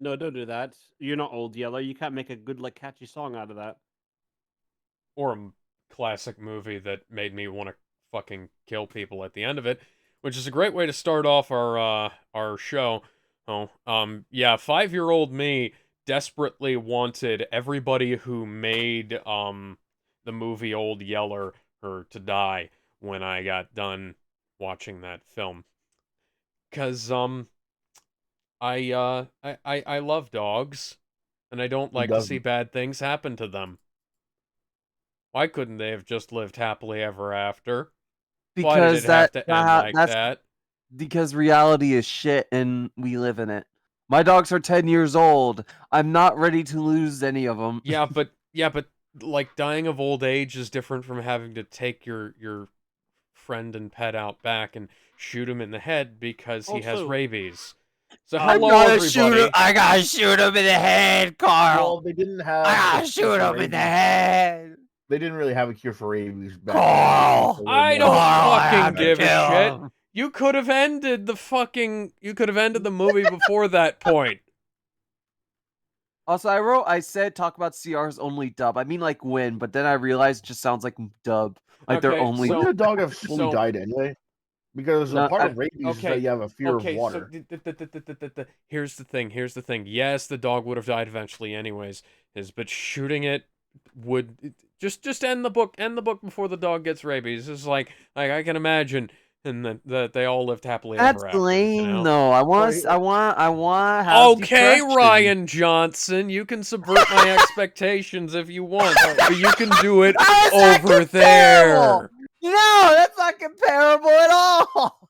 No, don't do that. You're not Old Yeller. You can't make a good, like, catchy song out of that. Or a classic movie that made me want to fucking kill people at the end of it, which is a great way to start off our show. Oh, yeah, 5-year-old me desperately wanted everybody who made the movie Old Yeller her to die when I got done watching that film. 'Cause I love dogs and I don't Who like to see doesn't? bad things happen to them. Why couldn't they have just lived happily ever after? Why did it Because have to end like that's that? because reality is shit and we live in it. My dogs are 10 years old. I'm not ready to lose any of them. Yeah, but like dying of old age is different from having to take your friend and pet out back and shoot him in the head because he has Also, rabies. So I hello gotta shoot him. everybody. I gotta shoot him in the head, Well, Carl. they didn't I have a gotta cure shoot for him in the rabies. head. They didn't really have a cure for rabies back then. Carl. They were I more don't Carl, I fucking have to give a kill shit. him. You could have ended the movie before that point. Also, I said talk about CR's only dub. I mean like win, but then I realized it just sounds like dub. Like they're Okay, only. Wouldn't the dog have fully so died anyway? Because a No, part of rabies is that you have a fear of so water. here's the thing. Yes, the dog would have died eventually anyways, but shooting it would just end the book before the dog gets rabies. It's like I can imagine and that they all lived happily that's ever after, lame though. I want to have Okay, depression. Ryan Johnson, you can subvert my expectations if you want, but you can do it How is that over comparable? there. No, that's not comparable at all.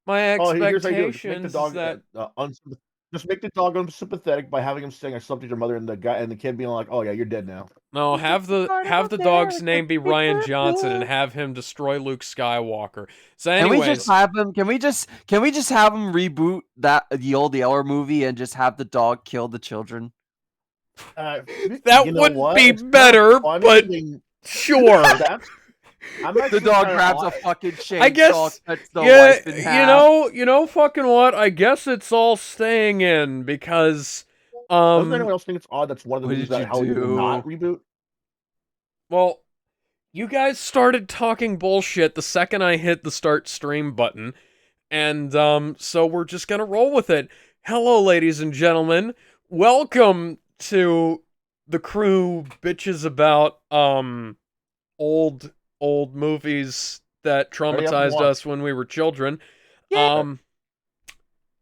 My Oh, here's how you do it. Just make the expectations is dog that just make the dog unsympathetic by having him saying "I slept with your mother" and the kid being like, "Oh yeah, you're dead now." no, It's just part of have the dog's America. name be Ryan Johnson and have him destroy Luke Skywalker. So Can we just anyways, have him? Can we just have him reboot the Old Yeller movie and just have the dog kill the children? that You know wouldn't what? be It's kinda better, funny but they- sure. I'm The actually dog kinda grabs a odd. fucking I chainsaw, guess cuts the yeah, wife in half. fucking what? I guess it's all staying in because Doesn't anyone else think it's odd that's one of the What movies did you that Hollywood will not do? reboot? well, you guys started talking bullshit the second I hit the start stream button, and so we're just gonna roll with it. Hello, ladies and gentlemen. Welcome to the crew bitches about old movies that Already have traumatized one. us when we were children. Yeah.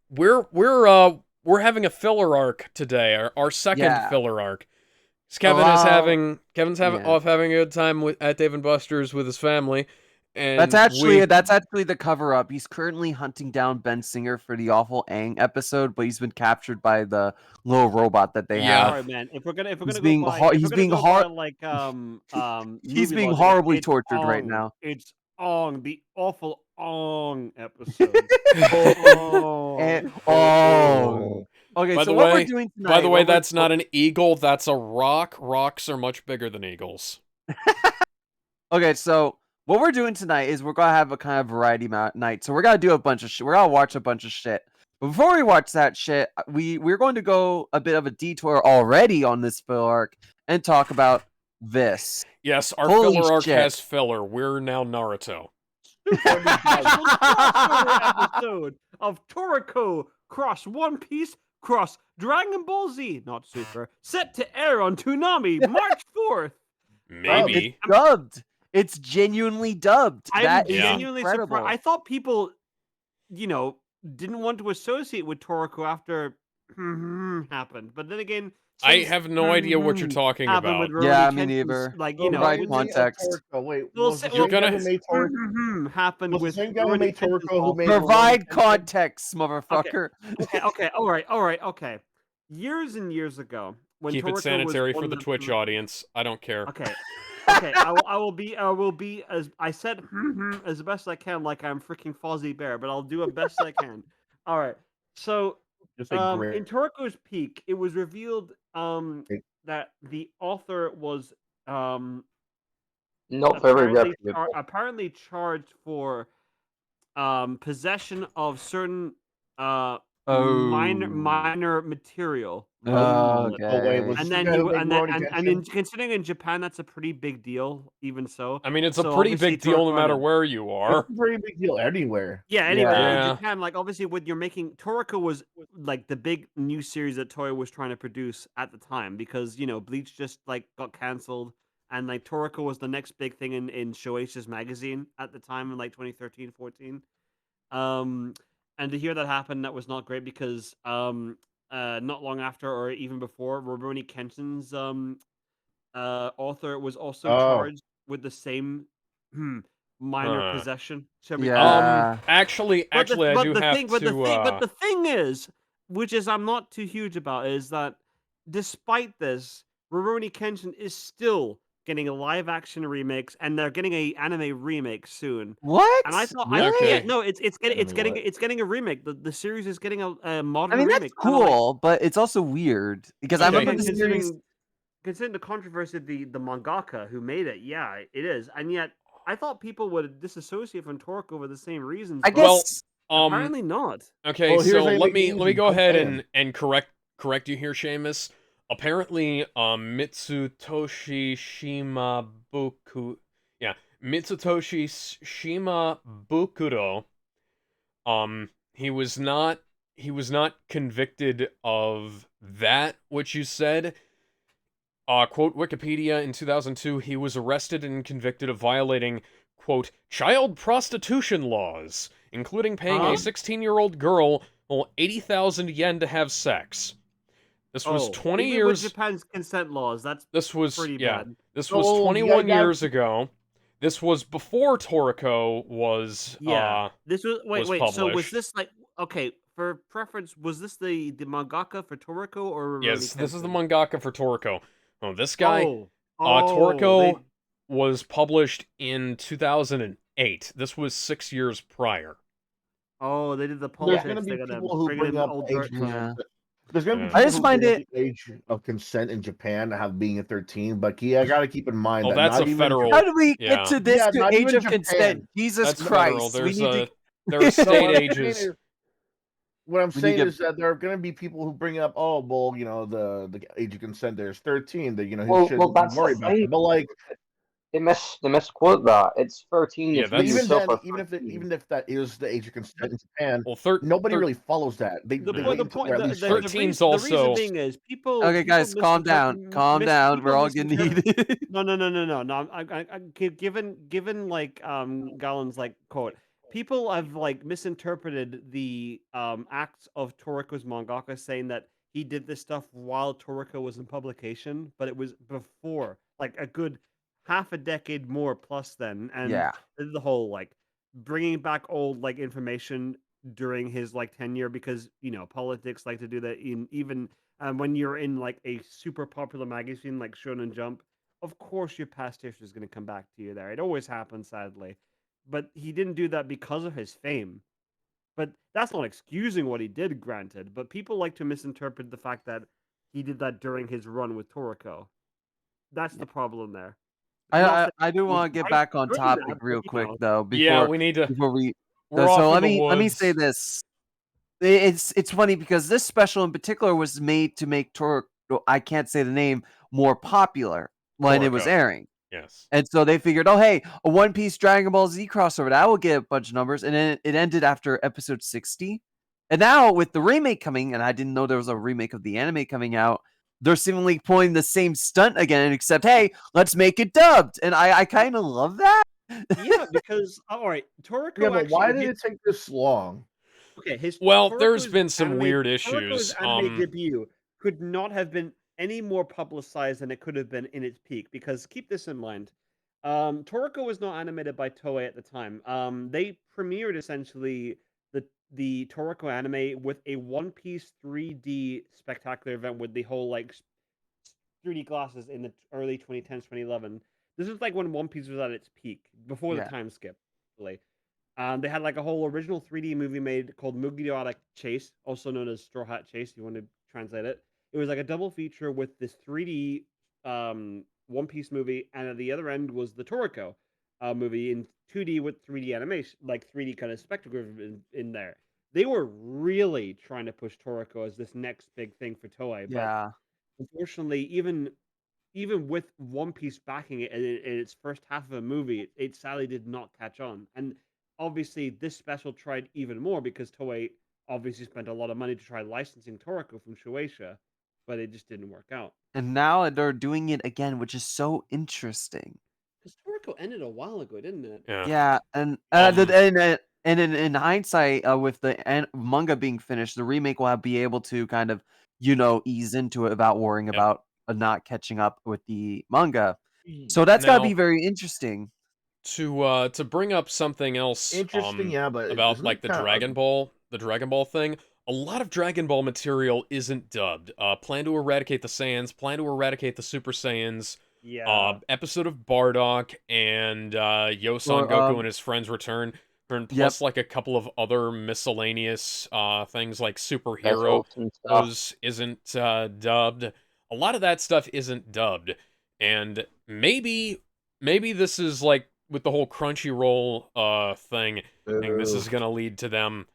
We're having a filler arc today, our second Yeah. filler arc. Kevin's Yeah. having a good time at Dave and Buster's with his family, and That's actually the cover up. He's currently hunting down Ben Singer for the awful Aang episode, but he's been captured by the little robot that they Yeah. have. Sorry, man. If we're gonna He's go being by, hor- if he's we're gonna being go hor- by like he's movie being logic, horribly it's tortured right Ong. now. It's Ong, the awful Ong episode. And, Oh. okay. By So the what way, we're doing tonight? that's not an eagle. That's a rock. Rocks are much bigger than eagles. Okay, so what we're doing tonight is we're gonna have a kind of variety night. So we're gonna do a bunch of shit. We're gonna watch a bunch of shit. But before we watch that shit, we're going to go a bit of a detour already on this filler arc and talk about this. Yes, our Holy filler arc shit. has filler. We're now Naruto. Super casual crossover episode of Toriko cross One Piece cross Dragon Ball Z, not Super, set to air on Toonami March 4th. Maybe. It's dubbed. It's genuinely dubbed. I'm That is genuinely incredible. surprised. I thought people, didn't want to associate with Toriko after happened, but then again, I since have no idea what you're talking happened with about. Rurouni Yeah, me Kenshin's, neither. like Provide context. Wait, Well, was the well, same guy who made Toriko? happened Was the with same guy who Rurouni made Kenshin's Toriko who made also. Provide context, motherfucker. Okay. All right. Years and years ago, when Keep Toriko it sanitary was for the Twitch audience. I don't care. Okay. I will be as I said as best I can, like I'm freaking Fozzie Bear, but I'll do it best I can. All right. So, Just a great. in Toriko's peak, it was revealed that the author was Not very reputable. apparently charged for possession of certain minor material. Oh, wait, Okay. was this And the then guy who made and Rurouni Kenshin? considering in Japan that's a pretty big deal, even so. I mean, it's a So pretty obviously big deal no Toriko matter and- where you It's are. a pretty big deal anywhere. Yeah, anyway, Yeah. in Yeah. Japan, like obviously when you're making Toriko was like the big new series that Toei was trying to produce at the time because Bleach just like got cancelled and like Toriko was the next big thing in Shueisha's magazine at the time in like 2013, 14. And to hear that happen, that was not great because not long after or even before, Rurouni Kenshin's author was also Oh. charged with the same minor Huh. possession. Yeah. Actually, I do have to. But the thing is, which is I'm not too huge about, is that despite this, Rurouni Kenshin is still getting a live action remix, and they're getting a anime remake soon. What? And I thought, Really? yeah, no, it's Anime getting a remake. The series is getting a modern I mean, remake. that's kinda like- cool, but it's also weird because I Okay. remember the series. Considering the controversy of the mangaka who made it, yeah, it is. And yet, I thought people would disassociate from Toriko for the same reasons. I but guess. apparently not. Okay, Well, here's so how you let make it me easy, go ahead Japan. and correct you here, Seamus. Apparently, Mitsutoshi Shimabukuro, he was not convicted of that which you said. Quote Wikipedia, in 2002, he was arrested and convicted of violating, quote, child prostitution laws, including paying Huh? a 16-year-old girl 80,000 yen to have sex. This was Oh, 20 even with years. Japan's consent laws, that's This was pretty yeah. bad. This was Oh, 21 yeah, years ago. This was before Toriko was Yeah. This was was wait. So was published. this like okay for preference? Was this the mangaka for Toriko or Rurouni Yes, this is the Kenshin? mangaka for Toriko. Oh, this guy, Oh, Toriko was published in 2008. This was 6 years prior. they did the There's politics. gonna They be gotta people who bring bring in up old age dirt. Yeah. There's gonna be Yeah. people I just who find bring up it. the age of consent in Japan have being at 13, but I gotta keep in mind Oh, that that's not a even federal. How do we Yeah. get to this Yeah, to not age even of Japan. consent? Jesus That's federal. Christ! There's We need to. there are No, state what I'm saying ages. is- What I'm We need saying to- is that there are going to be people who bring up, oh, well, the age of consent there is 13. That he Well, shouldn't that's worry the about thing. it. But like, They misquote that. It's 13 Yeah, if that's- you even yourself then, are even 13. if that is the age of consent in Japan, Well, nobody really follows that. They The wait point, until they're at least 13's the also- reason being is people. Okay, people guys, calm down. Calm down. We're people all getting misinterpret- heated. No. Given like Galen's like quote, people have like misinterpreted the acts of Toriko's mangaka, saying that he did this stuff while Toriko was in publication, but it was before, like a good half a decade more plus then, and Yeah. the whole like bringing back old like information during his like tenure because politics like to do that in even when you're in like a super popular magazine like Shonen Jump. Of course, your past history is going to come back to you there. It always happens, sadly. But he didn't do that because of his fame. But that's not excusing what he did, granted. But people like to misinterpret the fact that he did that during his run with Toriko. That's the problem there. I do want to get back on topic real quick though. Yeah, we need to. Before we. We're So off let in the me say woods. this. It's funny because this special in particular was made to make Toriko, I can't say the name, more popular when it was Toriko. airing. Yes. And so they figured, oh, hey, a One Piece Dragon Ball Z crossover, that will get a bunch of numbers. And then it ended after episode 60. And now with the remake coming, and I didn't know there was a remake of the anime coming out, they're seemingly pulling the same stunt again, except, hey, let's make it dubbed. And I kind of love that. Yeah, because all right, Toriko. Yeah, but why actually, did it take this long? Okay, There's Toriko's been some anime- weird Toriko's issues. anime debut could not have been any more publicized than it could have been in its peak. Because keep this in mind, Toriko was not animated by Toei at the time. They premiered essentially the Toriko anime with a One Piece 3D spectacular event with the whole like 3D glasses in the early 2010s, 2011. This is like when One Piece was at its peak before Yeah. the time skip. Really. They had like a whole original 3D movie made called Mugiwara Chase, also known as Straw Hat Chase, if you want to translate it. It was like a double feature with this 3D One Piece movie, and at the other end was the Toriko movie in 2D with 3D animation, like 3D kind of spectacle in there. they were really trying to push Toriko as this next big thing for Toei. But Yeah. unfortunately, even with One Piece backing it in its first half of a movie, it sadly did not catch on. And obviously, this special tried even more because Toei obviously spent a lot of money to try licensing Toriko from Shueisha, but it just didn't work out. And now they're doing it again, which is so interesting. Because Toriko ended a while ago, didn't it? Yeah. Yeah, and in hindsight, with the manga being finished, the remake will be able to kind of ease into it without worrying Yep. about not catching up with the manga. So that's got to be Now- very interesting. To bring up something else Interesting, yeah, but about isn't like it the kinda- Dragon Ball thing, a lot of Dragon Ball material isn't dubbed. Plan to Eradicate the Saiyans, Plan to Eradicate the Super Saiyans, Yeah. episode of Bardock, and Yo-Son Or, Goku and his friends return, and Yep. plus like a couple of other miscellaneous things like Superhero. Specials and stuff. Those isn't dubbed. A lot of that stuff isn't dubbed, and maybe this is like with the whole Crunchyroll thing. I think this is gonna lead to them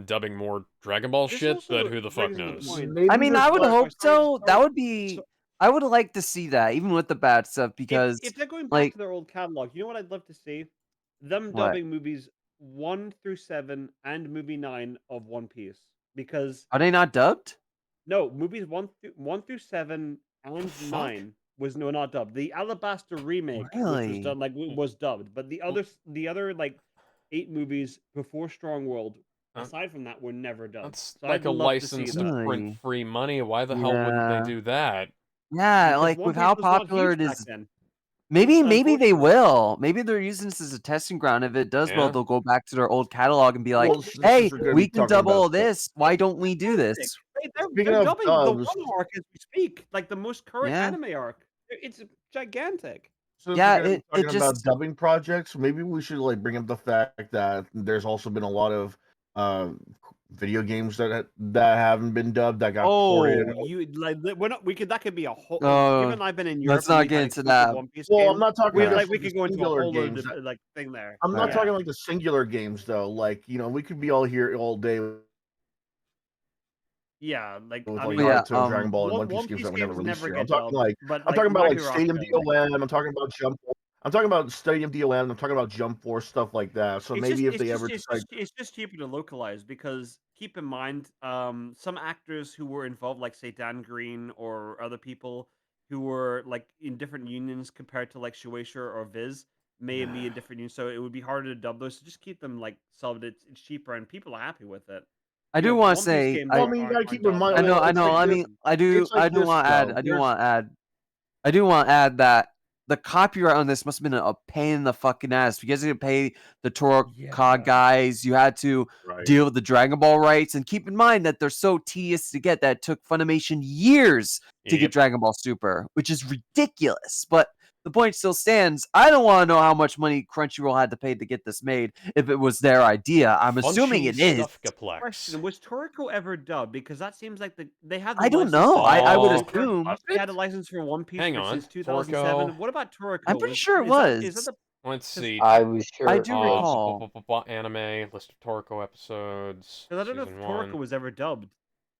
dubbing more Dragon Ball This shit, also but who the fuck brings up a knows? point. Maybe I mean, there's I would like- hope so. That sorry, would be. I would like to see that, even with the bad stuff, because If they're going back like to their old catalog, you know what I'd love to see? Them What? dubbing movies 1 through 7 and movie 9 of One Piece. Because are they not dubbed? no, movies 1 through 7 and fuck? 9 were not dubbed. The Alabasta remake, which Really? was done was dubbed, but the other like 8 movies before Strong World, Uh, aside from that, were never dubbed. That's So like I'd a love to see license that. to Really? print free money. Why the hell wouldn't Yeah. they do that? Yeah, Because like One with Piece how was not popular huge it back is. then. Maybe they unfortunately. will. Maybe they're using this as a testing ground. If it does well, Yeah. they'll go back to their old catalog and be like, Well, since "Hey, we're gonna we be can talking double about all this. Why don't we do this?" Speaking They're of dubbing dubs- the one arc as we speak, like the most current Yeah. anime arc. It's gigantic. Since Yeah, we're gonna be it talking about just- dubbing projects, maybe we should like bring up the fact that there's also been a lot of video games that haven't been dubbed that got ported. you like we're not. We could that could be a whole. Oh, given I've been in Europe, let's and not we've get had into exclusive that. One Piece Well, I'm games, not talking we about we the could go into a singular whole games. load of, like thing there. I'm not Yeah. talking like the singular games though. Like we could be all here all day Yeah, like with I like mean, Naruto, Dragon Ball, and One One Piece games that were never games released never here. I'm get talking dubbed, like but I'm talking about My like Hero Stadium Academia. DOM. I'm talking about Jump. I'm talking about Stadium DOM. I'm talking about Jump Force stuff like that. So maybe if they ever decide, it's just cheaper to localize because keep in mind, some actors who were involved, like say Dan Green or other people who were like in different unions compared to like Shueisha or Viz may be in different unions, so it would be harder to dub those. So just keep them like subbed. It's cheaper and people are happy with it. I do Yeah, want One to Piece say, games Well, I aren't- mean, you gotta aren't keep in dubbed. mind, I know, like, I it's know. like I this- mean, I do it's like this, want to add. though. I do There's- want to add. I do want to add that the copyright on this must have been a pain in the fucking ass. You guys had to pay the Torah Yeah. guys. You had to Right. deal with the Dragon Ball rights, and keep in mind that they're so tedious to get that it took Funimation years to Yep. get Dragon Ball Super, which is ridiculous. But the point still stands. I don't want to know how much money Crunchyroll had to pay to get this made if it was their idea. I'm assuming it is. Stuffgaplex. Question: was Toriko ever dubbed? Because that seems like they had. The I don't license know. for I would Oh. assume. They had a license for One Piece Hang on, since 2007. Toriko. What about Toriko? I'm pretty sure it Is was. that the Let's see. I was sure. I do it was. recall. Anime list of Toriko episodes. Because I don't know if season Toriko 1. was ever dubbed.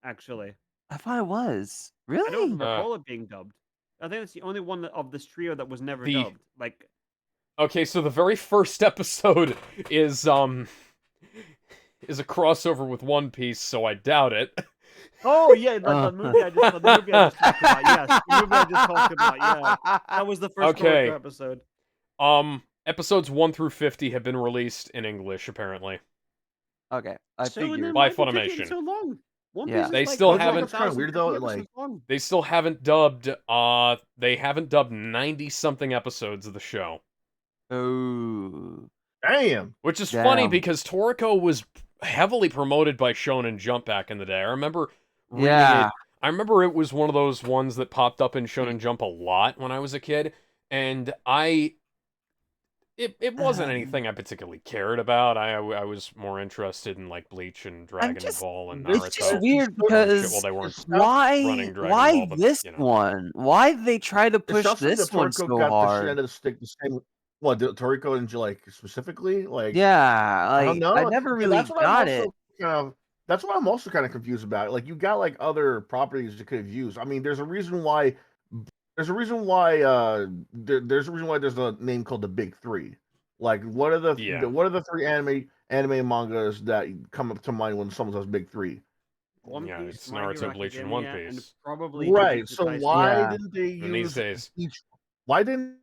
Actually, I thought it was. I don't Really? recall it being dubbed. I think it's the only one of this trio that was never The- dubbed. Like, Okay, so the very first episode is a crossover with One Piece, so I doubt it. oh yeah, the movie I just talked about. Yes, the movie I just talked about. Yeah, that was the first Okay. Toriko episode. Episodes 1 through 50 have been released in English, apparently. Okay, I So, and figured. then By why did it take Funimation. so long? One Yeah. Piece is They like still over haven't- 1,000 Kinda weird, though, episodes like- long. They still haven't dubbed, they haven't dubbed 90-something episodes of the show. Oh. Damn. Which is funny Damn. because Toriko was heavily promoted by Shonen Jump back in the day. I remember reading Yeah. it. I remember it was one of those ones that popped up in Shonen Jump a lot when I was a kid, and it wasn't anything I particularly cared about. I was more interested in like Bleach and Dragon just- Ball and it's Naruto. It's just Shit, weird Shit, because well, they weren't. why running Dragon why Ball, but, this you know. one? Why did they try to It push sounds like this the one Toriko so got the shit hard? end of the stick the same. What Toriko and like specifically? Like Yeah, I don't like know. I never Yeah, really that's what got I'm it. also kind of That's what I'm also kind of confused about. Like, you got like other properties you could have used. I mean, there's a reason why. There's a reason why. There's a reason why there's a name called the Big Three. Like, what are Yeah. what are the three anime and mangas that come up to mind when someone says Big Three? One Yeah, Piece, it's My Hero Naruto, Bleach, and One Academia, and Piece. probably Right. Jujutsu So Kaisen. why Yeah. didn't they And these use days, Bleach? Why didn't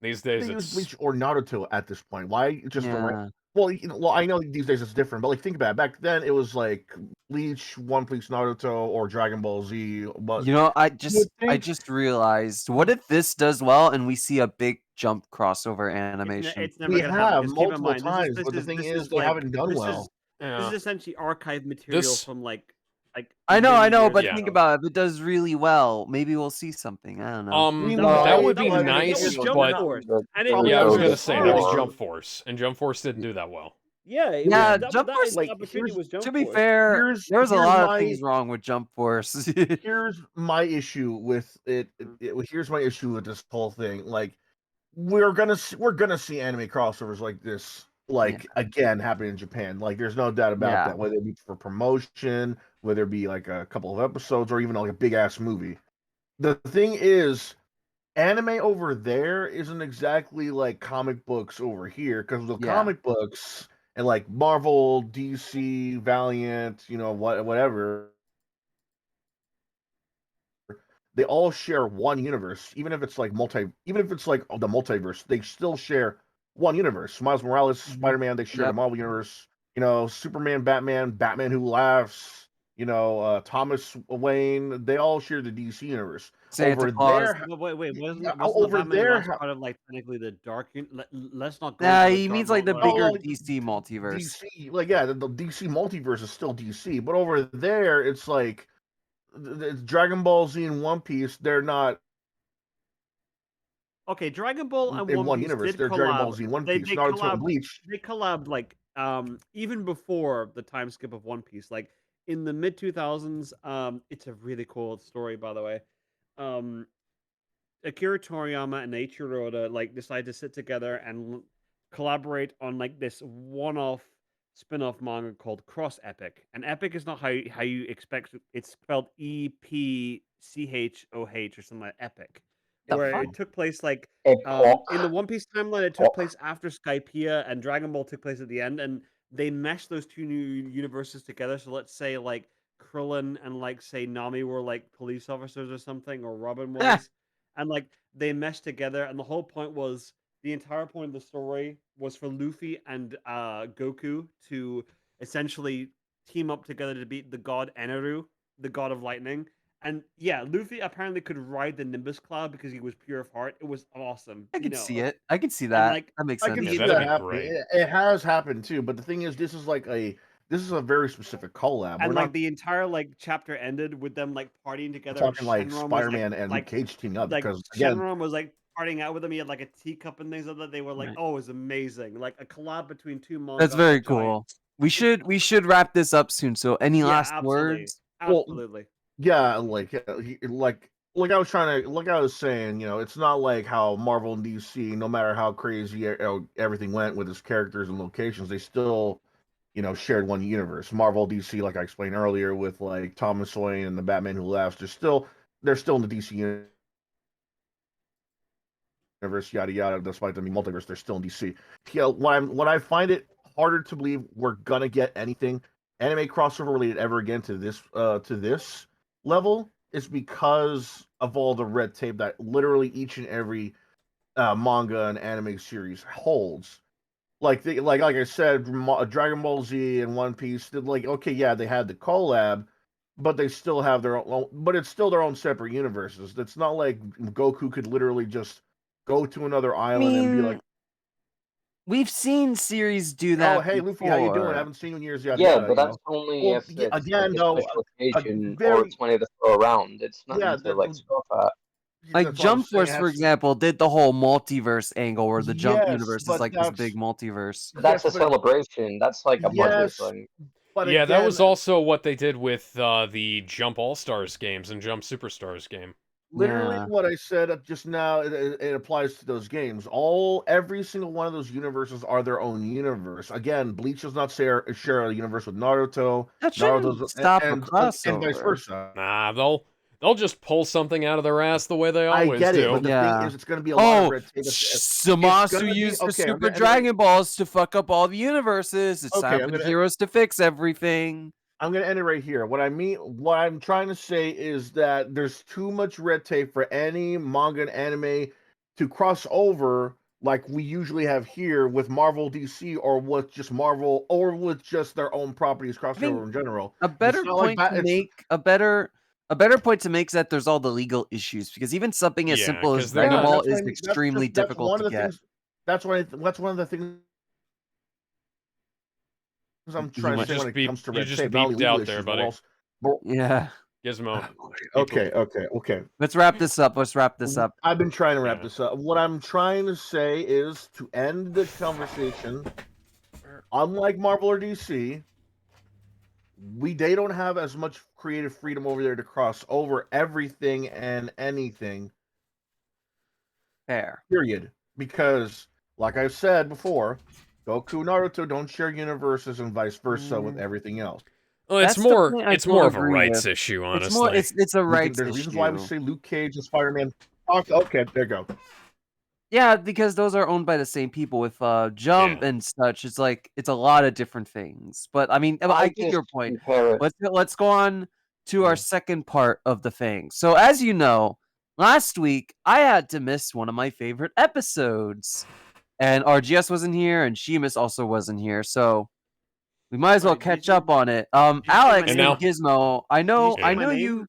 these they days use it's Bleach or Naruto at this point? Why just the right? Yeah. Well, well, I know these days it's different, but like think about it. Back then, it was like Bleach, One Piece, Naruto, or Dragon Ball Z. But You know, you would I think just realized, what if this does well and we see a big Jump crossover animation? It's never we gonna happen have because keep in multiple mind times, but the thing this is, is they like haven't done well. this is yeah. essentially archive material This from like I many know, years but Yeah. think ago. about it. If it does really well, maybe we'll see something. I don't know. We That that might, would be but the thing nice, that was is, Jump we're but not. Force, The and yeah, I was it gonna was say that was hard. Jump Force, and Jump Force didn't do that well. Yeah, it Yeah, was Jump Force. Like, opportunity was Jump To be Force. fair, there was a here's lot of my things wrong with Jump Force. here's my issue with here's my issue with this whole thing. Like, we're gonna see anime crossovers like this, like again, happening in Japan. Like, there's no doubt about Yeah. that. Whether it be for promotion, whether it be like a couple of episodes, or even like a big ass movie. The thing is, anime over there isn't exactly like comic books over here, because the Yeah. comic books and like Marvel, DC, Valiant, whatever, they all share one universe. Even if it's like even if it's like the multiverse, they still share one universe. Miles Morales, Spider-Man, they share the Yep. Marvel universe. Superman, Batman Who Laughs, Thomas Wayne, they all share the DC universe. Santa Over Claus. there, Wait, wasn't the over Batman there, last part of like technically the dark? Let's not go Nah, into the he dark. means like the Like, bigger like, DC multiverse. DC, like, yeah, the DC multiverse is still DC, but over there, it's like it's Dragon Ball Z and One Piece. They're not okay, Dragon Ball and in One one Piece universe. did They're Dragon Ball collab. Z and One They Piece. they Naruto and collab. Bleach. They collabed like even before the time skip of One Piece. Like in the mid 2000s. It's a really cool story, by the way. Um, Akira Toriyama and Eiichiro Oda like decided to sit together and collaborate on like this one-off spin-off manga called Cross Epic. And Epic is not how you expect it's spelled EPCHOH or something like Epic. The Where fuck? it took place like Epoch. in the One Piece timeline, it took place after Skypiea and Dragon Ball took place at the end, and they meshed those two new universes together. So let's say like Krillin and like say Nami were like police officers or something, or Robin was, and like they meshed together. And the whole point was the entire point of the story was for Luffy and Goku to essentially team up together to beat the god Eneru, the god of lightning. And yeah, Luffy apparently could ride the Nimbus Cloud because he was pure of heart. It was awesome. I can see it. I can see And that. like That makes I sense. can Yeah, see that'd that be happening. great. It has happened too, but the thing is, this is a very specific collab. and We're like not the entire like chapter ended with them like partying together and talking like Shenron was Spider-Man and Luke Cage teaming up, like because again, Shenron was like partying out with him. He had like a teacup and things like that. They were like, Right. oh, it was amazing. Like a collab between two That's manga very cool. giants. We should wrap this up soon. So any last absolutely. words? Well, Absolutely. yeah, like I was saying, it's not like how Marvel and DC, no matter how crazy everything went with its characters and locations, they still, shared one universe. Marvel, DC, like I explained earlier, with like Thomas Wayne and the Batman Who Laughs, they're still in the DC universe, yada yada. Despite them being multiverse, they're still in DC. Yeah, when I find it harder to believe we're gonna get anything anime crossover related ever again to this level is because of all the red tape that literally each and every manga and anime series holds. Like I said, Dragon Ball Z and One Piece did, like, okay, yeah, they had the collab, but they still have their own. But it's still their own separate universes. It's not like Goku could literally just go to another I island and be like, mean, we've seen series do "Oh, that hey, Luffy, how you doing? I before. haven't seen you in years." Yada Yeah, yada. but that's only Well, if it's like again, a though, special a occasion or very it's funny to throw around. It's nothing yeah, to like scoff at. Like that's what I'm Jump saying. Force, for example, did the whole multiverse angle where the Jump Yes, universe is but like this big multiverse. That's a but celebration. That's like a budget yes, thing. but Yeah, that again, was also what they did with the Jump All Stars games and Jump Superstars game. Literally, Yeah. what I said just now, it applies to those games. Every single one of those universes are their own universe. Again, Bleach does not share a universe with Naruto. That Naruto shouldn't stop a and vice crossover. versa. Nah, they'll just pull something out of their ass the way they I always get it, do. but the Yeah. thing is, it's going to be a lot of Oh, red tape. Zamasu gonna be- used the okay, I'm Super gonna- Dragon Balls to fuck up all the universes. It's Okay, time I'm for the gonna- heroes to fix everything. I'm going to end it right here. What I'm trying to say is that there's too much red tape for any manga and anime to cross over like we usually have here with Marvel, DC, or with just Marvel, or with just their own properties crossing think over in general. A better not like point to make a better point to make is that there's all the legal issues because even something as Yeah, simple 'cause as they're Dragon not- Ball that's what is I mean. extremely That's difficult one to of the get. things. That's one of the things I'm You trying to might say just when it beep- comes to you red just tape. Not only beeped legal out there, issues, but buddy. also- Yeah. Gizmo. Okay. Let's wrap this up. Let's wrap this up. I've been trying to wrap Yeah. this up. What I'm trying to say is to end the conversation. Unlike Marvel or DC, they don't have as much creative freedom over there to cross over everything and anything. Fair. Period. Because, like I've said before, Goku, Naruto don't share universes and vice versa with everything else. Well, it's That's the more point I it's don't more of a agree rights with. issue, honestly. It's more. It's a rights There's issue. reasons why we say Luke Cage and Spider-Man. Okay, there you go. Yeah, because those are owned by the same people. With Jump Yeah. and such, it's like it's a lot of different things. But I mean, I get just your point. compare it. Let's go on to our second part of the thing. So as you know, last week I had to miss one of my favorite episodes, and RGS wasn't here, and Sheamus also wasn't here. So we might as well Sorry, catch did you- up on it. you say Alex my and name? Gizmo, I know, Did you say my name? you.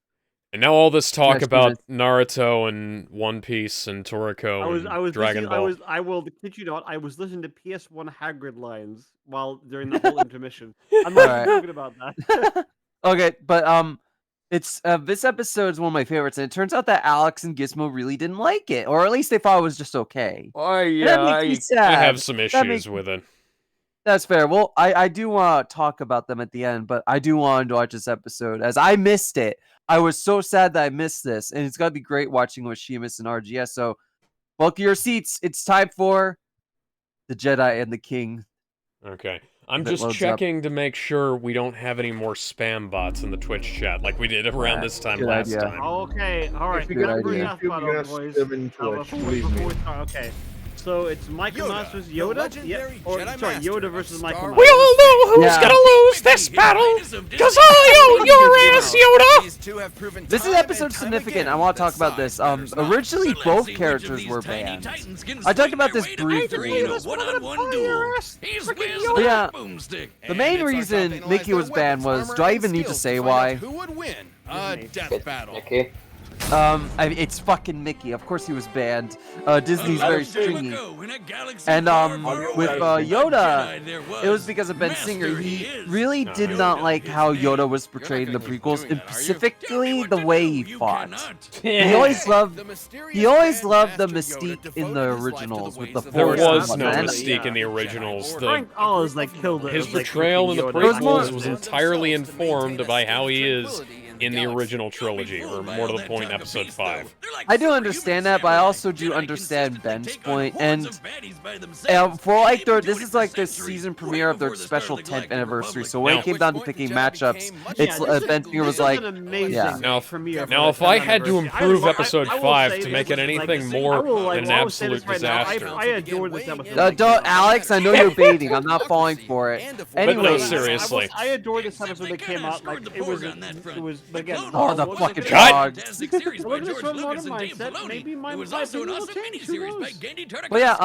And now all this talk Yes, about Naruto and One Piece and Toriko I was and Dragon listening, Ball. I will kid you not, I was listening to PS1 Hagrid lines while during the whole intermission. I'm not Alright. joking about that. Okay, but it's this episode is one of my favorites, and it turns out that Alex and Gizmo really didn't like it, or at least they thought it was just okay. Yeah, makes me I sad. have some makes- issues with it. That's fair. Well, I do want to talk about them at the end, but I do want to watch this episode as I missed it. I was so sad that I missed this, and it's got to be great watching with Sheamus and RGS. So, buckle your seats. It's time for the Jedi and the King. Okay. I'm If it just loads up. checking to make sure we don't have any more spam bots in the Twitch chat like we did around Alright, this time good last idea. time. Okay, alright. If you're gonna Good bring idea. YouTube, you're gonna boys. live in Twitch. Before Believe me. we start, okay. So it's Michael Yoda, Myers versus the Yoda? legendary Or, Jedi sorry, Master Yoda of versus Star Michael Wars. Myers. We all know who's Yeah. gonna lose this battle, because all you, your ass, Yoda! These two have proven This is time and episode time significant. again I want to that talk about this. size matters not. Originally, So let's both see which of characters these were tiny banned. titans can I talked swing about their this way to victory briefly. in a one-on-one duel. He's wielding Yeah. a boomstick. The main reason Mickey was banned was, do I even need to say why? Who would win a death battle? Mickey. It's fucking Mickey. Of course he was banned. Disney's very stringy. And with Yoda, it was because of Ben Singer. He really did not like how Yoda was portrayed in the prequels, and specifically the way he fought. He always loved the mystique in the originals with the There Force. was and no whatnot. mystique in the originals. Frank Oz like killed it. His It was, like, portrayal in the freaking Yoda. It was more- prequels was entirely informed by how he is in the original trilogy, or more to the point, in episode 5. I do understand that, but I also do understand Ben's point. And for like this is like the season premiere of their special 10th anniversary. So when Now- it came down to picking matchups, it's Yeah, this Ben is- Singer was this is like, an amazing yeah. premiere for Now, the if I 10th had to anniversary. improve I episode will 5 say to make this it is, like, anything I more will, like, than an I will say this absolute right now, disaster. I adored this episode. don't, Alex, I know you're baiting. I'm not falling for it. no, Anyways, seriously. I adored this episode that came out. Like it was again. Oh, the what- fucking what- dog. Look at this from modern mindset. Maybe my opinion will change. Who knows? But yeah,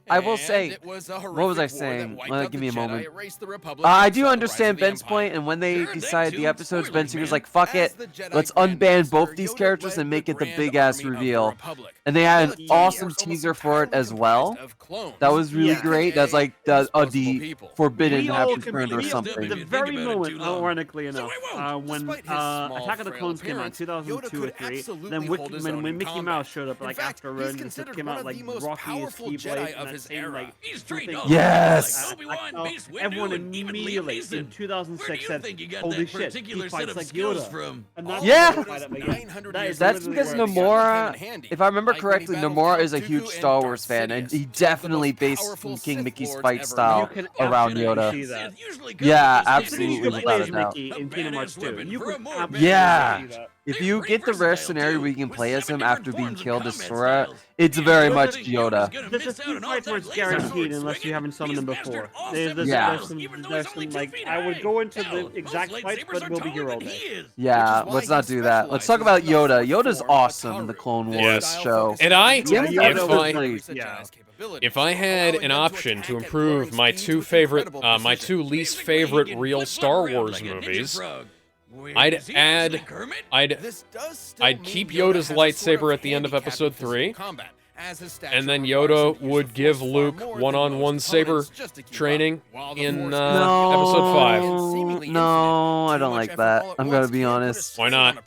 I will And say, it was a what was I horrific war saying? that wiped Well, out give the me a Jedi, moment. erased the Republic, I and do saw the understand rise of the Ben's Empire. point, and when they Sure, they decided the do. episodes, Ben Spoilers, Singer's man. like, fuck As it, the Jedi let's Grand unban Master, both these Yoda characters led and make the it the Grand big-ass Army of the reveal. Republic. And they had The an Jedi awesome are teaser almost for it as entirely well. comprised of clones, That was really Yeah. great. That's like the disposable people. forbidden We all happy friend or we- something. The very moment, ironically enough, when Despite his small Attack of the Clones came out in 2002 or 3. Then when Mickey Mouse showed up, like after it came out, like Rocky is Keyblade and that same like thing. Yes! Everyone immediately in 2006 said, "Holy shit, he fights like Yoda." And that's Yeah! why I fight him again. That's because Nomura, if I remember correctly, Nomura is a huge Star Wars fan, and he definitely based King Mickey's fight style around Yoda. Yeah, absolutely, without a doubt. In Kingdom Hearts 2. You could Yeah. see that. If you get the rare scenario where you can play as him after being killed as Sora, it's very much Yoda. There's a few fights where it's guaranteed unless you haven't summoned them before. There's some, like, I would go into the exact fights, but it will be here all day. Yeah, let's not do that. Let's talk about Yoda. Yoda's awesome in the Clone Wars Yes. show. And I, Yeah. if I had an option to improve my two least favorite real Star Wars movies, I'd keep Yoda's lightsaber at the end of Episode 3, and then Yoda would give Luke one-on-one saber training in Episode 5. No, I don't like that. I'm gonna be honest. Why not?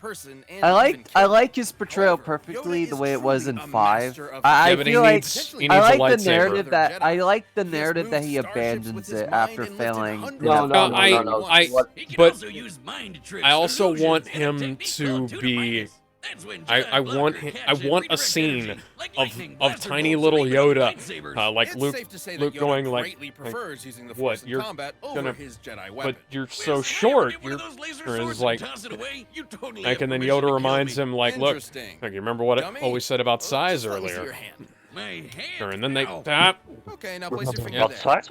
I like his portrayal perfectly the way it was in 5. I but he feel like needs I a like the lightsaber. narrative that he abandons it after failing. No. But I also want him to be. I want a scene of tiny little Yoda, like Luke going like what? You're gonna, but you're so short. You're like, and then Yoda reminds him like, look, you remember what I always said about size earlier? Sure, and then they tap. Okay, now place your finger What there. size?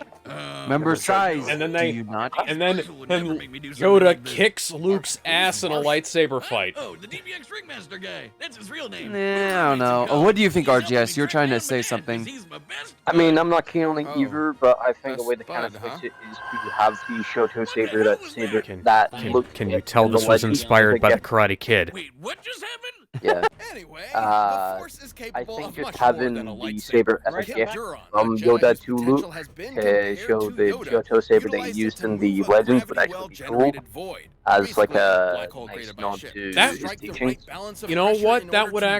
Remember size. And then do you not? and then Yoda kicks Luke's ass in a lightsaber fight. Oh, the DBX Ringmaster guy. That's his real name. Nah, I don't know. What do you think, RGS? You're trying to say something. I mean, I'm not keen on Oh, either, but I think the way to that's kind of bad, fix huh? it is to have the Shoto saber Can look. you tell this was inspired by the Karate Kid? Wait, what just happened? Yeah. Anyway, Uh, the Force is I capable think of just much having more than a the lightsaber. saber as a Right? gift Duron, from the Yoda Jedi's to potential Luke has been to compared show to the Yoda, Shoto saber they utilized used to in the move a Legends would gravity actually be cool well-generated void, as like basically a black hole nice created by nod ship. to That- his Strike the teachings. right balance of You know pressure what? in That order would to move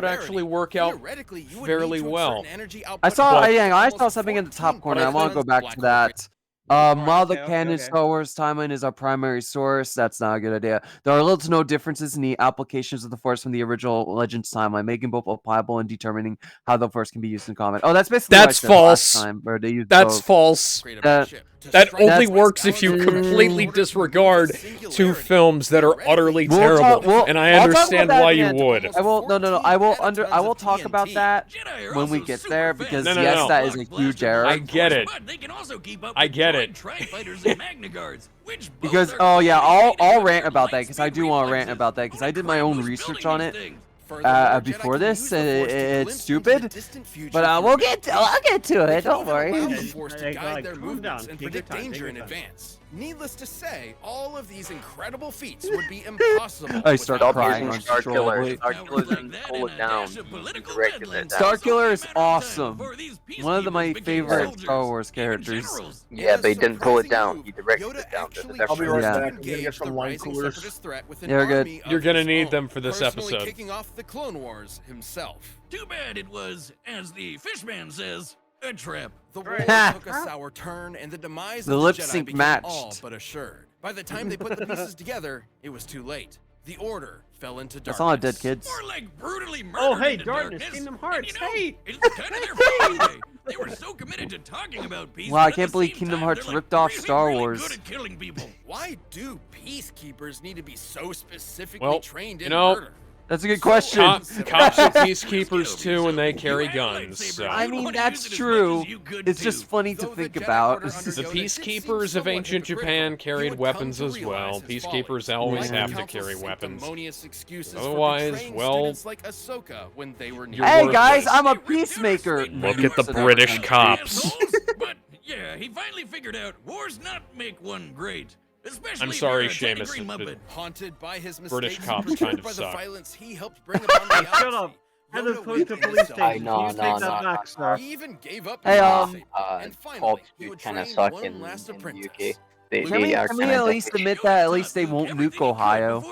a actually work out Theoretically, you would fairly need to well. exert an energy I output saw. of I saw almost something in the top 14 corner. I want to go times back black to hole that. While the okay, canon okay. Star Wars timeline is our primary source, that's not a good idea. There are little to no differences in the applications of the Force from the original Legends timeline, making both applicable and determining how the Force can be used in combat. Oh, that's basically what I That's said last false. time, where they used That's both. false. created by ship. To That strike only the right works if you balance of pressure in completely order to disregard remove the two singularity. films that are utterly We'll terrible, talk- we'll- and I I'll talk about understand that why at the you end. would. I will. No. I will talk TNT. about that Jedi are when we also get super there fast. because No, yes, no. that is a huge error. I get it. But they can also keep up I with get droid it. Tri-fighters and Magna Guards, which both Because are I'll created rant with about that light because I speed do want to rant reflexes. about that because Who I the did my crap own was research building on these it things? Furthermore, before Jedi can this, use the Force to it's glimpse into stupid, the distant future but through I'll vision. get to They it. can Don't even worry. allow the Okay, Force to like, guide their calm movements down, and take your predict time, danger take in your time. advance. Needless to say, all of these incredible feats would be impossible. I start without crying the on Star Stroll. Killer. Wait. Star Killer didn't That pull and it a down. dash of He political directed meddling. it Star down. Killer is It's only a matter of awesome. time before these One of my peacekeepers became favorite soldiers, Star Wars even characters. generals. Yeah, they didn't pull it Surprising down. move, He directed Yoda it down. actually I'll be right chose to back. I'm gonna get engage some the wine rising coolers. separatist threat with an You're good. army of You're gonna his need own, them for this personally episode. kicking off the Clone Wars himself. Too bad it was, as the fishman says, a trap. The war Right. took a sour turn, and the demise The of lip the Jedi sync became matched. all but assured. By the time they put the pieces together, it was too late. The Order fell into darkness. That's all dead kids. More like brutally murdered Oh, hey, into darkness, Kingdom And Hearts, hey! it's kind of their fault today. They were so committed to talking about peace. Wow, I but at can't the believe same Kingdom time, Hearts they're, ripped off really, Star really Wars. good at killing people. Why do peacekeepers need to be so specifically Well, trained you in know, murder? That's a good question. Cops are peacekeepers too, and they carry guns. So. I mean, that's true. It's just funny to Though the think Jedi about. Order under The Yoda did seem peacekeepers of somewhat ancient hypocritical. Japan He carried would weapons come as to well. realize his Peacekeepers follies. always Yeah. have to Council carry sent weapons. demonious excuses Otherwise, for betraying well, students like Ahsoka when they were you're Hey worthless. guys, I'm a peacemaker. Look at the British cops. Assholes. But yeah, he finally figured out wars not make one great. Especially I'm if sorry, you're a tiny Seamus, green it- Muppet. Haunted by his British mistakes cops and kind perturbed of by the suck. violence he helped bring upon the galaxy. Shut up. As Yoda opposed to weakened police himself. station. No, You no, take that no, back, no. sir. He even gave up Hey, his um, legacy. And Fall finally, he dude would kind of train suck one in last the apprentice. UK. They Can we are at kinda least admit that at least they won't nuke Ohio?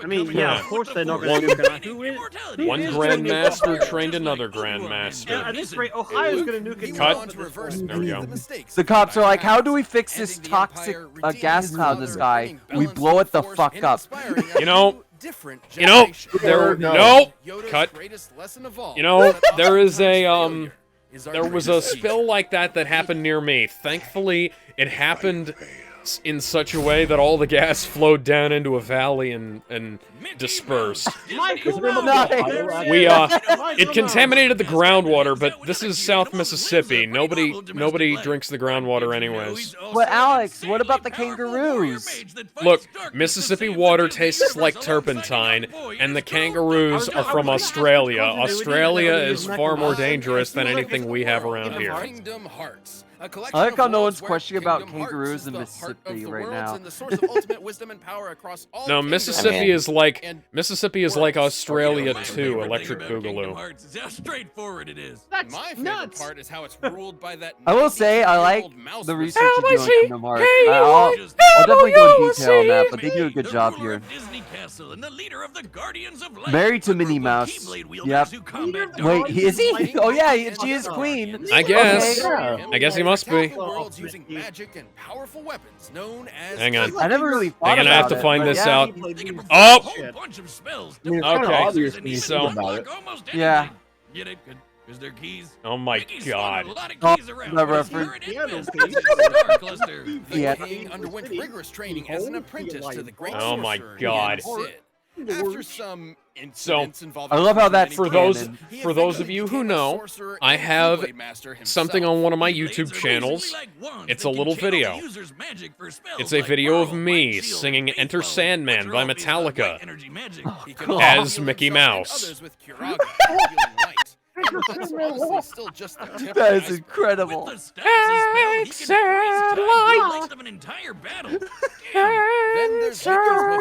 I mean, yeah, of course they're not One- going to nuke it. Who is? One is gonna nuke grandmaster Ohio? trained another Yeah, grandmaster. at this rate, Ohio's going to nuke it. Cut. There we go. The cops are like, how do we fix this toxic gas cloud in the sky? We blow it the fuck up. You know, there no cut. You know, there is a there was a spill like that happened near me. Thankfully, it happened in such a way that all the gas flowed down into a valley and dispersed. Michael We it contaminated the groundwater, but this is South Mississippi. Nobody drinks the groundwater anyways. But Alex, what about the kangaroos? Look, Mississippi water tastes like turpentine, and the kangaroos are from Australia. Australia is far more dangerous than anything we have around here. Kingdom Hearts. I like how no one's questioning about kangaroos in Mississippi right now. No, Mississippi is like Australia too, Electric Boogaloo. How straightforward it is. That's My favorite nuts. part is how it's ruled by that. I will say I like mouse the whistle. research you do on Kingdom Hearts. I'll definitely go in detail on that, but they do a good job here. Married to Minnie Mouse. Yep. Wait, is he? Oh yeah, she is queen. I guess. Yeah. I guess he must be. The world's using magic and powerful weapons known as. Hang on. I never really thought I'm gonna have about to it, find but this yeah. out. Oh! Oh! Bunch of spells. I mean, it's kinda Okay, obvious when you so- think about it. Yeah. Get it? Because they're keys. Oh my Mickey's god. slung a lot of Oh, keys around, the but it's reference. hard in this star cluster. The Yeah. king underwent rigorous training as an apprentice to the great Oh my sorcerer God. Sid. After some So, incidents involving I love how that For those- he for those of eventually you who became a know, sorcerer I and have Keyblade master something himself. on one of my Blades YouTube are channels. basically like wands It's that a can little channel the video. user's magic for spells It's a like video of Burrow, me White Shield, singing Faithful, Enter Sandman which are by all based on Metallica. white energy magic. He can Oh. also As heal Mickey himself and Mouse. others with Kiraga, healing light. And that's honestly still just the tip of That the is iceberg. incredible. With the status spell, he can freeze time the length of an entire battle. Then there's Utopia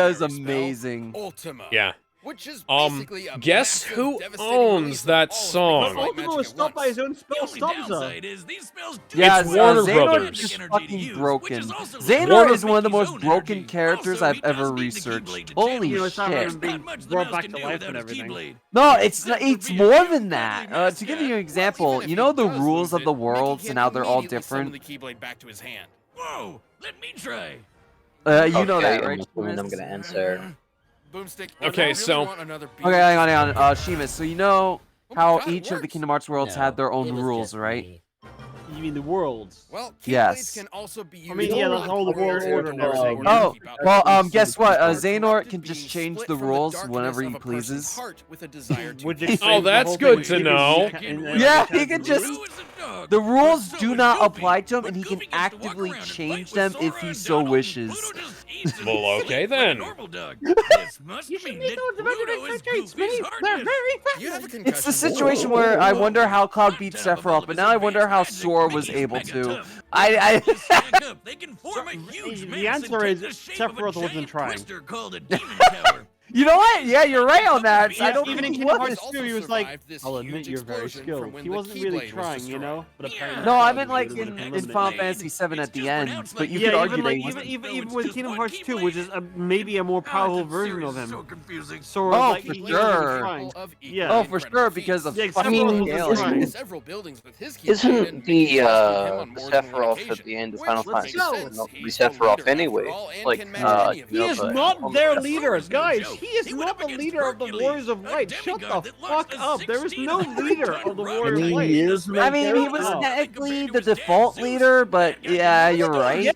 is amazing. Ultima. Yeah. Which is Um, basically a guess massive, who devastating owns release of that all of song? Mickey's But white Ultimo magic was at stopped by once. his own The spell only stubs downside is these spells do Yeah, It's Warner Xehanort Brothers. is just energy fucking to use, broken. which is also Xehanort Warner- is one of the Mickey's most own broken energy. characters Also, I've he does ever need the researched. Keyblade to Holy channel. You know, it's not shit. even being Not much the brought mouse back can to do life without and his everything. Keyblade. No, it's That would it's be a more damn than that. badly To give messed you an up. example, Even if you know he the does rules lose of the it, Mickey worlds can and how they're all immediately summon different. the Keyblade back to his hand. Whoa, let me try. You know that, right? I'm assuming I'm Seamus? gonna answer. Boomstick. Okay, I really so- want another beat. Okay, hang on. Seamus, so you know Oh my how God, it each of the works. Kingdom Hearts worlds had their own rules, right? You mean the worlds? Well, Yes. Keyblades can also be used I mean, yeah, to that's all the warriors world order and and everything. Oh, keep out well, darkness. guess what? Are Xehanort corrupted can just being change split the from rules darkness whenever of he a person's pleases. heart with a desire to Would you express. explain the that's whole good thing to with know. Yeah, he could just- Who is a dog? The rules So do is not Goofy, apply to him, but and he can Goofy gets to walk actively around and change fight them with if Sora he and so Donald, and wishes. Pluto just eats and Well, sleeps okay like a then. normal dog. This must You should mean make that those Pluto is Goofy's hardness. You have a concussion. It's the situation where I wonder how Cloud beat Sephiroth, but now I wonder how Sora was able to. I Just stack up, they can form a huge The mass answer and is take the shape of a Sephiroth wasn't giant trying. twister called a demon tower. You know what? Yeah, you're right on that. I Yeah, don't even think in he Kingdom was. Hearts 2, he was like, survived this I'll admit huge you're very explosion skilled. from when He the wasn't really Keyblade was trying, you destroyed. know? But Yeah. apparently No, I Cloud meant was like able to in eliminate Final it. Fantasy VII at the just end, pronounced but like you Yeah, could argue even that like he wasn't. even No, with it's Kingdom just one Hearts 2, which is maybe a more Ah, powerful that version series of is him. so confusing. Sora, Oh, like, for he sure. wasn't trying. Yeah. Oh, for sure, because of Yeah, fucking Sephiroth was scaling. trying. Several buildings with his Keyblade Isn't and the Mickey trusted him on more than one Sephiroth at occasion, the end of which Final makes Fantasy sense. not He's the the Sephiroth leader anyway? after all, and Like, can manage any of He them. is but not on their the- leaders, guys. joke. He is He went not up the against leader of the Hercules, Warriors of a Light. Shut demigod the that launched fuck a up. There is no 1600 leader ton of the rocket. Warriors of I mean, Light. he is I mean, he was Oh. technically the default leader, but yeah, you're right.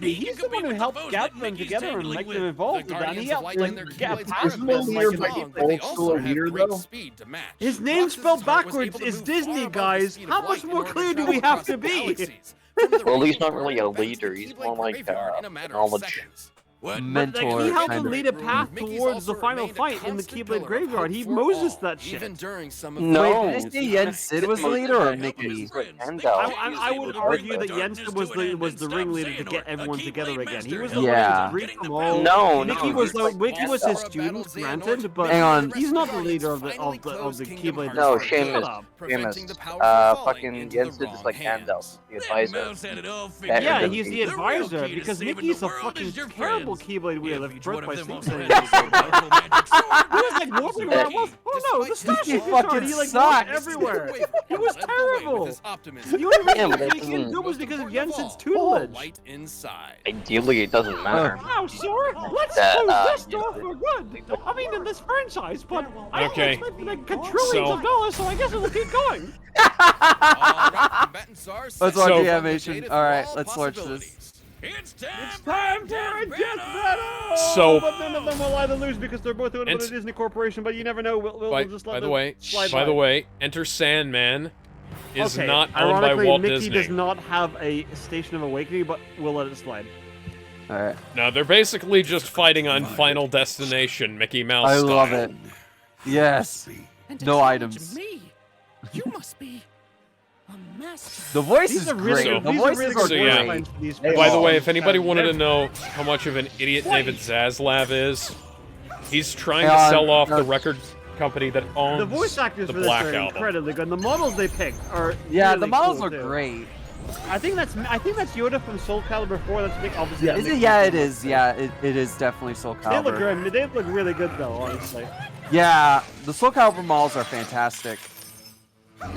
He's the one who helped gather them together and make them involved The with that. Guardians He of helped Light like and their get Keyblades past aren't Isn't them the built like leader for by long, default but they still also a have leader, great though? speed to match. His name's Roxas' spelled heart was backwards. able to It's move Disney, far above the guys. speed of How light much in more order to clear do travel we have across to the be? galaxies. From the Well, he's radiant not really a core, leader, advanced he's Keyblade more like, graveyard in a matter knowledge. of seconds. What? But mentor. he helped kind him of. lead a path Mickey's towards also the final remained a fight in the constant Keyblade pillar of Graveyard. hope He for Moses all, that shit. Even during some of No. Wait, did you say Yen Sid was the leader or Mickey? I would argue that Jensen was the ringleader to get everyone together again. He was the one Yeah. who greet them all. No, Mickey no, was he's like Mickey was his Sora student, battles granted, Xehanort, but Hang on. he's not the leader of Finally the closed Kingdom Keyblade. Hearts. No, Shut Seamus. up. Preventing the Seamus. power from falling Fucking into Jensen the just wrong like hands. Gandalf, the That advisor. mouse had it all Yeah, figured Yeah, out. he's the The real advisor key to because saving Mickey's the a world fucking is your terrible friends. Keyblade wielder If each birth one by of them Snake also City. had a powerful magic sword, He was like walking around. Well, oh no, the Despite statue his fucking he like walked sucks. everywhere. He was Led the way with terrible. his optimism. The only reason Yeah, but he that became doesn't- good was because of Most important Jensen's of tutelage. Light inside. Ideally, it doesn't matter. Wow, Sora, let's That, close this yeah. door for good. I mean, in this franchise, but I Okay. don't expect to make trillions of dollars, so I guess it'll keep going. All right, combatants are Let's set. watch So- the animation. All right, let's watch this. Possibilities. it's time, It's time for a death battle! So- but none of them will either lose because they're both owned by the Ent- Disney Corporation, but you never know. We'll By, just let by the them way, slide by by. the way, Enter Sandman is Okay, not owned by ironically, Walt Mickey Disney. does not have a Station of Awakening, but we'll let it slide. All right. No, they're basically just fighting on Final Destination, Mickey Mouse I style. love it. Yes. And to No challenge items. Me, you must be a master. The voice These is are really, great. The these are voices really are good So, yeah. voice great. lines for these Hey, By the films. way, if anybody wanted to They're- know how much of an idiot David Zaslav is, he's trying Hang to on, sell off no. the record company that owns the voice actors the for this Black are Album. incredibly good. And the models they picked are Yeah, really the models cool, are too. great. I think that's Yoda from Soul Calibur 4. That's Nick, obviously. Yeah. Is it? Yeah, it is. Yeah, it is definitely Soul They look Calibur. good. They look really good though, honestly. Yeah, the Soul Calibur models are fantastic. Oh,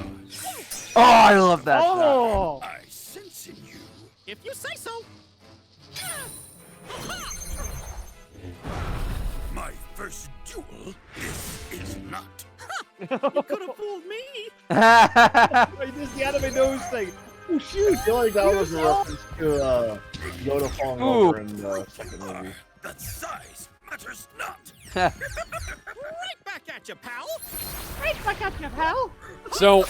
I love that shot. Oh, I sense in you. If you say so. My first duel. This is not. You could have fooled me. wait, this is the anime nose thing. Oh shoot! I feel like that was a reference to Yoda falling Ooh. over in the second movie. The size matters not. Right back at you, pal. Right back at you, pal. So,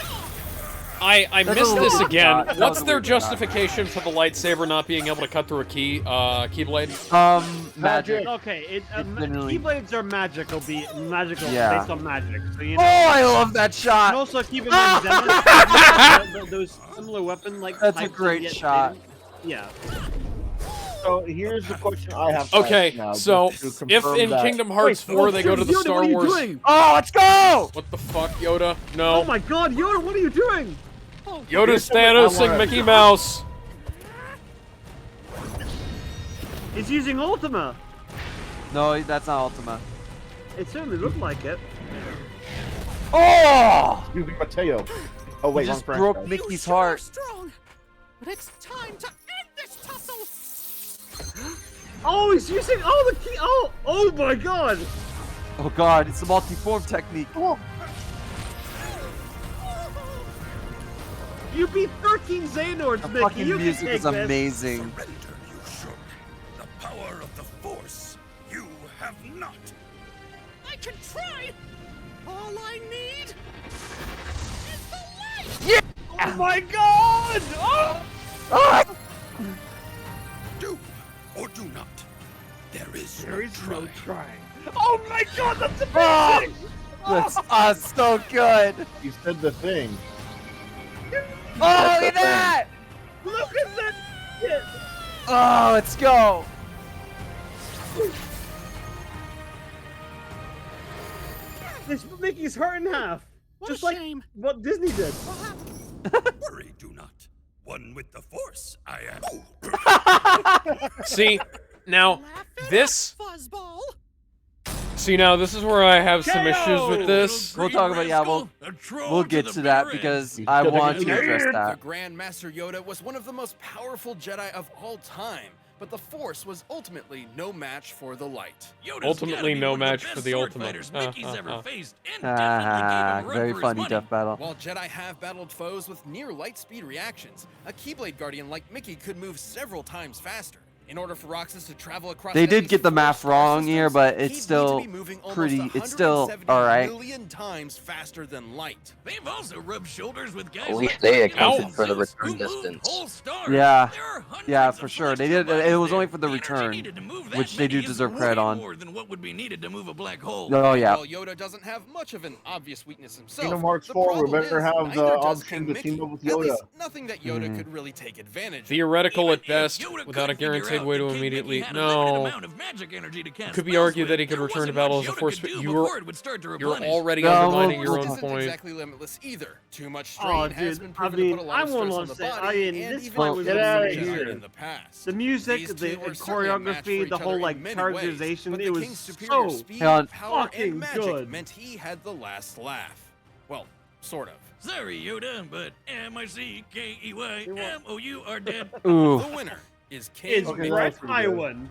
I That's missed a this weird again. shot. That What's was a their weird shot. justification for the lightsaber not being able to cut through a keyblade? Magic. Okay, Literally. Keyblades are magical, Yeah. based on magic. So you Oh, know. I love that And shot. also keep in mind Zenith, those similar weapon like. That's a types great get shot. in. Yeah. So here's the question I have. to Okay, ask now, so just to if confirm in that- Kingdom Hearts Wait, 4 they go to the Yoda, Star what are you Wars. doing? Oh, let's go. What the fuck, Yoda? Oh No. my God, Yoda, what are you doing? Yoda's I Thanos wanna- and Mickey Mouse. He's using Ultima. No, that's not Ultima. It certainly looked like it. Oh! Excuse me, Mateo. Oh wait, He wrong just franchise. broke You Mickey's sure are heart. strong. But it's time to end this tussle. Oh, he's using. Oh, the key. Oh my God. Oh god, it's a multi-form technique. You beat 13 Xehanorts, The Mickey. fucking You music can take is this. amazing. Surrender, you should. The power of the Force. You have not. I can try. All I need is the light. Oh my God. Oh. Ah! Do or do not. There is There is no no try. trying. Oh my God, that's Ah! amazing. That's so good. He said the thing. Oh, look at that. Look at that shit. Oh, let's go. This Mickey's hurt in half. What Just a like shame. what Disney did. What happened? Worry, do not. One with the Force, I am. See, now Laugh it this. up, Fuzzball. See, now this is where I have some issues with KO! this. We'll talk about we'll get to that because I He's want to gonna address The that. Grand Master Yoda was one of the most powerful Jedi of all time, but the Force was ultimately no match for the light. Yoda's Ultimately gotta be no one of the match best for the sword Ultima. fighters Mickey's ever faced, and Ah, definitely gave him run very for his funny money. death battle. While Jedi have battled foes with near light speed reactions, a Keyblade Guardian like Mickey could move several times faster. In order for Roxas to travel across They did enemy's get the 4 math star wrong here, systems, but he'd it's need to still be moving almost pretty. It's still 170 all right. million times faster than light. They've also rubbed shoulders with guys At least like they Hercules accounted and for the Zeus, return who moved distance. whole stars. Yeah. There are hundreds Yeah, of for sure. They celestial did. It bodies was only there. for the energy return, needed to move that which they do many is deserve way credit on. more than what would be needed to move a black hole. Oh yeah. While Yoda doesn't have much of an obvious weakness himself, Kingdom Hearts the 4, we problem better is, have the neither does option King to Mickey. team up with At Yoda. least nothing that Yoda Mhm. could really take advantage of. Theoretical Even at if best, Yoda without a could figure guaranteed out way that to King immediately. Mickey had a limited No. amount of magic energy to cast It could be spells argued with, that he could there return to wasn't battle much as a Yoda force, could but do you're before it would start to replenish. already No, undermining we'll your Isn't own point. exactly limitless either. Too much Oh, strain has dude, been I proven mean, to put a lot I of stress wanna on the say, body, I mean, and this even fight was influence outta the Jedi here. in the past. The music, These the two were certainly a match for choreography, each the whole other like in many ways, characterization, but it the was King's superior so speed, Hang on. power, fucking and magic good. meant he had the last laugh. Well, sort of. Sorry, Yoda, but MICKEYMOU are dead. Ooh. The winner is King Is Okay, Mickey. Brett that's pretty good. Iwan.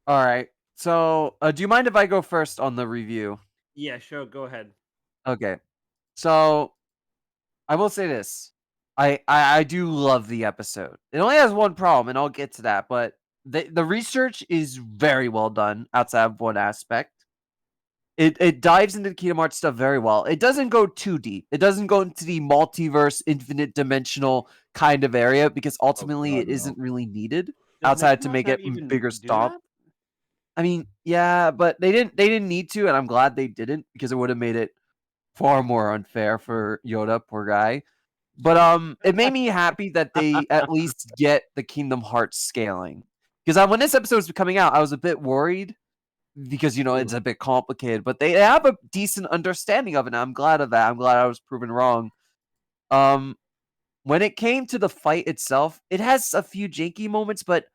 All right. So, do you mind if I go first on the review? Yeah, sure, go ahead. Okay. So, I will say this. I do love the episode. It only has one problem, and I'll get to that, but the research is very well done outside of one aspect. It dives into the Kingdom Hearts stuff very well. It doesn't go too deep. It doesn't go into the multiverse, infinite dimensional kind of area because ultimately God, it no. isn't really needed Does outside to Mehcast make not it even bigger do stop. that? I mean, yeah, but they didn't need to, and I'm glad they didn't because it would have made it far more unfair for Yoda, poor guy. But it made me happy that they at least get the Kingdom Hearts scaling. Because when this episode was coming out, I was a bit worried because it's a bit complicated, but they have a decent understanding of it. And I'm glad of that. I'm glad I was proven wrong. When it came to the fight itself, it has a few janky moments, but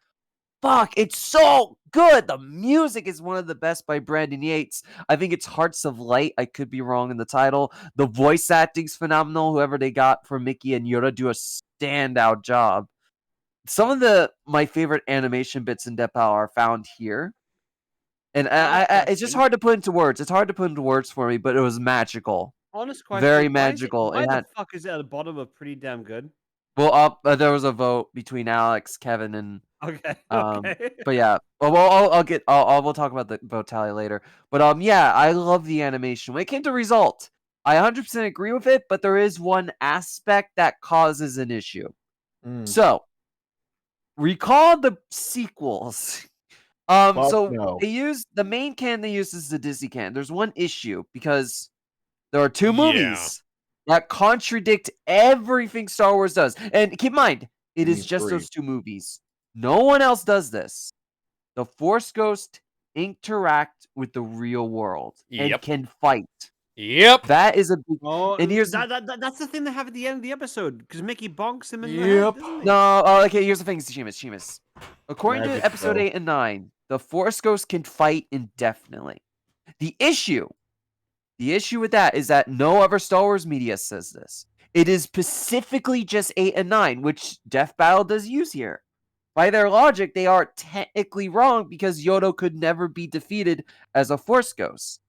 fuck, it's so good. The music is one of the best by Brandon Yates. I think it's Hearts of Light. I could be wrong in the title. The voice acting's phenomenal. Whoever they got for Mickey and Yoda do a standout job. Some of my favorite animation bits in Death Battle are found here. And it's just hard to put into words. It's hard to put into words for me, but it was magical. Honest question. Very why is magical. Why It the had- fuck is it at the bottom of pretty damn good? Well, there was a vote between Alex, Kevin, and Okay. Um, Okay. but yeah, we'll talk about the vote tally later. But yeah, I love the animation. When it came to result, I 100% agree with it, but there is one aspect that causes an issue. Mm. So, recall the sequels. Fuck So no. they use the main can they use is the Disney can. There's one issue because there are two Yeah. movies that contradict everything Star Wars does. And keep in mind, it You is mean just 3. those two movies. No one else does this. The Force Ghost interact with the real world and Yep. can fight. Yep. That is a big. Oh, And here's that's the thing they have at the end of the episode because Mickey bonks him in the Yep. head, doesn't he? No. Okay. Here's the thing, Sheamus. According Magic to episode spell. 8 and 9, the Force Ghost can fight indefinitely. The issue with that is that no other Star Wars media says this. It is specifically just 8 and 9, which Death Battle does use here. By their logic, they are technically wrong because Yoda could never be defeated as a Force Ghost.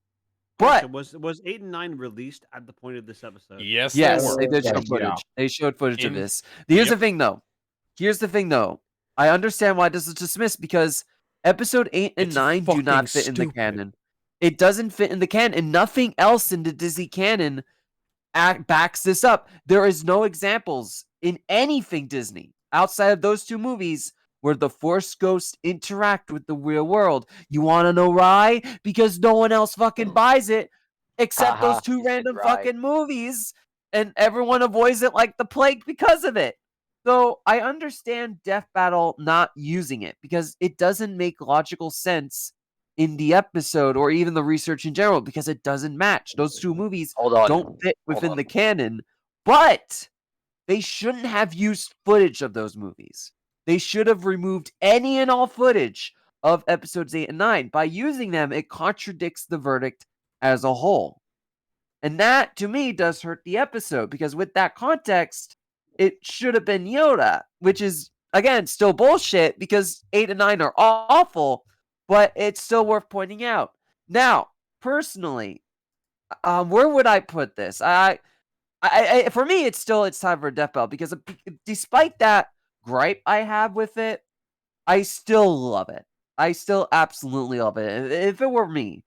But Question, was 8 and 9 released at the point of this episode? Yes, yes, they were. they did show Yeah. footage. They showed footage of In- this. Here's Yep. the thing, though. I understand why this is dismissed because episode 8 and It's 9 do not fucking fit in the stupid. canon. It doesn't fit in the canon, and nothing else in the Disney canon backs this up. There is no examples in anything Disney outside of those two movies where the Force Ghosts interact with the real world. You want to know why? Because no one else fucking buys it except those two You said random right. fucking movies, and everyone avoids it like the plague because of it. So I understand Death Battle not using it because it doesn't make logical sense in the episode or even the research in general because it doesn't match. Those two movies Hold on. don't fit within on. the canon, but they shouldn't have used footage of those movies. They should have removed any and all footage of episodes 8 and 9. By using them, it contradicts the verdict as a whole. And that, to me, does hurt the episode because with that context, it should have been Yoda, which is, again, still bullshit because 8 and 9 are awful, but it's still worth pointing out. Now, personally, where would I put this? For me, it's time for a Death Battle because despite that gripe I have with it, I still love it. I still absolutely love it. If it were me,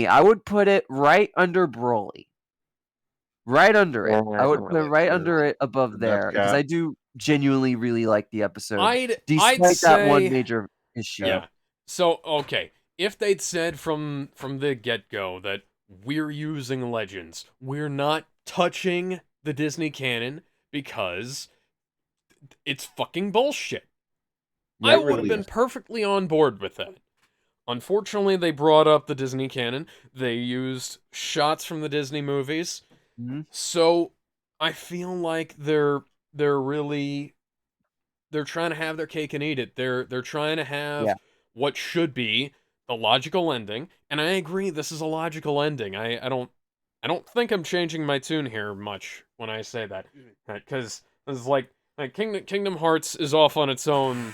I would put it right under Broly. Right under Yeah, it. I I would don't put it really right agree under with it above That's there because cap. I do genuinely really like the episode, I'd despite that one say major issue. yeah. So okay, if they'd said from the get-go that we're using Legends, we're not touching the Disney canon because it's fucking bullshit. I It would have really been is. perfectly on board with that. Unfortunately, they brought up the Disney canon. They used shots from the Disney movies. Mhm. So I feel like they're really trying to have their cake and eat it. They're trying to have Yeah. what should be the logical ending, and I agree this is a logical ending. I don't think I'm changing my tune here much when I say that, because it's like Kingdom Hearts is off on its own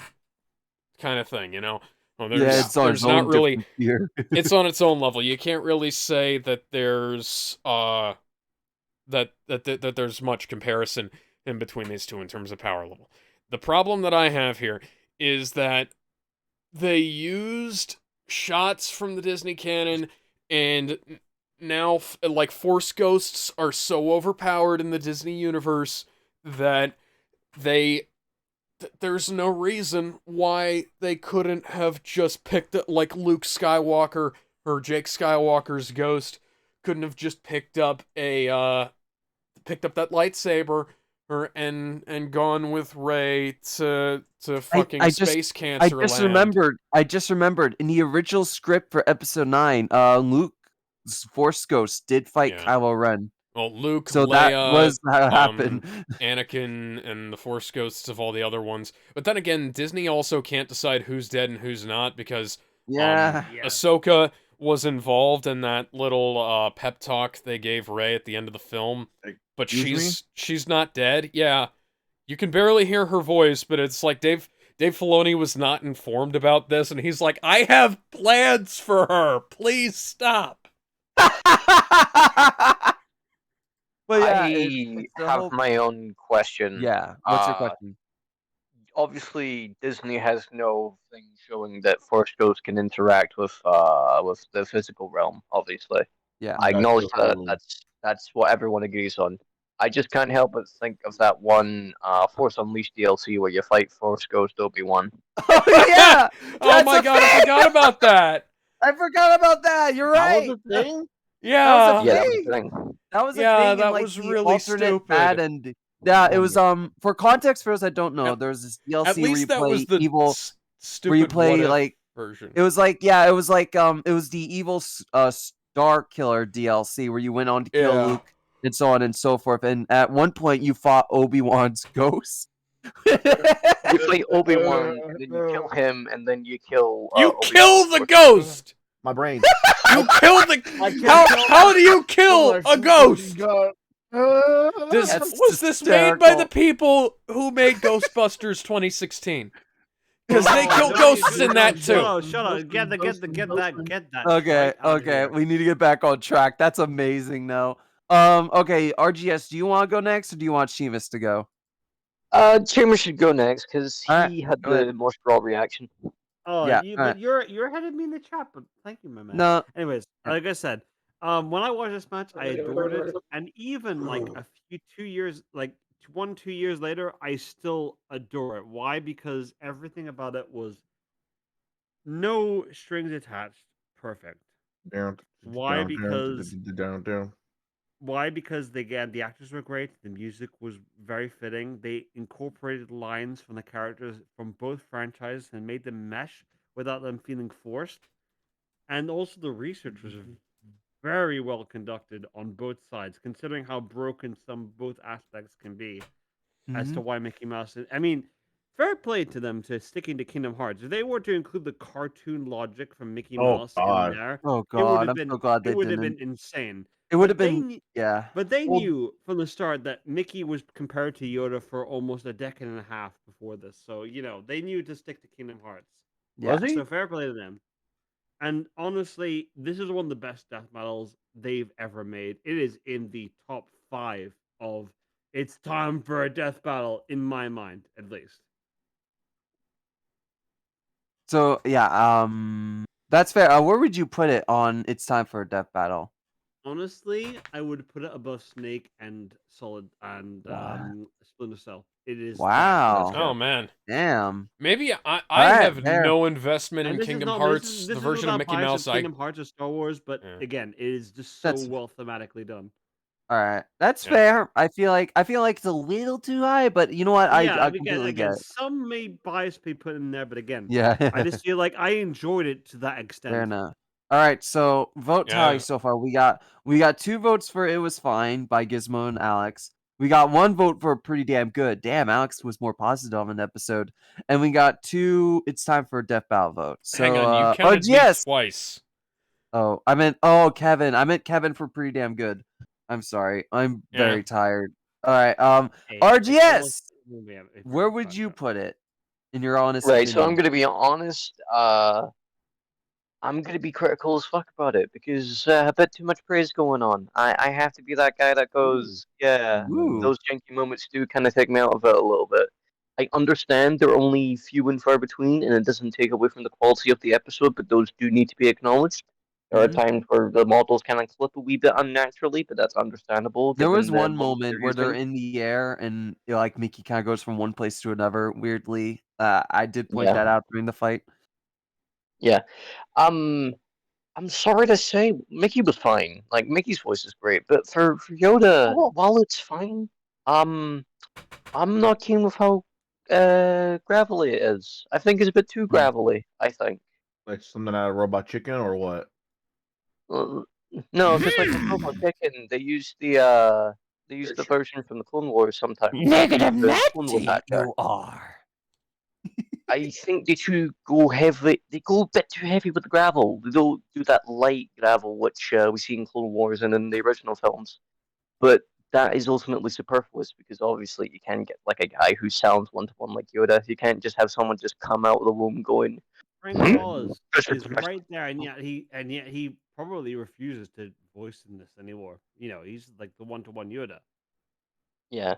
kind of thing, you know. Well, Yeah, it's on its there's not own really different tier. it's on its own level. You can't really say that there's that there's much comparison in between these two in terms of power level. The problem that I have here is that they used shots from the Disney canon, and now like Force Ghosts are so overpowered in the Disney universe that there's no reason why they couldn't have just picked it, like Luke Skywalker or Jake Skywalker's ghost couldn't have just picked up that lightsaber and gone with Rey to fucking space cancer land. I just remembered in the original script for episode 9, Luke's Force Ghost did fight Yeah. Kylo Ren. Well, Luke, So that Leia, was how it happened. Anakin, and the Force Ghosts of all the other ones. But then again, Disney also can't decide who's dead and who's not because Yeah. Ahsoka was involved in that little pep talk they gave Rey at the end of the film. But Excuse she's not dead. Yeah, you can barely hear her voice, but it's like Dave Filoni was not informed about this, and he's like, "I have plans for her. Please stop." But yeah, I the have whole- my own question. Yeah. What's your Uh, question? Obviously, Disney has no thing showing that Force Ghosts can interact with the physical realm. Obviously, Yeah. I acknowledge that. true. That's what everyone agrees on. I just can't help but think of that one Force Unleashed DLC where you fight Force Ghost Obi-Wan. Oh yeah. Oh That's my a god, I thing! forgot about that. I forgot about that. You're That right. was a thing. Yeah. Yeah, that was Hey! the thing. That was a Yeah, thing in that like was the really alternate bad stupid. end. Yeah, it Oh was my- for context for those that don't know, At- there was this At DLC where you least that play was the evil stupid where you play what if like version. it was like it was the evil Star Killer DLC where you went on to kill Yeah. Luke and so on and so forth. And at one point you fought Obi-Wan's ghost. You fight Obi-Wan, and then you kill him, and then you kill. You Obi-Wan's kill the Force ghost. My brain. You kill the. I can't tell- How do you kill Oh my a ghost? God. That's Was this made by the hysterical. people who made Ghostbusters 2016? Because they Oh, kill no, ghosts you- in that Shut too. up! Shut up! Get that. Okay, right out of okay. here. We need to get back on track. That's amazing though. Okay, RGS, do you want to go next or do you want Sheamus to go? Chairman should go next because Alright, he had go ahead. the most raw reaction. Oh, Yeah, but you're ahead of me in the chat. But thank you, my man. No. Anyways, like I said, when I watched this match, I adored it, and even like a few 2 years, like 2 years later, I still adore it. Why? Because everything about it was no strings attached, perfect. Down, Why? down, Because down. Why? Because the actors were great. The music was very fitting. They incorporated lines from the characters from both franchises and made them mesh without them feeling forced. And also, the research was very well conducted on both sides, considering how broken both aspects can be as to why Mickey Mouse. I mean, fair play to them to sticking to Kingdom Hearts. If they were to include the cartoon logic from Mickey Oh, Mouse God. in there, Oh it would god, have I'm been so glad they it would have didn't. been insane. It would have But they been knew- yeah. But they Well- knew from the start that Mickey was compared to Yoda for almost a decade and a half before this. So, they knew to stick to Kingdom Hearts. Yeah. Was he? So fair play to them. And honestly, this is one of the best death battles they've ever made. It is in the top 5 of it's time for a death battle, in my mind, at least. So yeah, that's fair. Where would you put it on It's Time for a Death Battle? Honestly, I would put it above Snake and Solid and Wow. Splinter Cell. It is that Wow. good. Oh man, Damn. maybe I Alright, have fair. no investment in And this is Kingdom not Hearts, this the is version not of Mickey biased Mouse. of Kingdom Hearts or Star Wars, but Yeah. again, it is just so That's- well thematically done. All right, that's Yeah. fair. I feel like it's a little too high, but you know what? I completely again, get it. some may bias be put in there, but again, Yeah. I just feel like I enjoyed it to that extent. Fair enough. All right, so vote Yeah. tally so far. We got 2 votes for It Was Fine by Gizmo and Alex. We got 1 vote for Pretty Damn Good. Damn, Alex was more positive on the episode. And we got 2 It's Time for a Death Battle votes. So Hang on, you oh counted me yes. twice. Oh, Kevin. I meant Kevin for Pretty Damn Good. I'm sorry. I'm very tired. All right. Hey, RGS. if Where we're would you fucked up. put it in your honest Right, opinion? so I'm gonna be honest. I'm gonna be critical as fuck about it because a bit too much praise going on. I have to be that guy that goes, yeah, Ooh. those janky moments do kind of take me out of it a little bit. I understand they're only few and far between, and it doesn't take away from the quality of the episode, but those do need to be acknowledged. There are times where the models kind of clip a wee bit unnaturally, but that's understandable. There was given the one models moment they're where they're using. in the air and like Mickey kind of goes from one place to another weirdly. I did point Yeah. that out during the fight. Yeah. I'm sorry to say, Mickey was fine. Like Mickey's voice is great, but for Yoda, while it's fine, I'm not keen with how gravelly it is. I think it's a bit too gravelly. I think. Like something out of Robot Chicken or what? No, just like the Robot Chicken, they used the version from the Clone Wars sometimes. Negative The Clone Wars Natty, actor. you are. I think they too go heavy. They go a bit too heavy with the gravel. They don't do that light gravel, which we see in Clone Wars and in the original films. But that is ultimately superfluous because obviously you can't get like a guy who sounds one-to-one like Yoda. You can't just have someone just come out of the womb going. Frank Wallace is right there, and yet he probably refuses to voice in this anymore. You know, he's like the one-to-one Yoda. Yeah.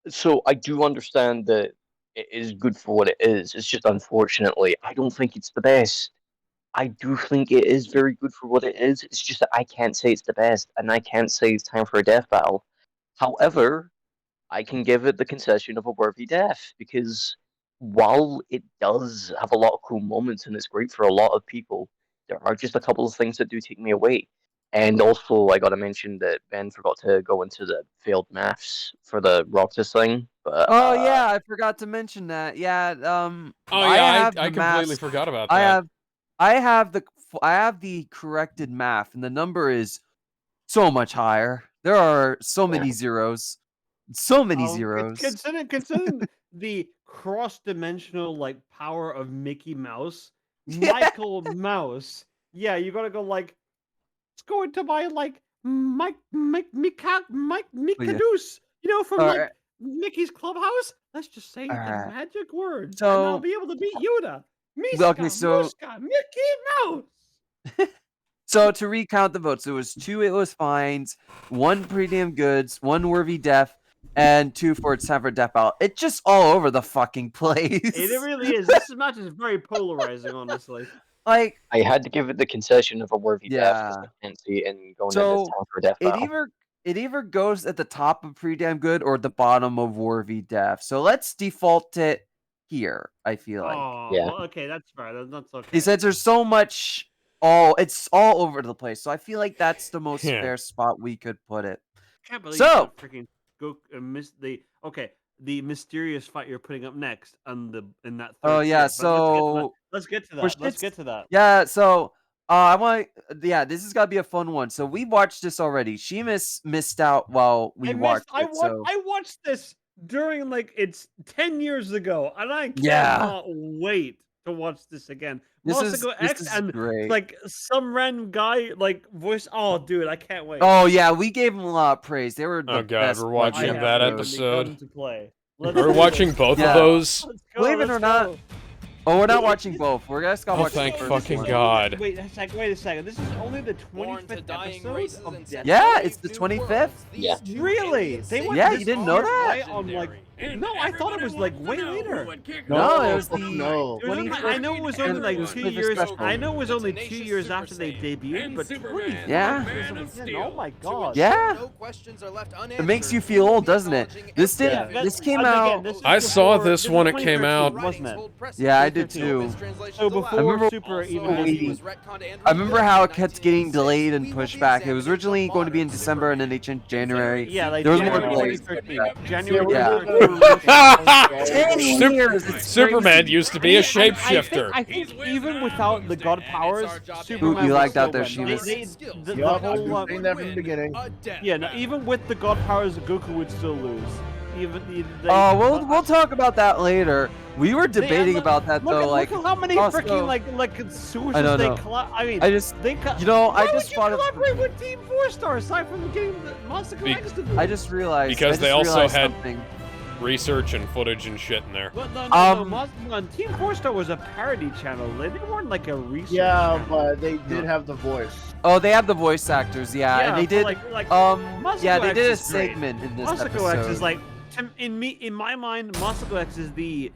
So I do understand that it is good for what it is. It's just unfortunately, I don't think it's the best. I do think it is very good for what it is. It's just that I can't say it's the best, and I can't say it's time for a death battle. However, I can give it the concession of a worthy death because while it does have a lot of cool moments and it's great for a lot of people, there are just a couple of things that do take me away. And also, I gotta mention that Ben forgot to go into the failed maths for the Roxas thing. But Oh yeah, I forgot to mention that. Yeah. Oh I yeah, have I the completely math. forgot about that. I have the corrected math, and the number is so much higher. There are so many zeros. So many zeros. Considering the cross-dimensional like power of Mickey Mouse, Michael Mouse. Yeah, you gotta go like. Let's go into my like Mikadoos. You know, from like Mickey's Clubhouse. Let's just say the magic words, and I'll be able to beat Yoda. Muska, Mickey Mouse. So to recount the votes, it was 2 It Was Fines, 1 Pretty Damn Goods, 1 Worthy Death, and 2 for It's Time for Death Battle. It's just all over the fucking place. It really is. This match is very polarizing, honestly. Like I had to give it the concession of a worthy death because I can't see it in going into It's Time for a Death battle. It either goes at the top of Pretty Damn Good or the bottom of Worthy Death. So let's default it here. I feel like. Yeah. Well, okay, that's fair. That's okay. He says there's so much. It's all over the place. So I feel like that's the most fair spot we could put it. Can't believe so freaking go miss the mysterious fight you're putting up next in that. Oh yeah, tier. so let's get to that. Let's get to that. Yeah, so this has got to be a fun one. So we watched this already. She missed out while we watched it. I watched this during like it's 10 years ago, and I cannot wait to watch this again. This is great. Like some random guy like voice. Oh, dude, I can't wait. Oh yeah, we gave him a lot of praise. They were the Oh god, best we're watching that episode. We're watching both of those. Believe it or not. Oh, we're not watching both. We're just gonna watch. Thank fucking god. Wait a second. This is only the 25th episode. Yeah, it's the 25th. Yeah. Really? They went you didn't know that? on like No, I thought it was like way later. No, it was the no. It was only, I know it was only It like was 2 Super years. Special. I know it was only 2 years after they debuted, but 20. Yeah. Oh my god. Yeah. No questions are left It makes you feel old, doesn't it? This did. Yeah. This came And again, out. this is I saw before- this is when it came 2013, out. wasn't it? Yeah, I did too. So before remember- Super even Oh, debuted. I remember how it kept getting delayed and pushed back. It was originally going to be in December, and then they changed January. Yeah, like There was more January delays. 2013. January Yeah. 2013. 10 Sup- years. It's Superman crazy. used to be a And shapeshifter. I think even without the god powers, Superman you would liked still out there, win. Sheamus. The Yup, I've whole, been saying that from the beginning. yeah, no, even with the god powers, Goku would still lose. Even Oh, we'll talk about that later. We were debating about that look though. at, Like, look at how many also- freaking like sources I don't they know. I mean, I just, they you know, why I just would you thought of. collaborate with Team 4-Star aside from getting the Monster Be- X to do? I just realized. Because I they just also realized had- something. Research and footage and shit in there. But no, Team 4-Star was a parody channel. They weren't like a research Yeah, channel. but they did have the voice. Oh, they have the voice actors, yeah, and they but did. like Yeah, they Masako did a X is great. segment in this Masako episode. X is like, in my mind, Masako X is the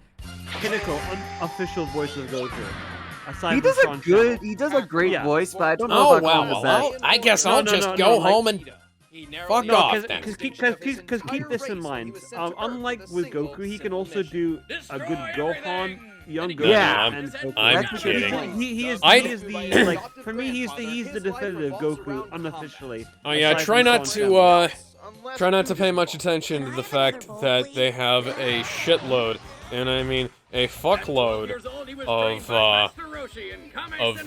pinnacle unofficial voice of Goku. Aside He from does a Sean good, Shaw. he does a great Yeah. voice, but I don't know Oh if I call him wow, the well, best. I guess No, I'll no, just no, go no, like- home and fuck No, off then. because keep this in mind. Unlike with Goku, he can also do a good Gohan, young Goku, Yeah. and Goku. I'm That's kidding. He is I- the like for me he's the definitive Goku unofficially. Oh yeah, aside try from not Sean to Shaw. try not to pay much attention to the fact that they have a shitload, and I mean a fuckload of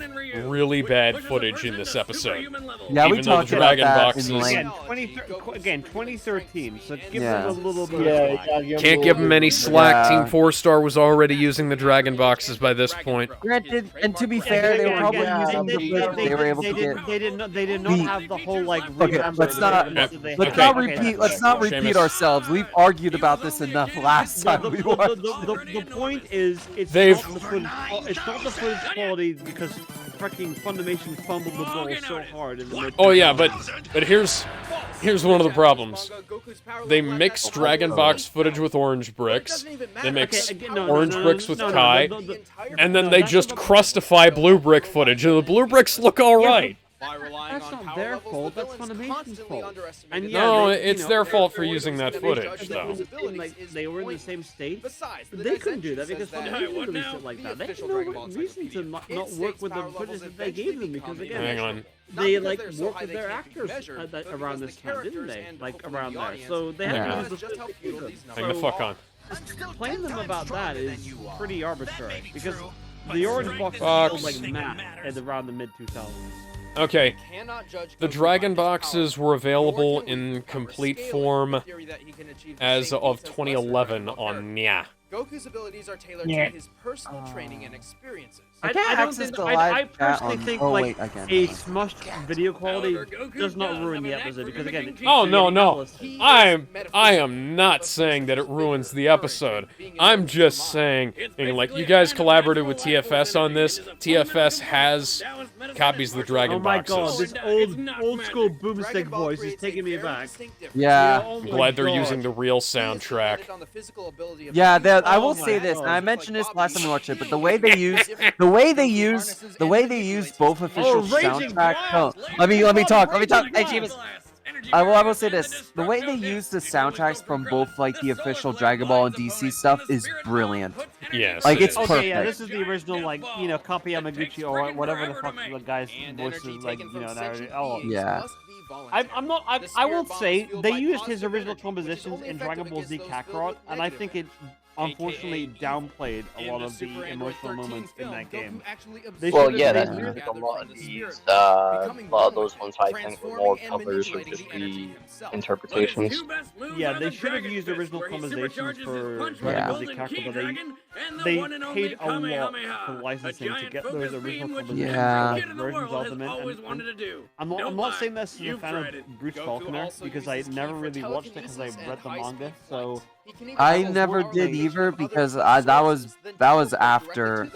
really bad footage in this episode. Yeah, we Even though the talked about Dragon that Boxes- in length. Again, 2013. So give Yeah. them a little bit. Yeah, of slack. Can't give them any slack. Yeah. Team 4-Star was already using the Dragon Boxes by this point. Granted, and to be fair, they were probably using the footage they were able to get. They did not The- have the whole like. Okay, revamp let's of not- it let's that they Let's had. not Okay, repeat. that's Let's not Seamus. repeat ourselves. We've argued about this enough last time we watched. The point is, it's They've- not the footage. It's not the footage quality because freaking Funimation fumbled the ball so hard in the mid. Oh yeah, but here's one of the problems. They mix Dragon Box footage with orange bricks. They mix orange bricks with Kai, and then they just crustify blue brick footage, and the blue bricks look alright. That's not their fault. That's Funimation's fault. And yeah, No, they, it's their fault for using that footage, because though. they were in the same state. They couldn't do that because Funimation released it like that. They had no reason to not work with the footage that they gave them because again, Hang on. they like worked with their actors around this time, didn't they? Like around there, so they had Yeah. to use the footage. Hang the fuck on. Playing them about that is pretty arbitrary because the orange box Fox. was still like mad at around the mid 2000s. Okay, the Dragon Boxes were available in complete form as of 2011 on Nya. Goku's abilities are tailored Yeah. to his personal training and experiences. I can't don't access think- the I live chat personally on. think Oh like wait, I can. a smushed video quality does not ruin the episode because again. Oh no, no. Analysis- I am not saying that it ruins the episode. I'm just saying, like, you guys collaborated with TFS on this. TFS has copies of the Dragon Oh my Boxes. god, this old school boomstick voice is taking me back. Yeah. Oh I'm my glad they're God. using the real soundtrack. Yeah, I will Oh say my this, and God. I mentioned this last time we watched it, but the way they use both official Raging soundtracks. No, Blast! let me talk. Hey, Raging Seamus. I will say this: the way they use the soundtracks from both like the official Dragon Ball and DC stuff is brilliant. Yes. Like, it it's is. Okay, yeah, perfect. this is the original, like, you know, Copy Yamaguchi or whatever the fuck the guy's voice is, like, you know, narrative. Oh, Yeah. I'm not. I will say they used his original compositions in Dragon Ball Z Kakarot, and I think it unfortunately downplayed a lot of the emotional moments in that game. They Well, should've- yeah, they that's really- a lot of these, a lot of those ones I think were more covers or just the interpretations. Yeah, they should have used original compositions for Dragon Yeah. Ball Z Kakarot, but they paid a lot for licensing to get those original compositions Yeah. for, like, versions of them. And I'm not saying this as a fan of Bruce Faulkner because I never really watched it because I read the manga. So I never did either because that was after,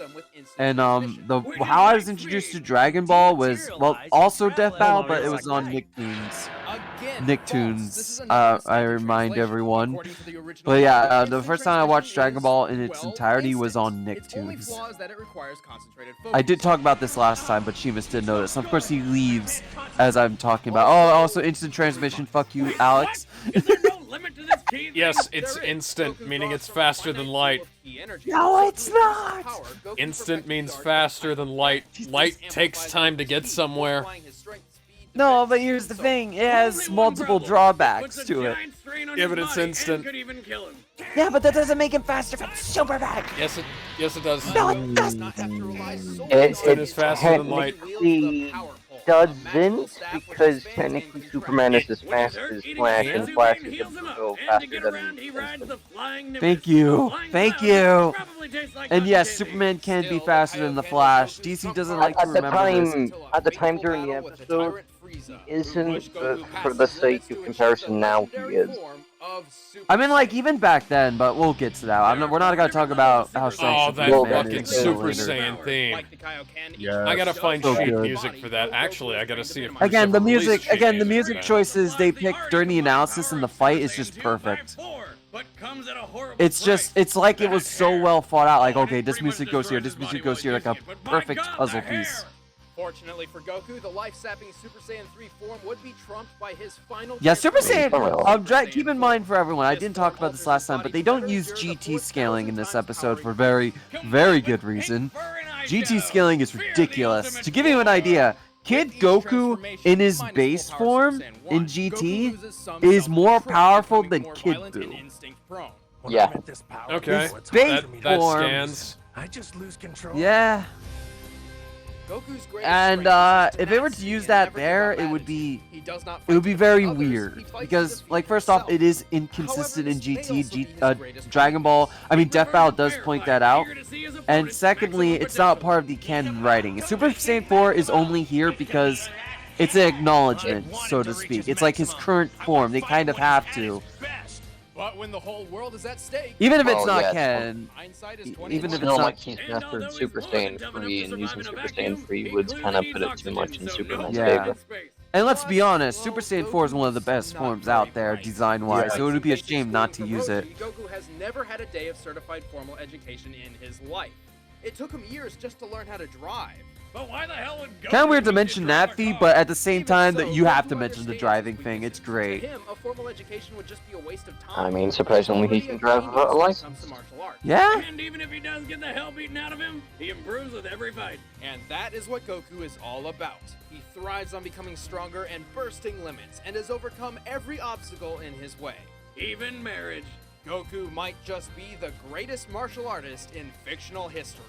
and how I was introduced to Dragon Ball was also Death Battle, but it was on Nicktoons. Nicktoons. I remind everyone. But yeah, the first time I watched Dragon Ball in its entirety was on Nicktoons. I did talk about this last time, but Sheamus did notice. Of course, he leaves as I'm talking about. Oh, also instant transmission. Fuck you, Alex. Yes, it's instant, meaning it's faster than light. No, it's not! Instant means faster than light. Light takes time to get somewhere. No, but here's the thing. It has multiple drawbacks to it. Yeah, but it's instant. Yeah, but that doesn't make him faster if it's super bad. Yes, it does. No, it doesn't. Instant is faster than light. Doesn't, because technically Superman is as fast as Flash, and Flash is go faster than Instant. Thank you. Thank you. And yes, Superman can be faster than the Flash. DC doesn't like to remember this. At the time during the episode, he isn't, but for the sake of comparison now, he is. I mean, like, even back then, but we'll get to that. We're not going to talk about how strong that Superman fucking is Super later. Saiyan theme. Yeah. I gotta find So sheet good. music for that. Actually, I gotta see if Again, the released music, sheet the for music that. choices they pick during the analysis and the fight is just perfect. It's like it was so well thought out. Like, okay, this music goes here, this music goes here, like a perfect puzzle piece. Fortunately for Goku, the life-sapping Super Saiyan 3 form would be trumped by his final... Yeah, Super Saiyan. Keep in mind for everyone, I didn't talk about this last time, but they don't use GT scaling in this episode for very, very good reason. GT scaling is ridiculous. To give you an idea, Kid Goku in his base form in GT is more powerful than Kid Buu. Yeah. Okay, His base that form. scans. I just lose control. Yeah. Goku's greatest And strength is if they were to tenacity use and that never there, give up it would be attitude. He does not it would fight be to very defeat others, he weird fights to because, defeat like, first off, himself. it is inconsistent in However, this may also be GT. his greatest Dragon Ball, I mean, Death Battle does fair point fight. that out. Eager to see his And opponent's secondly, maximum it's not potential. part of the canon writing. Super Saiyan 4 is only here because it's an acknowledgement, so to speak. It's like his current form. They kind of have to. But when the whole world is at stake, Even if it's Oh, not yeah. canon. hindsight is Even 20. if It's it's not not... like he's mastered Super Saiyan 3, and using Super Saiyan 3 would kind of put it too much in Superman's Yeah. favor. And let's be honest, Super Saiyan 4 is one of the best forms out there, design-wise, Yeah. so it would be a shame not to use it. Goku has never had a day of certified formal education in his life. It took him years just to learn how to drive. But why the hell would Goku Kind of weird to need mention drive that a fee, car? but at the same Even time so, that you have Goku to mention the understands driving his thing. It's weaknesses. great. To him, a formal education would just be a waste of time. I mean, surprisingly, he can drive without a license. Yeah? And even if he does get the hell beaten out of him, he improves with every fight. And that is what Goku is all about. He thrives on becoming stronger and bursting limits, and has overcome every obstacle in his way. Even marriage. Goku might just be the greatest martial artist in fictional history.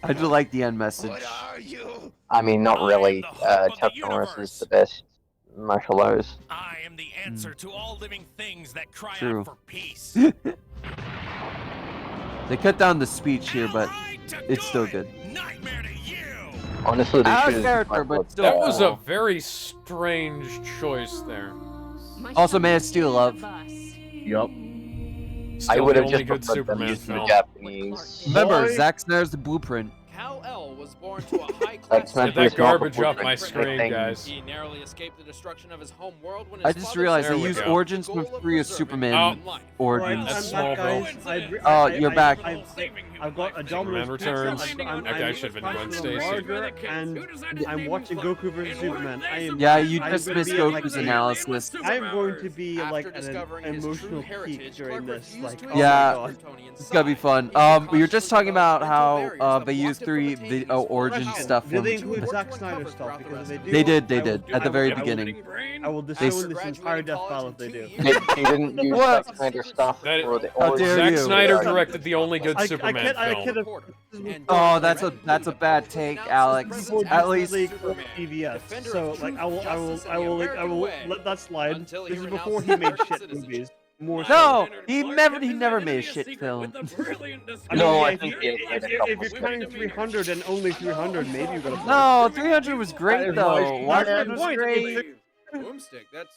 I do like the end message. What are you? I mean, not I am really. the hope of Chuck the Norris universe. is the best martial artist. I am the answer to all living things that cry True. out for peace. They cut down the speech here, but Alright to it's still good. Nightmare to you. Honestly, they Out of should character, but still That was a cool. very strange choice there. Also, Man of Steel love. Yup. Still I would the have only just good preferred them Superman using the film. Japanese. Remember, Boy. Zack Snyder's The Blueprint. Kal-El was born to a high-class... That's not Get that There's no garbage off blueprint my for screen, anything. guys. He narrowly escaped the destruction of his home world when I his just father realized There they we used go. origins from 3 of Superman Oh. origins. That's I'm back, Smallville. guys. Oh, you're back. I've got a Superman Domino's Returns. pizza. Okay, I should've been Gwen watching Stacy. Larger, and I'm watching Goku vs Superman. I am. Yeah, you I'm just gonna missed be like Goku's a- analysis. I'm going to be After like at an discovering his true emotional peak heritage, during Clark this. refused Like, to Yeah. oh my god. It's gonna be fun. We were just talking about how they used 3 origin Question, stuff do from. they include Zack Snyder stuff? Because if They did, I will did, do- at the I very will- beginning. I will They disown this entire Death Battle if they do. They didn't use What? Zack Snyder stuff That- for the How dare origin. Zack you. Snyder Yeah. directed the only good I Superman can't- I film. can't- Oh, that's a bad take, Alex. At least TVS. So like I will let that slide. This is before he made shit movies. More so. no, he never made a shit film. I No, mean, I if think you- he has made a couple if you're counting 300 and only 300, maybe you got a point. No, 300 was That great is though. nice. Watchmen That's was my point. great. Boomstick, that's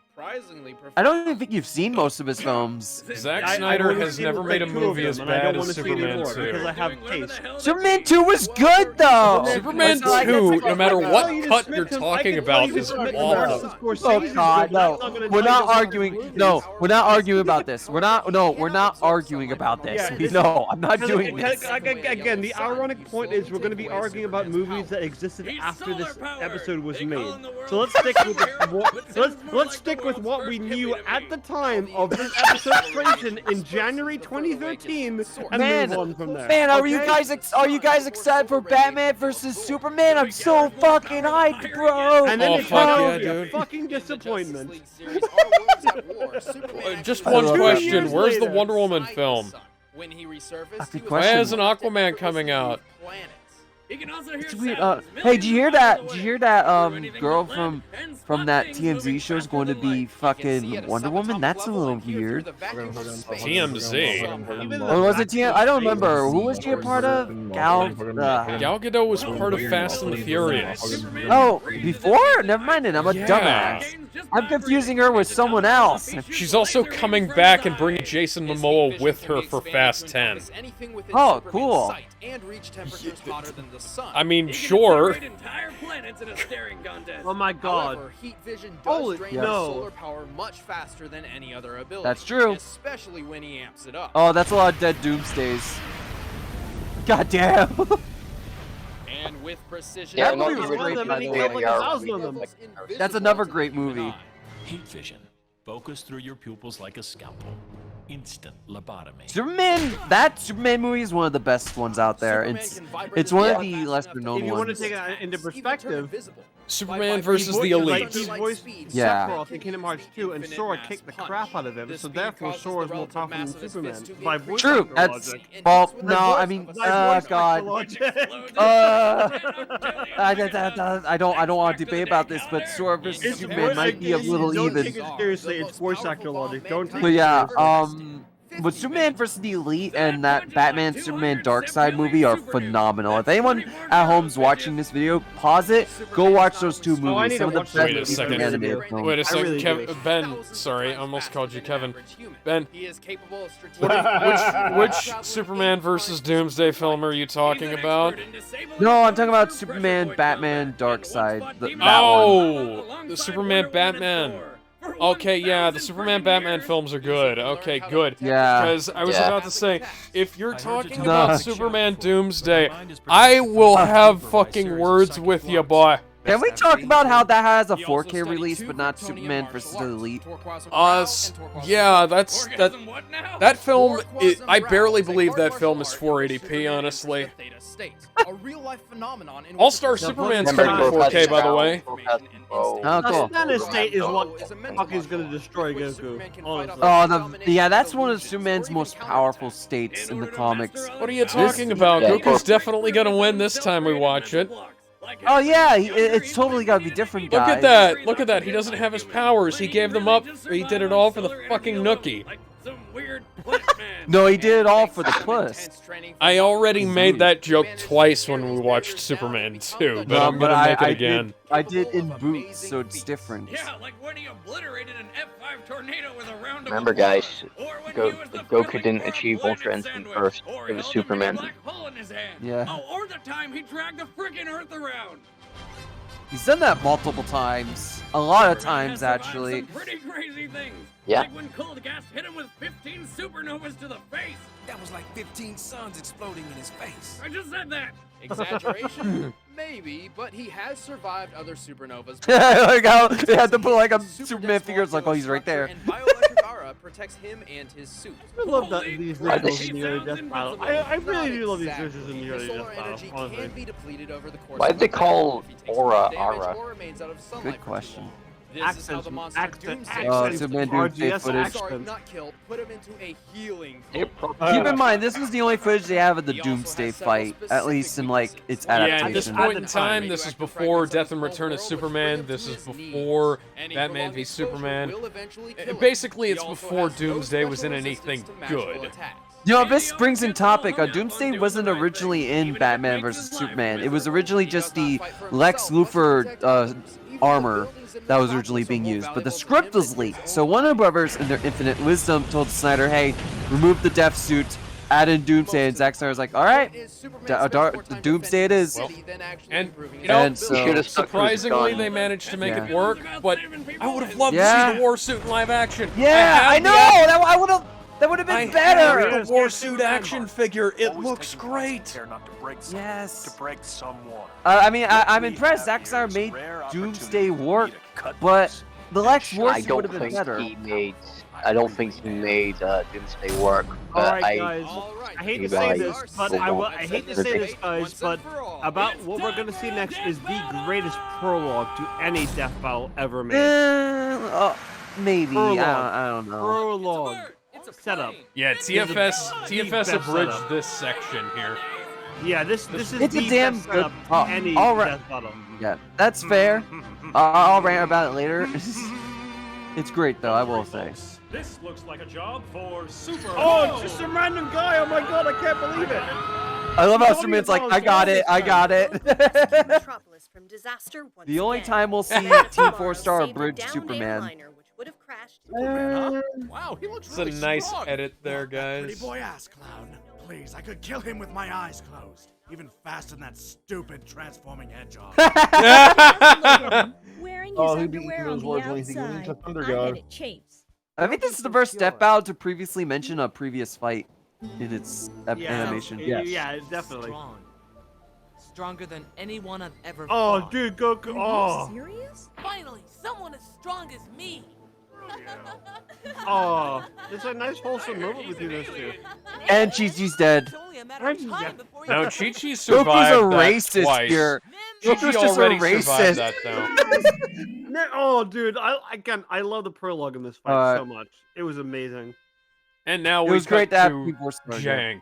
surprisingly. I don't even think you've seen most of his films. Zack I've Snyder only has seen, never made a like, 2 of movie them, as and I bad don't as wanna see any Superman more 2. because I have taste. Superman 2 was good though. Superman It's like- 2, no matter I what can tell you to cut Smith you're him- I talking can tell about, you to is Smith him awful. Martin Scorsese Oh is God, good, but I'm no! not gonna We're tell you not to watch arguing. movies. No, we're not arguing about this. We're not arguing about this. Yeah, this No, I'm not doing Because, this. again, the ironic point is we're going to be arguing about movies that existed after this episode was made. So let's stick with let's stick with what we knew at the time of this episode's creation in January 2013, and Man, move on from there. Man, are you okay? guys excited for Batman versus Superman? I'm so fucking hyped, bro. And then Oh, it fuck turned yeah, out to be a dude. fucking disappointment. Just I one love that. question, Years where's the later. Wonder Woman film? When he resurfaced, That's a he good was Why question. has an Aquaman coming out? It's weird. Hey, did you hear that? Did you hear that? Girl from that TMZ show is going to be fucking Wonder Woman. That's a little weird. TMZ. Or was it TM? I don't remember. Who was she a part of? Gal. Gal Gadot was part of Fast and the Furious. Oh, before? Never mind it. I'm a Yeah. dumbass. I'm confusing her with someone else. She's also coming back and bringing Jason Momoa with her for Fast 10. Oh, cool. I mean, sure. Oh my God. However, heat vision does Holy drain no. solar power much faster than any other ability. That's true. Especially when he amps it up. Oh, that's a lot of dead doomsdays. God damn. And with precision. Yeah, That not movie was the great, original by the he way. killed like AR 1,000 of them. That's another great movie. Heat vision. Focus through your pupils like a scalpel. Instant lobotomy. That Superman movie is one of the best ones out there. It's one of the lesser known If you want to ones. take it into perspective, Superman versus the he Elite. voiced Yeah. Sephiroth in Kingdom Hearts 2, and Sora kicked the crap out of him, so therefore Sora is more powerful than Superman. By voice True. actor That's logic. well. No, I mean, By voice actor God. logic. I don't want to debate about this, but Sora versus It's Superman voice might be a actor, little don't even. take it seriously, it's voice actor logic. Don't take But it yeah, seriously. but Superman vs. the Elite and that Batman Superman Darkseid movie are phenomenal. If anyone at home's watching this video, pause it, go watch those two I movies. need Some of to the watch best Wait a movies second. in animated film. Wait a second, really do. Ben. Sorry, I almost called you Kevin. Ben, He is capable of which Superman versus Doomsday film are you talking about? No, I'm talking about Superman, Batman, Darkseid. That one. Oh, the Superman Batman. Okay, yeah, the Superman Batman films are good. Okay, good. Yeah. Because I was Yeah. about to say, if you're talking No. about Superman Doomsday, I will have fucking words with you, boy. Can we talk about how that has a 4K release, but not Superman vs. the Elite? Yeah, that film. I barely believe that film is 480p, honestly. A real-life phenomenon in All-Star which- Superman's Remember coming in Goku 4K, by the way. Oh, Now, cool. Stannis State is what fuck is gonna destroy Goku. Honestly. Oh, yeah, that's one of Superman's most powerful states in the comics. What are you talking about? Yeah, Goku's definitely gonna win this time we watch it. Oh yeah, it's totally gotta be different, guys. Look at that! Look at that! He doesn't have his powers. He gave them up. He did it all for the fucking Nookie. No, he did it all for the puss. I already made that joke twice when we watched Superman 2, but No, I'm gonna make it again. I did in boots, so it's different. Yeah, like when he obliterated an F5 tornado with a round of Remember, applause. guys, Or when Go- he used the Goku flaming didn't full achieve lemon Ultra Instinct sandwich, first. or It he was held a Superman. black hole in his hand. Yeah. Oh, or the time he dragged the freaking Earth around. He's done that multiple times. A lot of Superman times, has survived actually. Some pretty crazy things. Yeah. Like when cold gas hit him with 15 supernovas to the face. That was like 15 suns exploding in his face. I just said that. Exaggeration? Maybe, but he has survived other supernovas. Like how they had to put like a Superman figure. It's like, oh, he's right there. And bioelectric aura protects him and his suit. I love that Holy these crap. visuals in the early death battle. I really do love these visuals in the Because early solar death battle. energy can Honestly. be depleted over the course Why'd of they a battle. call If he takes aura enough damage, aura? aura remains out of sunlight Good for too question. long. This is how Accents, the monster accents, Doomsday accents, Superman RGS Doomsday footage. accents. Sorry, not kill. Put him into a healing. They coma. pro- Keep in mind, this was the only footage they have of the He also Doomsday has several fight, at least in like its Yeah, at this adaptation. point in time, this is before Death and Return of Superman. This is before Any Batman prolonged v exposure Superman. will eventually kill him. Basically, He it's also before has no Doomsday was in special anything resistance to magical good. attacks. You know, this brings in topic. Doomsday wasn't originally in Batman vs Superman. It was originally just the Lex Luthor armor that was originally being used, but the script was leaked. So Warner Brothers, in their infinite wisdom, told Snyder, "Hey, remove the death suit, add in Doomsday." And Zack Snyder was like, "All right, Doomsday it is." And you know, And so, surprisingly, they managed to make Yeah. it work. But I would have loved to Yeah. see the war suit in live action. yeah, I know that would have I been better. have the war suit action figure. It looks great. Yes. To break someone. I mean, I'm impressed. Zack Snyder made Doomsday work, but the Lex War I suit don't would have been think better. he made. I don't think he made Doomsday work. All But right, guys. I hate to say this, but I hate to say this, guys, but about what we're gonna see next is the greatest prologue to any death battle ever made. Maybe. Prologue. I don't know. Prologue. Setup. Yeah, TFS best abridged setup. this section here. Yeah, this is It's the a damn best good. setup to any all right. death battle. Yeah, that's fair. I'll rant about it later. It's great though, I will say. This looks like a job for Super. Oh, it's just a random guy. Oh my god, I can't believe it. I love how Superman's like, "I got it, I got it." Metropolis from disaster once The only again. time we'll see Tomorrow, Team 4-star save a abridged downed Superman. airliner which would have crashed. Wow, he looks It's really a nice strong. edit there, Pretty guys. boy ass clown. Please, I could kill him with my eyes closed. Even faster than that stupid transforming hedgehog. Wearing his Oh, he'd be eating underwear on those the words when he's eating outside. the Thunder I God. had it chafes. I think this is the first step battle to previously mention a previous fight in its animation. Yeah, definitely. Stronger than anyone I've ever Oh, fought. dude, Goku. Are Oh, you serious? Finally, someone as strong as me. oh. It's a nice wholesome movie with you those two. And Chi-Chi's dead. It's only a matter of time before No, you- Chi-Chi Goku's survived a that racist twice. here. Chi-Chi Goku's just a already racist. survived that, though. Oh, dude, I love the prologue in this fight so much. It was amazing. And now It we was great cut to have to people start. Jank.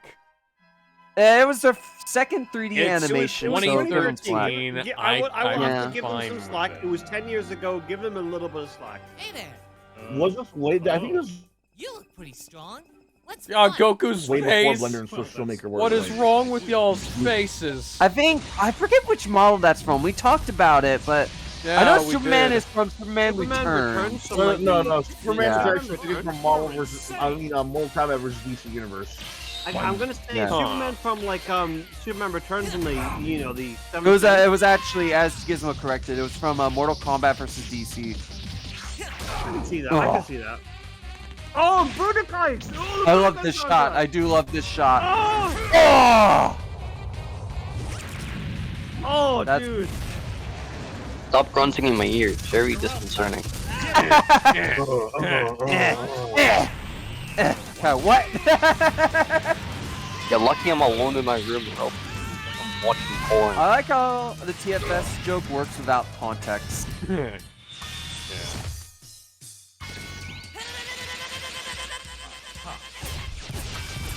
It was their second 3D It's animation, so give them 2013. slack. Yeah, I would have Yeah. to give them some fine slack. with It was 10 years ago. Give them a little bit of slack. Hey there, Was this late? I think it was you look pretty strong. Let's Yeah, fight. Goku's way before face. Blender and Social Maker were. What is wrong with y'all's faces? I forget which model that's from. We talked about it, but I know we Superman did. is from Superman Returns. so No, like no, Superman's Yeah. actually from Marvel versus, Mortal Kombat versus DC Universe. I'm gonna say Yeah. Superman from like Superman Returns in the the. It was actually, as Gizmo corrected, it was from Mortal Kombat versus DC. I can see that. I can see that. Oh, Budokai! Oh, I love this shot. I do love this shot. Oh, Oh! oh, That's- dude. Stop grunting in my ear. It's very disconcerting. What? You're lucky I'm alone in my room, bro. I'm watching porn. I like how the TFS joke works without context.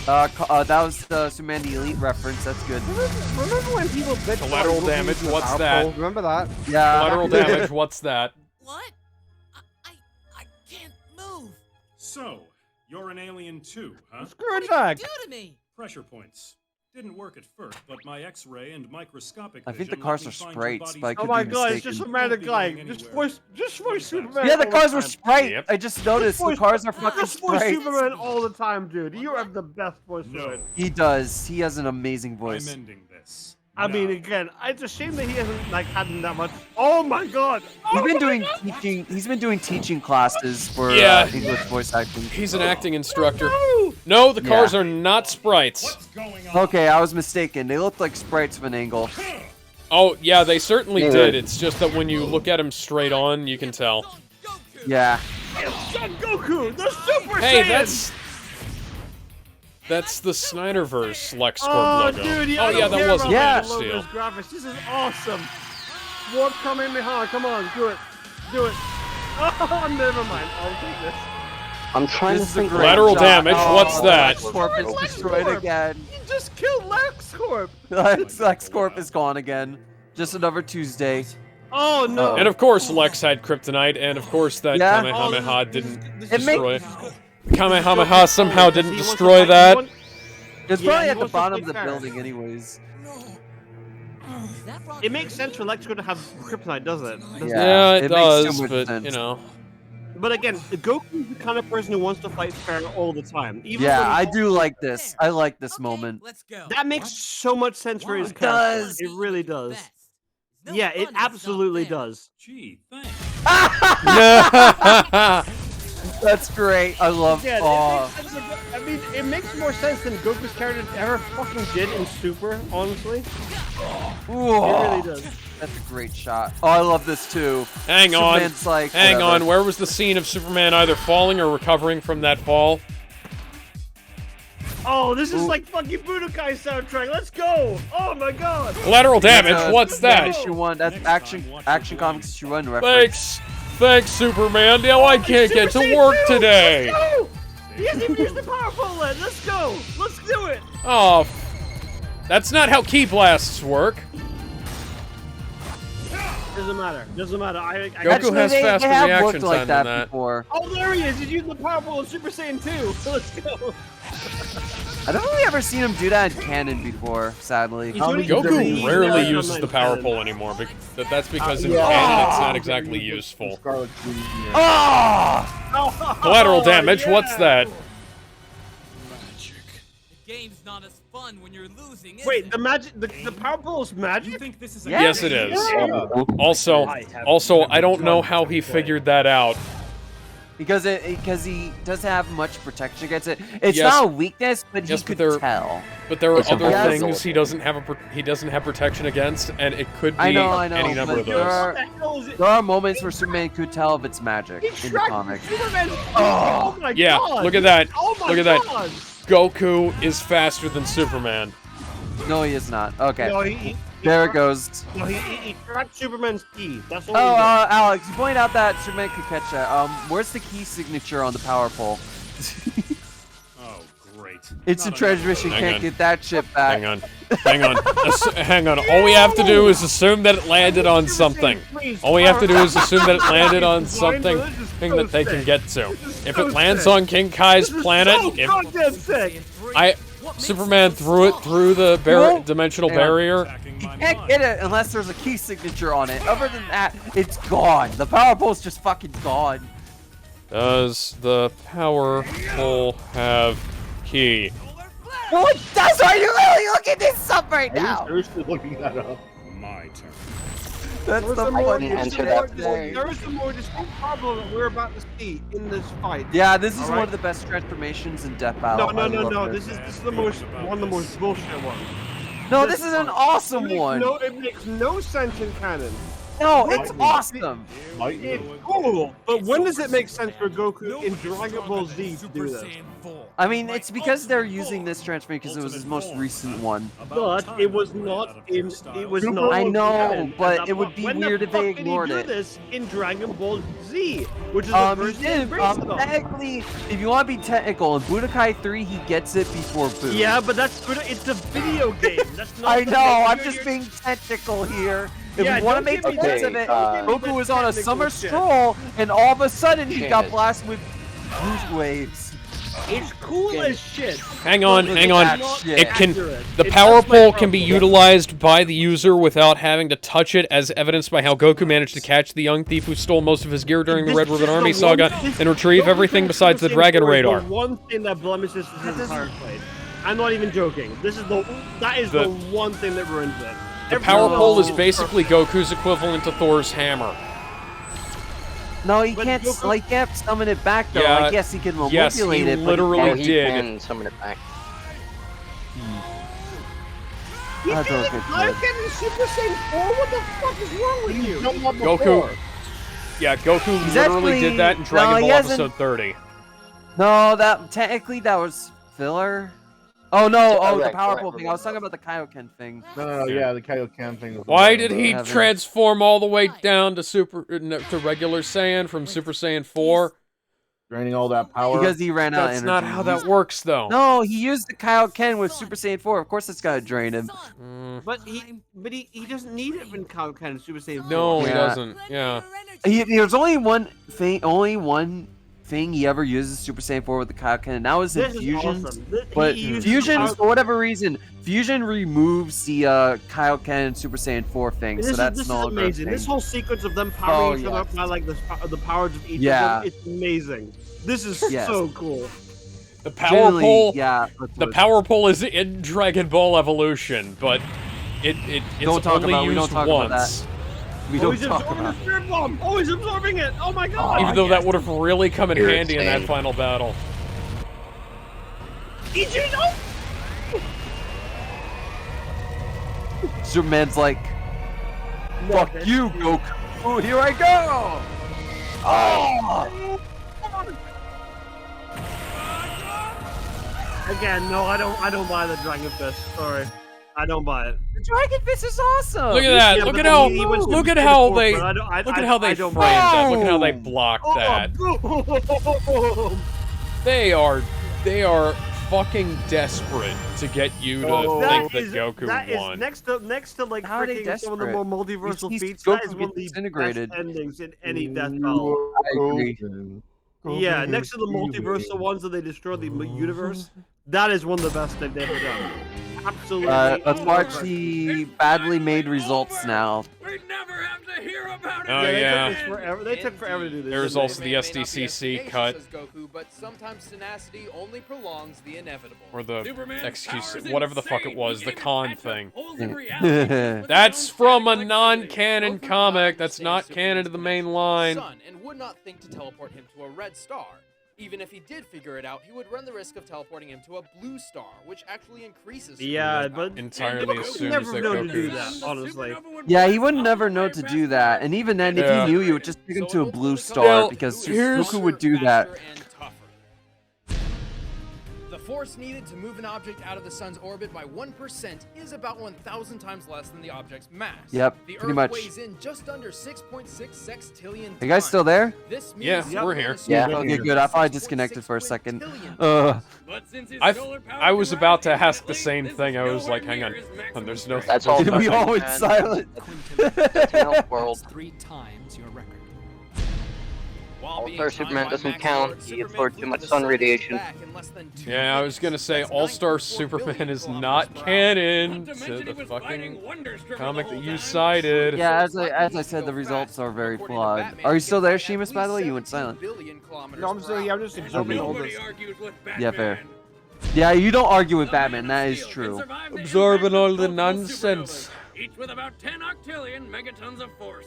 That was the Superman the Elite reference. That's good. Remember when people bitched about Collateral Goku damage, being what's powerful? that? Remember that? Yeah. Collateral damage, what's that? What? I can't move. So, you're an alien too, huh? Screw it, Do Jack. to me. Pressure points. Didn't work at first, but my X-ray and microscopic I think the vision cars let are me find your sprites, body's but I Oh could my be god, it's mistaken. just a random guy. Just voice Superman. Yeah, the all cars were time. sprite. Yep. I just noticed the voice- cars are fucking Just voice sprite. Superman all the time, dude. You have the best voice No. for it. He does. He has an amazing I'm voice. ending this. I mean, Now. again, it's a shame that he hasn't like had that much. Oh my god! He's been doing teaching. He's been doing teaching classes for Yeah. English voice acting. He's an acting instructor. No, the cars are not sprites. What's going on? Okay, I was mistaken. They look like sprites from an angle. Oh, yeah, they certainly Yeah. did. It's just that when you look at him straight on, you can tell. Yeah. Son Goku, the Super Hey, Saiyan! that's the Snyderverse LexCorp Oh, logo. dude, Oh, yeah, that was a Yeah. big steal. Graphics. This is awesome. Warp Kamehameha, come on, do it, do it. Oh, never mind. I'll take this. I'm trying This to is a think. great Lateral shot. damage, Oh, what's that? LexCorp is destroyed again. You just killed LexCorp. LexCorp is gone again. Just another Tuesday. Oh no. And of course, Lex had kryptonite, and of course that Yeah. Kamehameha didn't This It is- destroy. Kamehameha somehow didn't He wants destroy to fight- that. he wants- It's Yeah, probably he at the wants to bottom of take the care. building, anyways. It makes sense for Electrico to have kryptonite, doesn't it? Doesn't Yeah, it it makes does, so much but sense. you know. But again, Goku's the kind of person who wants to fight fair all the time. Even Yeah, when he I falls do short. like this. I like this moment. Let's go. That makes so much sense for his It character. does. It really does. No Yeah, it fun if it's not absolutely fair. does. Gee, thanks. That's great. I love. Yeah, Oh, it makes sense. I mean, it makes more sense than Goku's character ever fucking did in Super, honestly. Whoa. It really does. That's a great shot. Oh, I love this too. Hang on. Superman's like, Hang whatever. on. Where was the scene of Superman either falling or recovering from that fall? Oh, this is like fucking Budokai soundtrack. Let's go! Oh my god! Collateral damage. That's, What's that? Issue 1. That's Action Comics issue 1 reference. Thanks, Superman. Now I can't get to Super work Saiyan 2! today. Let's go! He hasn't even used the power bullet. Let's go! Let's do it! Oh, that's not how key blasts work. Doesn't matter. Doesn't matter. Goku Actually, has they faster have reaction worked like time that than that. before. Oh, there he is. He's using the power bullet Super Saiyan 2. Let's go. I don't really ever seen him do that in canon before, sadly. Goku rarely uses the power pole anymore, but that's because in canon it's not exactly useful. Oh! Collateral damage. What's that? The game's not as fun when you're losing, is Wait, it? the magic, the power pole is magic? You think this is a Yes, it is. Yeah. Also, I don't know how he figured that out. Because he doesn't have much protection against it. It's Yes. not a weakness, but Yes, he but could tell. But there are It's a other vulnerability. things he doesn't have protection against, and it could be I know, any number but of there those. are, What the hell is it? there are moments where Superman could tell if it's magic He in the tracked comic. Superman's oh my Yeah, god! look at that. Oh my Look at that. god! Goku is faster than Superman. No, he is not. Okay. No, he There it goes. No, he tracked Superman's key. That's all Oh, he did. Alex, you pointed out that Superman could catch that. Where's the key signature on the power pole? Oh, great. It's a treasure mission. Hang Can't on. get that shit back. Hang on. Hang on. All we have to do is assume that it landed on something. All we have to do is assume that it landed on something that they can get to. If it lands on King Kai's planet, if Goddamn sick! Superman threw it through the dimensional Hang on. barrier. You can't get it unless there's a key signature on it. Other than that, it's gone. The power pole's just fucking gone. Does the power pole have key? Well, it does. Are you really looking this up right Are you now? seriously looking that up? My turn. That's the I funniest didn't answer shit that ever. There is a more distinct problem that we're about to see in this fight. Yeah, this is All one right. of the best transformations in Death No, Battle. no, I no, love no. this. This is the most one of the most bullshit ones. No, this is an awesome one. No, it makes no sense in canon. No, it's awesome. It's cool, but when does it make sense for Goku in Dragon Ball Z to do this? I mean, it's because they're using this transformation because it was his most recent one. But it was not in. It was not. I in know, canon. but And it would be when weird the if they fuck ignored did he it. do this in Dragon Ball Z, which is the He first did. embrace it all. Technically, if you want to be technical, in Budokai 3, he gets it before Boo. Yeah, but that's good. It's a video game. That's not. I the know. game I'm you're- just being technical here. If Yeah, we want to don't make give me sense that. of it, Don't give me Goku that was on a technical summer shit. stroll, and all of a sudden he got Shit. blasted with boost waves. It's cool as shit. Hang on, but hang it's on. not Shit. It can. accurate. The It's power just my pole can be problem. utilized by the user without having to touch it, as evidenced by how Goku managed to catch the young thief who stole most of his gear during the This Red is Ribbon the Army one- saga this- and retrieve Goku everything besides the Super Dragon Saiyan 4 is Radar. The one thing that blemishes this entire fight. I'm not even joking. That is The- the one thing that ruins it. The power pole is basically Goku's equivalent to Thor's hammer. No, he But can't. Goku- Like, he can't summon it back though. Yeah, I guess he can manipulate yes, he it. but literally Oh, can't- he did. can summon it back. You I did don't it! think I'm so. getting Super Saiyan 4? What the fuck is wrong with you? Goku. Yeah, Goku He's literally actually- did that in no, Dragon he Ball hasn't- Episode 30. No, technically that was filler. Oh no! Oh, the Correct, power correct, pole thing. I was talking about the Kaioken thing. No, yeah, the Kaioken thing. was Why the- did he Heaven. transform all the way down to to regular Saiyan from Super Saiyan 4? draining all that power? Because he ran out of That's energy. not how that works, though. No, he used the Kaioken with Super Saiyan 4. Of course, it's gotta drain him. But he doesn't need it when Kaioken and Super Saiyan 4. No, he Yeah. doesn't. Yeah. There's only one thing thing he ever uses Super Saiyan 4 with the Kaioken. Now is in This is Fusions. awesome. But He uses Fusion, the for whatever reason, Fusion removes the Kaioken and Super Saiyan 4 thing, This so is, that's this no is longer a amazing. thing. This whole sequence of them powering each other up yes. by like the powers of each Yeah. of them, it's amazing. This is Yes. so cool. The power Generally, pole. yeah. The power pole is in Dragon Ball Evolution, but it's Don't talk only about- we used don't talk about once. that. We Oh, don't he's talk absorbing about the spirit bomb. Oh, he's absorbing it. Oh my god. Even though that would have really come in Spirit handy in that Saiyan. final battle. EJ, no! Superman's like, fuck you, Goku. Here I go. Oh! Again, no, I don't buy the Dragon Fist. Sorry, I don't buy it. The Dragon Fist is awesome. Look at that! Yeah, look but at then how he went to look the at how forefront. they I don't- I- look at I- how they I framed don't that. Look at how they Boom. blocked Oh, that. boom. They are fucking desperate to get you to think that Goku that is won. next to like How are they freaking some of the desperate? more multiversal He's feats. Goku That is one of the gets disintegrated. best endings in any Death Battle. I agree. Yeah, next to the multiversal ones that they destroy the universe, that is one of the best they've ever done. Absolutely. Let's watch the badly made results now. We never have to hear about it. Oh They yeah. took this forever. They took forever to do this. There's didn't also they? the SDCC cut, Says Goku, but sometimes tenacity only prolongs the inevitable. or the Superman's excuse, powers whatever the fuck it insane. was, He the can even con patch up thing. holes in reality with That's his own from a static electricity. non-canon Goku comic. died That's to not save canon to the Superman's main line. son and would not think to teleport him to a red star. Even if he did figure it out, he would run the risk of teleporting him to a blue star, which actually increases. Yeah, Superman's but Entirely Goku assumes never that known to do Goku's- that. Honestly, Yeah, he would never know to do that. And even then, if Yeah. he knew, he would just pick him to a blue star Well, because here's- Goku would do that. The force needed to move an object out of the sun's orbit by 1% is about 1,000 times less than the object's mass. Yep, the pretty Earth much. weighs in just under 6.6 sextillion. You guys still there? This means Yeah, Superman we're here. is Yeah. Okay, good. I probably disconnected for a second. 6.6 Ugh. But since his I solar power I was can about to rise ask the infinitely, same this thing. is I was nowhere like, hang on, near his there's maximum no. strength. That's all. We fucking all went man. silent. That's an elf world. 3 times your record. While All-Star being timed Superman by doesn't Max count. Lord, He Superman absorbed flew too to much the sun sun radiation. back in less than 2 Yeah, I was gonna say All-Star 9.4 Superman billion is kilometers not per hour. canon Not to mention he the was fucking fighting Wonderstruck comic the that whole you time. cited. Yeah, as I said, the results are very flawed. Are you still there, Sheamus, by the way? You went silent. no, I'm still here. I'm just And absorbing all nobody this. argues with Yeah, fair. Batman. Yeah, you don't argue with The Man Batman. of That is Steel can true. survive the Absorbing impact of all the multiple nonsense. supernovas, each with about 10 octillion megatons of force.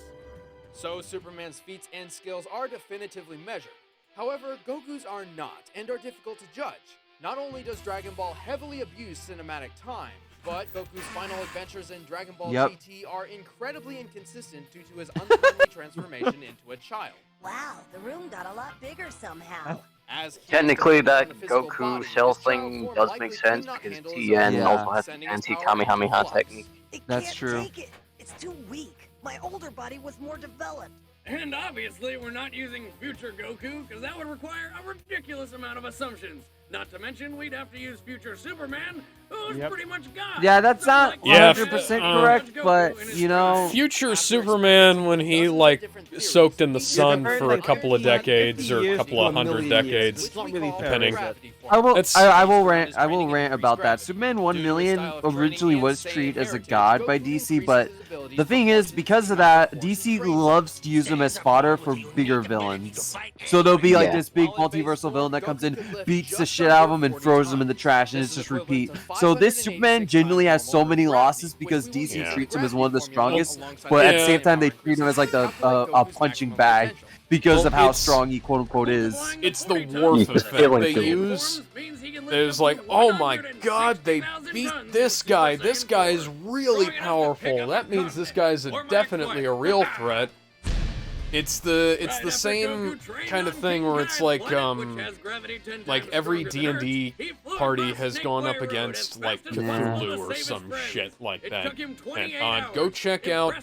So Superman's feats and skills are definitively measured. However, Goku's are not, and are difficult to judge. Not only does Dragon Ball heavily abuse cinematic time, but Goku's final adventures in Dragon Ball Yep. GT are incredibly inconsistent due to his untimely transformation into a child. Wow, the room got a lot bigger somehow. As he Technically, depends on that the physical Goku body, cell his child thing form does likely make sense could not because handle his TN own Yeah. also has the sending his power anti-Kamehameha into flux. technique. It That's can't true. take it. It's too weak. My older body was more developed. And obviously, we're not using future Goku, because that would require a ridiculous amount of assumptions. Not to mention, we'd have to use future Superman, who's pretty much God. Yeah, that's not Something like Yeah, 100% uh, correct, Goku but in his you know, prime. Future Superman, when he like soaked in the sun compared for a like couple of 50 decades or a years couple to of hundred 1,000,000 years. decades, It's not really fair, depending. is it? I will. It's- I will rant. I will rant about that. Superman 1 million originally was treated as a god by DC, but the thing is, because of that, DC loves to use him as fodder for bigger villains. So there'll be like Yeah. this big multiversal villain that comes in, beats the shit out of him, and throws him in the trash, and it's just repeat. So this Superman genuinely has so many losses because DC Yeah. treats him as one of the strongest, but at the same time they treat him as like a punching bag because of how strong he quote unquote is. It's the Worf He's effect. killing They people. use. There's like, oh my god, they beat this guy. This guy is really powerful. That means this guy's definitely a real threat. It's the same kind of thing where it's like every D&D party has gone up against like Cthulhu or some shit like that. And go check out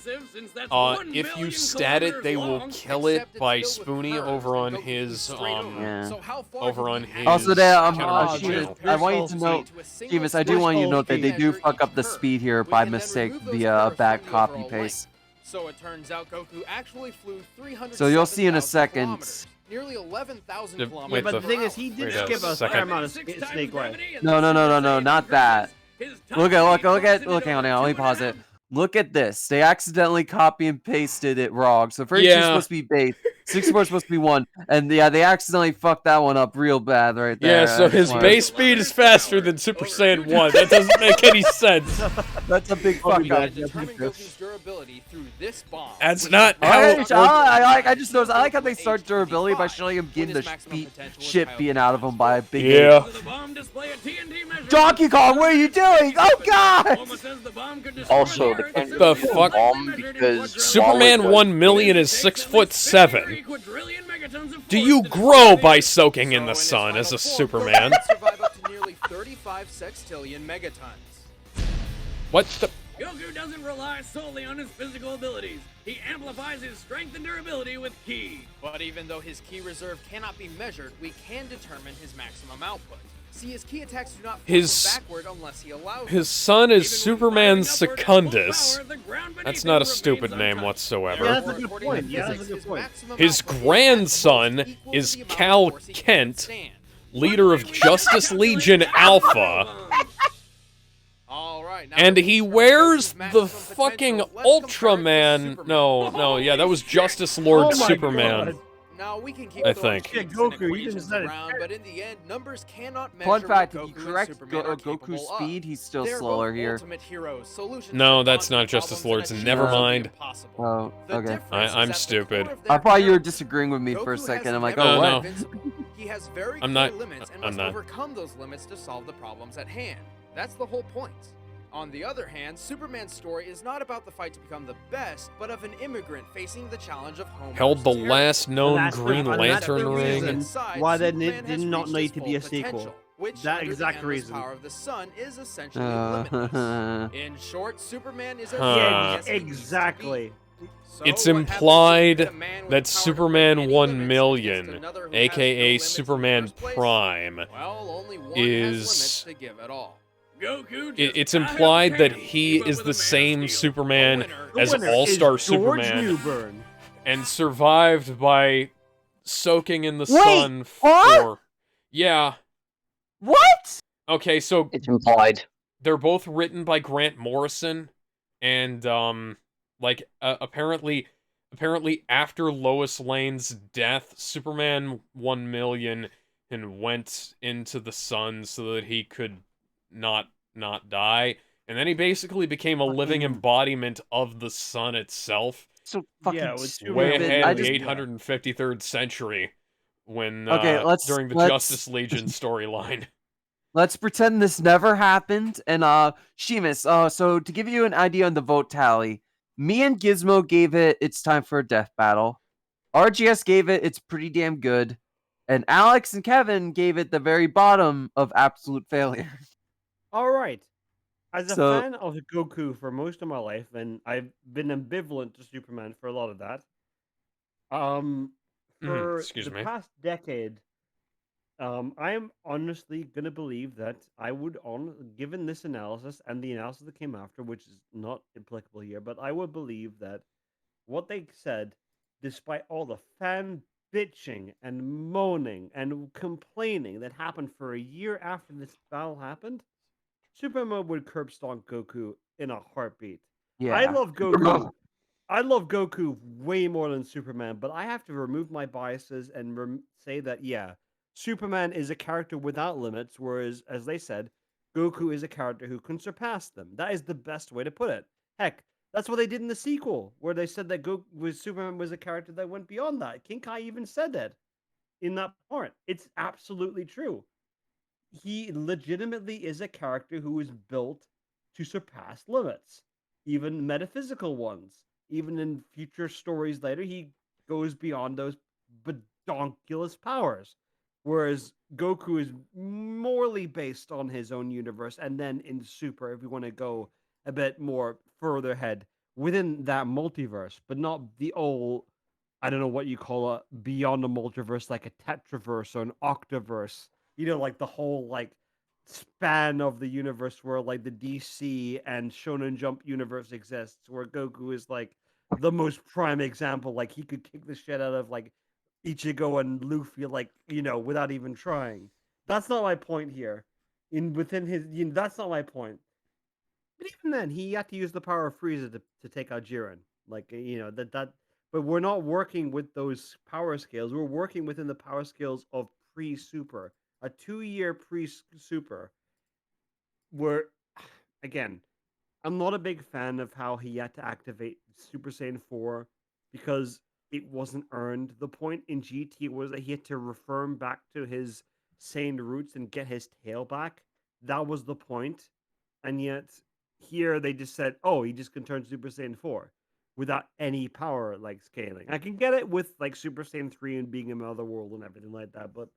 if you stat it, they will kill it by Spoonie over on his over on his Also, there, Counterpunch Sheamus, channel. I want you to know, Sheamus, I do want you to note that they do fuck up the speed here by mistake via a bad copy paste. So it turns out Goku actually flew 300. So you'll see in a second. nearly 11,000 Yeah, kilometers. wait, but the the- thing is, he did wait a skip a second. fair amount of Six times snake way. gravity and No, the Super no, Saiyan not that. increases. His Look top at speed drops it look. Hang on, over let me 2.5 pause it. Look at this. They accidentally copy and pasted it wrong. So 32 is Yeah. supposed to be base. 64 is supposed to be 1. And yeah, they accidentally fucked that one up real bad right there. Yeah, so I just his wanted- base speed is faster than Super Saiyan 1. That doesn't make any sense. That's a big fuck We're up. gonna determine Goku's durability through this bomb. That's which not is how based it on I just noticed. I like how they start age durability by 55, showing him when getting his the maximum potential is shit high being out of him by a big Yeah. The bomb display a TNT measure. Donkey Kong, what are you doing? Oh god! Bulma says the bomb could destroy Also, the the Earth. can't The really fuck? bomb because Superman while it 1 million is 6'7". Do you grow by soaking in the sun as a Superman? Survive up to nearly 35 sextillion megatons. What the? Goku doesn't rely solely on his physical abilities. He amplifies his strength and durability with ki. But even though his ki reserve cannot be measured, we can determine his maximum output. See, his ki attacks do not force His- him backward unless he allows His them. son is Even when Superman firing upward at full Secundus. power, the ground beneath That's him not a remains stupid name untouched. whatsoever. Yeah, that's a good According point. to Yeah, that's a physics, good his point. maximum His output is grandson at most equal is to the amount of Cal force he can Kent, withstand. leader of Justice Legion Alpha, All right, now and that he we've wears determined the Goku's maximum fucking potential, let's compare it to Ultraman. Superman. No, yeah, that was Justice Lord Oh my Superman. God. Now we can keep I throwing think. shapes Yeah, and Goku, you equations didn't say it. around, but in the end, numbers cannot measure Fun fact, what if you Goku and correct Superman are Goku's capable of. speed, he's still They're slower both here. ultimate heroes, solutions No, to that's not daunting Justice problems, and Lords. Never achievements of the mind. impossible. Oh, The okay. difference is I'm at the stupid. core of their I thought you were character. disagreeing with me for a Goku second. has I'm like, never oh, been what? invincible. He has very I'm clear not- limits and I'm must not. overcome those limits to solve the problems at hand. That's the whole point. On the other hand, Superman's story is not about the fight to become the best, but of an immigrant facing the challenge of home Held the versus heritage. last known That's the- Green and that's Lantern the ring. reason Inside, why there Superman did has not reached need his to be a full sequel. potential, which, That under exact the endless reason. power of the sun, is essentially limitless. In short, Superman is as Huh. Yeah, as he needs to be. exactly. So It's what happens implied if a man with that the power to Superman break any 1 limits million, against another who has aka no limits in the Superman first place? Prime, Well, only one is- has limits to give at all. Goku it's just implied that can't he keep up is with the a man of same steel. Superman The as winner All-Star is George Superman Newbern. and survived by soaking in the Wait, sun what? for... Yeah. What? Okay, so It's implied. they're both written by Grant Morrison, and apparently after Lois Lane's death, Superman 1 million and went into the sun so that he could not die, and then he basically became a living Fucking- embodiment of the sun itself, So fucking Yeah, it was stupid. way ahead I of the just 853rd century when Okay, during the let's- Justice Legion storyline. let's pretend this never happened. And Sheamus, so to give you an idea on the vote tally, me and Gizmo gave it It's Time for a Death Battle. RGS gave it It's Pretty Damn Good. And Alex and Kevin gave it the very bottom of absolute failure. All right. As a So- fan of Goku for most of my life, and I've been ambivalent to Superman for a lot of that. For excuse the me. past decade, I am honestly gonna believe that I would, given this analysis and the analysis that came after, which is not applicable here, but I would believe that what they said, despite all the fan bitching and moaning and complaining that happened for a year after this battle happened, Superman would curb stomp Goku in a heartbeat. Yeah. I love Goku. I love Goku way more than Superman, but I have to remove my biases and say that, yeah, Superman is a character without limits, whereas, as they said, Goku is a character who can surpass them. That is the best way to put it. Heck, that's what they did in the sequel, where they said that Superman was a character that went beyond that. King Kai even said that in that part. It's absolutely true. He legitimately is a character who is built to surpass limits, even metaphysical ones. Even in future stories later, he goes beyond those bedonkulous powers. Whereas Goku is morely based on his own universe, and then in Super, if we want to go a bit more further ahead, within that multiverse, but not the old, I don't know what you call it, beyond a multiverse, like a tetraverse or an octaverse. You know, like the whole like span of the universe where like the DC and Shonen Jump universe exists, where Goku is like the most prime example. Like he could kick the shit out of like Ichigo and Luffy, like, without even trying. That's not my point here. Within his, that's not my point. But even then, he had to use the power of Frieza to take out Jiren. Like, that. But we're not working with those power scales. We're working within the power scales of pre-super, a 2-year pre-super. Where, again, I'm not a big fan of how he had to activate Super Saiyan 4 because it wasn't earned. The point in GT was that he had to refer back to his Saiyan roots and get his tail back. That was the point. And yet, here they just said, oh, he just can turn Super Saiyan 4 without any power like scaling. I can get it with like Super Saiyan 3 and being in another world and everything like that, but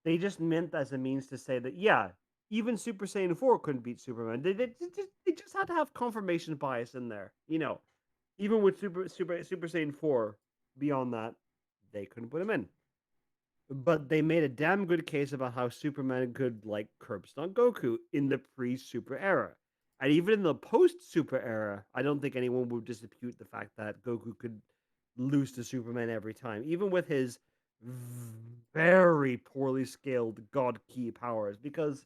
they just meant as a means to say that, yeah, even Super Saiyan 4 couldn't beat Superman. They just had to have confirmation bias in there. Even with Super Saiyan 4, beyond that, they couldn't put him in. But they made a damn good case about how Superman could, like, curb stunt Goku in the pre-Super era. And even in the post-Super era, I don't think anyone would dispute the fact that Goku could lose to Superman every time. Even with his very poorly scaled God Key powers, because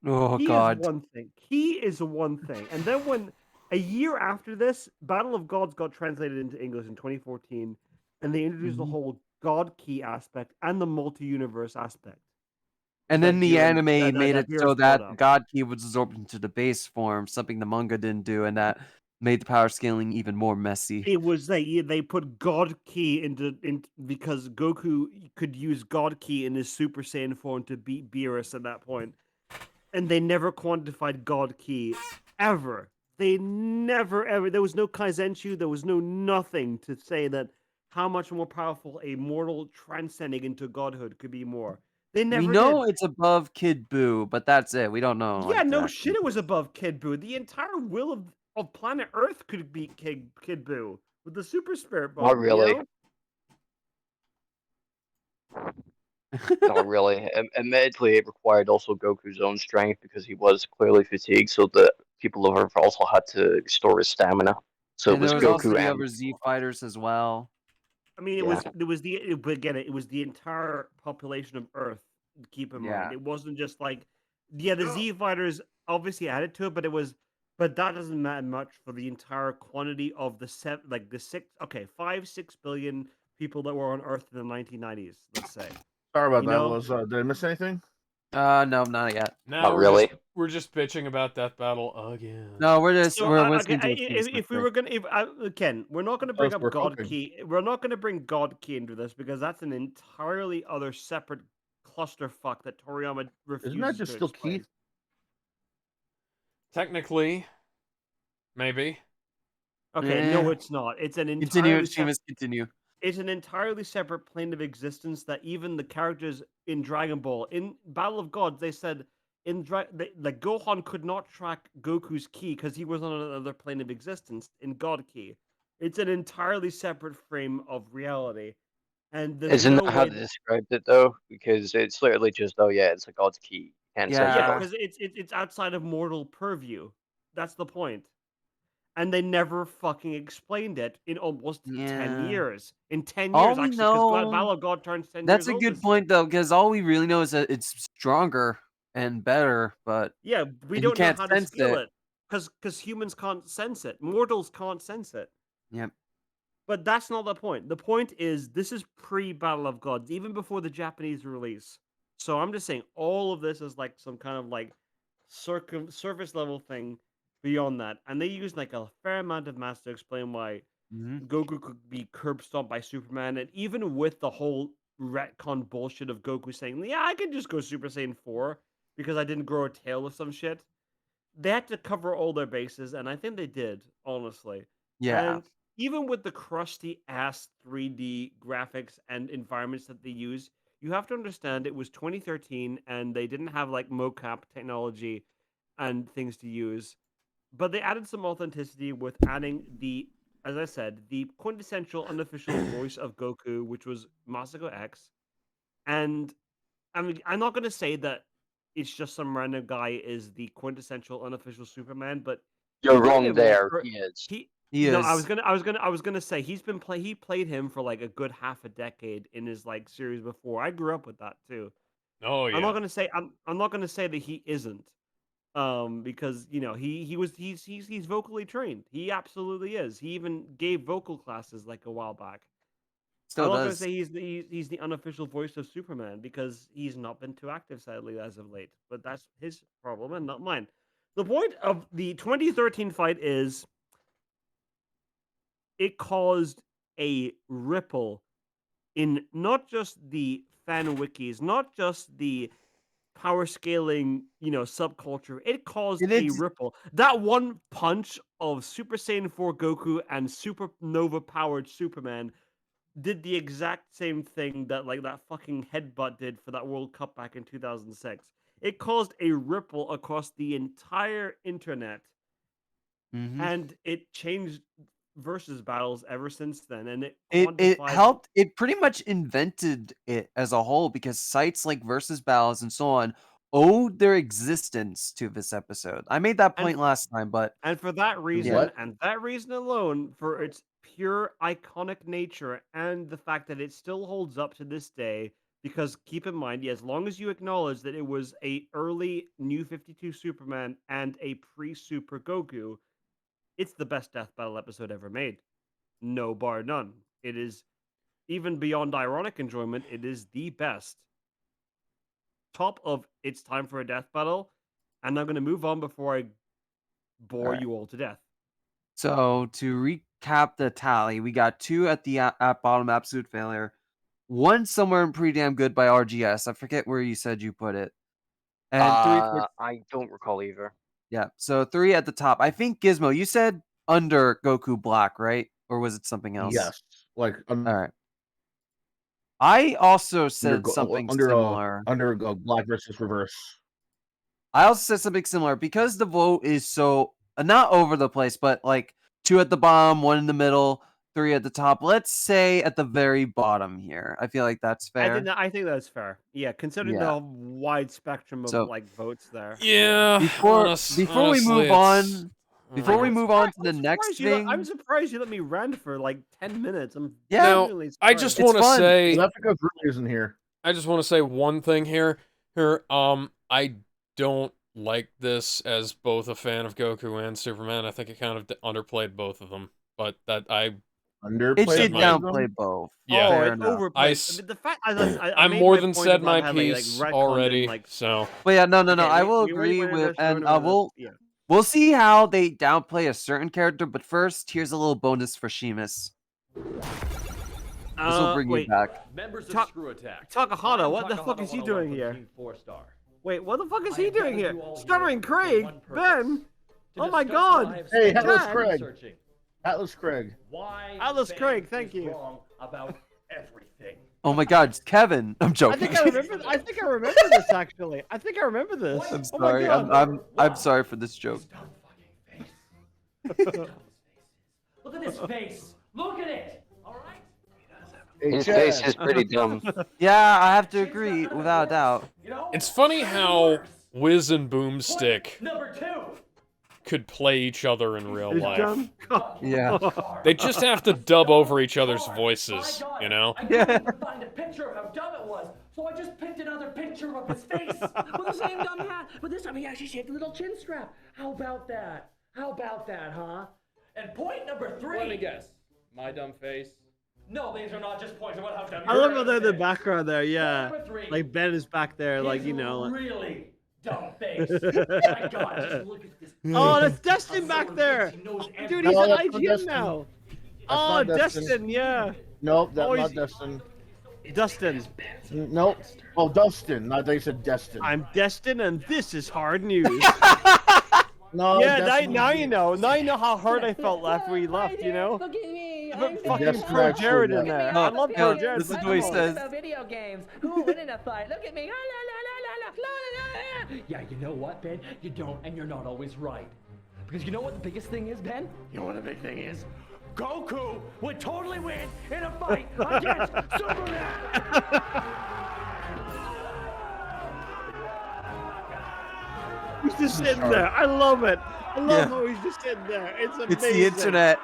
Oh Key God. is one thing. Key is one thing. And then when a year after this, Battle of Gods got translated into English in 2014, and they introduced the whole God Key aspect and the multi-universe aspect. And that then the Jiren- anime made it so Beerus brought that up. God Key was absorbed into the base form, something the manga didn't do, and that made the power scaling even more messy. It was they put God Key in because Goku could use God Key in his Super Saiyan form to beat Beerus at that point, and they never quantified God Key ever. They never ever. There was no Kaizenshuu. There was no nothing to say that how much more powerful a mortal transcending into godhood could be more. They We never know did. it's above Kid Buu, but that's it. We don't know. Yeah, no exactly. shit. It was above Kid Buu. The entire will of planet Earth could beat Kid Buu with the Super Spirit Bomb. Not really. Not really. Admittedly, it required also Goku's own strength because he was clearly fatigued, so the people of Earth also had to restore his stamina. So And it was there was also Goku the and other Z fighters as well. I mean, Yeah. but again, it was the entire population of Earth. Keep in mind, it wasn't just like, yeah, the Z fighters obviously added to it, but that doesn't matter much for the entire quantity of the 5-6 billion people that were on Earth in the 1990s. Let's say. Sorry about that. Did I miss anything? No, not yet. Now Not we're really. we're just bitching about that battle again. No, we're just So, we're okay, listening to a if we were gonna, Ken, we're not gonna bring up we're God cooking. Key. We're not gonna bring God Key into this because that's an entirely other separate clusterfuck that Toriyama refuses Isn't that just to still explain. Keith? Technically, maybe. Okay, no, it's not. It's an Continue, entirely Seamus, continue. It's an entirely separate plane of existence that even the characters in Dragon Ball, in Battle of Gods, they said like Gohan could not track Goku's ki because he was on another plane of existence in God Ki. It's an entirely separate frame of reality, and there's Isn't no that how way. they described it though? Because it's literally just, oh yeah, it's a God's key. Can't say Yeah, more. because it's outside of mortal purview. That's the point. And they never fucking explained it in almost 10 years. In 10 All years, we actually, because Battle know, of God turns 10 that's years a old good this point though, because all we really know is that it's stronger and better, but yeah, we you don't know can't how to sense scale it. it because humans can't sense it. Mortals can't sense it. Yep. But that's not the point. The point is this is pre-Battle of Gods, even before the Japanese release. So I'm just saying all of this is like some kind of like surface level thing beyond that. And they use like a fair amount of math to explain why Goku could be curb stomped by Superman. And even with the whole retcon bullshit of Goku saying, yeah, I can just go Super Saiyan 4 because I didn't grow a tail or some shit. They had to cover all their bases, and I think they did, honestly. Yeah. And even with the crusty ass 3D graphics and environments that they use, you have to understand it was 2013 and they didn't have like mocap technology and things to use. But they added some authenticity with adding as I said, the quintessential unofficial voice of Goku, which was Masako X. And I mean, I'm not going to say that it's just some random guy is the quintessential unofficial Superman, but You're he gave wrong him all there. He is. He No, is. I was gonna say he played him for like a good half a decade in his like series before. I grew up with that too. Oh I'm not yeah. gonna say I'm not gonna say that he isn't. Because he's vocally trained. He absolutely is. He even gave vocal classes like a while back. I'm Still not gonna does. say he's the unofficial voice of Superman because he's not been too active sadly as of late. But that's his problem and not mine. The point of the 2013 fight is it caused a ripple in not just the fan wikis, not just the power scaling, subculture. It caused And a it's ripple. That one punch of Super Saiyan 4 Goku and supernova powered Superman did the exact same thing that like that fucking headbutt did for that World Cup back in 2006. It caused a ripple across the entire internet Mhm. and it changed versus battles ever since then, and it It quantified. helped. It pretty much invented it as a whole because sites like Versus Battles and so on owed their existence to this episode. I made that And point last time, but And for that reason, What? and that reason alone, for its pure iconic nature and the fact that it still holds up to this day, because keep in mind, as long as you acknowledge that it was a early New 52 Superman and a pre-Super Goku, it's the best death battle episode ever made. No bar none. It is, even beyond ironic enjoyment, it is the best. Top of It's Time for a Death Battle, and I'm going to move on before I bore Alright. you all to death. So to recap the tally, we got 2 at the at bottom, absolute failure. 1 somewhere in pretty damn good by RGS. I forget where you said you put it. And 3 for I don't recall either. yeah. So 3 at the top. I think Gizmo, you said under Goku Black, right? Or was it something else? Yes, like All right. I also said under something similar. Black versus Reverse. I also said something similar because the vote is so not over the place, but like 2 at the bottom, 1 in the middle, 3 at the top. Let's say at the very bottom here. I feel like that's fair. I think that's fair. Yeah, considering Yeah. the wide spectrum of So- like votes there. Yeah. Before we move on, before we I'm move on to the surprised next you let- thing, I'm surprised you let me rant for like 10 minutes. I'm Yeah. Now, genuinely I surprised. just It's want to fun. say, Well, that's because Ruby isn't here. I just want to say one thing here. I don't like this as both a fan of Goku and Superman. I think it kind of underplayed both of them, but that I it Underplayed did my- downplay both. Yeah. Fair it's enough. overplayed. s- The fact I made more my than point said about my how they, piece retconned already. and, like, So But yeah, no. okay, I will we already agree went into with, this, and we're gonna- yeah. we'll see how they downplay a certain character. But first, here's a little bonus for Sheamus. This will bring wait, you back. Members Ta- of Screw Attack. Takahata, I'm what the Takahata fuck is he 101 doing from here? Team 4-Star. Wait, what the fuck is I he have doing gathered here? you all Stuttering here for Craig, one purpose, Ben. to Oh my discuss God. what I have Hey, seen Atlas and Craig. researching. Atlas Craig. Why Atlas fans Craig, thank is you. wrong about everything. Oh my God, it's Kevin! I'm I joking. think I remember this actually. I think I remember this. I'm Oh my sorry. God. I'm sorry for this joke. His dumb fucking face. Look at this face. Look at it. All right. Hey, His Chad. face is pretty dumb. Yeah, I have to agree, without a doubt. You know? it's funny how Wiz and Boomstick Number 2. could play each other in real Is life. John- Yeah. They just have to dub over each other's voices, you know? I couldn't even find a picture of how dumb it was, so I just picked another picture of his face with the same dumb hat, but this time he actually shaved a little chin strap. How about that? How about that, huh? And point number 3. Let me guess. My dumb face. No, these are not just points about how dumb I your love how face they're in the is. background there, yeah. Number 3. Like Ben is back there, like, His you know. Like... really dumb face. My God, just look at this. Oh, that's Destin back there. He knows Dude, No, he's at that's not IGN Destin. now. That's Oh, not Destin. Destin, yeah. Nope, that's Oh, not he's- Destin. Dustin. Nope. Oh, Dustin. Not they said Destin. I'm Destin, and this is hard news. No, yeah, Destin now was- you know. Now you know how hurt I felt after we left, you know? Look at me. Put I'm fucking Yes, Pro actually, Jared in yeah. there. Oh, I love yeah, Pro Jared. this is but what he come on. says. about video games. Who will win in a fight? Look at me. La, la, la, la, la, la, la, la, la. Yeah, you know what, Ben? You don't, and you're not always right. Because you know what the biggest thing is, Ben? You know what the big thing is? Goku would totally win in a fight against Superman! He's just sitting there. I love it. I love Yeah. how he's just sitting there. It's amazing. It's the internet.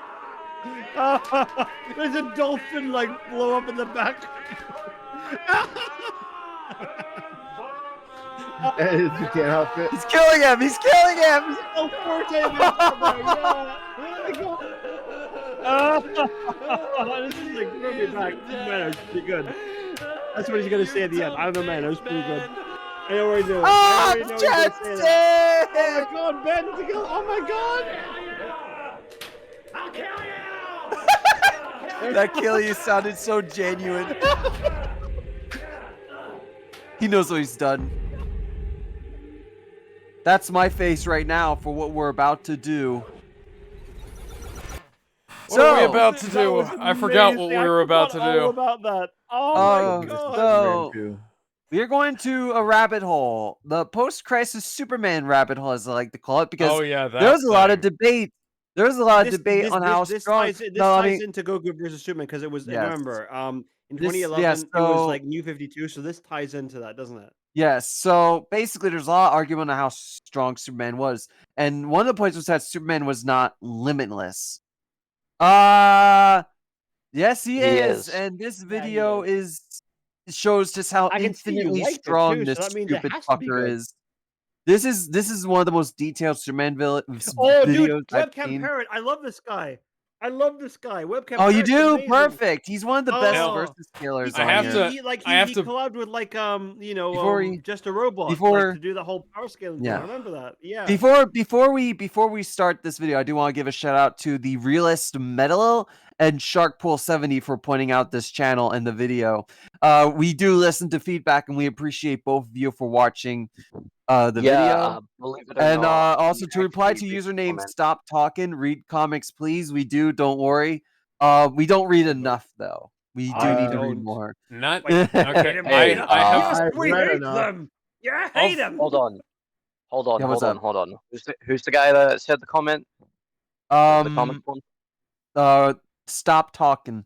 There's a dolphin like blow up in the back. You can't help it. He's killing him! He's killing him! Oh, Forte this is like really back. Man, it's pretty good. That's what he's gonna say at the end. I don't know, man. That was pretty good. I know what he's doing. Oh, Justin! Oh my God, Ben! Oh my God! I'll kill you! That kill you sounded so genuine. He knows what he's done. That's my face right now for what we're about to do. What are we about to do? I forgot what we were about to All do. about that. Oh my God! So we're going to a rabbit hole, the post-crisis Superman rabbit hole, as I like to call it, because Oh yeah, there was a lot of debate. There was a lot of debate on how strong. This ties into Goku versus Superman because it was. Yes. Remember, in This- 2011, yes, it was so- like New 52. So this ties into that, doesn't it? Yes, so basically there's a lot of argument on how strong Superman was. And one of the points was that Superman was not limitless. Yes, he is. And this video shows just how I can see you infinitely liked it strong too, this so that means it stupid has to be fucker good. is. This is one of the most detailed Superman Oh, videos dude, I've Webcam seen. Parrot. I love this guy. I love this guy. Webcam. Oh, you Parrot's do? amazing. Perfect. He's one of the best Oh. versus killers. I on have here. to- He to- collabed with like you know Before he- just a robot before- like, to do the whole power scaling. Yeah. Thing. I remember that. Yeah. Before we start this video, I do want to give a shout out to the Realist Metal and Sharkpool70 for pointing out this channel and the video. We do listen to feedback and we appreciate both of you for watching the video. Believe it or And not, also we to reply to actually read username comments. Stop Talking, read comics please. We do, don't worry. We don't read enough though. We do I need to read don't. more. Not Wait, okay. Hey, I have. Yes, we read hate enough. them. Yeah, I hate them. Hold on. Yeah, what's up? Hold on. Who's the guy that said the comment? The comment one? Stop talking.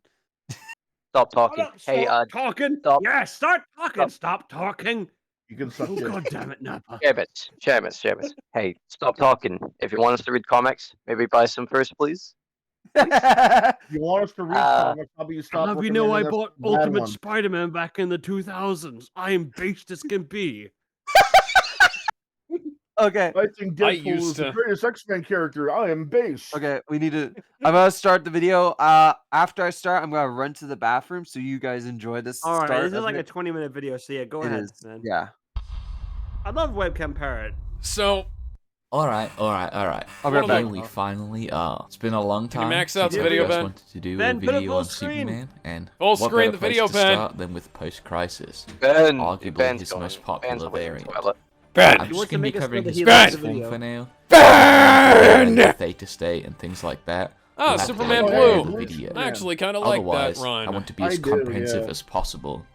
Stop talking. Hey, Stop talking. stop. Yeah, start talking. Stop talking. You can suck Oh, it. God damn it, Napa. Seamus. Hey, stop talking. If you want us to read comics, maybe buy some first, please. If you want us to read comics, how about you stop? Have you know I recommending us bought bad Ultimate ones? Spider-Man back in the 2000s? I am based as can be. Okay. I think I Deadpool used is the to- greatest X-Men character. I am base. Okay, we need to. I'm gonna start the video. After I start, I'm gonna run to the bathroom so you guys enjoy this. All right, start this is of like a it. 20-minute video, so yeah, go It ahead, is, man. yeah. I love Webcam Parrot. So All right. I'll be right back. Here we finally are. It's been a long Can you time max out since the I video, first Ben? wanted to do Ben, a put it video full on screen. Superman, and Full what screen better the place video, to Ben. start than with post-crisis, Ben, arguably Ben's his going- most Ben's popular going to the variant. toilet. Ben. I'm He just wants to going to be make us covering feel his that he loves first the form video. for now, Ben. and Theta State and things like that. Ah, We'll have to Superman wait for Blue. the video. I actually kind of like Otherwise, that run. I want to be I as do, comprehensive yeah. as possible.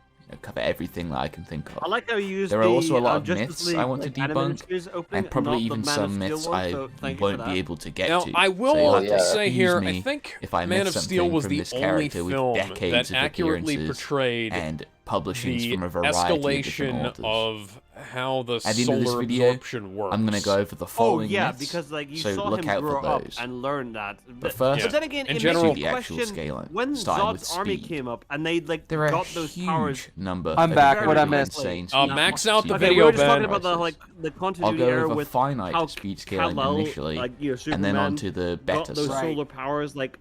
Cover everything that I can think of. I like how you use There are the, also a lot of Justice myths League, I want to like, animated debunk, series opening, and probably not the even Man of some Steel myths one, I so thank you for won't that. be able to get Now, to. I will so you'll have to say excuse here, me I think if I Man miss of Steel something was from the this only character with film decades that of accurately appearances portrayed and publishings the from a variety of different escalation authors. of how the At the end of this solar video, absorption works. I'm going to go over the Oh following yeah, myths, because like you so saw look him out grow for up those. and learn that. But first, but then again, in it general, makes the you actual question scaling, when starting with Zod's army speed. came up and they like There are got a those huge powers. number I'm of back, what I incredible missed. insane max speed out the bumps Okay, video, we were just talking Ben. about the like the I'll continuity go era over with finite how speed scaling Kal-El, initially, like you know, and then on Superman to the got better those side. solar powers like.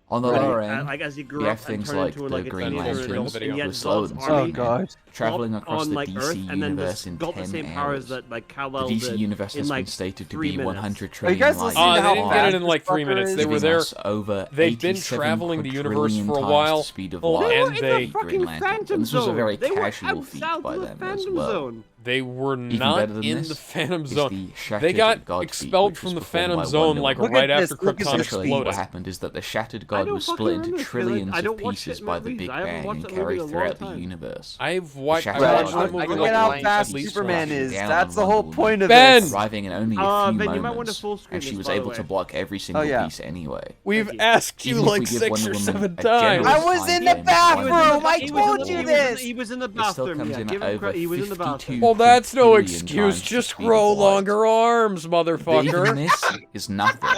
On the Right, lower end, like as he grew we have up and things turned like into the like a Green teenager and Lanterns, adult, video. and yet who are slower Zod's than army Superman, traveling walked across on, the like, DC Earth, and then universe just in got the 10 same powers hours. that like The Kal-El DC did universe in has like been stated to 3 be minutes. 100 Are you trillion guys light listening to years how they didn't long, get it fast in like this 3 fucker minutes. is? They were giving there. us over They'd been 87 traveling the universe quadrillion for a times while. the speed of Oh, light. They were and in they the fucking Green Lanterns, Phantom and this was a Zone. very They were casual out feat south by of the them as Phantom well. Zone. They were Even not better than in this the Phantom is Zone. the They Shattered got God expelled feat, from the which was performed Phantom by Zone Wonder like Woman. right this, after look at Krypton this. Essentially, exploded. what happened is that the Shattered I God don't was fucking split into remember this, 'cause trillions I of don't watch pieces it in by the movies. Big I haven't Bang watched and that movie in a carried long throughout the time. universe. I've watched. Shattered I God watched was that movie able Look to at how like fast at least Superman once. is. down That's on the whole Wonder point of Ben! this. arriving in only a few Ben, you might want to moments, full screen and she this, was by the able to way. block every single yeah. piece anyway. We've Thank you. asked you Even if like we give 6 Wonder or Woman 7 a times. generous I was in the time frame of bathroom. one I minute, told you this. He was in the it still bathroom. comes Yeah, in give at him over credit. He was in the 52 bathroom. Well, that's no quadrillion excuse. times the Just speed grow of light. longer arms, But even motherfucker. this is nothing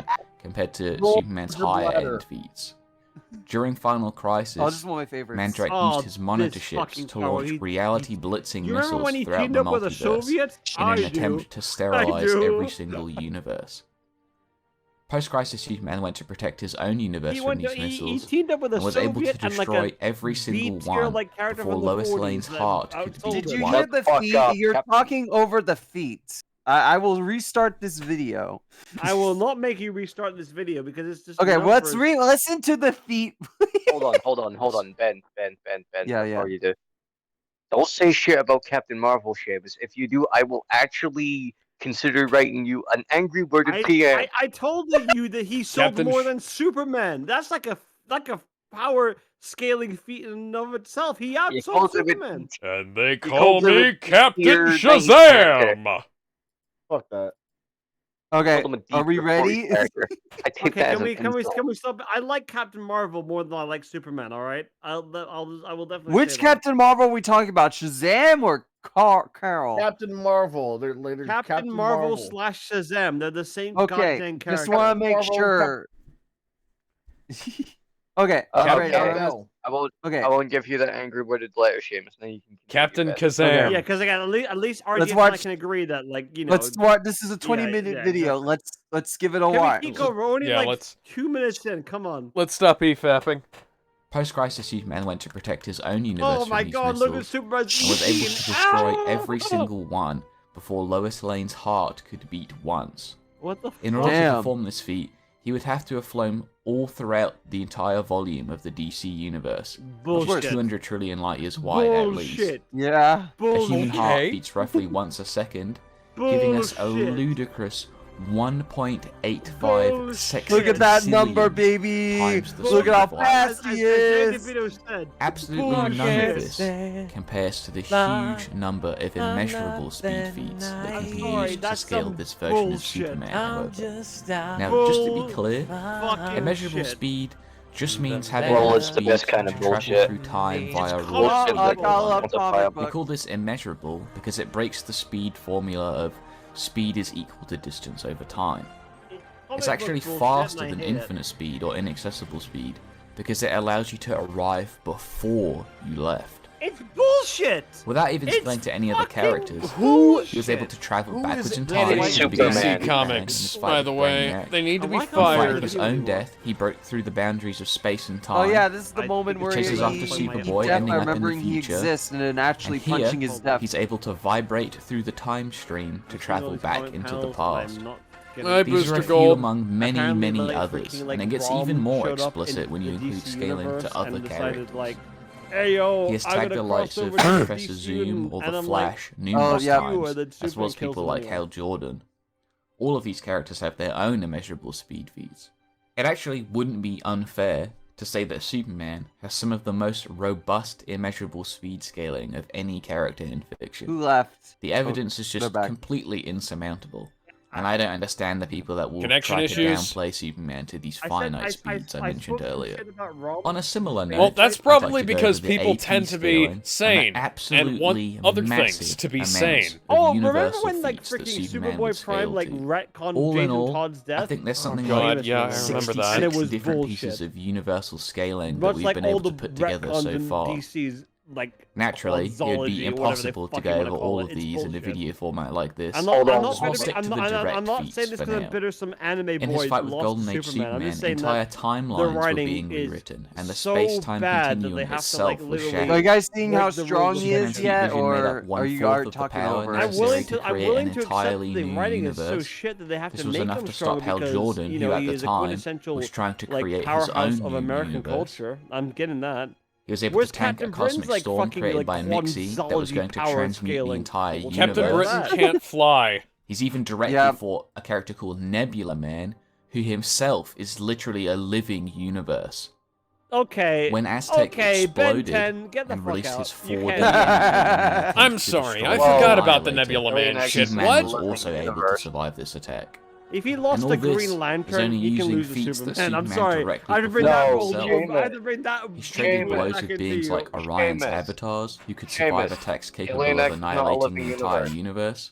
compared to Superman's the bladder. higher-end feats. During Final Crisis, Oh, this is one of my favorites. Mandrake Oh, used his monitor this ships fucking to power. launch He- reality blitzing You remember missiles when he throughout teamed the up with the multiverse Soviets? in an I attempt do. to sterilize do. every single universe. Post-Crisis Superman went to protect his own universe He from went. these He missiles teamed up with a and was able to Soviet and like destroy a every single B-tier, one like, character before from the Lois 40s Lane's that heart could outsold beat Did him. you one. hear the fuck feet? up, You're Captain. talking over the feet. I will restart this video. I will not make you restart this video because it's just Okay, let's numbers. listen to the feet. Hold on, Ben. Yeah, Before you do, don't say shit about Captain Marvel, Seamus. If you do, I will actually consider writing you an angry worded PM. I told you that he sold Captain more Sh- than Superman. That's like a power scaling feat in and of itself. He You outsold called him Superman. And they He call calls him me a Captain tier 9 Shazam! Fuck that. Okay, Called him a are we deep reported ready? character. I take Okay, that as can we stop? I like Captain Marvel more than I like Superman. All right, I will definitely. Which say that. Captain Marvel are we talking about? Shazam or Carol? Captain Marvel. They're later. Captain Marvel / Shazam. They're the same Okay, goddamn character. just want to make Marvel, sure. Okay, Okay. I won't give you that angry worded letter, Seamus. Now you can continue, Captain Ben. Kazam. Yeah, because again, at least RDF Let's and I watch- can agree that, like, you know. Let's watch. This is a 20-minute yeah, video. exactly. Let's give it a Can watch. we keep going? We're only Yeah, like let's- 2 minutes in. Come on. Let's stop e-fapping. Post-Crisis Superman went to protect his own universe Oh from my these God! Look at missiles Superman's and was able to machine. destroy Ow! every single one before Lois Lane's heart could beat once. What the In fuck? order to Damn. perform this feat, he would have to have flown all throughout the entire volume of the DC universe, which Bullshit. is 200 trillion light years wide at least. Bullshit. Yeah. A human heart Okay. beats roughly once a second, giving us a Bullshit. ludicrous 1.85 Bullshit. seconds. Look at that number, baby. Times the Look at how speed of light. fast he is. Said. Absolutely none of Bullshit. this compares to the huge number of immeasurable speed feats that can be sorry, used to that's scale some this version of bullshit. Superman, however. Now, Bull- just to be clear, Fucking immeasurable shit. speed just means having Well, enough it's the speed best kind of to travel bullshit. through time via comic raw book. speed. I love comic We book. call this immeasurable because it breaks the speed formula of speed is equal to distance over time. It's actually faster than infinite speed or inaccessible speed because it allows you to arrive before you left. It's bullshit. Without even It's explaining to any other fucking characters, bullshit. he was able to travel Who backwards is in it? time. That to is the beginning of Superman. Superman Comics, in the fight by with the way, Brainiac. they need to I be like how In the fight fired. of his own death, he broke through the boundaries of space and Oh time. yeah, this is the I moment think where it chases he, after he Superboy, death ending by up in the remembering he future. exists and then actually And here, punching his death. he's able to vibrate through the time stream to travel back into the past. I These booster are a few gold. among many, Apparently, many like, others, freaking, like, and it gets Rom even more showed up explicit in when you the include DC scaling universe to other and decided, characters. like, hey yo, He has I'm tagged gonna the cross likes of over to Professor DC Zoom or and the I'm Flash like, numerous yeah. times, and then as well as Superman kills people him like anyway. Hal Jordan. All of these characters have their own immeasurable speed feats. It actually wouldn't be unfair to say that Superman has some of the most robust immeasurable speed scaling of any character in fiction. Who left? The evidence is they're just back. completely insurmountable. And I don't understand the people that will Connection try issues? to downplay Superman to these I said- finite speeds I mentioned spoke some earlier. shit about Rom. On a similar note, Well, that's I'd like probably to go because over the people AP tend to be scaling and the sane and want absolutely other things massive to be amounts sane. of Oh, remember universal when like feats that freaking Superman would Superboy Prime scale like to. retconned All in Jason all, Todd's death? I think there's something God, like yeah, I remember that. 66 And it was different bullshit. pieces of universal scaling that Much we've like been all able the to put together retcons so in far. DC's like Naturally, it would Quadsology be or whatever they impossible to fucking go wanna over call all it. of It's these in a bullshit. video format like this. I'm not, Hold I'm on, not, just one I'll stick to the direct I'm not saying feats this for because I'm now. bitter some anime In his boys fight with lost Golden to Age Superman. I'm Superman, just saying entire that timelines the were writing being is rewritten, and the so space-time bad that continuum they have to, itself like, was literally shattered. Are you guys seeing how break the strong rules he of Superman is and yet, Supervision made or up are one you fourth are of the talking power over? I'm necessary willing to to I'm create willing an to accept that entirely the new writing is so universe. shit that they have This to was make enough him to stronger stop Hal because, Jordan, you who know, at he the is a time quintessential was trying to like create his powerhouse own of new American universe. culture. I'm getting that. He was able Where's to tank Captain a cosmic Britain's, like, storm fucking, created like, by Mixie that was going to Quadsology power transmute the scaling? entire Well, Captain universe. Britain can't fly. He's even directly Yeah. fought a character called Nebula Man, who himself is literally a living universe. Okay. When Aztec okay, Ben exploded 10, get the and fuck released out. his You 4D can't- engine, I'm sorry, I destroy forgot the about the Annihilator, Nebula Man shit. Superman What? was also able to survive this attack. If he lost all the this Green is Lantern, only he can using lose the feats that Superman. I'm Superman sorry. directly I had to bring that performed old. himself. I had to bring that. He's traded blows back with into beings you. like Orion's Seamus. avatars, who could survive Seamus. attacks capable Alien of X, not all annihilating of the the entire universe. universe.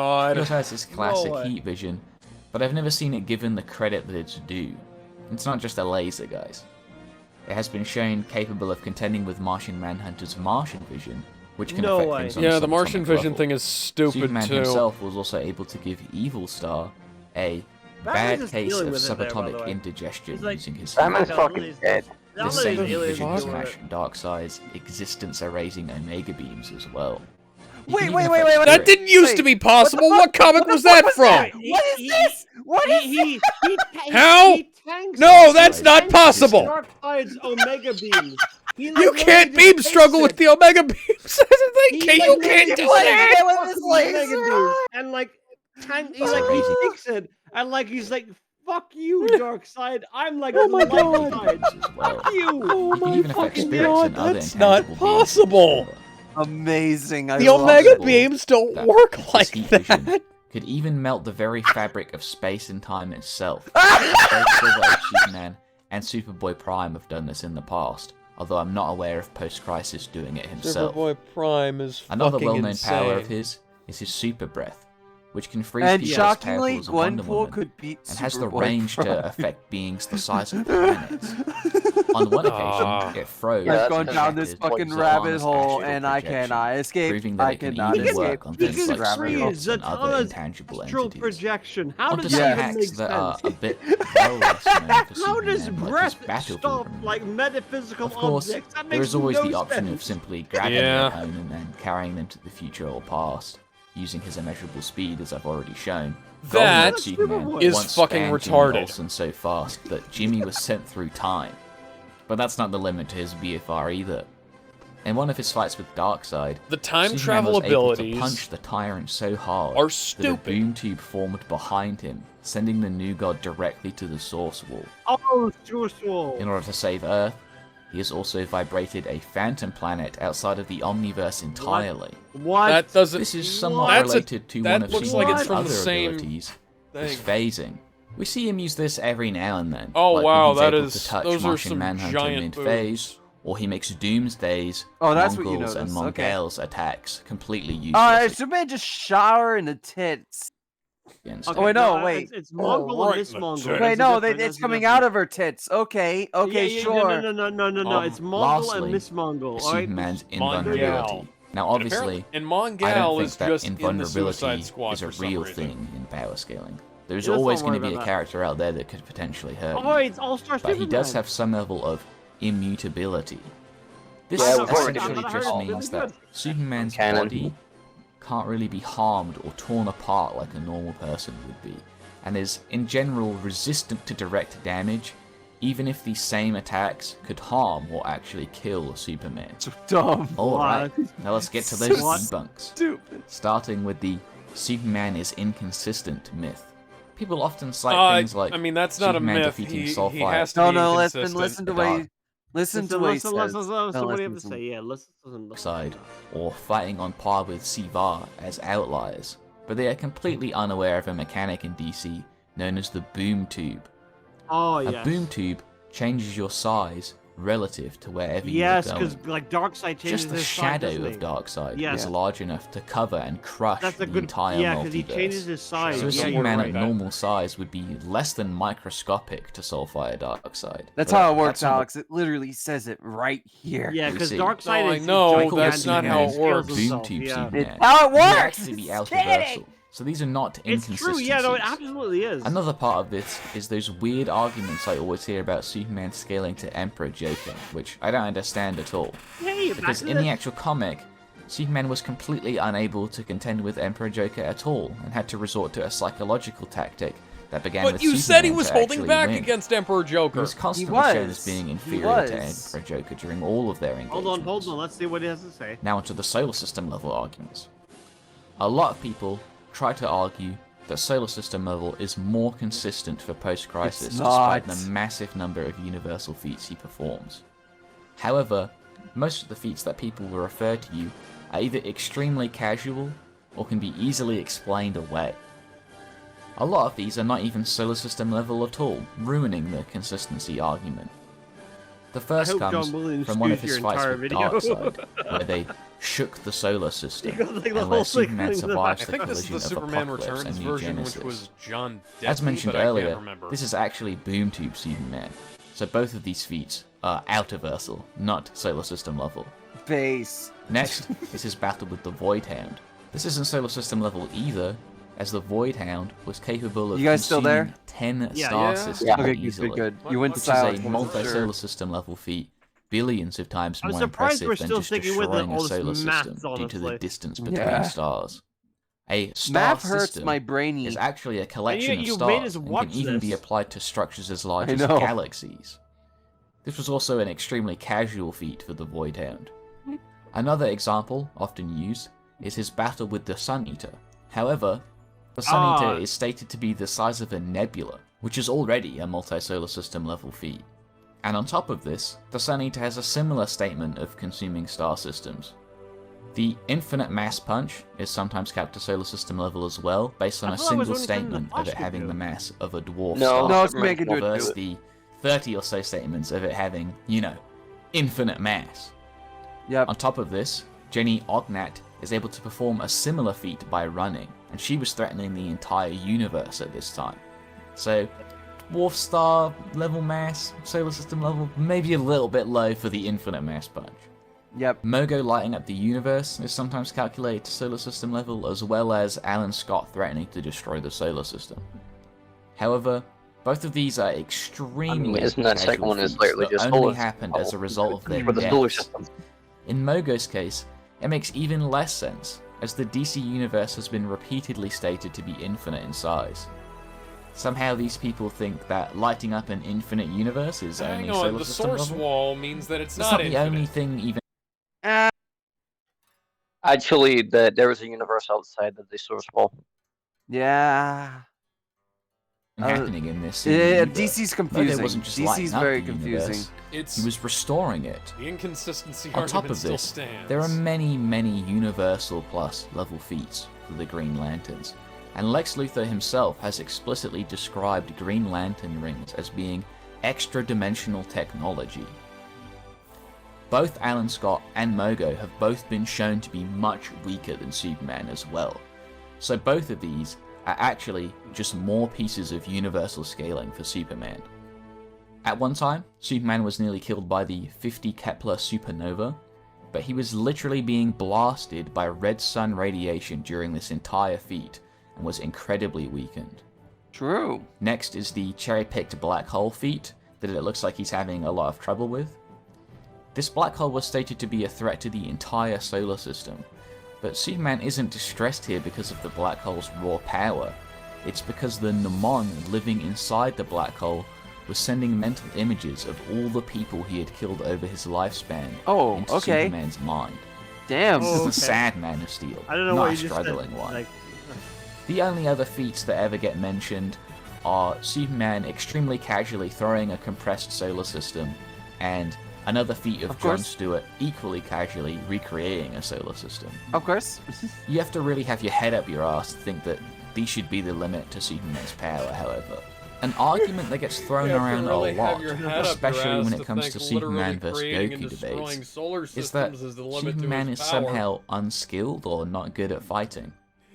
God. It also has its classic way. heat vision, but I've never seen it given the credit that it's due. It's not just a laser, guys. It has been shown capable of contending with Martian Manhunter's Martian vision, which can No affect way. things on Yeah, a the Martian subatomic vision level. thing is stupid Superman too. himself was also able to give Evil Star a Batman's bad just case dealing of with it there, by the subatomic way. indigestion He's like- using his Batman's heat. fucking dead. The Not same that heat aliens vision deal with smash it. Darkseid's existence-erasing Omega beams as well. He Wait, can wait, even wait, affect wait, wait. That didn't used to be possible. What comic was that from? What is this? What is He How? He tanks No, that's not tanks possible. Darkseid's Omega beams. He, like, You literally can't just beam takes struggle with it. the Omega beams. That's the thing. He, You like, can't do literally that. takes with fucking this Omega laser. beams and like he like he Crazy. takes it and like he's like, fuck you, Darkseid. I'm like Oh my the light God. side. as well. Fuck you. Oh He can my even affect fucking spirits god, and other that's not intangible beings. possible. Amazing. I The love Omega it. beams don't That work his like heat vision that. could even melt the very fabric of space and time itself. Both Silver Age Superman and Superboy Prime have done this in the past, although I'm not aware of Post-Crisis doing it himself. Superboy Prime is Another fucking well-known insane. power of his is his super breath, which can freeze And people as shockingly, powerful as Wonder Gwenpool Woman, could beat and has the Superboy range Prime. to affect beings the size of planets. On one occasion, it froze. Yeah, I've that's gone because down it this is fucking poison. rabbit Honest hole, astral and I projection, cannot escape. proving that I it can cannot even escape. work on He things can like rabbit hole. spirits and other Zatanna's intangible astral entities. projection. How Onto does some that even hacks make that are sense? a bit well less known for How does Superman, like his breath battlefield stop removal. like metaphysical Of course, objects? That there makes is always no the option of sense. simply grabbing Yeah. your opponent and carrying them to the future or past, using his immeasurable speed, as I've already shown. That Golden Superman is once fucking spanned Jimmy retarded. Olsen so fast that Jimmy was sent through time. But that's not the limit to his BFR either. In one of his fights with Darkseid, The time Superman travel was able to abilities punch the tyrant so hard are that a stupid. boom tube formed behind him, sending the new god directly to the source wall. Oh, Joshua. In order to save Earth, he has also vibrated a phantom planet outside of the Omniverse entirely. What? That doesn't. This is somewhat That's a- related to that one of looks like it's Superman's from the other same abilities, his thing. phasing. We see him use this every now and then. Oh, like wow, when he's that able is- to touch those are Martian some Manhunter giant mid-phase, or he makes Doomsday's, Oh, that's what you Mongols, and noticed, okay. Mongol's attacks completely useless. Alright, Superman just shower in the tits. against Okay, him. Oh, wait, no, wait. It's Mongol right and this in the Mongol. tits. Wait, That's no, different, it's that's coming different. out of her tits. Okay, okay, Yeah, sure. No. It's Mongol lastly, and Miss Mongol. All right. Superman's Mongol. invulnerability. Now, And obviously, apparently- and I Mongal don't think is that just in the invulnerability Suicide Squad is a for some real reason. thing in power scaling. There's Yeah, let's always not going to worry be a about that. character out there that could potentially hurt Oh, you, it's All-Star but he does Superman. have some level of immutability. This Yeah, we've already essentially heard just it. means Really that Superman's Canon. body can't really be harmed or torn apart like a normal person would be, and is in general resistant to direct damage, even if the same attacks could harm or actually kill Superman. So dumb. Alright, now let's get to those So debunks. Stupid. Starting with the Superman is inconsistent myth. People often cite things like I mean, that's not Superman a myth. defeating He Soulfire. has to No, be no, inconsistent. listen to Dark. what he, listen to what he says. Listen, No, what do you have listen to say? Yeah, listen. Side, or fighting on par with Sivar as outliers, but they are completely unaware of a mechanic in DC known as the boom tube. Oh, A yes. boom tube changes your size relative to wherever Yes, you're because going. like Darkseid changes Just the his size, shadow doesn't of he? Darkseid Yes. is large enough to cover and crush That's a the good. entire Yeah, multiverse. because he changes his size. So a yeah, you're Superman right. at normal size would be less than microscopic to Soulfire Darkseid. That's But how it works, that's not Alex. It literally says it right here. Yeah, We because see. Darkseid No, I is. know, gigantic that's not how it and works. scales Boom himself, tube yeah. Superman. It's how it would works! actually be It's altiversal. So these are not It's true. inconsistencies. Yeah, no, it absolutely is. Another part of this is those weird arguments I always hear about Superman scaling to Emperor Joker, which I don't understand at all. Hey, Because in the actual comic, Superman was completely unable to contend with Emperor Joker at all, and had to resort to a psychological tactic that began But with you said he Superman was to holding actually back win. against Emperor He Joker. was constantly was. shown as being He inferior to was. Emperor Joker during all of their engagements. Hold on. Let's see what he has to say. Now onto the solar system level arguments. A lot of people try to argue that solar system level is more consistent for post-crisis It's despite not. the massive number of universal feats he performs. However, most of the feats that people will refer to you are either extremely casual or can be easily explained away. A lot of these are not even solar system level at all, ruining the consistency argument. The first hope comes John Williams from one of skews his your fights entire with video. Darkseid, where they shook the solar system, You got, like, the and whole where thing Superman in the survives I the think this is collision the of Superman Apocalypse Returns and New version, Genesis. which was John As Deadly, mentioned but I earlier, can't remember. this is actually Boom Tube Superman, so both of these feats are altiversal, not solar system level. face. Next is his battle with the Void Hound. This isn't solar system level either, as the Void Hound was capable of You guys still there? 10 Yeah. star Yeah. systems Okay, easily. good. You went Which silent. is a I wasn't multi-solar sure. system level feat, billions of times I'm more surprised impressive we're than still just sticking with destroying a all this solar maths, system due to the honestly. distance between Yeah. stars. A star Math hurts system my brainy. is actually a collection of you stars made us and watch can even be this. applied to structures as large I as know. galaxies. This was also an extremely casual feat for the Void Hound. Another example, often used, is his battle with the Sun Eater. However, the Sun Eater is stated to be the size of a nebula, which is already a multi-solar system level feat. And on top of this, the Sun Eater has a similar statement of consuming star systems. The infinite mass punch is sometimes capped to solar system level as well, based on I a thought that was single only something the statement of Flash it could having do. the mass of a dwarf No, star. No, Superman Superman can do it versus too. the 30 or so statements of it having, infinite mass. Yep. On top of this, Jenny Ognat is able to perform a similar feat by running, and she was threatening the entire universe at this time. So, dwarf star level mass, solar system level, maybe a little bit low for the infinite mass punch. Yep. Mogo lighting up the universe is sometimes calculated to solar system level, as well as Alan Scott threatening to destroy the solar system. However, both of these are extremely isn't that second casual one is feats literally that just only solar happened as a result of their for the solar deaths. system. In Mogo's case, it makes even less sense, as the DC universe has been repeatedly stated to be infinite in size. Somehow these people think that lighting up an infinite universe is Hang only on, solar the system source level. wall means that it's It's not not the infinite. only thing even Actually, there is a universe outside of the source wall. Yeah. happening in this scene. Yeah, either. DC's Mogo confusing. wasn't just DC's lighting up very the confusing. universe, It's he was restoring it. the inconsistency On top argument of still this, stands. there are many Universal Plus level feats for the Green Lanterns, and Lex Luthor himself has explicitly described Green Lantern rings as being extra-dimensional technology. Both Alan Scott and Mogo have both been shown to be much weaker than Superman as well, so both of these are actually just more pieces of universal scaling for Superman. At one time, Superman was nearly killed by the 50 Kepler supernova, but he was literally being blasted by red sun radiation during this entire feat and was incredibly weakened. True. Next is the cherry-picked black hole feat that it looks like he's having a lot of trouble with. This black hole was stated to be a threat to the entire solar system, but Superman isn't distressed here because of the black hole's raw power. It's because the Mnemon living inside the black hole was sending mental images of all the people he had killed over his lifespan into okay. Superman's mind. Damn. This is the sad Man of Steel, I don't know not what a you just said. struggling one. Like, The only other feats that ever get mentioned are Superman extremely casually throwing a compressed solar system, and another feat of Jon course. Stewart equally casually recreating a solar system. Of course. You have to really have your head up your ass to think that these should be the limit to Superman's power, however. An argument that gets thrown You have to ayon really a have lot, your head up your especially ass when to it comes think to Superman literally vs. creating and Goku destroying debates, solar is that systems is the limit to Superman his is power. somehow unskilled or not good at fighting.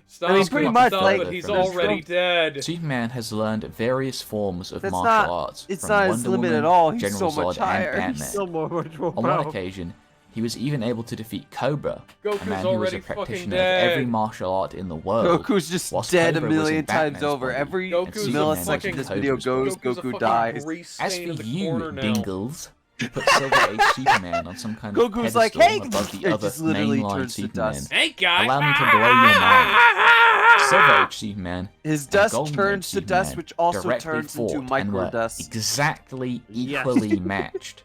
Stop I mean, pretty much, stop like, it, he's from his already dead. Superman has learned various forms of That's martial not- arts. it's from not his Wonder limit Woman, at all. He's General so much Zod, and higher. He's Batman. still more much more On one powerful. occasion, he was even able to defeat Cobra, a Goku's man who was already a fucking practitioner dead. of every martial art in the world. Goku's just whilst dead a Cobra was in million times Batman's over. body, Every and Goku's a Superman was fucking- in this video Cobra's goes, body. Goku's a Goku fucking dies. grease As stain for in the you, corner now. Dingles, you put Silver Age Superman on some kind of Goku's pedestal like, hey, above the it other just literally mainline turns to Superman. dust. Hey guys! Allow me to blow your mind. Silver Age Superman His and dust Golden turns Age to dust, Superman which also directly turns into fought and were microdust. exactly Yes. equally matched.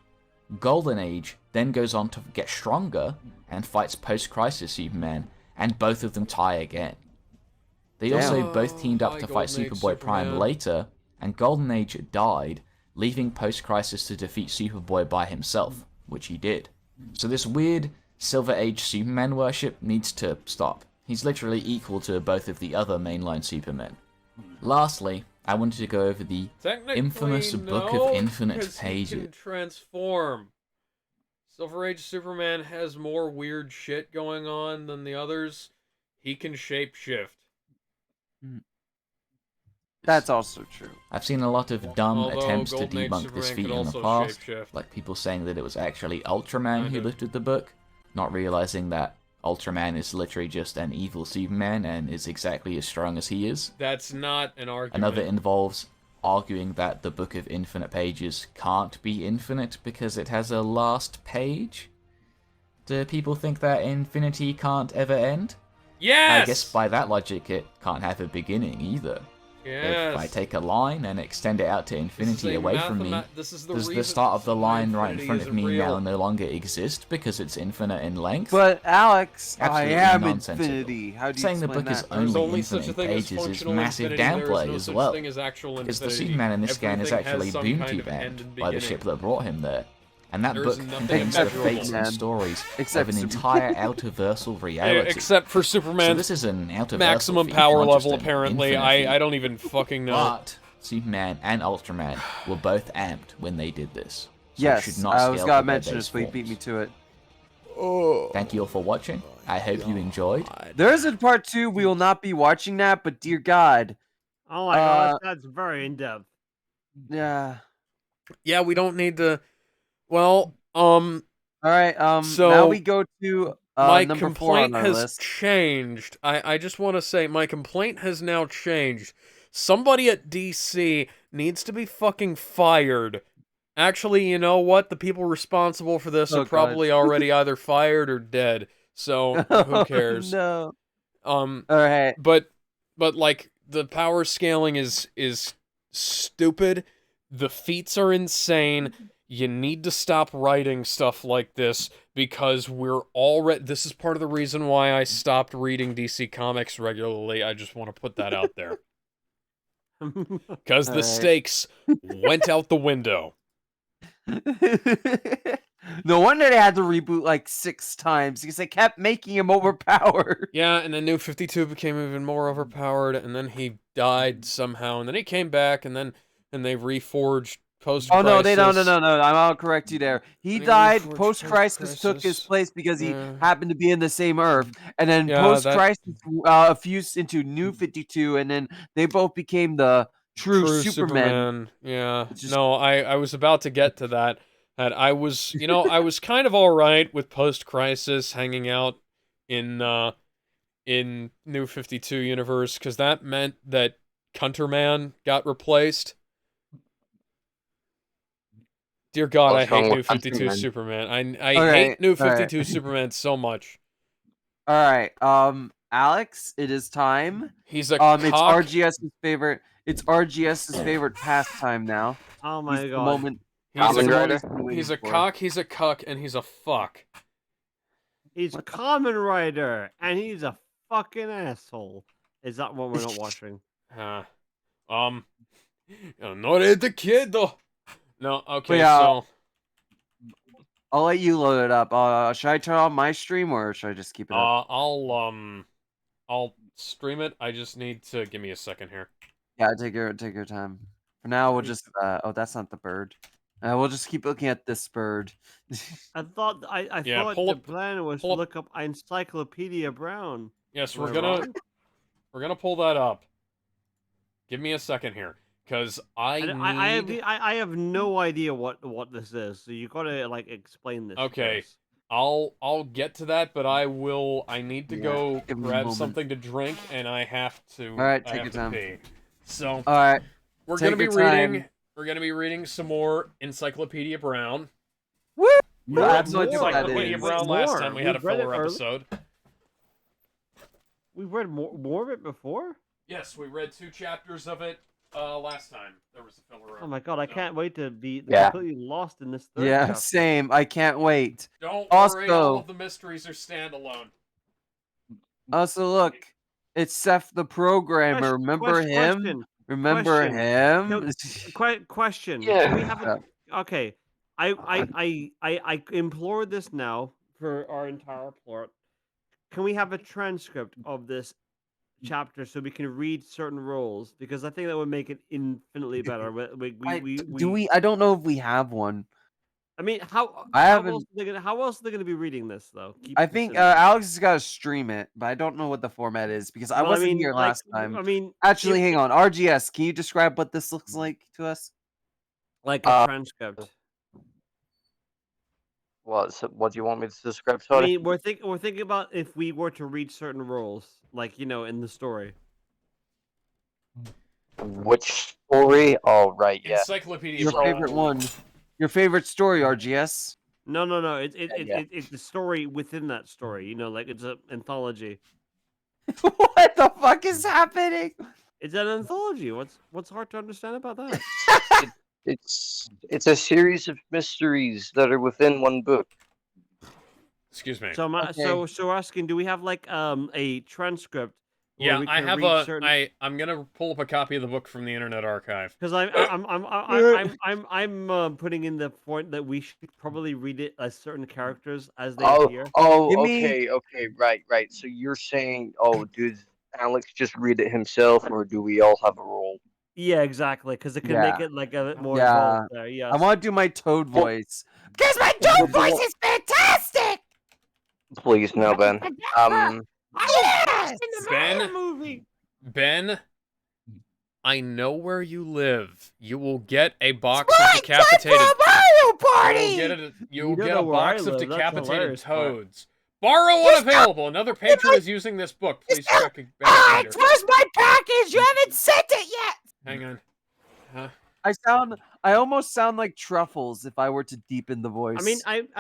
Golden Age then goes on to get stronger and fights post-crisis Superman, and both of them tie again. They also Damn. both teamed up Hi, to fight Golden Age Superboy Prime Superman. later, and Golden Age died, leaving post-crisis to defeat Superboy by himself, which he did. So this weird Silver Age Superman worship needs to stop. He's literally equal to both of the other mainline Supermen. Lastly, I wanted to go over the Technically, infamous Book no, of Infinite 'cause he Pages. can transform. Silver Age Superman has more weird shit going on than the others. He can shapeshift. That's also true. I've seen a lot of dumb Although attempts to Golden Age debunk this Superman feat could in the also past, shapeshift. like people saying that it was actually Ultraman who Kinda. lifted the book, not realizing that Ultraman is literally just an evil Superman and is exactly as strong as he is. That's not an argument. Another involves arguing that the Book of Infinite Pages can't be infinite because it has a last page. Do people think that infinity can't ever end? Yes! I guess by that logic, it can't have a beginning either. Yes. If I take a line and extend it out to infinity away from me, does the start of the line right in front of me now no longer exist because it's infinite in length? But Alex, Absolutely I am nonsensical. infinity. How do you Saying the explain book that? is only infinite pages is massive downplay as well. Because the Superman in this scan is actually bounty bound by the ship that brought him there. And that book contains the fates and stories of an entire outerversal reality. Except for Superman's so this is an outerversal maximum feat, power not just level, an apparently. infinite feat. I don't even fucking know. But Superman and Ultraman were both amped when they did this. So it Yes, should not I was scale gonna to their mention base this, but you beat me forms. to it. Thank you all for watching. I hope you enjoyed. There is a part 2. We will not be watching that, but dear God. Oh my god, that's very in depth. Yeah. Yeah, we don't need to. Well, all right. So now we go to my number 4 complaint on our has list. changed. I just want to say my complaint has now changed. Somebody at DC needs to be fucking fired. Actually, you know what? The people responsible for this Oh, are probably God. already either fired or dead. So who cares? No. All right. But like the power scaling is stupid. The feats are insane. You need to stop writing stuff like this because we're already. This is part of the reason why I stopped reading DC Comics regularly. I just want to put that out there. Because the stakes went out the window. No wonder they had to reboot like 6 times because they kept making him overpowered. Yeah, and then New 52 became even more overpowered, and then he died somehow, and then he came back, and they reforged post-crisis. Oh no, I'll correct you there. He died. Post-crisis took his place because he happened to be in the same Earth, and then post-crisis fused into New 52, and then they both became the true Superman. Yeah. No, I was about to get to that. And I was, I was kind of all right with post-crisis hanging out in New 52 universe because that meant that Cunterman got replaced. Dear God, I hate New 52 Superman. I hate New 52 Superman so much. All right, Alex, it is time. He's a It's RGS's favorite. It's RGS's favorite pastime now. Oh my God! Moment. He's a cock, he's a cuck, and he's a fuck. He's Kamen Rider, and he's a fucking asshole. Is that what we're not watching? Not the kid though. No, okay, so I'll let you load it up. Should I turn on my stream or should I just keep it up? I'll stream it. I just need to give me a second here. Yeah, take your time. For now, we'll just. Oh, that's not the bird. We'll just keep looking at this bird. I thought the plan was to look up Encyclopedia Brown. Yes, we're gonna pull that up. Give me a second here, because I have no idea what this is. So you gotta like explain this. Okay, I'll get to that, but I need to go grab something to drink, and I have to. All right, take your time. Pee. So all right, we're gonna be reading. We're gonna be reading some more Encyclopedia Brown. Woo! We read Encyclopedia Brown last time we had a filler episode. We read more of it before? Yes, we read 2 chapters of it last time. There was a filler. Oh my God, I can't wait to be completely lost in this third chapter. Same. I can't wait. Don't worry, all of the mysteries are standalone. Also, look, it's Seth the programmer. Remember him? Remember him? Question. Yeah. Can we have okay. I implore this now for our entire plot. Can we have a transcript of this chapter so we can read certain roles? Because I think that would make it infinitely better. I don't know if we have one. I mean, how else are they gonna be reading this though? I think Alex has got to stream it, but I don't know what the format is because I wasn't here last time. Actually, hang on. RGS, can you describe what this looks like to us? Like a transcript. What do you want me to describe? I Sorry. mean, we're thinking about if we were to read certain roles, like in the story. Which story? Oh, right, yeah. Encyclopedia. Your favorite one. Your favorite story, RGS. No. Yeah. It's the story within that story. Like it's an anthology. What the fuck is happening? It's an anthology. What's hard to understand about that? It's a series of mysteries that are within one book. Excuse me. So Okay. so we're asking, do we have like a transcript? Where Yeah, we I can have read certain... I'm gonna pull up a copy of the book from the Internet Archive. Because I'm putting in the point that we should probably read it as certain characters as they appear. Okay, right. So you're saying, did Alex just read it himself, or do we all have a role? Yeah, exactly. Because it can make it like a bit more Yeah. involved there. Yes. I want to do my Toad voice. Because my Toad voice is fantastic! Please, no, Ben. Yes! Ben, movie. Ben, I know where you live. You will get a box of decapitated. Mario Party! You will don't get know a where I box of live, that's decapitated hilarious, but- toads. Borrow unavailable. Another patron is using this book. Please check it back later. Where's my package? You haven't sent it yet! Hang on. Huh? I almost sound like Truffles if I were to deepen the voice. I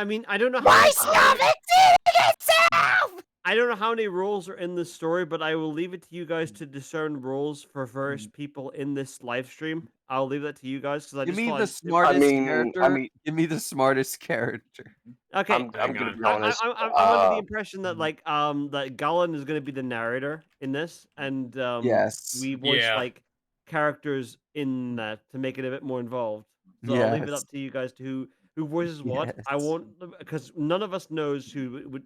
mean, I don't know. My stomach did itself! I don't know how many roles are in this story, but I will leave it to you guys to discern roles for various people in this live stream. I'll leave that to you guys because I Give just me thought the smartest character. Give me the smartest character. Okay, I'm gonna be honest. I'm under the impression that that Galen is going to be the narrator in this, and Yes. we voice like characters in that to make it a bit more involved. So I'll leave it Yes. up to you guys to who voices what. I won't because none of us knows who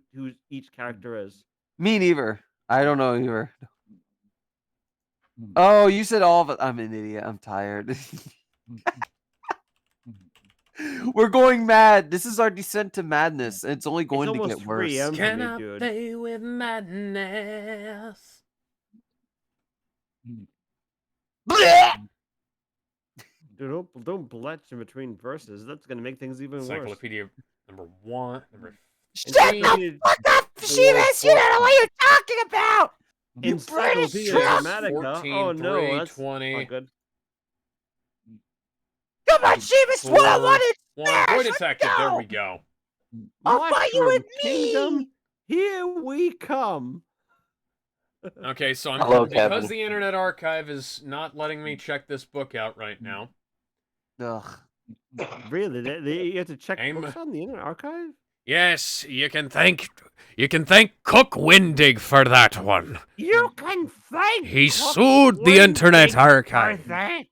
each character is. Me neither. I don't know either. Oh, you said all of it. I'm an idiot. I'm tired. We're going mad. This is our descent to madness. It's only going to get worse. Can I play with madness? Dude, don't bletch in between verses. That's gonna make things even worse. Encyclopedia number 1. Shut the fuck up, Sheamus! You don't know what you're talking about! You British Encyclopedia trash! Dramatica. Oh no, that's 20. not good. Come on, Sheamus! 101 Boy detective. There we go. I'll fight you with Kingdom, me! here we come. Okay, so Hello, because Kevin. the Internet Archive is not letting me check this book out right now. Ugh. Really? You have to check books on the Internet Archive? Yes, you can thank Cook Windig for that one. You can thank. He sued the Internet Archive. For that.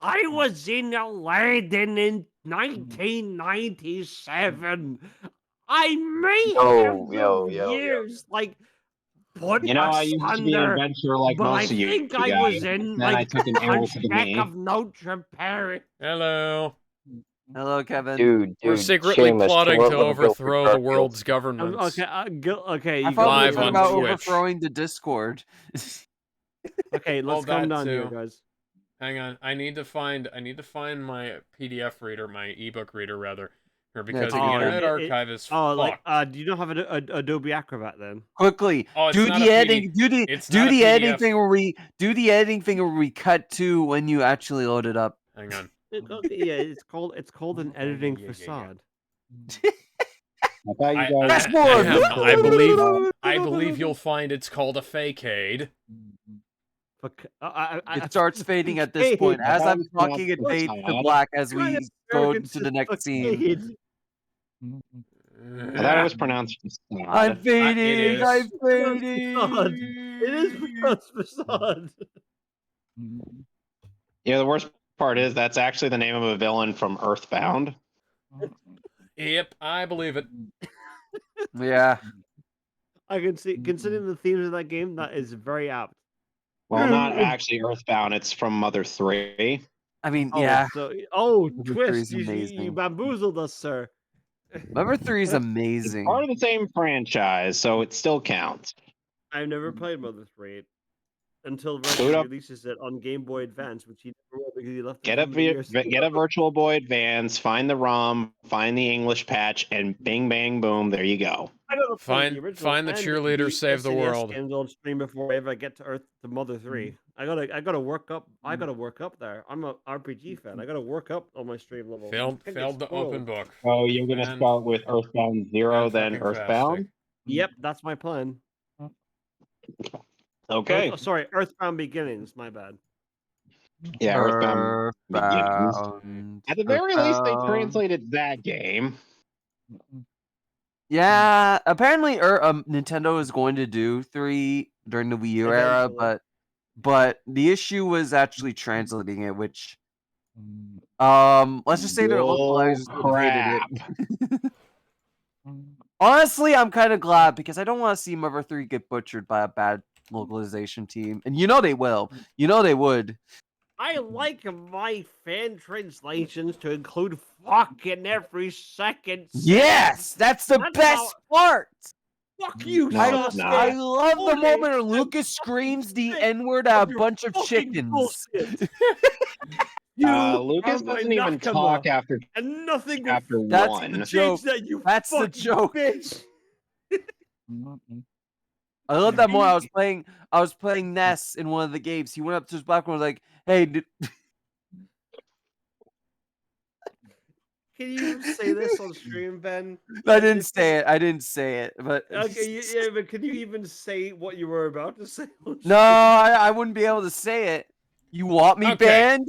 I was in Aladdin in 1997. I may have the years like. Put You know, I used to be an adventurer like but most I of you think I guys. was in Then I like took an arrow to the Hunchback knee. of Notre Paris. Hello. Hello, Kevin. Dude, We're secretly Seamus, plotting what to would overthrow Bill the world's government. Okay, okay. I You thought we were live talking on about Twitch. overthrowing the Discord. Okay, let's Well, calm that down here, too. guys. Hang on, I need to find my PDF reader, my ebook reader rather, or because the Internet Archive is fucked. Do you don't have an Adobe Acrobat then? Quickly, Oh, it's do not the a editing. PD Do the it's do not a the editing PDF. thing where we cut to when you actually load it up. Hang on. Yeah, it's called an editing facade. I believe you'll find it's called a fakeade. It starts fading at this point. As I'm talking, it fades to black as we go to the next scene. I thought it was pronounced facade. I'm fading. I'm Facade. fading. It is pronounced facade. Yeah, the worst part is that's actually the name of a villain from Earthbound. Yep, I believe it. Yeah. I can see, considering the themes of that game, that is very apt. Well, not actually Earthbound. It's from Mother 3. I mean, Oh, yeah. Twist! 3 is You amazing. bamboozled us, sir. Number 3 is amazing. Part of the same franchise, so it still counts. I've never played Mother 3. until Boot Reggie up. releases it on Game Boy Advance, which he never will because he left. Get a Virtual Boy Advance, find the ROM, find the English patch, and bing, bang, boom, there you go. I gotta play Find the original the and cheerleader, save the SNES world. games on stream before I ever get to Earth to Mother 3. I gotta work up. I gotta work up there. I'm a RPG fan. I gotta work up on my stream level. Failed I get the open spoiled. book. Oh, you're gonna Fan- start with Earthbound Zero, then fan-fucking-tastic. Earthbound? Yep, that's my plan. Okay. Oh, sorry, Earthbound Beginnings. My bad. Yeah, Earthbound Begins. At the very least, they Earthbound. translated that game. Yeah, apparently Nintendo is going to do 3 during the Wii U era, Eventually. but the issue was actually translating it, which let's just say their localizers would have hated it. Honestly, I'm kind of glad because I don't want to see Mother 3 get butchered by a bad localization team, and you know they will. You know they would. I like my fan translations to include fucking every second. Yes, that's the best part. Fuck you, No, Sasuke. it's not. I love the Okay, moment where I'm Lucas screams the sick N-word at of a your bunch of fucking chickens. bullshit. You Lucas are my doesn't even nakama, talk after and nothing will after That's one. the change joke. that, you That's the fucking joke. bitch. I love that more. I was playing Ness in one of the games. He went up to his black one and was like, "Hey, Can you say this on stream, Ben? I didn't say it. I didn't say it, but Okay, yeah, but can you even say what you were about to say? On no, stream? I wouldn't be able to say it. You want me Okay. banned?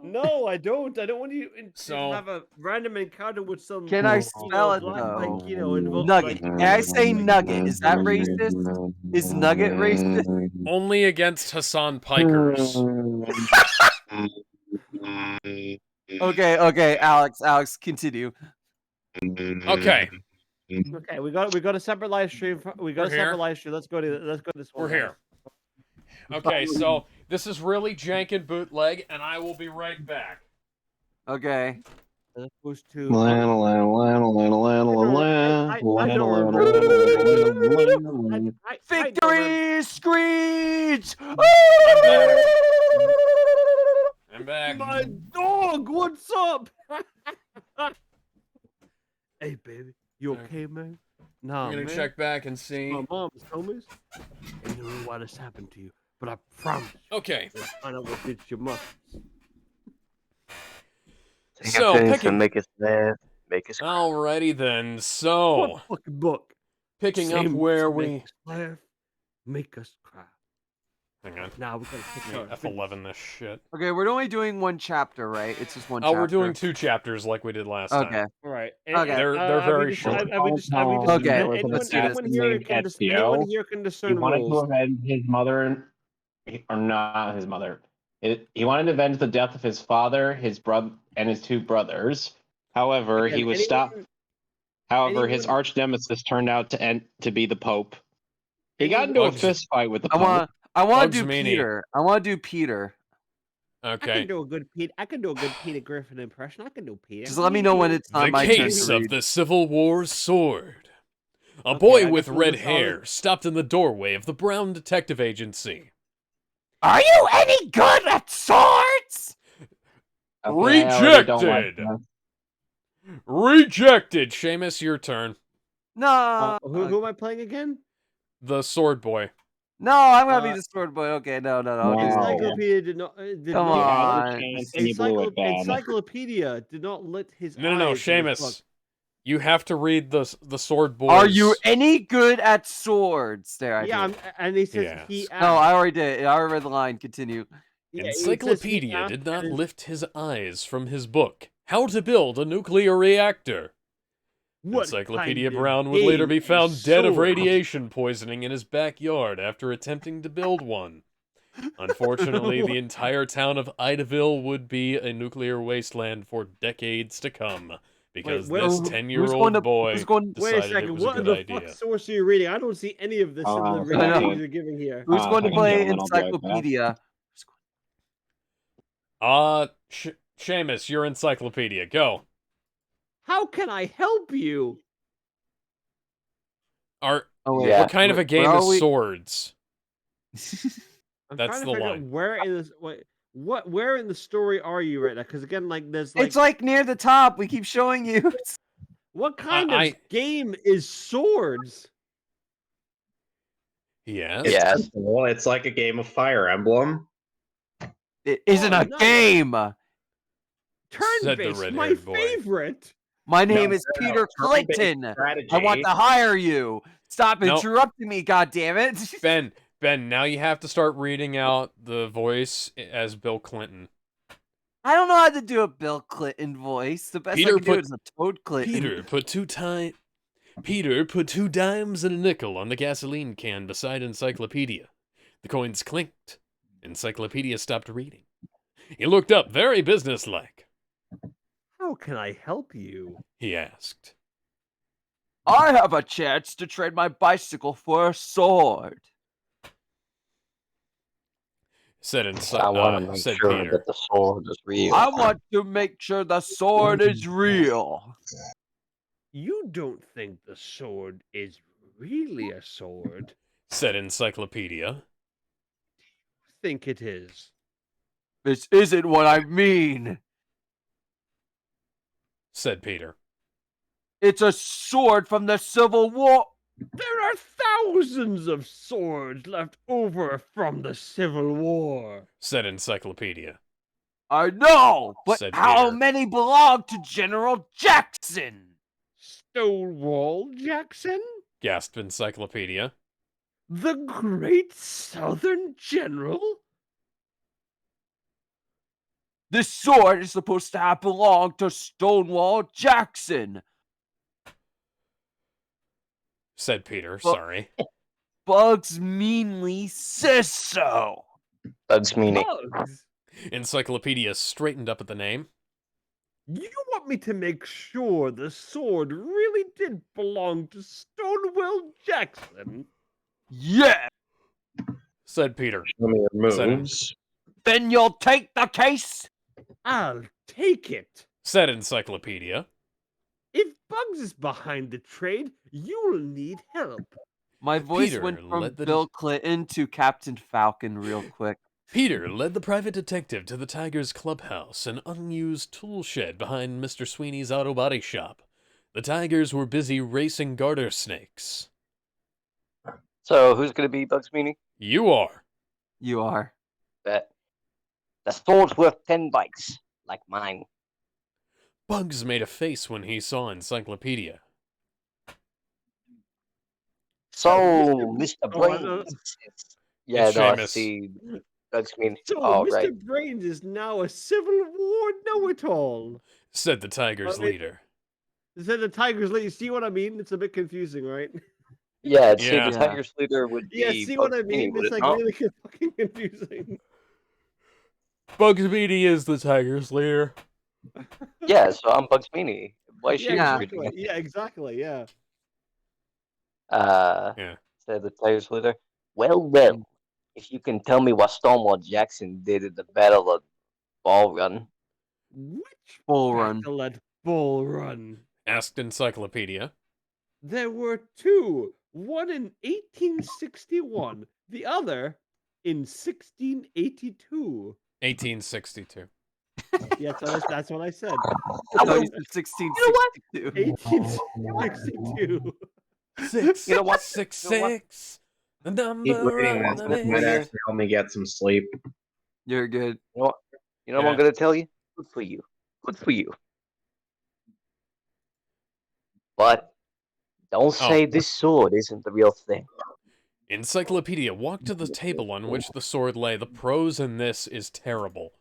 No, I don't. I don't want you to So- have a random encounter with some. Can I spell it black, though? like, involve, Nugget. like, Can I say nugget? Is that racist? Is nugget racist? Only against Hassan Pikers. Okay, Alex, continue. Okay, Okay, we got a separate live stream. We got We're a separate here. live stream. Let's go this one. we're here. Okay, so this is really jank and bootleg, and I will be right back. Okay. As opposed to. Victory screech! I'm back. My dog, what's up? Hey, baby, you okay, man? Nah, I'm gonna man. check back and see. My mom's homies. I don't know why this happened to you, but I promise. Okay. I'll find out what did your mother. So, picking... make us laugh, make us cry. Alrighty then, so... What fucking book? Picking up Same where to we... Make us laugh, make us cry. Hang on. Now we gotta pick our F11 this shit. Okay, we're only doing one chapter, right? It's just one chapter. Oh, we're doing 2 chapters like we did last time. All right. Okay. They're very short. Okay, Anyone here can discern He wanted to rules. avenge his mother, or not his mother. He wanted to avenge the death of his father, his brother, and his 2 brothers. However, he was stopped. However, his arch nemesis turned out to be the Pope. He got into a fist fight with the Pope. I want to do Bugsmania. Peter. I want to do Peter. I Okay. can do a good Peter Griffin impression. I can do Peter. Just let me know when it's not The my turn case to of read. the Civil War sword. A Okay, boy I with guess we'll red just follow hair stopped in the doorway of the Brown Detective Agency. Are you any good at swords? Okay, I already don't like Rejected! that. Rejected! Seamus, your turn. No. Who am I playing again? The sword boy. No, I'm gonna be the sword boy. Okay, no. Wow. Encyclopedia did not. Come on. And you blew it bad. Encyclopedia did not let his. No, eyes in his book. Seamus. You have to read the sword boy. Are you any good at swords? There, I Yeah, did. and he says Yes. he. No, I already did. I already read the line. Continue. Yeah, it says he Encyclopedia asked did not and- lift his eyes from his book, How to Build a Nuclear Reactor. What Encyclopedia kind of Brown would later game be is found dead of sword? radiation poisoning in his backyard after attempting to build one. Unfortunately, the entire town of Idaville would be a nuclear wasteland for decades to come, because Wait, this who's 10-year-old boy Wait a decided it second. was a What in good the idea. fuck source are you reading? I don't see any of this in the reviews you're giving here. Who's going to play gentlemen, I'll be right back. Encyclopedia? Seamus, your encyclopedia, go. How can I help you? What kind of a Where game are is we? Swords? I'm That's trying to the figure out line. where in this where in the story are you right now? Because again, like there's like It's like near the top. We keep showing you. what kind of game is Swords? Yes. It's simple. It's like a game of Fire Emblem. It isn't a nice. game. Said the Turn-based, my red-haired boy. favorite. My name No, is no, Peter turn-based Clinton. strategy. I want to hire you. Stop Nope. interrupting me, goddammit. Ben, now you have to start reading out the voice as Bill Clinton. I don't know how to do a Bill Clinton voice. The best I can do is a Toad Clinton. Peter put 2 dimes and a nickel on the gasoline can beside Encyclopedia. The coins clinked. Encyclopedia stopped reading. He looked up, very businesslike. How can I help you? He asked. I have a chance to trade my bicycle for a sword. Said I want to make said sure Peter. that the sword is real. I want to make sure the sword is real. You don't think the sword is really a sword? Said Encyclopedia. Think it is. This isn't what I mean. Said Peter. It's a sword from the Civil War. There are thousands of swords left over from the Civil War. Said Encyclopedia. I know, but Said how Peter. many belong to General Jackson? Stonewall Jackson? Gasped Encyclopedia. The great Southern General? This sword is supposed to have belonged to Stonewall Jackson. Said Peter, sorry. Bugs meanly says so. Bugs meaning. Bugs? Encyclopedia straightened up at the name. You want me to make sure the sword really did belong to Stonewall Jackson? Yeah. Said Peter. Show me your Said- moves. Then you'll take the case? I'll take it. Said Encyclopedia. If Bugs is behind the trade, you'll need help. My voice Peter went from led the Bill Clinton to Captain Falcon real quick. Peter led the private detective to the Tiger's clubhouse, an unused tool shed behind Mr. Sweeney's auto body shop. The Tigers were busy racing garter snakes. So who's going to be Bugs meaning? You are. You are. Bet. The sword's worth 10 bikes, like mine. Bugs made a face when he saw Encyclopedia. So, Mr. Oh, no. Brains. Yeah, It's no, I Seamus. see. Bugs meaning. So Oh, Mr. right. Brains is now a Civil War know-it-all. Said the Tiger's I mean- leader. Said the Tigers lead. You see what I mean? It's a bit confusing, right? Yeah, see, Yeah. the Tigers leader would be. Yeah, see what I Bugs Meany, mean? would It's it like not? really fucking confusing. Bugs Meany is the Tiger's leader. Yeah, so I'm Bugs Meany. Why is she Yeah, reading exactly. it? Yeah, exactly. Yeah. Yeah. Said the Tigers leader. Well, if you can tell me what Stonewall Jackson did at the Battle of Ball Run. Which Bull Run. battle at Bull Run? Asked Encyclopedia. There were two. One in 1861. The other in 1682. 1862. Yeah, so that's what I said. I thought you said 1662. 1862. Six. You know what? 666. The Keep number reading on this. the This might baby. actually help me get some sleep. You're good. You know what? You know what Yeah. I'm gonna tell you? Good for you. Good for you. But don't say this sword isn't the real thing. Encyclopedia walked to the table on which the sword lay. The prose in this is terrible.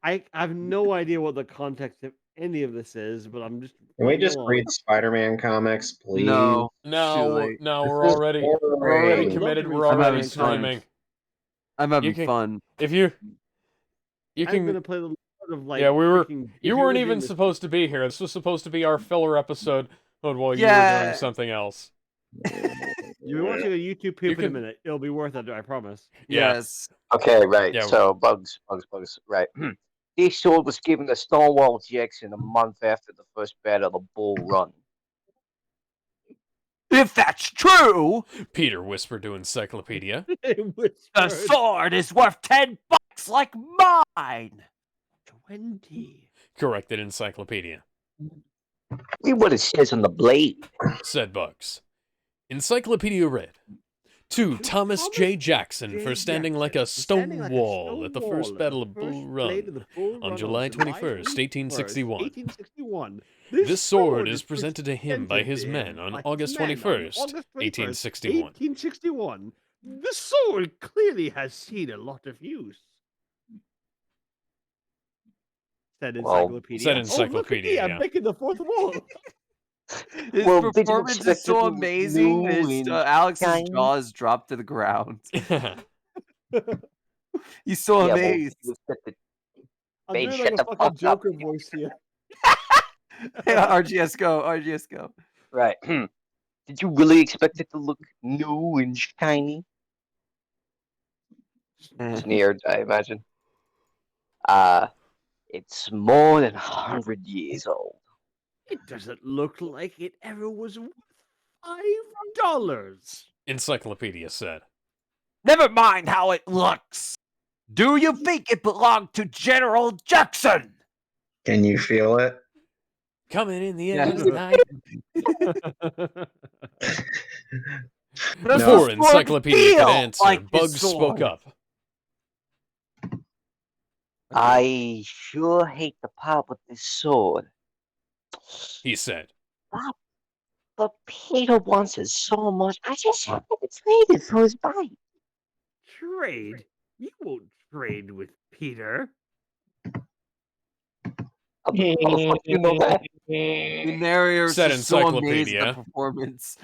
I have no idea what the context of any of this is, but I'm just. Can we playing just along. read Spider-Man comics, please? No. No, Shoot. we're This is already boring. committed. Love to We're read already Spider-Man comics. streaming. I'm having can- fun. If you I'm can gonna play the Lord of like. Yeah, we were. freaking- if You weren't were even doing this- supposed to be here. This was supposed to be our filler episode while you were Yeah. doing something else. You'll be watching a YouTube poop in a can- minute. It'll be worth it, I promise. Yeah. Yes. Okay, right. Yeah. So Bugs, right. This sword was given to Stonewall Jackson a month after the first battle of Bull Run. If that's true, Peter whispered to Encyclopedia. the sword is worth $10 like mine. 20. Corrected Encyclopedia. Read what it says on the blade, said Bugs. Encyclopedia read. To Thomas J. Jackson for standing like a stone wall at the First Battle of Bull Run on July 21st, 1861. 1861. This sword is presented to him by his men on August 21st, 1861. 1861. This sword clearly has seen a lot of use. Said Encyclopedia. Said Encyclopedia, I'm breaking the fourth wall. His performance is so amazing that Alex's jaws dropped to the ground. He's so amazed. I'm doing like a fucking Joker voice here. RGS go, RGS go. Right. Did you really expect it to look new and shiny? Sneered, I imagine. It's more than 100 years old. It doesn't look like it ever was worth $5. Encyclopedia said. Never mind how it looks. Do you think it belonged to General Jackson? Can you feel it? Coming in the air tonight. Before Encyclopedia could answer, like Bugs spoke up. I sure hate to part with this sword, he said. But Peter wants it so much. I just have to trade it for his bite. Trade? You won't trade with Peter. You know that? The narrator said is so amazed Encyclopedia. at the performance.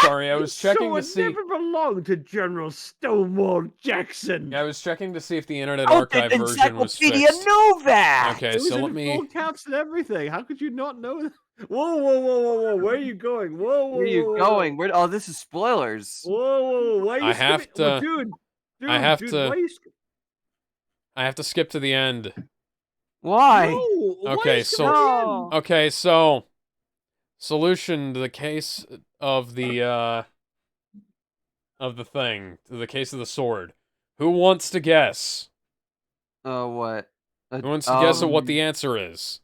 Sorry, I was checking to see. never belonged to General Stonewall Jackson. Yeah, I was checking to see if the Internet Archive version was fixed. Knew that. Okay, It was so in let me. full caps and everything. How could you not know that? Whoa, whoa, whoa, whoa, whoa! Where are you going? Whoa, whoa! Where are you whoa, going? Where? Oh, this is spoilers. Whoa, whoa! Why are you I have skipping? Oh, to- dude, I have dude, to- Why are you I have to skip to the end. Why? No, why are Okay, you so skipping the end? okay, so solution to the case of the thing, to the case of the sword. Who wants to guess? What? Who wants to guess at what the answer is?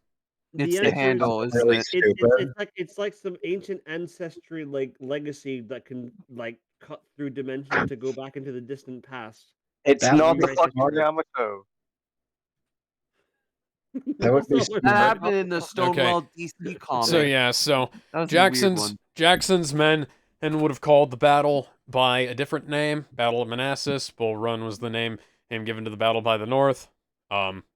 It's the answer handle, is isn't it? it's like some ancient ancestry like legacy that can like cut through dimensions to go back into the distant past. It's That not would the be fucking smart. Yamato. That would be That's not what- That smart. happened in the Stonewall DC comic. So yeah, so That was a weird one. Jackson's men and would have called the battle by a different name. Battle of Manassas. Bull Run was the name given to the battle by the North.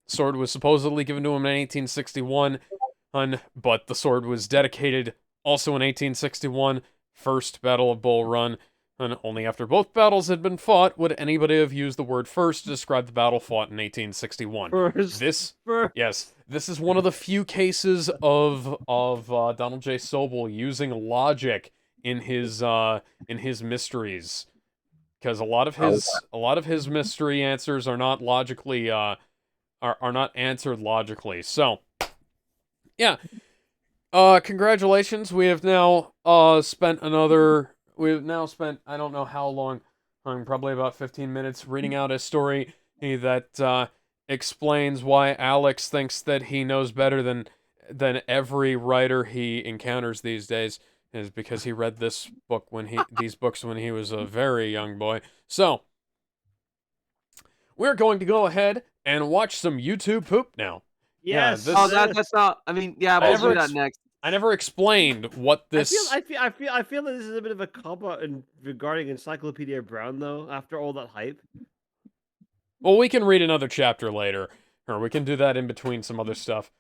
Sword was supposedly given to him in 1861, but the sword was dedicated also in 1861. First Battle of Bull Run. And only after both battles had been fought would anybody have used the word first to describe the battle fought in 1861. This is one of the few cases of Donald J. Sobel using logic in his mysteries, because a lot of his mystery answers are not logically are not answered logically. So yeah, congratulations. We have now spent I don't know how long, probably about 15 minutes, reading out a story that explains why Alex thinks that he knows better than every writer he encounters these days, is because he read these books when he was a very young boy. So we're going to go ahead and watch some YouTube poop now. Yes. Yeah, that's not. I mean, yeah, we'll do that next. I never explained what this. I feel that this is a bit of a cop out regarding Encyclopedia Brown, though. After all that hype. Well, we can read another chapter later, or we can do that in between some other stuff.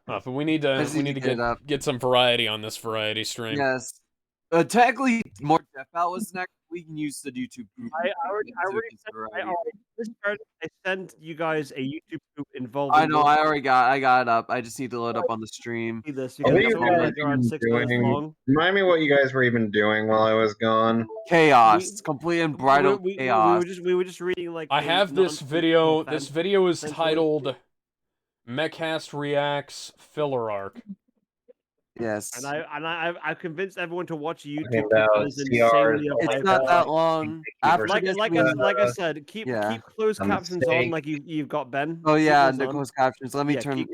But we need to get some variety on this variety stream. Yes. Technically, more Death Out was next. We can use the YouTube group. I sent you guys a YouTube group involving. I know. I already got it up. I just need to load up on the stream. This. What were you guys even doing? Remind me what you guys were even doing while I was gone. Chaos, complete and bridal chaos. We were just reading like. I have this video. This video is titled "Mehcast Reacts Filler Arc." Yes. And I've convinced everyone to watch YouTube Talking about because it's CRs, insanely It's hyped not up. that long. After Like this, I said, keep yeah. closed A captions on mistake. like you've got Ben. Oh Keep yeah, those and the on. closed captions. Let me Yeah, turn. keep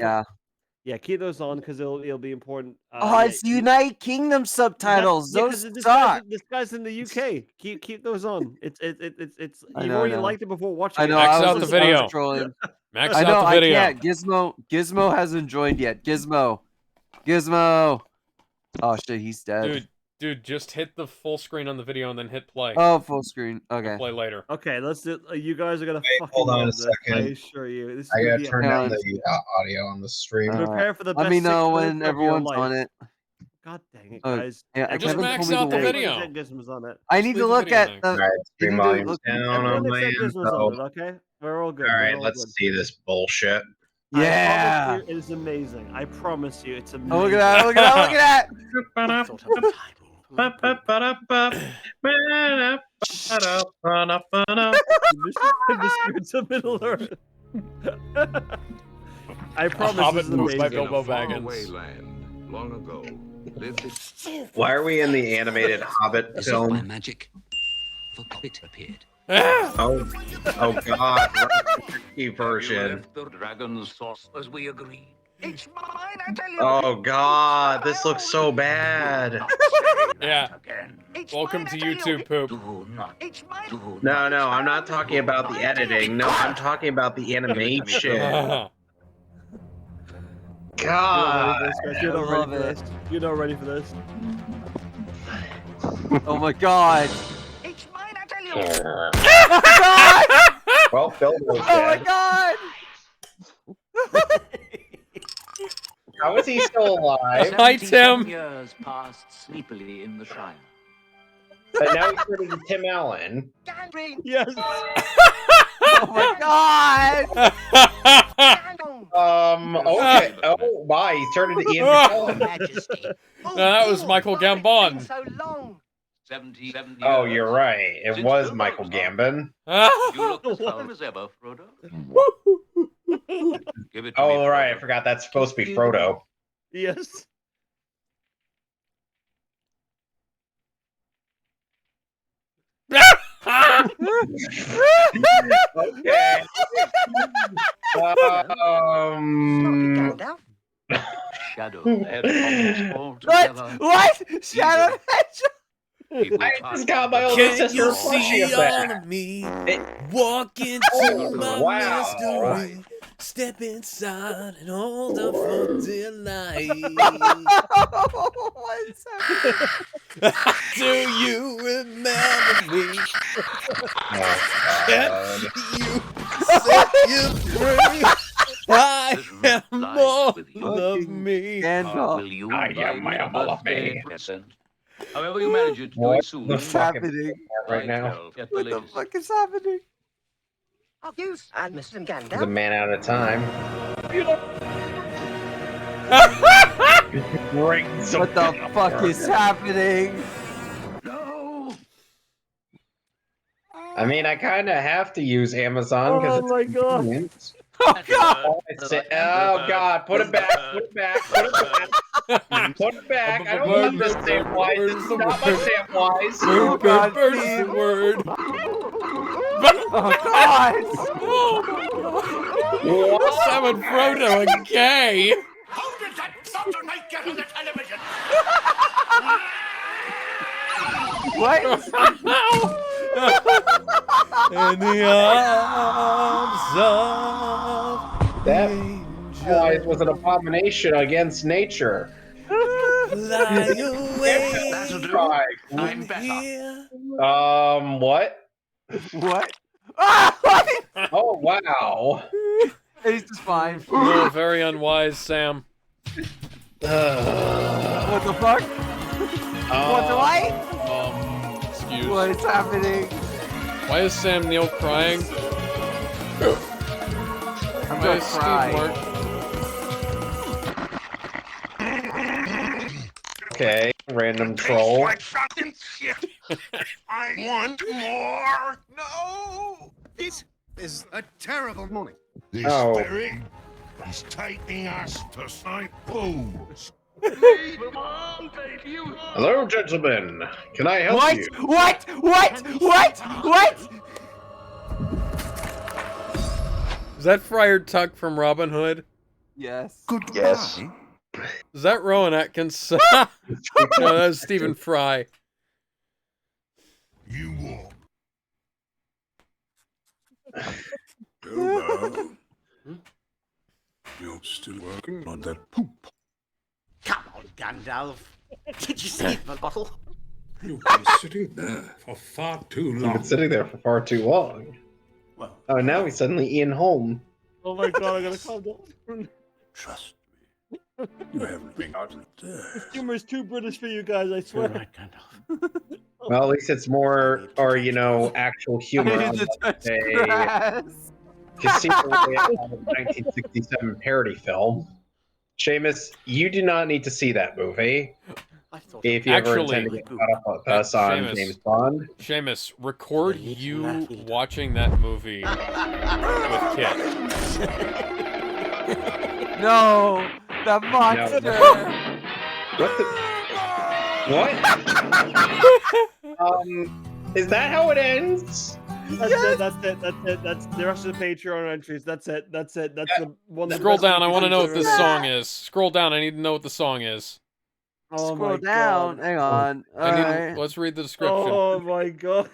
keep those on because it'll be important. Oh, it's United Kingdom subtitles. Those suck. This guy's in the UK. Keep those on. It's I you've know, already I know. liked it before watching I it. know. Max I out was the just, I was video. trolling. Max I out know. the I video. can't. Gizmo hasn't joined yet. Gizmo. Oh shit, he's dead. Dude, just hit the full screen on the video and then hit play. Oh, full screen. Okay. And play later. Okay, let's do. You guys are gonna fucking hold on love a this. second. I assure you. This is I gonna gotta be turn down amazing. the audio on the stream. Prepare for the Let best me 6 know minutes when of your everyone's life. on it. God dang it, Oh, guys! yeah, Everyone- Just max told me out the to wait. video. Except Gizmo's on it. I need to look at the. Alright, stream you need to volume's look- down on Everyone my except end. Gizmo's on it. Okay, we're all good. Alright, we're all let's good. see this bullshit. I Yeah. promise you, it is amazing. I promise you, it's amazing. Oh, look at that! Look at that! Look at the Middle Earth. I promise Hobbit this is moved by amazing. Bilbo Baggins. Land long ago lived Why are we in the animated Hobbit film? magic. The Hobbit appeared. Oh god, Turkey version. The dragon's sauce as we agreed. It's mine, I tell you. Oh god, this looks so bad. Yeah. Welcome to YouTube poop. No, I'm not talking about the editing. No, I'm talking about the animation. God. You're not ready for this. You're not ready for this. Oh my god! It's mine, I tell you. Oh my god! Well, Bilbo's Oh my dead. god! How is he still alive? Hi, Tim. Years passed sleepily in the Shire. But now he's turning to Tim Allen. Yes. Oh my god! Okay. Oh my, he turned into Ian McKellen. No, that was Michael Gambon. So long. 77 Oh, you're right. It was Michael Gambon. You look as calm as ever, Frodo. Give it to me, Oh, right. I forgot that's supposed to be Frodo. Yes. Okay. Shadow. What? Shadow I just got my older sister plushie back. me? Walk into Oh, wow. Step inside and hold up for dear life. What's happening? Do you remember me? Can you set you free? I am all of me. I am all of me. However you manage it, do What it soon. the fuck is right now? What the fuck is happening? And Mr. Gandalf. He's a man out of time. What the fuck is happening? I mean, I kind of have to use Amazon because Oh my god. convenient. Oh god! Oh god, put it back, put it back, put it back. Put it back. I don't want this Samwise. This is not my Samwise. Oh god, Where's please. the word? Oh god! Sam and Frodo are gay. How did that sodomite get on the television? What? In the arms of That Samwise was an abomination against nature. Fly away. I'm better. What? What? Ah, what? Oh wow. He's just fine. Oh, very unwise, Sam. What the fuck? What the what? Excuse. What is happening? Why is Sam Neill crying? I'm Why gonna is Steve cry. Martin? Okay, random troll. Like fucking shit. I want more. No. This is a terrible morning. This Oh. spirit is taking us to St. Paul's. Hello, gentlemen. Can I help What? you? What? Is that Friar Tuck from Robin Hood? Yes. Goodbye. Yes. Is that Rowan Atkinson? No, that's Stephen Fry. You walk. Hello. You're still working on that poop. Come on, Gandalf. Did you save the bottle? You've been sitting there for far too You've long. been sitting there for far too long. Well, Oh, now he's suddenly Ian Holm. Oh my god, I gotta calm down. trust me. You haven't been out there. This humor is too British for you guys, I swear. You're right, Gandalf. Well, at least it's more, or actual humor. I On need to touch a grass. Casino Royale 1967 parody film. Seamus, you do not need to see that movie. If you ever intend to get caught up with us on Seamus. James Bond. Seamus, record you watching that movie with Kit. No, the monster. What the? What? Is that how it ends? That's it. That's the rest of the Patreon entries. That's it. That's the one. Scroll down, I want to know what this song is. Scroll down, I need to know what the song is. Oh Scroll my down. God. Hang on. Let's read the description. Oh my god.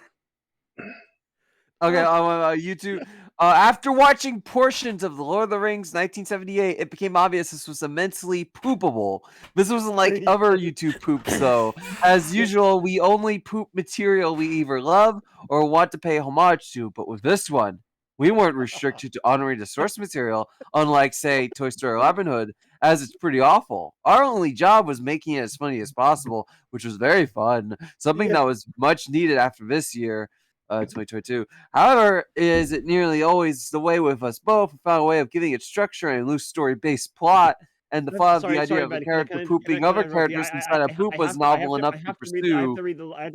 Okay, on YouTube. After watching portions of The Lord of the Rings 1978, it became obvious this was immensely poopable. This wasn't like other YouTube poops, though. As usual, we only poop material we either love or want to pay homage to, but with this one, we weren't restricted to honoring the source material, unlike, say, Toy Story or Robin Hood, as it's pretty awful. Our only job was making it as funny as possible, which was very fun, something that was much needed after this year. 2022. However, is it nearly always the way with us both? We found a way of giving it structure and a loose story-based plot, and the thought of the idea of a character pooping other characters inside a poop was novel enough to pursue. I have to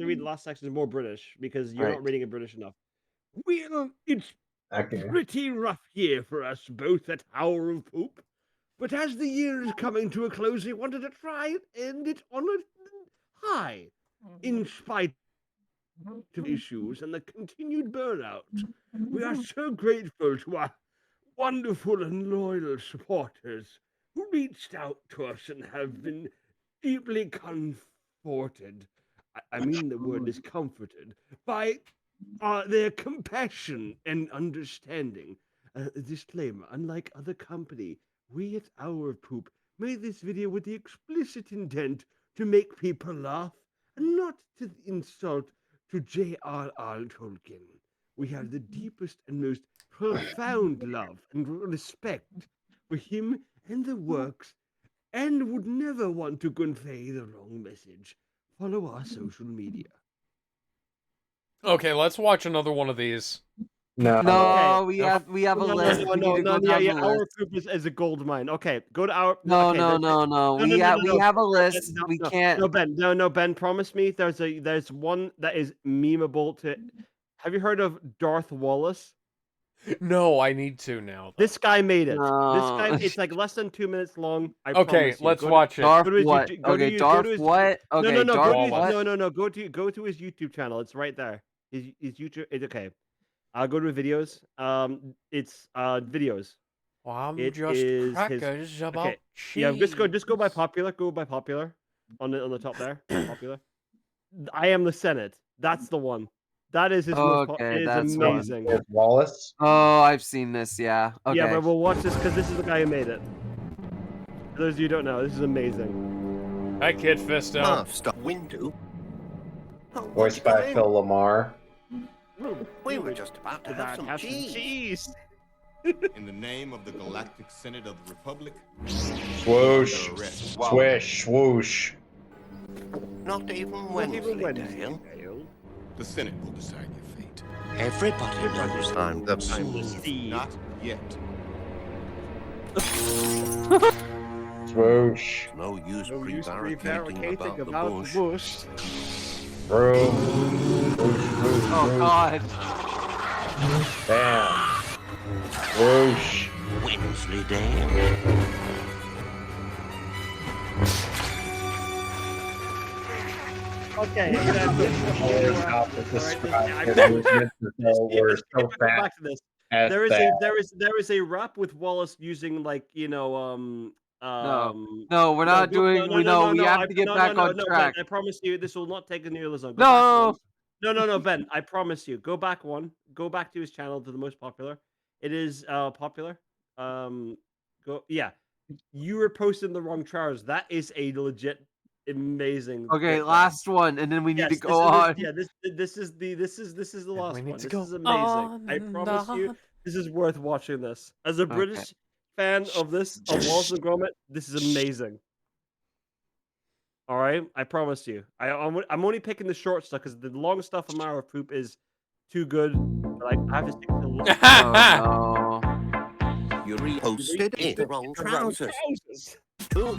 read the last section is more British because you're not reading it British enough. Well, it's pretty rough year for us both at Hour of Poop, but as the year is coming to a close, we wanted to try and end it on a high, in spite of issues and the continued burnout. We are so grateful to our wonderful and loyal supporters who reached out to us and have been deeply comforted. I mean the word is comforted by their compassion and understanding. Disclaimer, unlike other company, we at Hour of Poop made this video with the explicit intent to make people laugh and not to insult to J.R.R. Tolkien. We have the deepest and most profound love and respect for him and the works, and would never want to convey the wrong message. Follow our social media. Okay, let's watch another one of these. No, we have a list. Our group is a gold mine. Okay, go to our. No. We No, have a list. We can't. No, Ben. No, Ben. Promise me. There's one that is memeable to. Have you heard of Darth Wallace? No, I need to now. This guy made it. No. This guy. It's like less than 2 minutes long. Okay, promise you. let's watch it. Darth what? Okay, Darth what? Okay, Darth what? No. Go to his YouTube channel. It's right there. His YouTube. It's okay. I'll go to videos. It's videos. Well, I'm It just is crackers his... about Okay. Yeah, just go by popular. Go by popular. On the top there. Popular. I Am the Senate. That's the one. That is his most it is amazing. Wallace. Oh, I've seen this. Yeah. Okay. Yeah, but we'll watch this because this is the guy who made it. For those of you who don't know, this is amazing. Hi, Kid Fisto. Half-stop window. Voiced by Phil Lamar. We were just about to have some cheese. In the name of the Galactic Senate of the Republic. Swoosh. Swish. Swoosh. Not even Wednesday. The Senate will decide your fate. Everybody knows I'm the seed. Not yet. Swoosh. No use prevaricating about the bush. Bro. Oh God. Bam. Swoosh. Wednesday. Okay. Always how to describe I their promise you. movements as though we're so Go fat back to this. as There is that. there is a rap with Wallace using like No, we're not doing. We know we have to get back on track. Ben, I promise you, this will not take a nearly as long. No. No, Ben. I promise you. Go back one. Go back to his channel to the most popular. It is popular. Yeah. You were posting the wrong charts. That is a legit amazing. Okay, bit, last one, and then we need yes, to go on. This is the last one. This is amazing. on I and promise you, on. this is worth watching. This as a British fan of Wallace and Gromit, this is amazing. All right, I promise you. I'm only picking the short stuff because the long stuff from Hour of Poop is too good. But I have to stick to the long. Oh, no. You reposted in the wrong trousers. One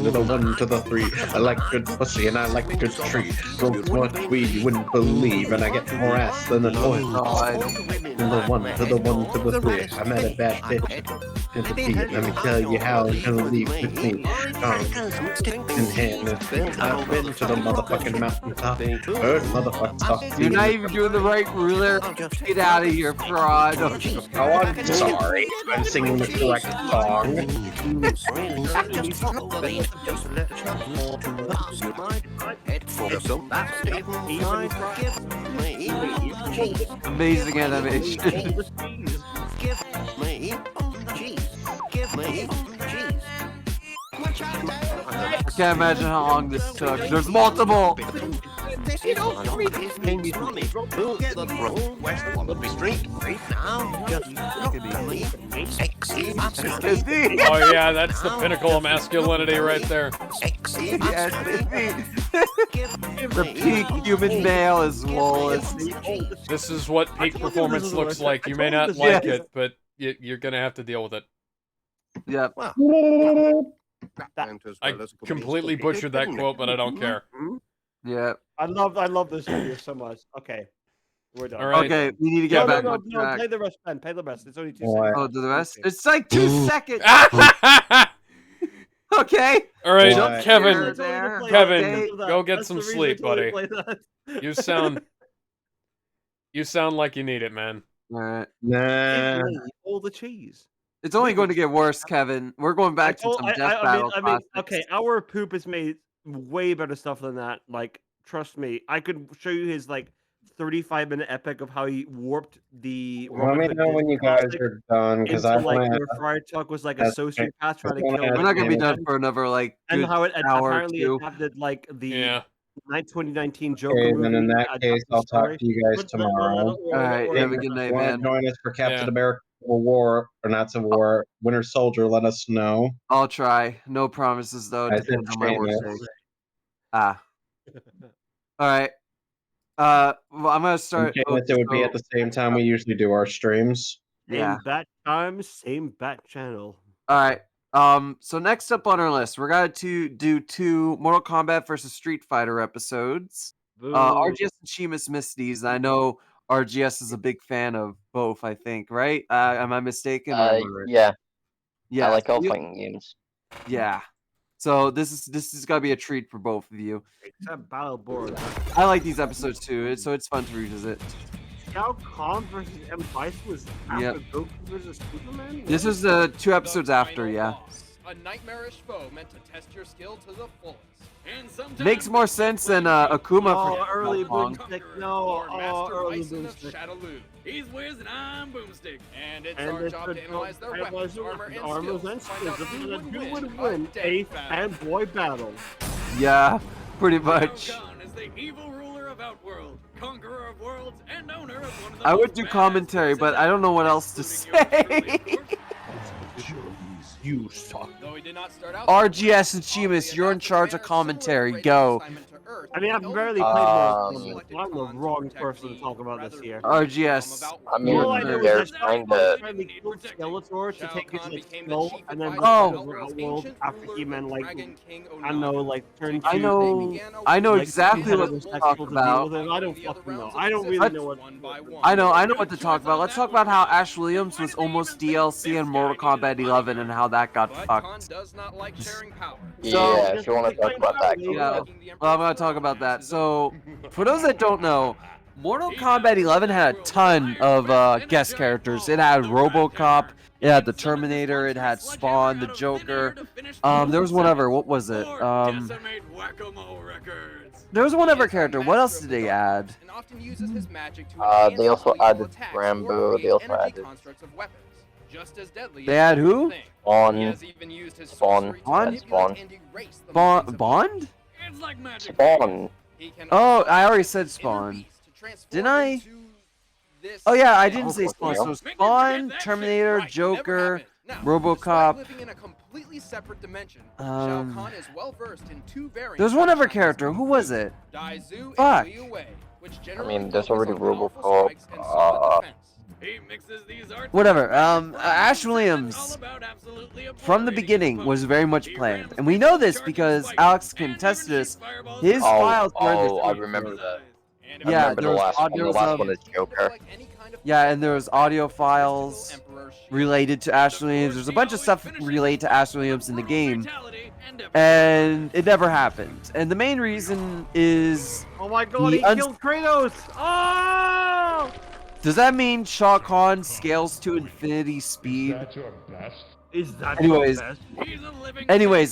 to the 1 to the 3. I like good pussy and I like good tree. So much weed you wouldn't believe, and I get more ass than a toy. From the 1 to the 1 to the 3. I met a bad bitch in the beat. Let me tell you how it's gonna leave with me. In hand, I've been to the motherfucking mountaintop. Heard motherfucking stuff. You're not even doing the right ruler. Get out of here, fraud. Oh, I'm sorry. I'm singing the correct song. Amazing animation. I can't imagine how long this took. There's multiple. Oh yeah, that's the pinnacle of masculinity right there. The peak human male is Wallace. This is what peak performance looks like. You may not like it, but you're gonna have to deal with it. Yep. I completely butchered that quote, but I don't care. Yeah. I love this video so much. Okay. We're done. All right. Okay, we need to get back on No, track. play the rest, Ben. Play the rest. It's only 2 What? seconds. Oh, do the rest? It's like 2 seconds. Okay. All right, What? Kevin. There. Kevin, Okay. go get That's some the reason sleep, I told you buddy. to play that. You sound like you need it, man. All right. Nah. All the cheese. It's only going to get worse, Kevin. We're going back to some death battle. Okay, Our Poop has made way better stuff than that. Like, trust me, I could show you his like 35-minute epic of how he warped the. Let me know when you guys are done, because I like want where Friar Tuck was like a sociopath trying to kill. We're not gonna be done for another like and good how it hour or apparently two. adapted like the 2019 Joker Okay, movie. then in that case, I'll talk to you guys tomorrow. All right, have a good night, If you want man. to join us for Captain America Civil War, or not Civil War, Winter Soldier, let us know. I'll try. No promises though. I said Depends on my work Seamus. day. Ah. All right. Well, I'm gonna start. It would be at the same time we usually do our streams. Yeah. Same bat time, same bat channel. All right. So next up on our list, we're going to do 2 Mortal Kombat versus Street Fighter episodes. RGS and Sheamus missed these. I know RGS is a big fan of both. I think, right? Am I mistaken? Yeah. Yeah. I like all fighting games. Yeah. So this is gonna be a treat for both of you. Except Battleborn. I like these episodes too, so it's fun to revisit. Shao Kahn versus M. Bison was after Yep. Goku versus Superman? This was the 2 episodes after, yeah. A nightmarish foe meant to test your skill to the fullest. And sometimes Makes more sense than Akuma Oh, for early Kong. Boomstick. No, Master early Bison of Boomstick. Shadaloo. he's Wiz and I'm Boomstick. And it's And our it's job the to analyze their weapons, armor, and armors skills and to find out skills who who would would win win a a death battle. and boy battle. Yeah, pretty much. Shao Kahn is the evil ruler of Outworld, conqueror of worlds, and owner of one of the I would most do badass commentary, but I don't know what else to say. You suck. Though he did not start out RGS and Sheamus, you're in charge of commentary. Go. I mean, I've barely played Mortal Kombat, so I'm the wrong person to talk about this here. RGS. I mean, All I know is they're that Shao kinda. Kahn killed Skeletor to take his like, skull and then Oh. the world after he meant like I don't know, like turned I to know like, exactly what to heterosexual talk to deal about. with it. I don't fucking know. I don't really know what. I know what to talk about. Let's talk about how Ash Williams was almost DLC in Mortal Kombat 11 and how that got fucked. Yeah, if you want to talk about that, Yeah, well, I'm gonna talk about that. So, for those that don't know, Mortal Kombat 11 had a ton of guest characters. It had RoboCop, it had the Terminator, it had Spawn, the Joker. There was one other. What was it? There was one other character. What else did they add? They also added Rambo. They also added. They had who? Spawn. Bond? Bond? Spawn. Oh, I already said Spawn. Didn't I? Oh yeah, I didn't say Spawn. So Spawn, Terminator, Joker, RoboCop. There's one other character. Who was it? Fuck. I mean, there's already RoboCop. Whatever. Ash Williams, from the beginning, was very much planned, and we know this because Alex can test this. His files were in the. I remember that. Yeah, the last one is Joker. Yeah, and there was audio files related to Ash Williams. There's a bunch of stuff related to Ash Williams in the game, and it never happened. And the main reason is. Oh my god, he killed Kratos! Oh! Does that mean Shao Kahn scales to infinity speed? Is that anyways, your best? anyways,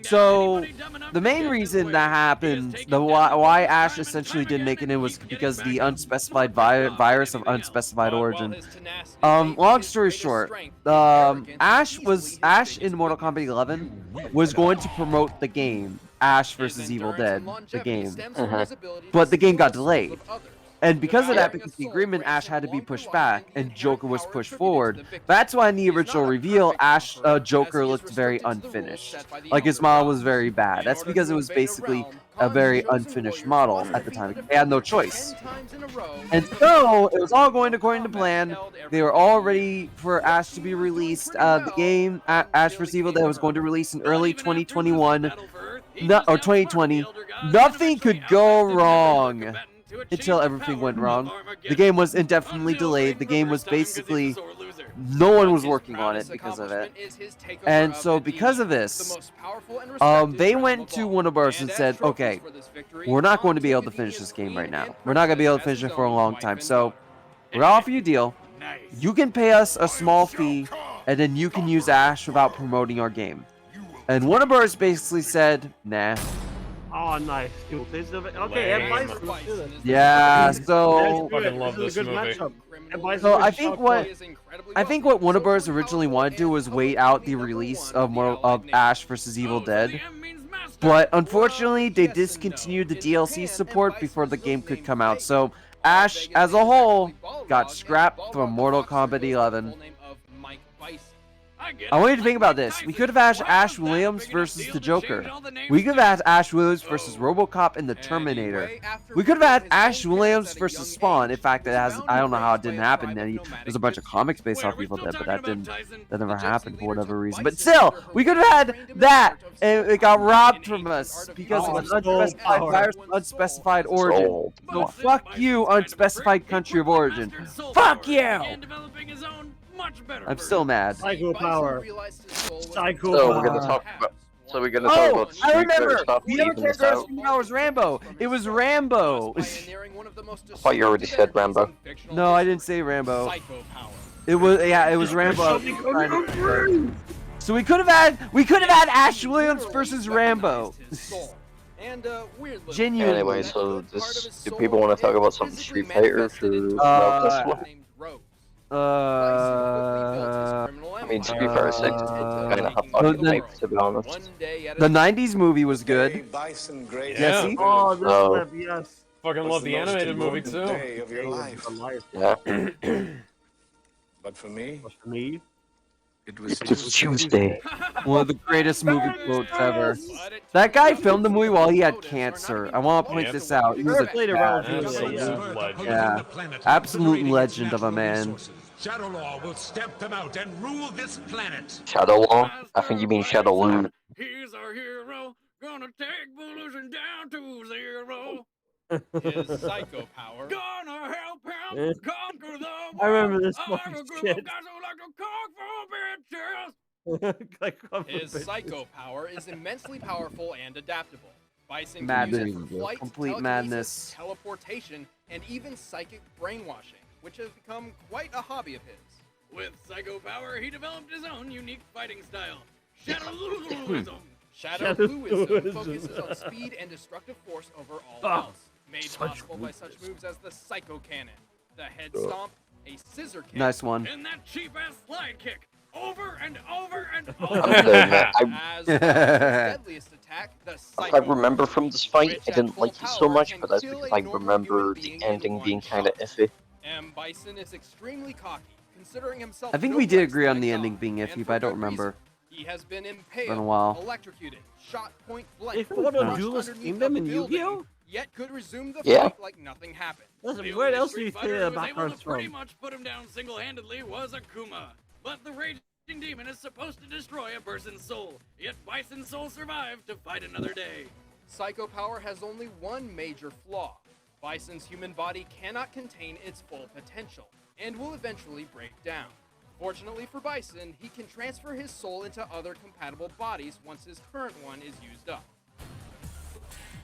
so the main reason that happened, why Ash essentially didn't make it in was because the unspecified virus of unspecified origin. Long story short, Ash in Mortal Kombat 11 was going to promote the game Ash vs Evil Dead, the game, but the game got delayed. And because of that, because the agreement, Ash had to be pushed back, and Joker was pushed forward. That's why in the original reveal, Joker looked very unfinished. Like, his model was very bad. That's because it was basically a very unfinished model at the time. They had no choice. And so, it was all going according to plan. They were all ready for Ash to be released. The game, Ash vs. Evil Dead, was going to release in early 2021. Or 2020. Nothing could go wrong. Until everything went wrong. The game was indefinitely delayed. The game was basically no one was working on it because of it. And so because of this, they went to Warner Bros. And said, okay, we're not going to be able to finish this game right now. We're not going to be able to finish it for a long time. So we're going to offer you a deal. You can pay us a small fee, and then you can use Ash without promoting our game. And Warner Bros. Basically said, nah. Oh, nice. Okay, Ed Bison. Yeah, so. I fucking love this movie. So I think what Warner Bros. Originally wanted to do was wait out the release of Ash vs. Evil Dead. But unfortunately, they discontinued the DLC support before the game could come out. So Ash, as a whole, got scrapped from Mortal Kombat 11. I want you to think about this. We could have had Ash Williams versus the Joker. We could have had Ash Williams versus RoboCop and the Terminator. We could have had Ash Williams versus Spawn. In fact, I don't know how it didn't happen. There's a bunch of comics based off Evil Dead, but that never happened for whatever reason. But still, we could have had that, and it got robbed from us because of an unspecified virus, unspecified origin. So fuck you, unspecified country of origin. Fuck you! I'm still mad. Psycho power. Psycho So power. we're gonna talk about. So we're gonna talk about. I remember. Stuff The other character I was thinking about was Rambo. It was Rambo. I thought you already said Rambo. No, I didn't say Rambo. It was Rambo. So we could have had Ash Williams versus Rambo. Genuinely. Anyway, so do people want to talk about something Street Fighter this one? I mean, Street Fighter 6 is kind of fucking hype, to be honest. The 90s movie was good. Yeah. Oh, this clip, yes. Fucking love the animated movie too. Yeah. But for me, It was Tuesday. One of the greatest movie quotes ever. That guy filmed the movie while he had cancer. I want to point this out. He was a absolute legend of a man. Shadow Law will stamp them out and rule this planet. Shadow Law? I think you mean Shadow Law. He's our hero, gonna take pollution down to zero. His psycho power. Gonna help him conquer the world. I remember this I'm fucking a group shit. of guys who like to conk for bitches. His psycho power is immensely powerful and adaptable. Bison Madness. can use it for flight, Complete telekinesis, madness. teleportation, and even psychic brainwashing, which has become quite a hobby of his. With psycho power, he developed his own unique fighting style. Shadowluism. Shadowluism focuses on speed and destructive force over all else, made possible by such moves as the Psycho Cannon, the Head Stomp, a Scissor Kick, Nice one. and that cheap-ass slide kick. Over and over and I'm over. saying that As the deadliest attack, the I Psycho. remember from this fight, I didn't like it so much, but that's because I remember the ending being kind of iffy. M. Bison is extremely cocky, considering himself. I think no we did less agree than on a the god, ending being and iffy, for but I don't good remember. reason. He has been Been a impaled, while. electrocuted, shot point blank, They fought on crushed Duelist underneath Kingdom a in building, Yu-Gi-Oh? Yet could resume the Yeah. fight like nothing happened. Listen, The where only else do Street you Fighter see who the was able backgrounds to pretty from? much put him down single-handedly was Akuma. But the raging demon is supposed to destroy a person's soul. Yet Bison's soul survived to fight another day. Psycho power has only one major flaw. Bison's human body cannot contain its full potential, and will eventually break down. Fortunately for Bison, he can transfer his soul into other compatible bodies once his current one is used up.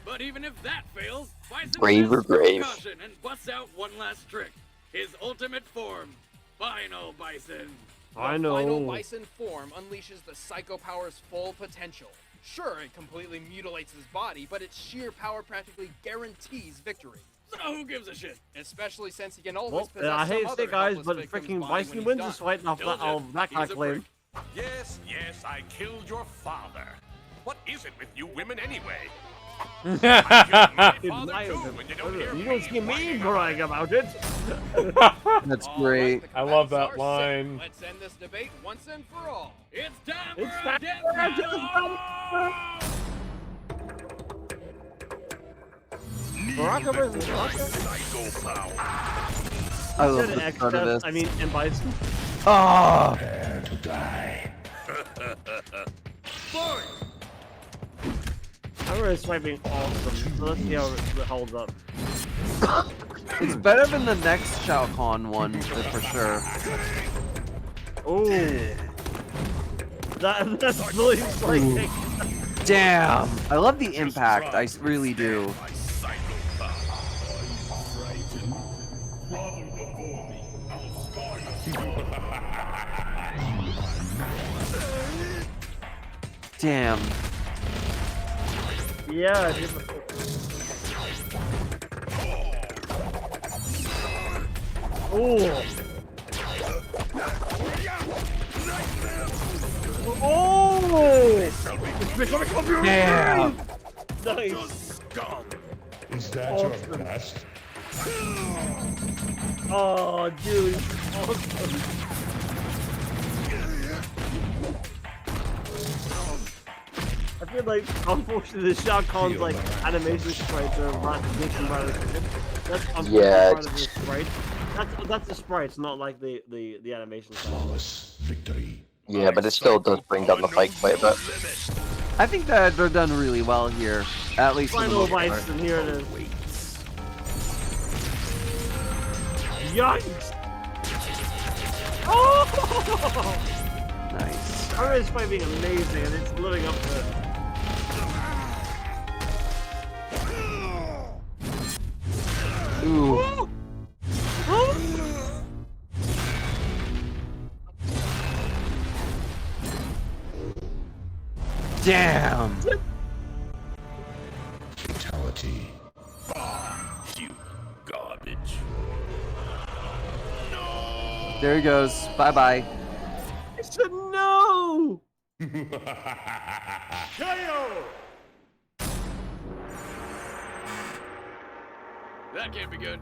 But even if that fails, Bison Brave or says no grave. caution and busts out one last trick. His ultimate form, Final Bison. I The know. Final Bison form unleashes the Psycho power's full potential. Sure, it completely mutilates his body, but its sheer power practically guarantees victory. So who gives a shit? Especially since he can always Well, possess I some hate to other say, guys, helpless but victim's freaking body Bison when wins he's this done. fight, and I'll back that claim. Yes, I killed your father. What is it with you women anyway? You don't see me brag about it. That's great. I love that line. Let's end this debate once and for all. It's time It's for a time death for a battle! Baraka versus Baraka? I love Good the start of excess, this. I mean, and Bison. Oh! Prepare to die. I'm really swiping awesome. So let's see how it holds up. It's better than the next Shao Kahn one, for sure. Oh. That's really striking. Damn! I love the impact. I really do. Damn. Yeah, oh. Oh! Damn. Nice. Is that your best? Oh, dude. Awesome. I feel like, unfortunately, the Shao Kahn's like animation sprites are not making by the That's Yeah, part of the sprite. That's the sprites, not like the animation style. Victory. Yeah, but it still does bring down the fight quite a bit. I think that they're done really well here. At least for the Final most part. Bison, here it is. Yikes! Oh! Nice. I remember this fight being amazing, and it's living up to it. Ooh. Damn. Fatality. You garbage. There he goes. Bye bye. I said no! That can't be good.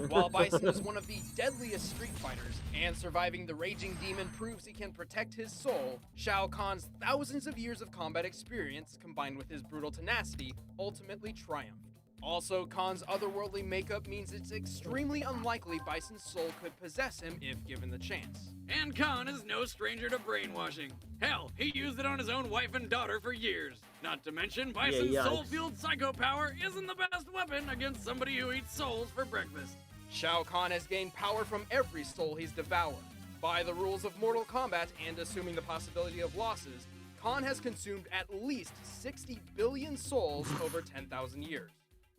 While Bison is one of the deadliest street fighters, and surviving the raging demon proves he can protect his soul, Shao Kahn's thousands of years of combat experience, combined with his brutal tenacity, ultimately triumphed. Also, Kahn's otherworldly makeup means it's extremely unlikely Bison's soul could possess him if given the chance. And Khan is no stranger to brainwashing. Hell, he used it on his own wife and daughter for years. Not to mention, Bison's soul-fueled psycho power isn't the best weapon against somebody who eats souls for breakfast. Shao Kahn has gained power from every soul he's devoured. By the rules of Mortal Kombat and assuming the possibility of losses, Khan has consumed at least 60 billion souls over 10,000 years.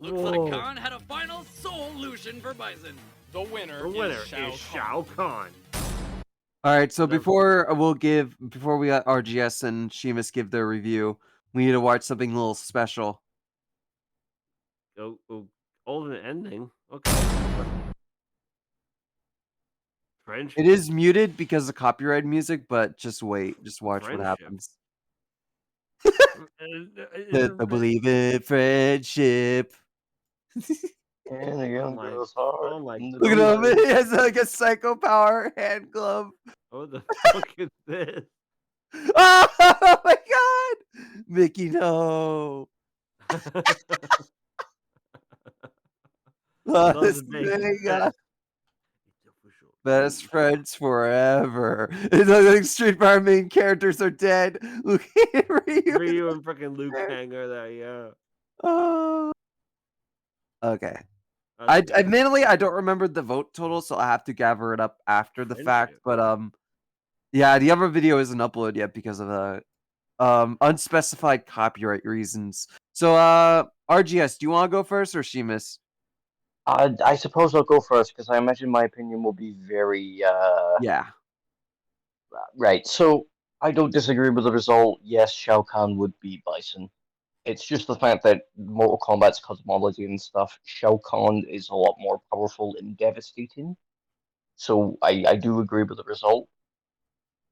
Looks like Khan had a final solution for Bison. The winner is Shao Kahn. All right, so before we let RGS and Sheamus give their review, we need to watch something a little special. Oh, alternate ending. Okay. French. It is muted because of copyright music, but just wait, just watch what happens. I believe in friendship. And the young girl's heart. Oh my God. Look at him. He has like a psycho power hand glove. What the fuck is this? Oh my God. Mickey, no. This thing, best friends forever. It's like Street Fighter main characters are dead. Look at Ryu and freaking Luke Kang are there, yeah. Okay. Admittedly, I don't remember the vote total, so I have to gather it up after the fact. But yeah, the other video isn't uploaded yet because of unspecified copyright reasons. So RGS, do you want to go first or Sheamus? I suppose I'll go first because I imagine my opinion will be very yeah. Right. So I don't disagree with the result. Yes, Shao Kahn would beat Bison. It's just the fact that Mortal Kombat's cosmology and stuff, Shao Kahn is a lot more powerful and devastating. So I do agree with the result.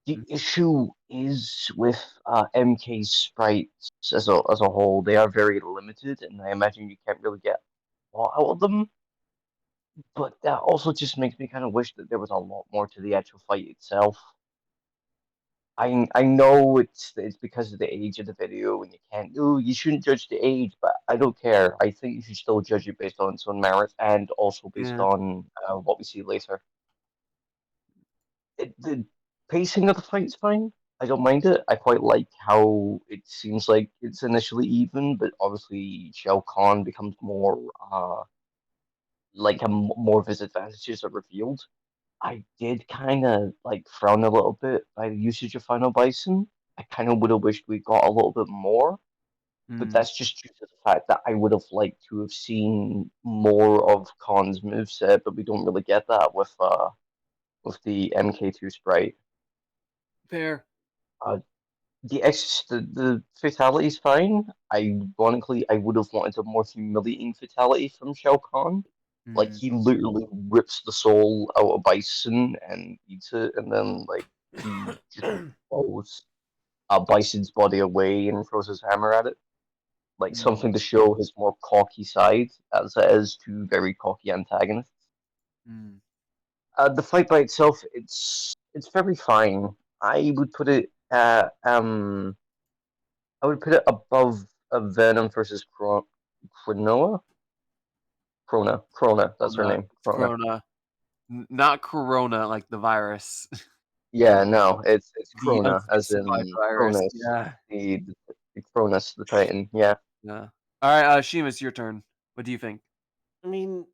The issue is with MK's sprites as a whole. They are very limited, and I imagine you can't really get a lot out of them. But that also just makes me kind of wish that there was a lot more to the actual fight itself. I know it's because of the age of the video, and you shouldn't judge the age, but I don't care. I think you should still judge it based on its own merit and also based on what we see later. The pacing of the fight's fine. I don't mind it. I quite like how it seems like it's initially even, but obviously Shao Kahn becomes more more of his advantages are revealed. I did kind of frown a little bit by the usage of Final Bison. I kind of would have wished we got a little bit more, but that's just due to the fact that I would have liked to have seen more of Khan's moveset, but we don't really get that with the MK2 sprite. Fair. The fatality is fine. Ironically, I would have wanted a more humiliating fatality from Shao Kahn. Like, he literally rips the soul out of Bison and eats it, and then, he just throws Bison's body away and throws his hammer at it. Something to show his more cocky side, as it is to very cocky antagonists. The fight by itself, it's very fine. I would put it above Venom versus Krona. Krona, that's her name. Krona. Not Corona, like the virus. Yeah, no, it's Krona, as in virus. Cronus. Yeah. The Cronus, the Titan, yeah. Yeah. Alright, Sheamus, your turn. What do you think? I mean,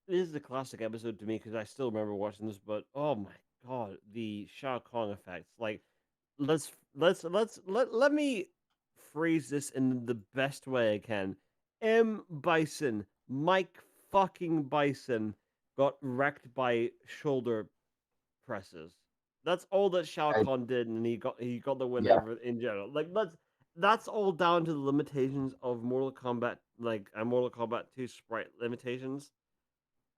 this is a classic episode to me because I still remember watching this, but oh my God, the Shao Kahn effects. Let me phrase this in the best way I can. M. Bison, Mike fucking Bison, got wrecked by shoulder presses. That's all that Shao Kahn did, and he got the win over in general. That's all down to the limitations of Mortal Kombat, Mortal Kombat 2 sprite limitations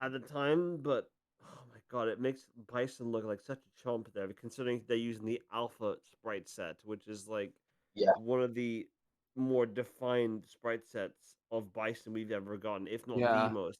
at the time. But oh my God, it makes Bison look like such a chump there, considering they're using the Alpha sprite set, which is one of the more defined sprite sets of Bison we've ever gotten, if not the most.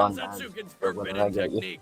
done. Satsukin's But what did I forbidden get you? technique,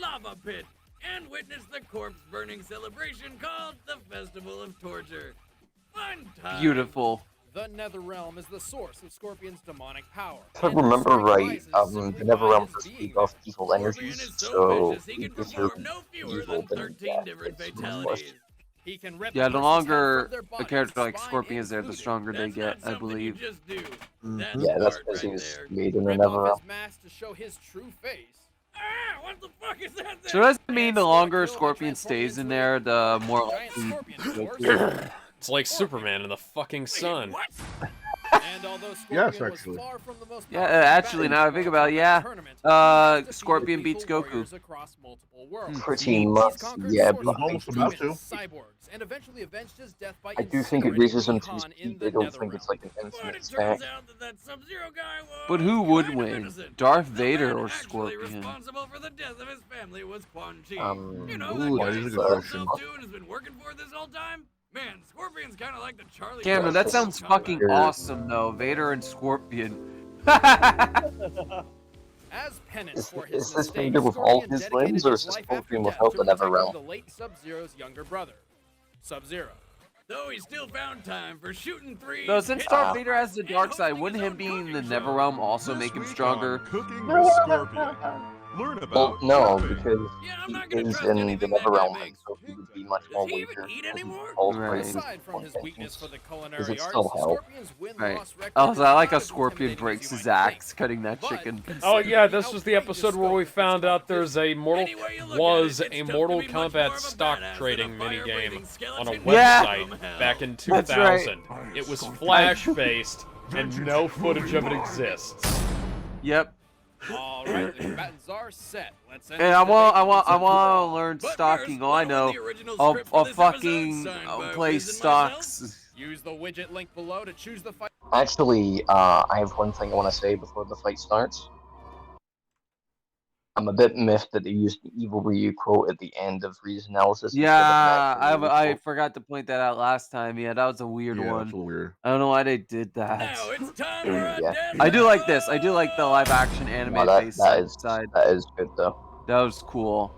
lava pit. and witness the corpse-burning celebration called the Festival of Torture. Fun time! Beautiful. The Netherrealm is the source of Scorpion's demonic power. If I remember right, the Netherrealm does feed off evil energies, so if you're evil, then yeah, it's worse. He can rip Yeah, a the person's longer head from their a body, character like spine Scorpion is there, the included. stronger they get, I believe. Yeah, that's because he was made in the Rip off Netherrealm. his mask to show his true face. Ah, what the fuck is that? So does that mean the longer Scorpion stays in there, the more likely... It's like Superman in the fucking sun. And although Yes, Scorpion was actually. far from the most Yeah, actually, now I think about it, yeah. Scorpion beats Goku. across multiple worlds. Pretty much, yeah, but almost about to. Cyborgs, and eventually avenged his death by I do think it reaches him too Han in speed. the I don't think Netherrealm. it's like an But infinite it stack. turns out that Sub-Zero guy was But who would kind of win? innocent. Darth The Vader man or actually Scorpion? responsible for the death of his family was Quan Chi. You know, ooh, that guy that who is a sold good himself question. to and has been working for this whole time? Man, Scorpion's kind of like the Charlie... Cameron, that sounds Brown fucking comeback. awesome, though. Vader and Scorpion. As penance for his Is this mistake, Vader with all Scorpion his dedicated limbs, or is his this life after Scorpion death without to the protecting Netherrealm? the late Sub-Zero's younger brother, Sub-Zero. Though he still found time for shooting threes. So since Darth Vader has the dark side, wouldn't him being in the Netherrealm also make him stronger? Cooking with Scorpion. Learn Well, about no, Krewe. because he is in the Netherrealm, so he would be much more weaker. Right. Aside from his weakness for the Because culinary it's arts, still hell. Scorpion's win-loss Right. record Oh, is so I like not how as Scorpion intimidating breaks as you his might think. axe cutting that chicken. Oh yeah, this was the episode where we found out there's a Mortal Kombat stock trading minigame on a Yeah. website back in That's right. 2000. It was Flash based, and no footage of it exists. Yep. All right, the combatants are set. Let's end And this I want debate to learn stocking. All I know of fucking play stocks. Use the widget link below to choose the fight. Actually, I have one thing I want to say before the fight starts. I'm a bit miffed that they used the Evil Ryu quote at the end of Ryu's analysis. Yeah, instead of an actual I Ryu quote. forgot to point that out last time. Yeah, that was a weird Yeah, one. that's a little weird. I don't know why they did that. Now it's time for a Yeah. death I do like this. I do like the live action anime No, that based is side. good though. That was cool.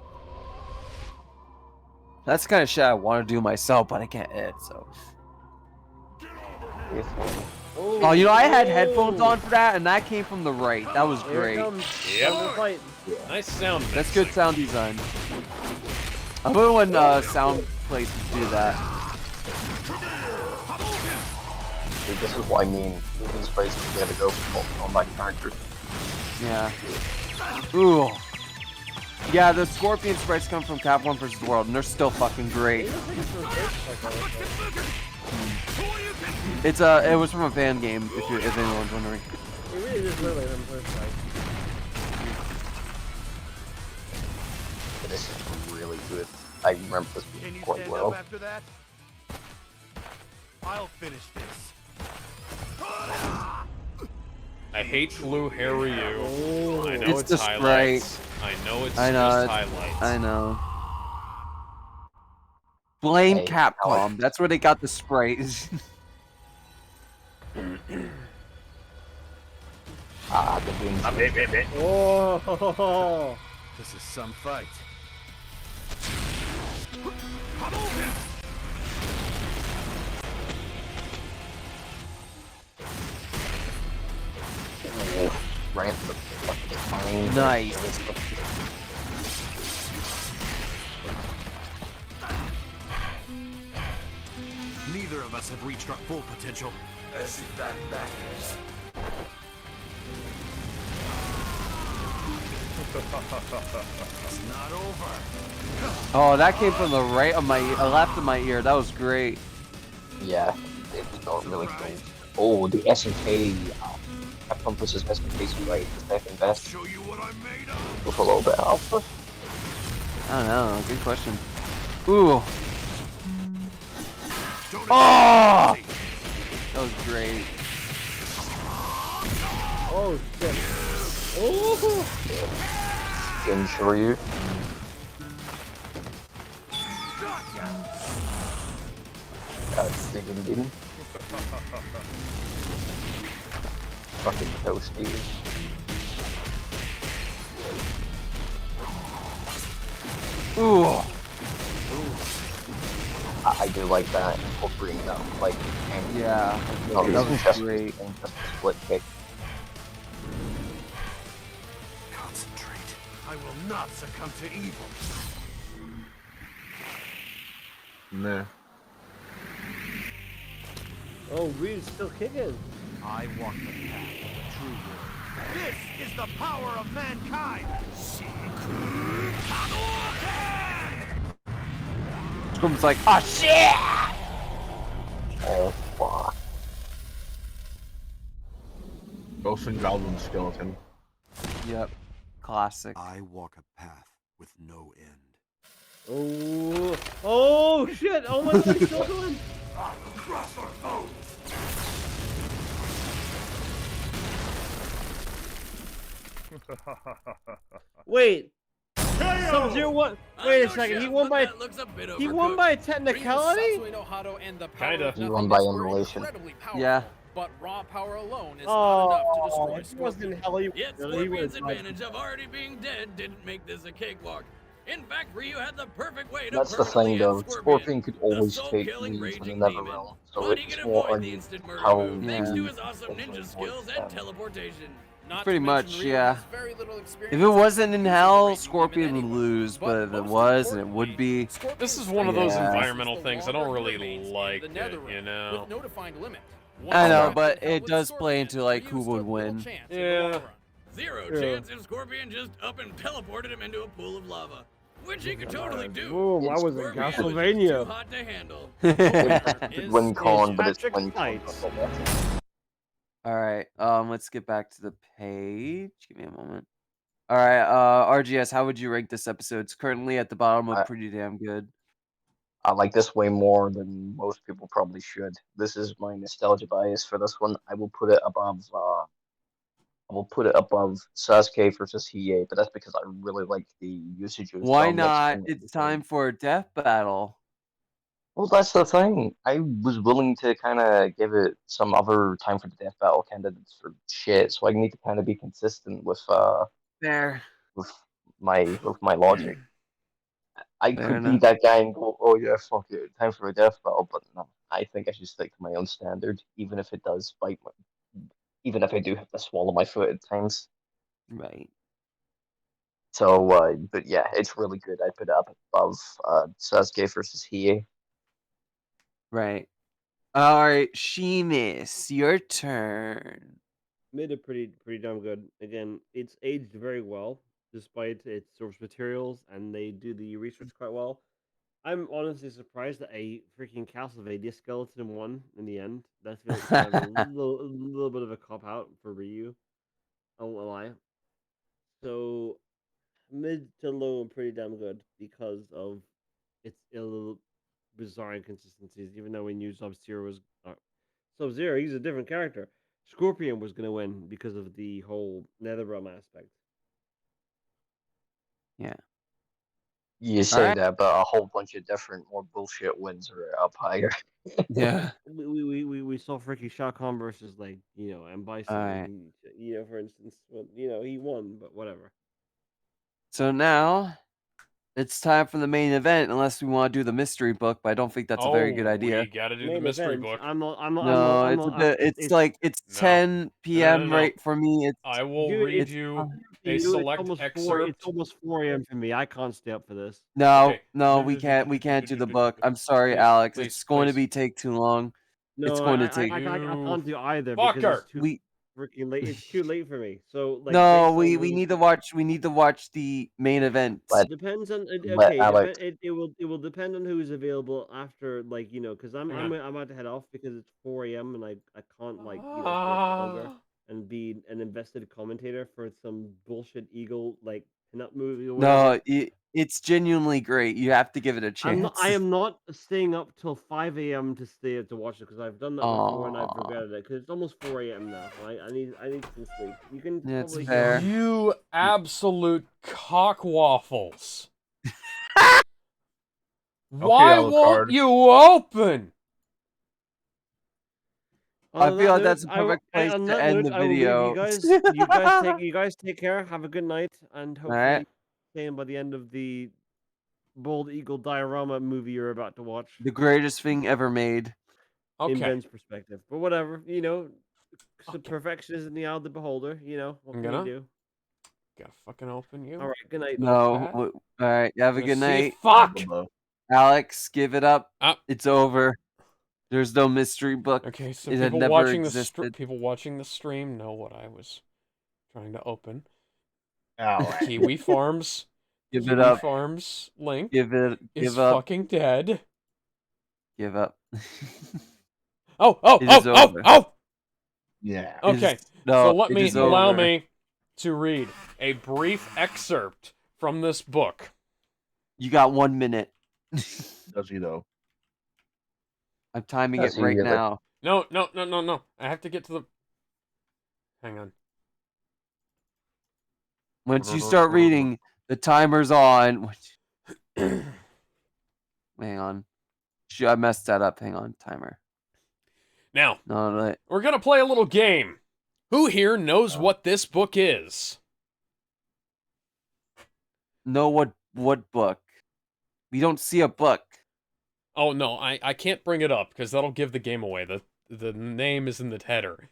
That's the kind of shit I want to do myself, but I can't edit, so. Oh, you know, I had headphones on for that, and that came from the right. That was great. Yep. Nice sound. That's good sound design. I love when sound places do that. Dude, this is what I mean. These fights we gotta go for all my characters. Yeah. Ooh. Yeah, the Scorpion sprites come from Capcom vs. World, and they're still fucking great. It's it was from a fan game, if anyone's wondering. It really is literally the first fight. This is really good. I remember this being quite well. After that, I'll finish this. I hate blue hair Ryu. I know It's it's, the highlights. I know it's just highlights. I know. Blame Hey, Capcom. That's where they got the sprays. The wings. Oh, This is some fight. Right into the fucking spine. Nice. Neither of us have reached our full potential. Sit back. It's not over. Oh, that came from the right of my left of my ear. That was great. Yeah, it was not really good. Oh, the SNK. Capcom vs. SNK Sprite is second best. Show you what I'm made of. With a little bit of alpha. I don't know. Good question. Ooh. Oh! That was great. oh shit. Oh. Skin Shoryu. That's digging. Fucking toasty. Ooh. I do like that incorporating that, like, and Yeah, not that using was just great. just a split kick. Concentrate. I will not succumb to evil. Nah. Oh, Reed's still kicking. I walk the path of the true world. This is the power of mankind. Squirm's like, oh shit! Oh fuck. Ghost and Goblin Skeleton. Yep. Classic. I walk a path with no end. Oh, oh shit! Oh my god, he's still going. Cross our foes. Wait. Sub-Zero won. Wait a second. He won by. He won by technicality. Kinda. He won by emulation. Yeah. But raw power alone is Oh, not enough to destroy if he Scorpion. wasn't hell, he Yet really Scorpion's would. advantage of already being dead didn't make this a cakewalk. In fact, Ryu had the perfect way to That's the permanently thing, end though. Scorpion could always take soul-killing leads in raging the demon. Netherrealm, so But he it's can more avoid on the instant murder how move thanks to you his awesome ninja skills and teleportation. Pretty much, yeah. If it wasn't in hell, Scorpion would lose, but if it was, and it would be. This is one of those Yeah. environmental things. I don't really like it, you know. With no defined limit. I know, but it does play into like who would win. Yeah. Zero True. chance if Scorpion just up and teleported him into a pool of lava. Which he could totally do. Boom, I was in Scorpion was just Castlevania. too hot to handle. It's win con, but it's Patrick win con. Knights. All right, let's get back to the page. Give me a moment. All right, RGS, how would you rank this episode? It's currently at the bottom of pretty damn good. I like this way more than most people probably should. This is my nostalgia bias for this one. I will put it above. I will put it above Sasuke versus Hiei, but that's because I really like the usage of. Why Dominic not? and It's time for a death battle. Well, that's the thing. I was willing to kind of give it some other time for the death battle candidates for shit, so I need to kind of be consistent with There. with my logic. I Fair could be enough. that guy and go, oh yeah, fuck it, time for a death battle, but no, I think I should stick to my own standard, even if it does bite my, even if I do have to swallow my foot at times. Right. So, but yeah, it's really good. I put it up above Sasuke versus Hiei. Right. All right, Sheamus, your turn. Made it pretty damn good. Again, it's aged very well despite its source materials, and they do the research quite well. I'm honestly surprised that a freaking Castlevania skeleton won in the end. That feels kind of a little bit of a cop out for Ryu. I won't lie. So mid to low and pretty damn good because of its little bizarre inconsistencies. Even though we knew Sub-Zero was Sub-Zero, he's a different character. Scorpion was gonna win because of the whole NetherRealm aspect. Yeah. You say Alright. that, but a whole bunch of different more bullshit wins are up higher. Yeah. We saw freaking Shao Kahn versus M Bison. Alright. For instance, well, he won, but whatever. So now it's time for the main event, unless we want to do the mystery book, but I don't think that's a very good idea. We gotta do the Main mystery event. book. It's like it's 10 p.m. No. right for me. I will Dude, read it's you Dude, a select it's excerpt. almost 4 a.m. for me. I can't stay up for this. No, we can't do the book. I'm sorry, Alex. please, It's going to please. be take too long. No, It's going to I take. can't do either Fucker. because it's too We freaking late. It's too late for me. So like, no, based we on- need to watch. We need to watch the main event. Depends on let okay. Alex- It will depend on who's available after because I'm about to head off because it's 4 a.m. and I can't stay longer and be an invested commentator for some bullshit Eagle pinup movie or whatever. No, it's genuinely great. You have to give it a chance. I am not staying up till 5 a.m. to watch it because I've done that before and I've Aw. regretted it because it's almost 4 a.m. now. I need some sleep. You can That's probably fair. You absolute cockwaffles. Why won't you open? I On feel that like that's a note, perfect place on to that end note, the I will leave video. you guys take care. Have a good night, and hopefully, Alright. staying by the end of the Bald Eagle diorama movie you're about to watch. The greatest thing ever made. In Ben's perspective, but whatever, perfection is in the eye of the beholder. What can you do? Gotta fucking open you. All right, good night. No. All right. Have a good night. Fuck. Alex, give it up. It's over. There's no mystery book. Okay, so it had people never watching existed. people watching the stream know what I was trying to open. Alex. Kiwi Farms. Give Kiwi it up. Farms link. Give up. Is fucking dead. Give up. Oh! Yeah. Okay. No, so allow over. me to read a brief excerpt from this book. You got 1 minute. Does he though? I'm timing it right now. No. I have to get to the. Hang on. Once you start reading, the timer's on. Hang on. I messed that up. Hang on, timer. Now, no. We're gonna play a little game. Who here knows what this book is? No, what book? We don't see a book. Oh no, I can't bring it up because that'll give the game away. The name is in the header.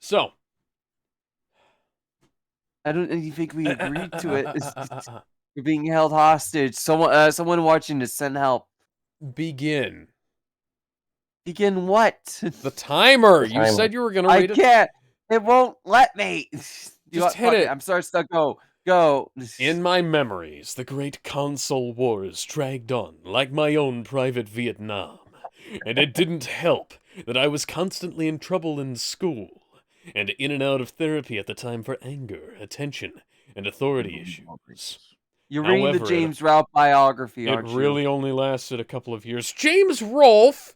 So. I don't think we agreed to it. You're being held hostage. Someone watching to send help. Begin. Begin what? The timer. You said you were gonna read it. I can't. It won't let me. Just hit it. I'm sorry, stuck. Go. In my memories, the great console wars dragged on like my own private Vietnam, and it didn't help that I was constantly in trouble in school, and in and out of therapy at the time for anger, attention, and authority issues. You're reading the James Rolfe biography, aren't you? It really only lasted a couple of years. James Rolfe?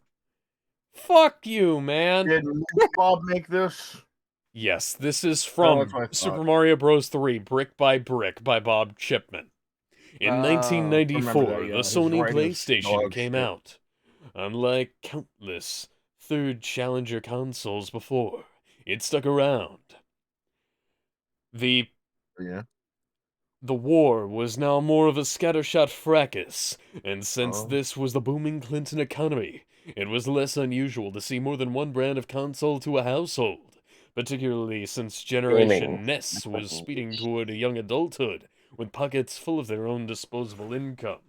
Fuck you, man. Did Bob make this? Yes, this is from Super Mario Bros. 3, Brick by Brick by Bob Chipman. In 1994, the Sony PlayStation came out. Unlike countless third challenger consoles before, it stuck around. The war was now more of a scattershot fracas, and since this was the booming Clinton economy, it was less unusual to see more than one brand of console to a household, particularly since Generation NES was speeding toward a young adulthood, with pockets full of their own disposable income.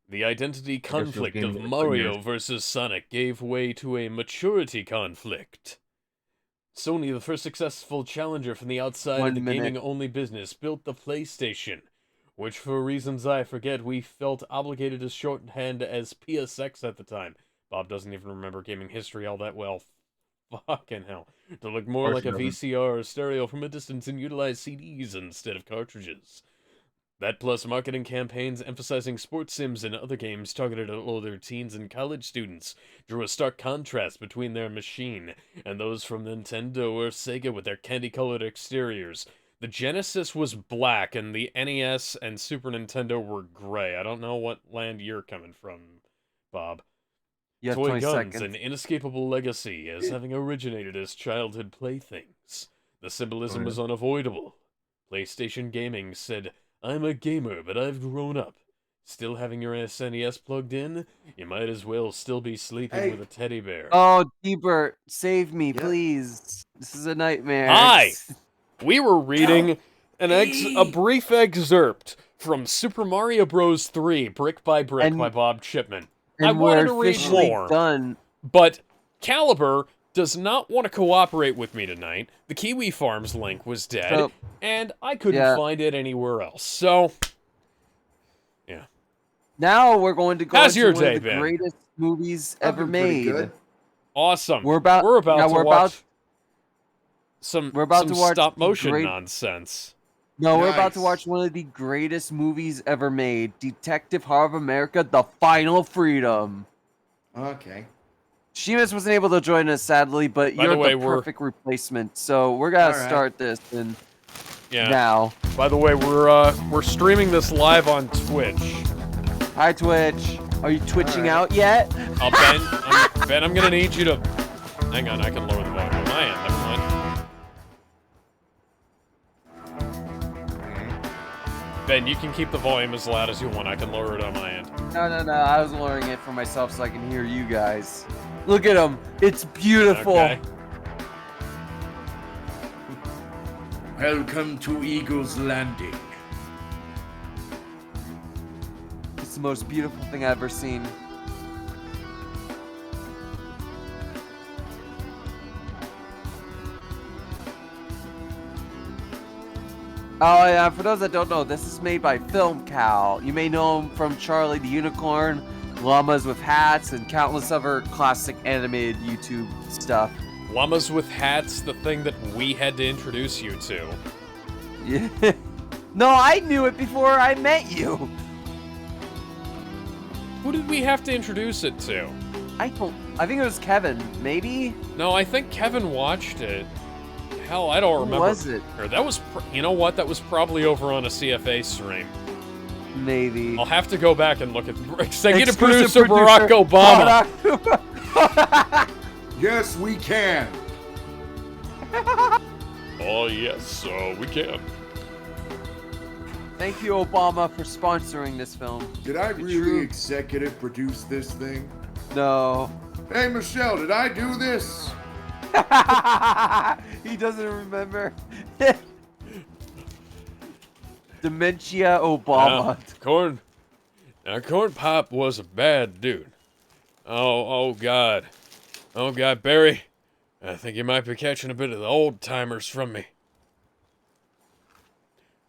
The identity conflict of Mario versus Sonic gave way to a maturity conflict. Sony, the first successful challenger from the outside of the gaming-only business, built the PlayStation, which for reasons I forget we felt obligated to shorthand as PSX at the time. Bob doesn't even remember gaming history all that well. Fucking hell. To look more like a VCR or stereo from a distance and utilize CDs instead of cartridges. That plus marketing campaigns emphasizing sports sims and other games targeted at older teens and college students drew a stark contrast between their machine and those from Nintendo or Sega with their candy-colored exteriors. The Genesis was black and the NES and Super Nintendo were gray. I don't know what land you're coming from, Bob. Toy guns, an inescapable legacy as having originated as childhood playthings. The symbolism was unavoidable. PlayStation Gaming said, "I'm a gamer, but I've grown up. Still having your SNES plugged in? You might as well still be sleeping with a teddy bear." Oh, T-Bert, save me, please. This is a nightmare. Hi! We were reading a brief excerpt from Super Mario Bros. 3, Brick by Brick by Bob Chipman. I wanted to read more, but Caliber does not want to cooperate with me tonight. The Kiwi Farms link was dead, and I couldn't find it anywhere else. So, yeah. Now we're going to go How's your into one day of the been? greatest movies ever made. Awesome. We're about to watch some watch stop motion nonsense. No, we're about to watch one of the greatest movies ever made, Detective Heart of America: The Final Freedom. Okay. Sheamus wasn't able to join us, sadly, but you're the perfect replacement. So we're gonna start this now. By the way, we're streaming this live on Twitch. Hi, Twitch. Are you twitching out yet? Ben, I'm gonna need you to. Hang on, I can lower the volume on my end. Never mind. Ben, you can keep the volume as loud as you want. I can lower it on my end. No. I was lowering it for myself so I can hear you guys. Look at him. It's beautiful. Okay. Welcome to Eagle's Landing. It's the most beautiful thing I've ever seen. Oh yeah, for those that don't know, this is made by Film Cal. You may know him from Charlie the Unicorn, Llamas with Hats, and countless other classic animated YouTube stuff. Llamas with Hats, the thing that we had to introduce you to. Yeah. No, I knew it before I met you. Who did we have to introduce it to? I think it was Kevin, maybe? No, I think Kevin watched it. Hell, I don't remember. Who was it? Or that was, you know what? That was probably over on a CFA stream. Maybe. I'll have to go back and look at executive producer Barack Obama. Yes, we can. Oh yes, we can. Thank you, Obama, for sponsoring this film. Did I really executive produce this thing? No. Hey, Michelle, did I do this? He doesn't remember. Dementia Obama. Corn Pop was a bad dude. Oh God. Oh God, Barry. I think you might be catching a bit of the old timers from me.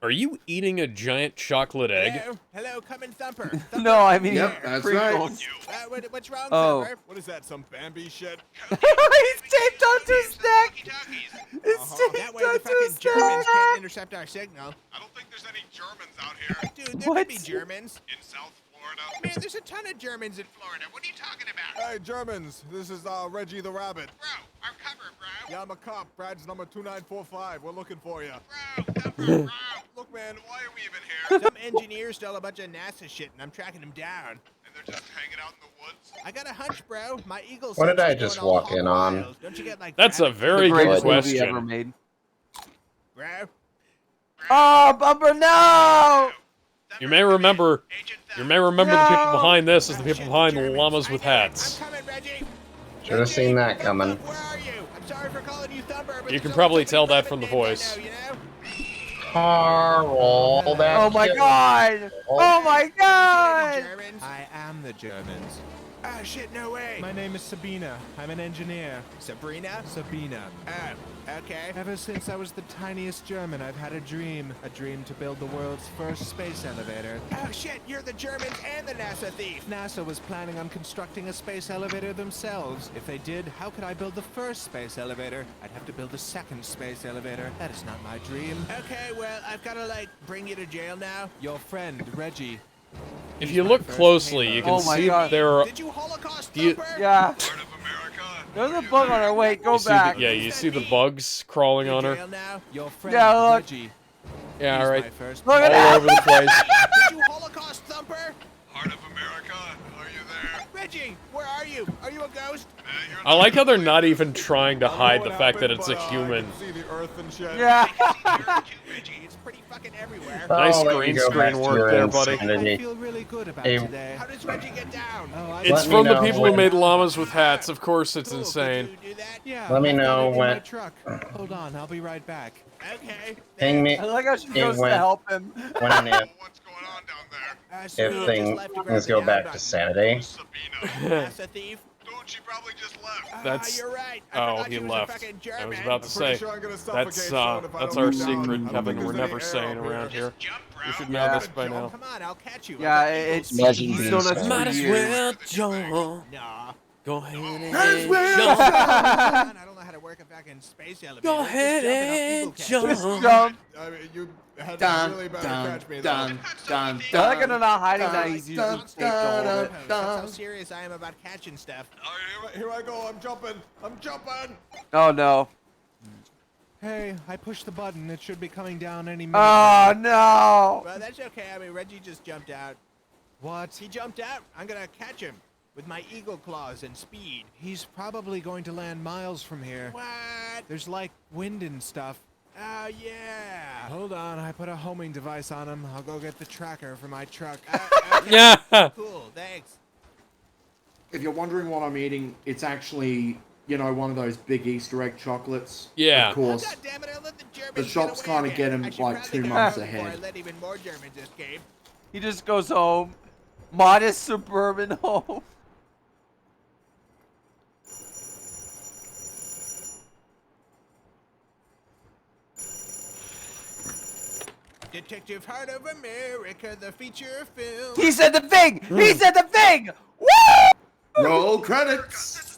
Are you eating a giant chocolate egg? Hello, coming Thumper. No, I mean, yep, that's right. What's wrong, Oh. Thumper? What is that, some Bambi shit? He's taped onto his neck. It's That taped way the onto fucking his Germans neck. can't intercept our signal. I don't think there's any Germans out here. Dude, there could be Germans. In South Florida. Man, there's a ton of Germans in Florida. What are you talking about? Hey, Germans, this is Reggie the Rabbit. Bro, our cover, bro. Yeah, I'm a cop. Brad's number 2945. We're looking for you. Bro. Look, man, why are we even here? Some engineers stole a bunch of NASA shit, and I'm tracking them down. And they're just hanging out in the woods? I got a hunch, bro. My Eagles. What did I just walk in on? Don't you get like? That's a very The good greatest movie ever question. made. Bro. Oh, Bumper, no! You may remember the people behind this as the people behind the Llamas with Hats. I'm coming, Reggie. Should have seen that coming. Where are you? I'm sorry for calling you Thumper, but You can probably tell that from the voice. Carl, Oh my god! Oh my god! I am the Germans. Ah, shit, no way. My name is Sabina. I'm an engineer. Sabrina? Sabina. Oh, okay. Ever since I was the tiniest German, I've had a dream to build the world's first space elevator. Oh shit, you're the Germans and the NASA thief. NASA was planning on constructing a space elevator themselves. If they did, how could I build the first space elevator? I'd have to build a second space elevator. That is not my dream. Okay, well, I've got to, like, bring you to jail now. Your friend, Reggie. If you look closely, you can Oh my see God. there are. Did you Holocaust Do you- Thumper? Yeah. There's a bug on her. Wait, go You see back. you see the bugs crawling on her. Jail now. Your friend, Yeah, look. Reggie. Yeah, He's right. my first Look at All that. over the place. Did you Holocaust Thumper? Heart of America, are you there? Reggie, where are you? Are you a ghost? I like how they're not even trying to hide the fact that it's a I human. can see the earth and shit. Yeah. Reggie, it's pretty fucking everywhere. Nice I'll let green you go back screen to work your there, buddy. I insanity. feel really good about Hey. today. How does Reggie get down? Oh, I It's Let me from the know people who when- made llamas with hats. Of course, it's insane. Could you do that? Yeah. Let me I've got know it in when- my truck. Hold on, I'll be right back. Okay. Ping me I like how she Hey, goes to when- help him. when and if, What's going on down there? if Just left to things the go down back button. to sanity. Sabina. NASA thief. Dude, she probably just left. That's. You're right. I Oh, forgot he she was a left. fucking I German. was about to I'm say. pretty sure I'm gonna suffocate That's soon if I that's don't our get down. secret, I don't Kevin. think We're there's never any saying air up around here. Jump, bro. You should I'm know gonna this by jump. now. Come on, I'll catch you. Yeah, it's Imagine he's being known us sad. for Might as years. jump. Nah. Go ahead and Might as well jump. I don't know how to work a fucking space elevator. Go Just ahead jump and I'll and eagle catch Just you. jump. I mean, you had to Dun, really bad dun, to catch me, dun, dun, I like how they're dun. not hiding dun, that he's using dun, tape to dun, hold it. That's how serious I am about catching stuff. Here I go. I'm jumping. I'm jumping. Oh no. Hey, I pushed the button. It should be coming down any minute. Oh no. Well, that's okay. I mean, Reggie just jumped out. What? He jumped out. I'm gonna catch him with my eagle claws and speed. He's probably going to land miles from here. What? There's like wind and stuff. Oh yeah. Hold on, I put a homing device on him. I'll go get the tracker for my truck. Yeah. Cool, thanks. If you're wondering what I'm eating, it's actually, you know, one of those big Easter egg chocolates. Yeah. Of course. The shops kind of get them like 2 months ahead. He just goes home. Modest suburban home. Detective Heart of America, the feature film. He said the thing! He said the thing! Woo! Roll credits!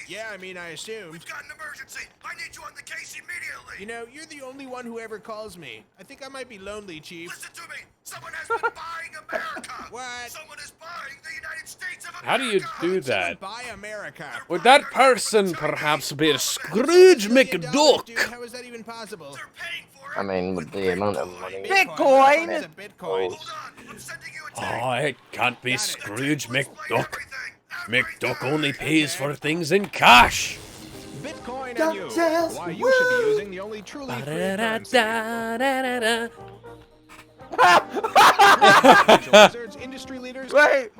Yeah, I mean, I assume. We've got an emergency. I need you on the case immediately. You know, you're the only one who ever calls me. I think I might be lonely, Chief. Listen to me. Someone has been buying America. What? Someone is buying the United States of America. How do you do that? Buy America. Would that person perhaps be a Scrooge McDuck? Dude, how is that even possible? I mean, with the amount of money. Bitcoin! Bitcoin. Oh, it can't be Scrooge McDuck. McDuck only pays for things in cash. Bitcoin and you. Why you should be using the only truly free currency. Wizards, industry leaders. Wait.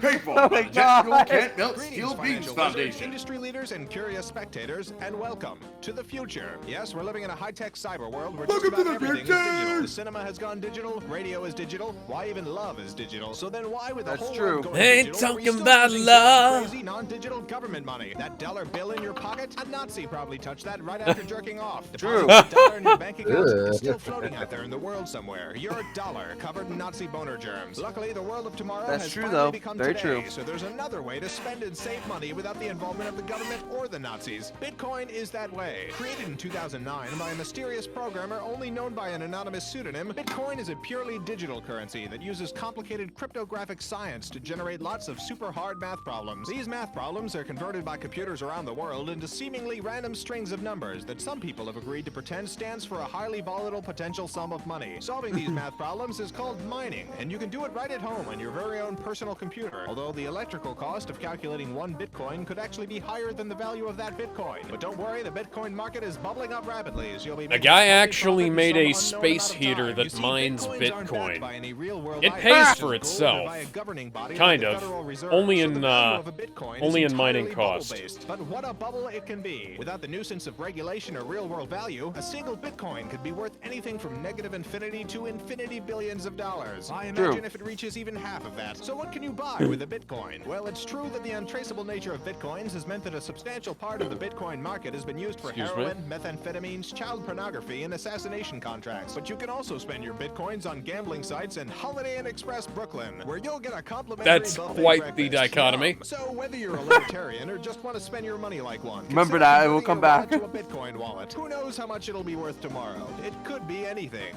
People, Oh my God. Can't Melt Greetings, Steel Beans financial Foundation. wizards, industry leaders, and curious spectators, and welcome to the future. Yes, we're living in a high-tech cyber world where just Welcome to about the everything is future. digital. The cinema has gone digital, radio is digital, why even love is digital. So then why would the That's whole true. world go Ain't digital? Are we talking still about using love. crazy non-digital government money? That dollar bill in your pocket? A Nazi probably touched that right after jerking off. True. Depositing a dollar in your bank account is still floating out there in the world somewhere. Your dollar covered in Nazi boner germs. Luckily, the world of tomorrow That's has true, finally though. become Very today. true. So there's another way to spend and save money without the involvement of the government or the Nazis. Bitcoin is that way. Created in 2009 by a mysterious programmer only known by an anonymous pseudonym, Bitcoin is a purely digital currency that uses complicated cryptographic science to generate lots of super hard math problems. These math problems are converted by computers around the world into seemingly random strings of numbers that some people have agreed to pretend stands for a highly volatile potential sum of money. Solving these math problems is called mining, and you can do it right at home on your very own personal computer, although the electrical cost of calculating one Bitcoin could actually be higher than the value of that Bitcoin. But don't worry, the Bitcoin market is bubbling up rapidly, as you'll be A making guy a actually profit made in a some unknown space amount of heater time. that You see, mines Bitcoins aren't backed Bitcoin. by any real-world It items. pays It's for gold itself. by a governing body Kind like the of. Federal Reserve. Only So in, the value of a Bitcoin only is in mining entirely cost. bubble-based. But what a bubble it can be. Without the nuisance of regulation or real-world value, a single Bitcoin could be worth anything from negative infinity to infinity billions of dollars. I imagine if it reaches even half of that. So what can you buy with a Bitcoin? Well, it's true that the untraceable nature of Bitcoins has meant that a substantial part of the Bitcoin market has been used for Excuse me? heroin, methamphetamines, child pornography, and assassination contracts. But you can also spend your Bitcoins on gambling sites in Holiday Inn Express Brooklyn, where you'll get a complimentary That's buffet quite the breakfast. dichotomy. Yum. So whether you're a libertarian or just want to spend your money like one, Remember consider that, it will converting come your wallet back. to a Bitcoin wallet. Who knows how much it'll be worth tomorrow? It could be anything.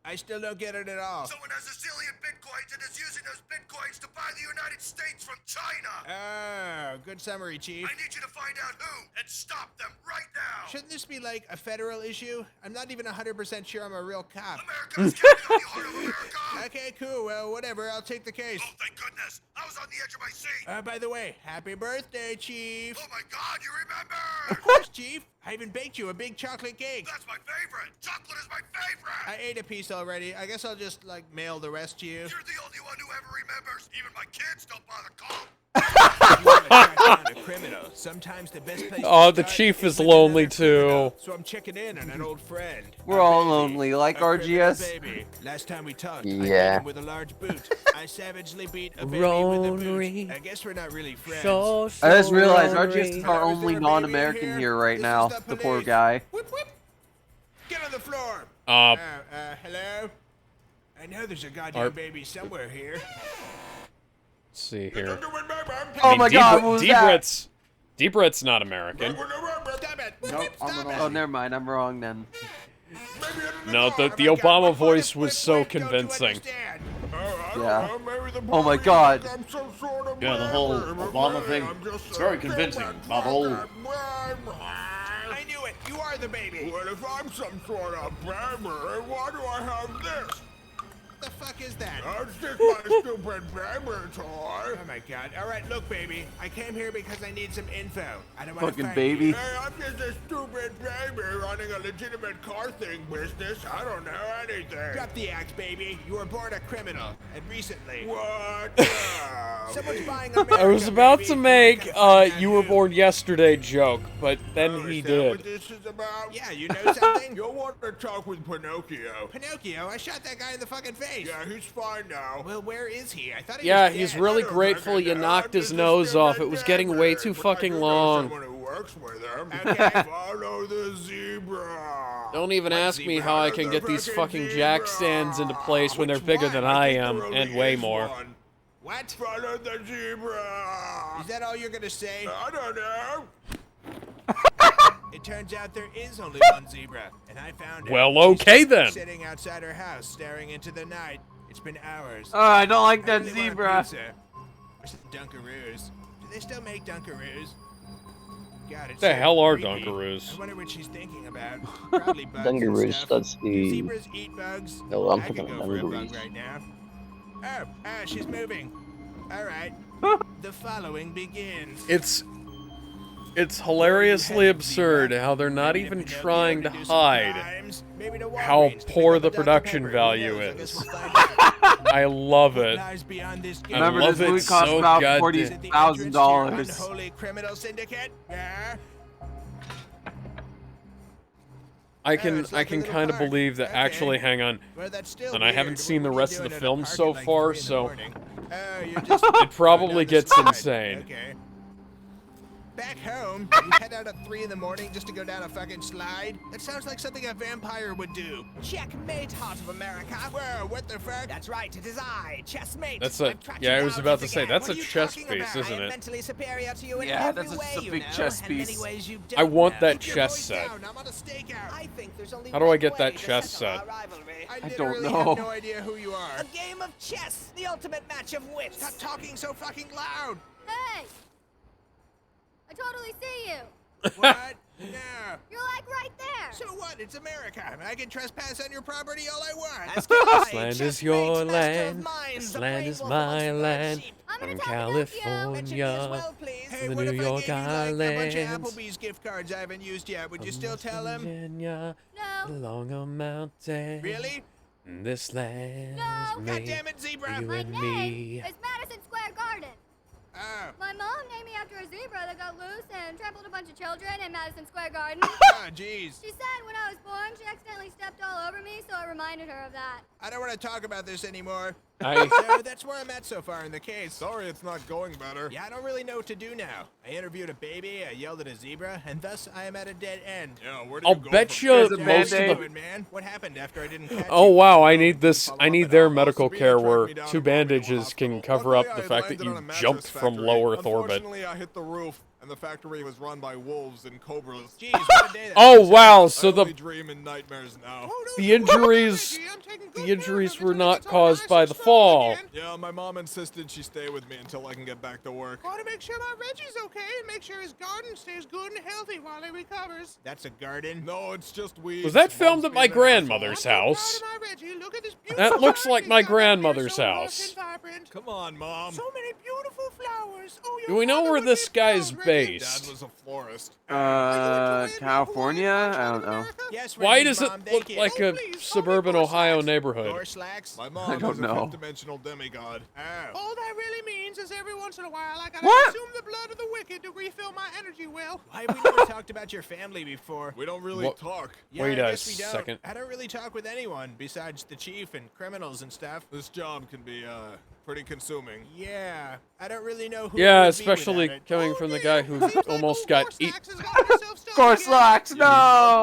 I still don't get it at all. Someone has a zillion bitcoins and is using those bitcoins to buy the United States from China. Oh, good summary, Chief. I need you to find out who and stop them right now. Shouldn't this be like a federal issue? I'm not even 100% sure I'm a real cop. America's counting on you, Heart of America. Okay, cool. Well, whatever. I'll take the case. Oh, thank goodness. I was on the edge of my seat. By the way, happy birthday, Chief. Oh my God, you remember? Of course, Chief. I even baked you a big chocolate cake. That's my favorite. Chocolate is my favorite. I ate a piece already. I guess I'll just, like, mail the rest to you. You're the only one who ever remembers. Even my kids don't bother calling. Criminal. Sometimes the best place Oh, to the start chief is lonely too. So I'm checking in on an old friend. We're all lonely, like RGS. Baby. Last time we talked, I Yeah. beat him with a large boot. I savagely beat a baby with a boot. I guess we're not really friends. I just realized RGS is our only non-American here right now. The poor guy. Get on the floor. Hello? I know there's a goddamn baby somewhere here. Let's see here. Oh my God, what was that? Deep-Bret's not American. Stop it. Nope, I'm Oh, never mind. I'm wrong then. No, the Obama voice was so convincing. Yeah. Oh my God. Yeah, the whole Obama thing, it's very convincing, Bubble. I knew it. You are the baby. Well, if I'm some sort of baby, why do I have this? The fuck is that? That's just my stupid baby toy. Oh my god. Alright, look, baby. I came here because I need some info. I don't want to Fucking fight baby. you. Hey, I'm just a stupid baby running a legitimate car thing business. I don't know anything. Drop the axe, baby. You were born a criminal. And recently... What? Someone's buying America, I was about baby. to make you were born yesterday joke, but then he Is that what did. this is about? Yeah, you know something? You'll want to talk with Pinocchio. Pinocchio? I shot that guy in the fucking face. Yeah, he's fine now. Well, where is he? I thought he Yeah, was he's dead. really grateful you knocked his nose off. It was getting way too fucking long. Someone who works with him. Okay. Follow the zebra. Don't even ask me how I can get these fucking jack stands into place when they're bigger than I am, and way more. What? Follow the zebra. Is that all you're gonna say? I don't know. It turns out there is only one zebra, and I found it. Well, okay She's then. sitting outside her house, staring into the night. It's been hours. Oh, I don't like that really want a zebra. pizza. Or some Dunkaroos. Do they still make Dunkaroos? God, it's The so hell are creepy. Dunkaroos? I wonder what she's thinking about. Probably bugs and Dunkaroos, stuff. that's Do the... zebras eat bugs? No, I'm I could thinking go for a bug Dunkaroos. right now. Oh, she's moving. All right. The following begins. It's hilariously absurd how they're not even trying to hide how poor the production value is. I love it. I Remember, love this movie it cost so about goddamn. $40,000. Unholy criminal syndicate? Yeah. I can kind of believe that. Actually, hang on. Well, that's still And I haven't weird. seen the What are you rest of the doing at a film park so at, like, far, 3 in the so morning? Oh, you're just it probably gets insane. Okay. Back home, you head out at 3 in the morning just to go down a fucking slide? That sounds like something a vampire would do. Checkmate, Heart of America. Whoa, what the fuck? That's right, it is I, Chessmate. That's a I've tracked yeah. you I was down about once to say again. that's What a are you chess talking piece, about? isn't I am it? mentally superior to you in Yeah, every that's a- way, just a you big know, chess and many piece. ways you I don't want know. that Keep your chess voice set. down, I'm on a stakeout. I think there's only How do I one get way that to chess settle set? our rivalry. I don't literally know. have no idea who you are. A game of chess, the ultimate match of wits. Stop talking so fucking loud. Hey! I totally see you. What? No. You're like right there. So what? It's America. I can trespass on your property all I want. That's good. This land is your land. This land is my land. I'm gonna From tap it up, yo. Mention me as California well, please. Hey, the what New if I York gave you, like, a bunch of Islands. Applebee's gift cards I haven't used yet? Would you from still West tell him? Virginia, No. along a mountain. Really? This land No. is God made damn it, for zebra! you My and name me. is Madison Square Garden. Oh. My mom named me after a zebra that got loose and trampled a bunch of children in Madison Square Garden. Oh, jeez. She said when I was born, she accidentally stepped all over me, so I reminded her of that. I don't want to talk about this anymore. I So that's where I'm at so far in the case. Sorry, it's not going better. Yeah, I don't really know what to do now. I interviewed a baby, I yelled at a zebra, and thus I am at a dead end. Yeah, where do I'll you go bet from you There's a most of Band-Aid. the. Man, what happened after I didn't catch Oh you? wow! I need this. I need their medical Sabina care tracked where me down 2 and brought me to a bandages can hospital. cover up Luckily, the I had fact that landed on you a mattress jumped from factory. low Earth orbit. Unfortunately, I hit the roof, and the factory was run by wolves and cobras. Jeez, what a day that Oh was. wow! So I only the dream in nightmares now. the injuries were not caused by the fall. Yeah, my mom insisted she stay with me until I can get back to work. Want to make sure my Reggie's okay and make sure his garden stays good and healthy while he recovers. That's a garden. No, it's just weeds. Was that filmed Mom's at my being an grandmother's asshole. house? My Reggie, look at this That beautiful looks like garden my he's got over here, grandmother's so lush house. and vibrant. Come on, Mom. So many beautiful flowers. Oh, Do we know where this guy's Dad based? was a florist. California? I don't know. Yes, Why Reggie's does mom, it look thank you. like a suburban Ohio neighborhood? Door slacks? My mom I don't is a know. fifth-dimensional demigod. Oh. All that really means is every once in a while I gotta What? consume the blood of the wicked to refill my energy well. Why have we never talked about your family before? We don't really What? talk. Yeah, Wait I a guess we don't. second. I don't really talk with anyone besides the chief and criminals and stuff. This job can be, pretty consuming. Yeah, I don't really know who. Yeah, I would be especially without it. coming from the guy who almost got eaten. Slacks, no!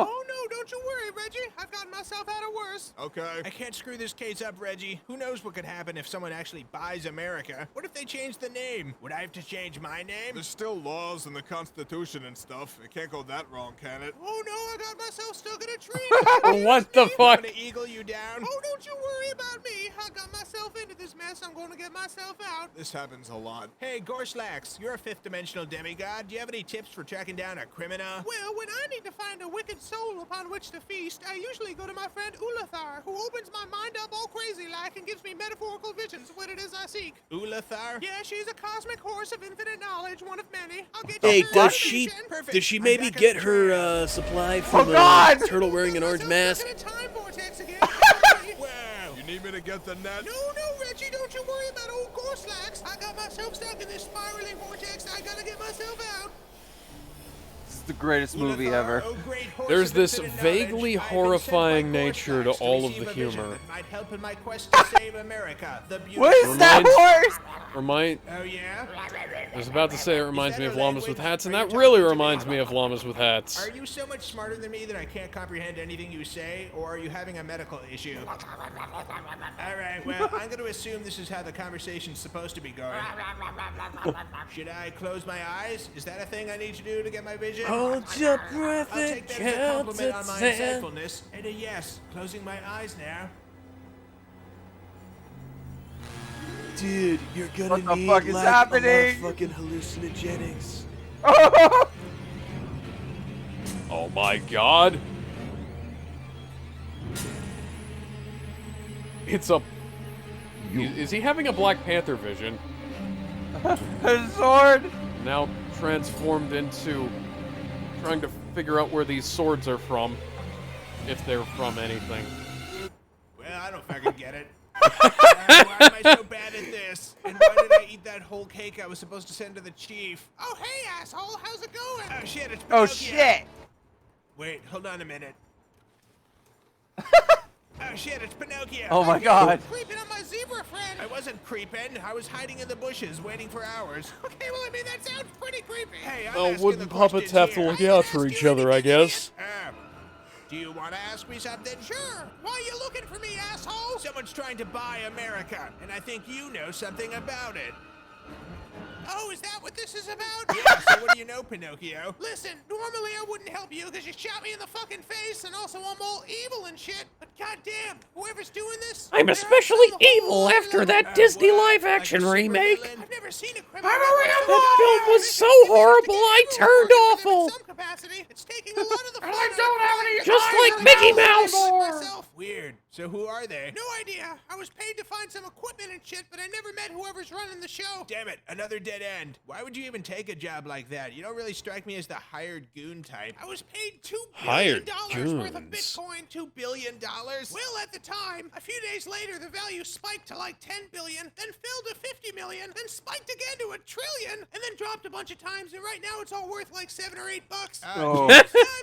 Oh no, don't you worry, Reggie. I've gotten myself out of worse. Okay. I can't screw this case up, Reggie. Who knows what could happen if someone actually buys America? What if they change the name? Would I have to change my name? There's still laws in the Constitution and stuff. It can't go that wrong, can it? Oh no, I got myself stuck in a tree. What the I'm fuck? gonna eagle you down. Oh, don't you worry about me. I got myself into this mess. mess, I'm going to get myself out. This happens a lot. Hey, Gorslax, you're a fifth-dimensional demigod. Do you have any tips for tracking down a criminal? Well, when I need to find a wicked soul upon which to feast, I usually go to my friend Ulathar, who opens my mind up all crazy-like and gives me metaphorical visions of what it is I seek. Ulathar? Yeah, she's a cosmic horse of infinite knowledge, one of many. I'll get Hey, you her information. does she maybe get her supply from God! a turtle wearing an orange mask? You need me to get the net? No, Reggie, don't you worry about old Gorslax. I got myself stuck in this spiraling vortex. I gotta get myself out. This is the greatest movie ever. There's this vaguely horrifying nature to all of the humor. Might help in my quest to save America. The What is that horse? Oh, yeah? I was about to say it reminds me of llamas with hats, and that really reminds me of llamas with hats. Are you so much smarter than me that I can't comprehend anything you say, or are you having a medical issue? Alright, well, I'm going to assume this is how the conversation's supposed to be going. Should I close my eyes? Is that a thing I need to do to get my vision? Hold your breath I'll take that as a compliment on my insightfulness. And a yes. Closing my eyes now. Dude, you're gonna What the need fuck is like happening? a lot of fucking hallucinogenics. Oh my god. It's a... Is he having a Black Panther vision? His sword! Now transformed into trying to figure out where these swords are from. If they're from anything. Well, I don't fucking get it. Why am I so bad at this? And why did I eat that whole cake I was supposed to send to the chief? Oh, hey, asshole, how's it going? Oh, shit, it's Pinocchio. Oh, shit! Wait, hold on a minute. Oh, shit, it's Pinocchio. Oh, my God. Creeping on my zebra friend. I wasn't creeping. I was hiding in the bushes, waiting for hours. Okay, well, I mean, that sounds pretty creepy. Hey, I'm Well, asking wooden the puppets questions have to here. look out for each other, I guess. Do you want to ask me something? Sure. Why are you looking for me, asshole? Someone's trying to buy America, and I think you know something about it. Oh, is that what this is about? Yeah, so what do you know, Pinocchio? Listen, normally I wouldn't help you because you shot me in the fucking face and also I'm all evil and shit. But goddamn, whoever's doing this... I'm especially evil after that Disney live-action remake. I've never seen a criminal... That film was so horrible, I turned awful. It's taking a lot of the fun I don't have any just eyes like Mickey Mouse. Mouse. Weird. So who are they? No idea. I was paid to find some equipment and shit, but I never met whoever's running the show. Damn it, another dead end. Why would you even take a job like that? You don't really strike me as the hired goon type. I was paid $2 Hired billion worth of goons. Bitcoin. $2 billion? Well, at the time, a few days later, the value spiked to like 10 billion, then fell to 50 million, then spiked again to $1 trillion, and then dropped a bunch of times, and right now it's all worth like $7 or $8. Oh.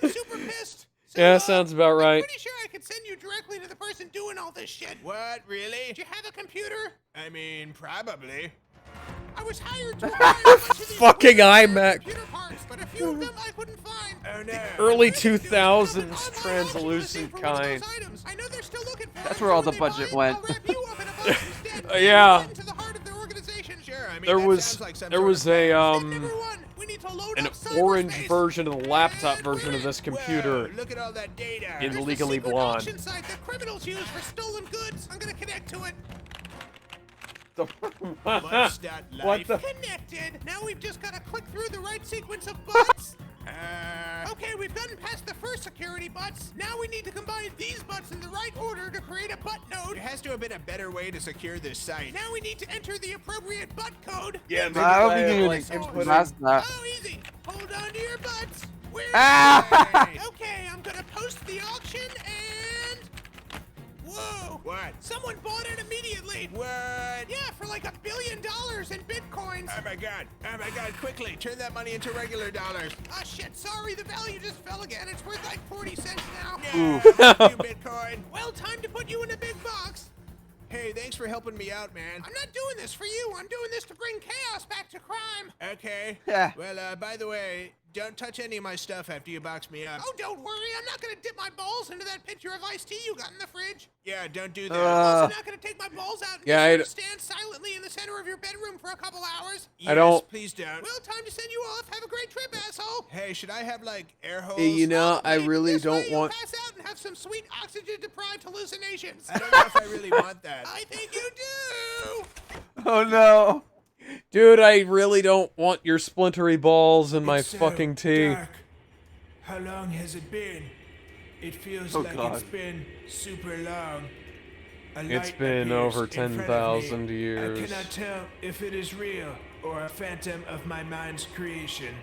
I'm super pissed. Yeah, sounds about right. Pretty sure I could send you directly to the person doing all this shit. What, really? Do you have a computer? I mean, probably. I was hired to acquire a bunch of these Fucking iMac. computer parts, but a few of them I couldn't find. Oh no. Early 2000s translucent kind. I know they're still looking for That's where all the budget went. Yeah. Sure, I mean, There that was sounds like some there sort was of a we need to load an up cyberspace. orange version of the laptop version of this computer Look at all that data. in There's Legally the secret Blonde. auction site that criminals use for stolen goods. I'm gonna connect to it. What the? Connected. Now we've just gotta click through the right sequence of butts. Okay, we've gotten past the first security butts. Now we need to combine these butts in the right order to create a butt node. There has to have been a better way to secure this site. Now we need to enter the appropriate butt code. Yeah, maybe I hope by, you like, can inputting- pass that. Oh, easy. Hold on to your butts. Where Ah! Okay, I'm gonna post the auction and... Whoa! What? Someone bought it immediately! What? Yeah, for like $1 billion in bitcoins! Oh my god! Oh my god, quickly! Turn that money into regular dollars! Ah shit, sorry, the value just fell again. It's worth like 40 cents now. Yeah, fuck you, Bitcoin! Well, time to put you in a big box! Hey, thanks for helping me out, man. I'm not doing this for you. I'm doing this to bring chaos back to crime. Okay. Yeah. Well, by the way, don't touch any of my stuff after you box me up. Oh, don't worry. I'm not going to dip my balls into that pitcher of iced tea you got in the fridge. Yeah, don't do that. I'm also not going to take my balls out and Yeah, just stand silently in the center of your bedroom for a couple hours. I don't- Yes, please don't. Well, time to send you off. Have a great trip, asshole. Hey, should I have, like, air holes? Hey, you know, I really don't You'll want. pass out and have some sweet oxygen-deprived hallucinations. I don't know if I really want that. I think you do. Oh no. Dude, I really don't want your splintery balls in my It's so fucking tea. dark. How long has it been? It feels Oh, like God. it's been super long. A It's light been appears over in front of me. 10,000 years. I cannot tell if it is real or a phantom of my mind's creation.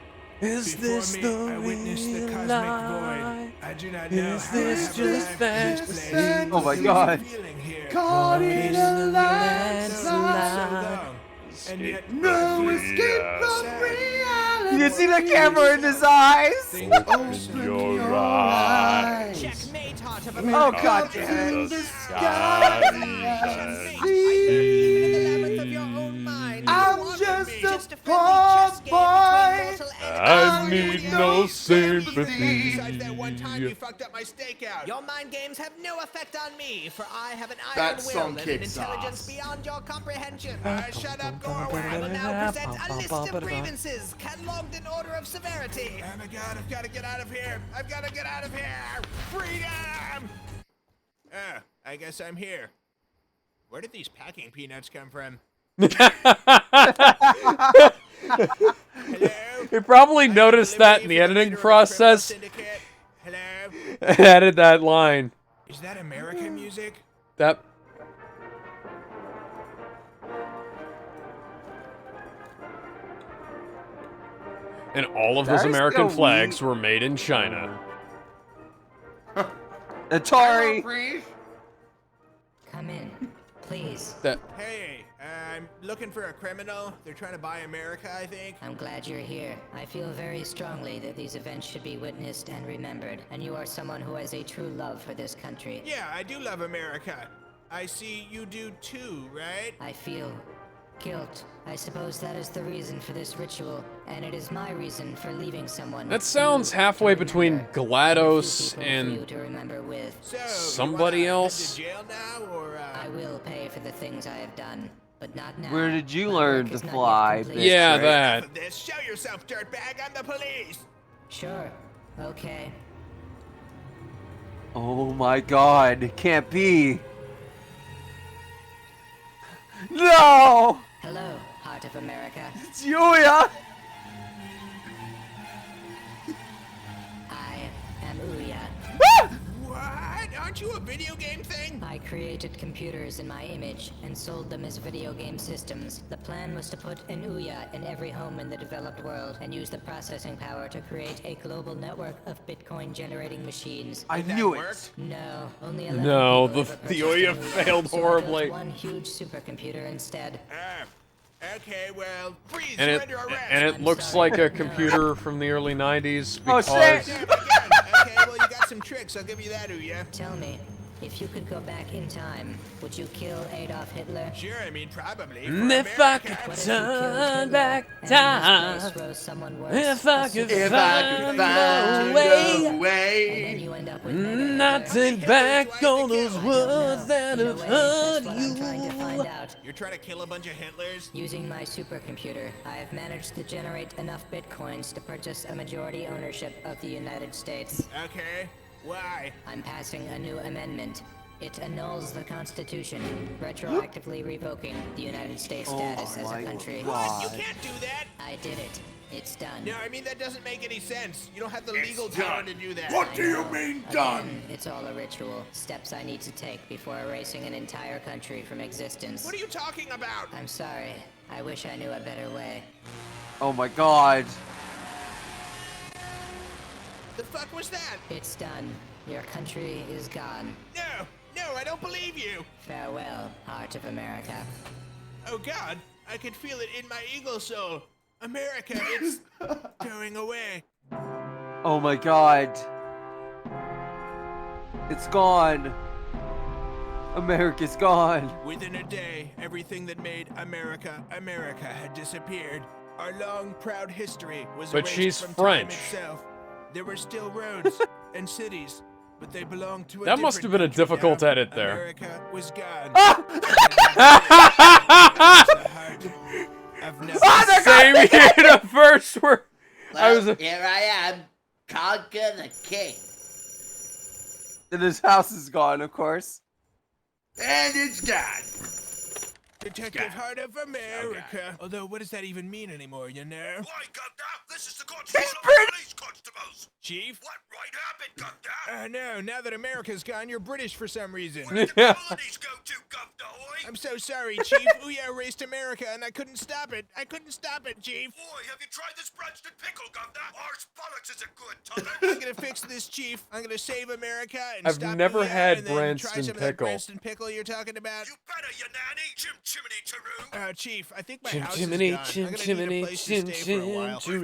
Is Before this me, the I witnessed the real cosmic life? void. I do not know Is how this I have just arrived at this fantasy? place. Oh my There is a God. feeling here. Caught in a landslide. And yet, No escape from reality. You see the camera in his eyes? Open your eyes. Checkmate, Heart of Oh god damn In it. the sky. I'm just a poor boy. I need no sympathy. Besides that one time you fucked up my stakeout. Your mind games have no effect on me, for I have an That iron song will and an kicks intelligence ass. beyond your comprehension. Shut up, go away. I will now present a list of grievances, catalogued in order of severity. Oh my god, I've got to get out of here. I've got to get out of here. Freedom! Ah, I guess I'm here. Where did these packing peanuts come from? You probably noticed that in the editing process. Hello? I added that line. Is that American music? That. And all of those That is American so flags were made in China. Atari. Come in, please. That. Hey, I'm looking for a criminal. They're trying to buy America, I think. I'm glad you're here. I feel very strongly that these events should be witnessed and remembered, and you are someone who has a true love for this country. Yeah, I do love America. I see you do too, right? I feel guilt. I suppose that is the reason for this ritual, and it is my reason for leaving someone. That sounds halfway between GLaDOS and to remember with. somebody else. Jail now, or I will pay for the things I have done, but not now. Where did you My learn work to is not yet fly? complete. Yeah, bitch? that. Enough of this. Show yourself, dirtbag. I'm the police. Sure. Okay. Oh my god, it can't be. No! Hello, Heart of America. It's Yuya! I am Ouya. What? Aren't you a video game thing? I created computers in my image and sold them as video game systems. The plan was to put an Ouya in every home in the developed world and use the processing power to create a global network of Bitcoin generating machines. I knew it. No, only 11 No, people the ever purchased Ouya an Ouya, failed so I built horribly. one huge supercomputer instead. Okay, well, freeze, And it surrender arrest. and it looks like a computer from the early 90s Oh, because shit. Okay, well, you got some tricks. I'll give you that, Ouya. Tell me, if you could go back in time, would you kill Adolf Hitler? Sure, I mean, probably. if I could turn back time, if I could find a way, not take back all those words that have hurt you. You're trying to kill a bunch of Hitlers? Using my supercomputer, I have managed to generate enough bitcoins to purchase a majority ownership of the United States. Okay, why? I'm passing a new amendment. It annuls the Constitution, retroactively revoking the United States status as a country. What? You can't do that! I did it. It's done. No, I mean, that doesn't make any sense. You don't have the legal done. power to do that. I know. Again, it's all a ritual. Steps I need to take before erasing an entire country from existence. What are you talking about? I'm sorry. I wish I knew a better way. Oh my god. The fuck was that? It's done. Your country is gone. No, I don't believe you. Farewell, Heart of America. Oh God, I could feel it in my eagle soul. America, it's going away. Oh my god. It's gone. America's gone. Within a day, everything that made America America had disappeared. Our long, proud history was But erased she's from French. time itself. There were still roads and cities, but they belonged to a That must have been a different difficult country now. edit there. America was gone. Same here, the first where I was. Here I am, conquer the king. And his house is gone, of course. And it's gone. Detective Heart of America. Although, what does that even mean anymore, you know? Why, Governor? This is the Constable of Police Constables. Chief? What right happened, Governor? No, now that America's gone, you're British for some reason. Where did the colonies go to, Governor, oi? I'm so sorry, Chief. Ouya erased America, and I couldn't stop it. I couldn't stop it, Chief. Boy, have you tried this Branston pickle, Governor? Ours bollocks is a good tolerance. I'm gonna fix this, Chief. I'm gonna save America and I've stop never Ouya had and then try Branston some of that pickle. Branston pickle you're talking about. You better, you nanny. Chim chimney Taroo. Chief, I think my Chim house chimney, is done. chim I'm gonna chimney, need a place chim to stay for a while. chim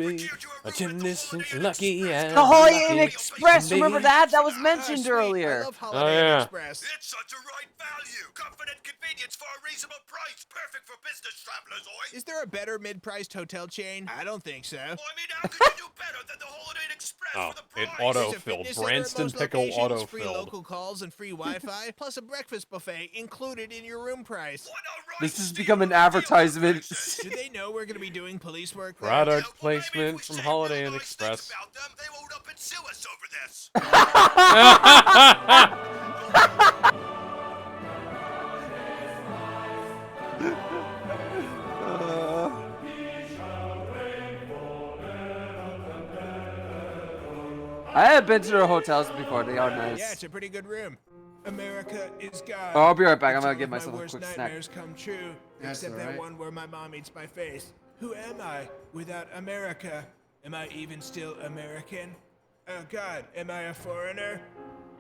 a chim this lucky ass. The Holiday lucky Express, remember baby. that? That was mentioned Sweet. earlier. I love Oh, Holiday yeah. Express. It's such a right value. Comfort and convenience for a reasonable price. Perfect for business travelers, oi. Is there a better mid-priced hotel chain? I don't think so. I mean, how could you do better than the Holiday Express Oh, for the price? it There's a auto-filled. fitness center at Branston most pickle locations, free auto-filled. local calls and free Wi-Fi, plus a breakfast buffet included in your room price. This has become an advertisement. Do they know we're going to be doing police work there? Product placement from Holiday Inn Express. They won't up and sue us over this. I have been to their hotels before. They are nice. Yeah, it's a pretty good room. America is gone. Oh, I'll be right back. I'm Until gonna give my myself a worst quick snack. nightmares come true, That's except that alright. one where my mom eats my face. Who am I without America? Am I even still American? Oh God, am I a foreigner?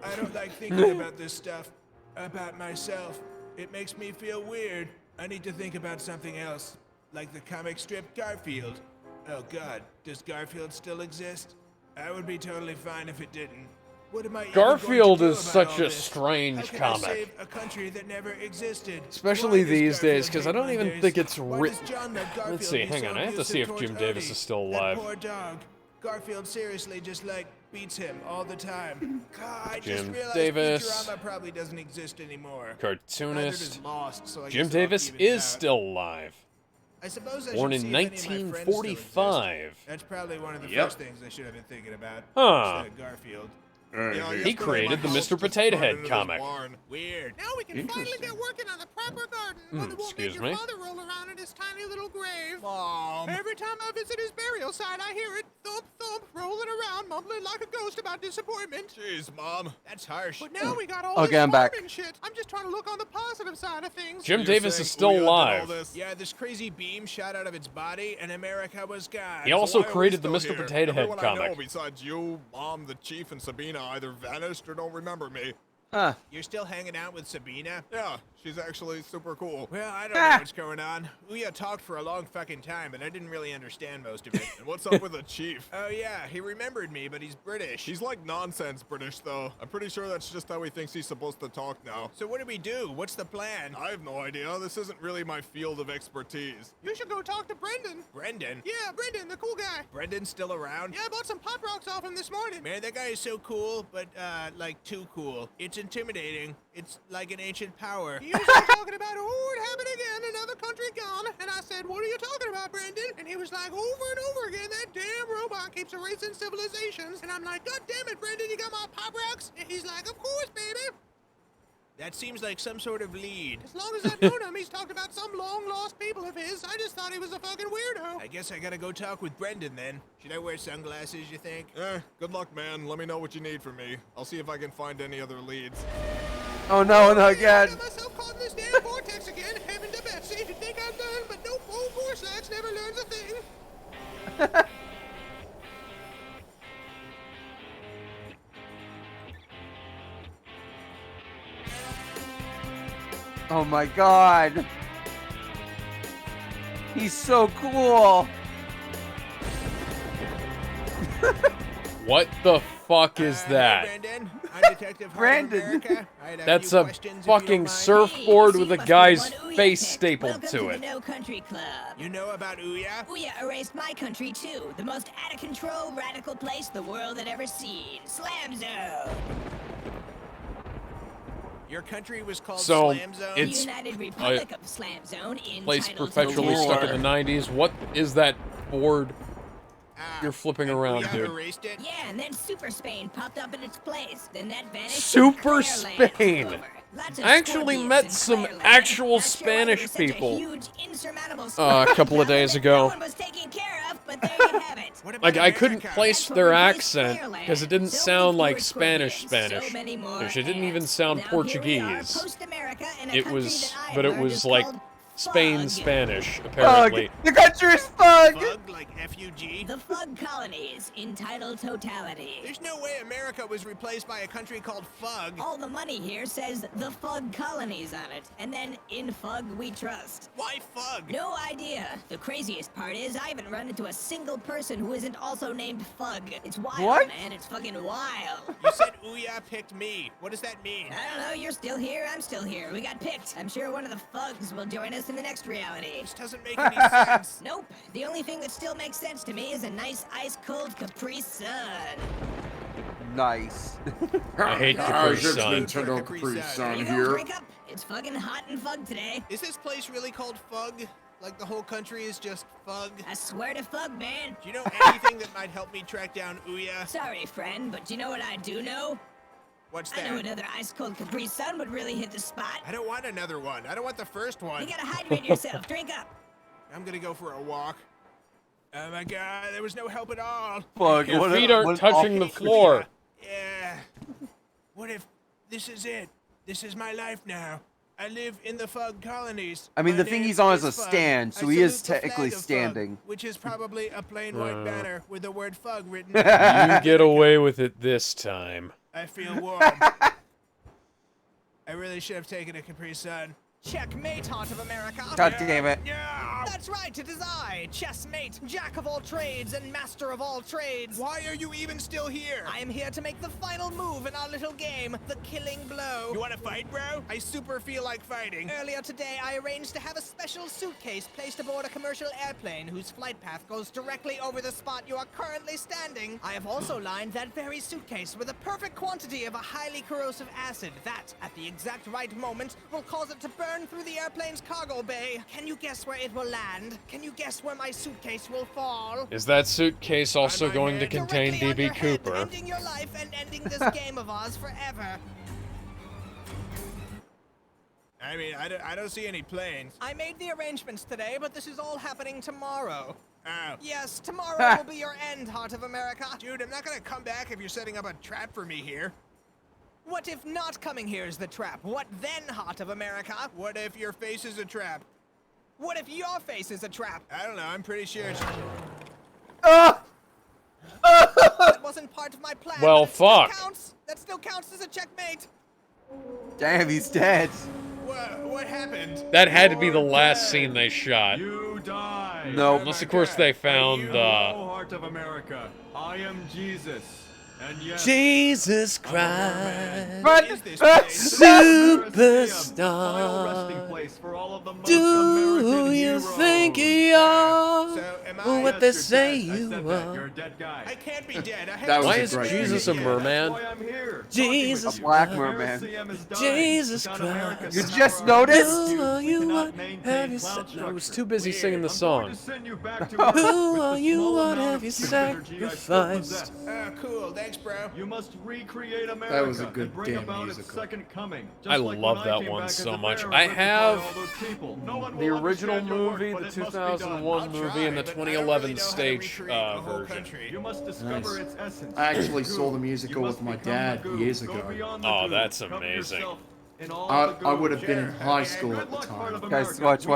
I don't like thinking about this stuff. About myself. It makes me feel weird. I need to think about something else. Like the comic strip Garfield. Oh God, does Garfield still exist? I would be totally fine if it didn't. What am I even Garfield going to is do such about a all this? strange How can comic. I save a country that never existed? Especially Why does these days, Garfield because I hate don't even Mondays? think it's Why written. does John let Let's Garfield see, be hang so on. I have to abusive see if towards Jim Davis Odie? is still That alive. poor dog. Garfield seriously just like beats him all the time. God, I just Jim realized Davis. Futurama probably doesn't exist anymore. Cartoonist. Neither does Lost, so I Jim guess it all Davis evens is out. still alive. I suppose I Born should in see if any of my friends still exist. 1945. That's probably one of the Yep. first things I should have been thinking about. Huh. Instead of Garfield. He created the Mr. Potato Head comic. Weird. Now we can finally get working on the proper garden. One that won't make Excuse your me. father roll around in his tiny little grave. Mom. Every time I visit his burial site, I hear it thump thump rolling around, mumbling like a ghost about disappointment. Jeez, Mom. That's harsh. But now we got all Okay, this I'm back. farming shit. I'm just trying to look on the positive side of things. Jim Davis is still alive. Yeah, this crazy beam shot out of its body, and America was gone. He also created the Mr. Potato Head Everyone I know comic. besides you, Mom, the Chief, and Sabina either vanished or don't remember me. Huh. You're still hanging out with Sabina? Yeah, she's actually super cool. Well, I don't know what's going on. Ouya talked for a long fucking time, but I didn't really understand most of it. And what's up with the Chief? Oh yeah, he remembered me, but he's British. He's like nonsense British, though. I'm pretty sure that's just how he thinks he's supposed to talk now. So what do we do? What's the plan? I have no idea. This isn't really my field of expertise. You should go talk to Brendan. Brendan? Yeah, Brendan, the cool guy. Brendan's still around? Yeah, I bought some pop rocks off him this morning. Man, that guy is so cool, but, like, too cool. It's intimidating. It's like an ancient power. He was talking about, oh, it happened again, another country gone. And I said, what are you talking about, Brendan? And he was like, over and over again, that damn robot keeps erasing civilizations. And I'm like, God damn it, Brendan, you got my pop rocks? And he's like, of course, baby. That seems like some sort of lead. As long as I've known him, he's talked about some long-lost people of his. I just thought he was a fucking weirdo. I guess I gotta go talk with Brendan then. Should I wear sunglasses, you think? Good luck, man. Let me know what you need from me. I'll see if I can find any other leads. Oh no, no, again. I got myself caught in this damn vortex again. Heaven to Betsy. You think I've learned, but nope, old Gorsax never learns a thing. Oh my god. He's so cool. What the fuck is that? Brendan, I'm Detective Brandon. That's a fucking surfboard with a guy's face stapled to it. No Country Club. You know about Ouya? Ouya erased my country too. The most out-of-control, radical place the world had ever seen. Slam Zone. Your country was called So, Slam Zone? it's United Republic of Slam Zone in place perpetually stuck in the 90s. What is that board you're flipping around, dude? Erased it? Yeah, and then Super Spain popped up in its place. Then that vanished. Super and Clearland took Spain. over. I actually met some actual Spanish people a couple of days ago. Like, I couldn't place their accent because it didn't sound like Spanish. It didn't even sound Portuguese. It was, but it was like Spain Spanish, apparently. The country is Fug! Fug, like F-U-G? The Fug colonies, entitled totality. There's no way America was replaced by a country called Fug. All the money here says the Fug colonies on it, and then in Fug we trust. Why Fug? No idea. The craziest part is I haven't run into a single person who isn't also named Fug. It's wild, man. It's fucking wild. You said Ouya picked me. What does that mean? I don't know. You're still here. I'm still here. We got picked. I'm sure one of the Fugs will join us in the next reality. This doesn't make any sense. Nope. The only thing that still makes sense to me is a nice ice-cold Capri Sun. Nice. I hate Capri Sun. Nintendo Capri Sun Here you go, here. drink up. It's fucking hot and Fug today. Is this place really called Fug? Like the whole country is just Fug? I swear to Fug, man. Do you know anything that might help me track down Ouya? Sorry, friend, but you know what I do know? What's that? I know another ice-cold Capri Sun would really hit the spot. I don't want another one. I don't want the first one. You gotta hydrate yourself. Drink up. I'm gonna go for a walk. Oh my god, there was no help at all. Fuck, Your feet aren't touching the floor. Yeah. What if this is it? This is my life now. I live in the Fug colonies. I mean, My the thing name he's on is a Fug. stand, so I he is salute the flag technically of Fug, standing. which is probably a plain white banner with the word Fug written. You get away with it this time. I feel warm. I really should have taken a Capri Sun. Checkmate, Heart of America. God damn it. That's right, it is I, chessmate, jack of all trades and master of all trades. Why are you even still here? I am here to make the final move in our little game, the killing blow. You want to fight, bro? I super feel like fighting. Earlier today, I arranged to have a special suitcase placed aboard a commercial airplane whose flight path goes directly over the spot you are currently standing. I have also lined that very suitcase with a perfect quantity of a highly corrosive acid that, at the exact right moment, will cause it to burn through the airplane's cargo bay. Can you guess where it will land? Can you guess where my suitcase will fall? Is that suitcase also going to contain DB Cooper? Ending your life and ending this game of ours forever. I mean, I don't see any planes. I made the arrangements today, but this is all happening tomorrow. Oh. Yes, tomorrow will be your end, Heart of America. Dude, I'm not gonna come back if you're setting up a trap for me here. What if not coming here is the trap? What then, Heart of America? What if your face is a trap? What if your face is a trap? I don't know, I'm pretty sure it's... That wasn't part of my plan. Well, fuck. That still counts as a checkmate. Damn, he's dead. What happened? That had to be the last scene they shot. You die. No. Unless, of course, they found, Heart of America. I am Jesus. And yes, Jesus Christ, superstar. Do you think you're what they say you are? I can't be dead. Why is Jesus a merman? Jesus, a black merman. Jesus Christ. You just noticed? Who are you? What have you said? I was too busy singing the song. Who are you? What have you sacrificed? Cool. Thanks, bro. You must recreate America. That was a good and bring damn about musical. its second coming. I love that one so much. I have the original movie, the 2001 movie, and the 2011 stage version. You must discover its essence. I actually saw the musical with my dad years ago. Oh, that's amazing. I would have been in high school at the time. Guys, watch.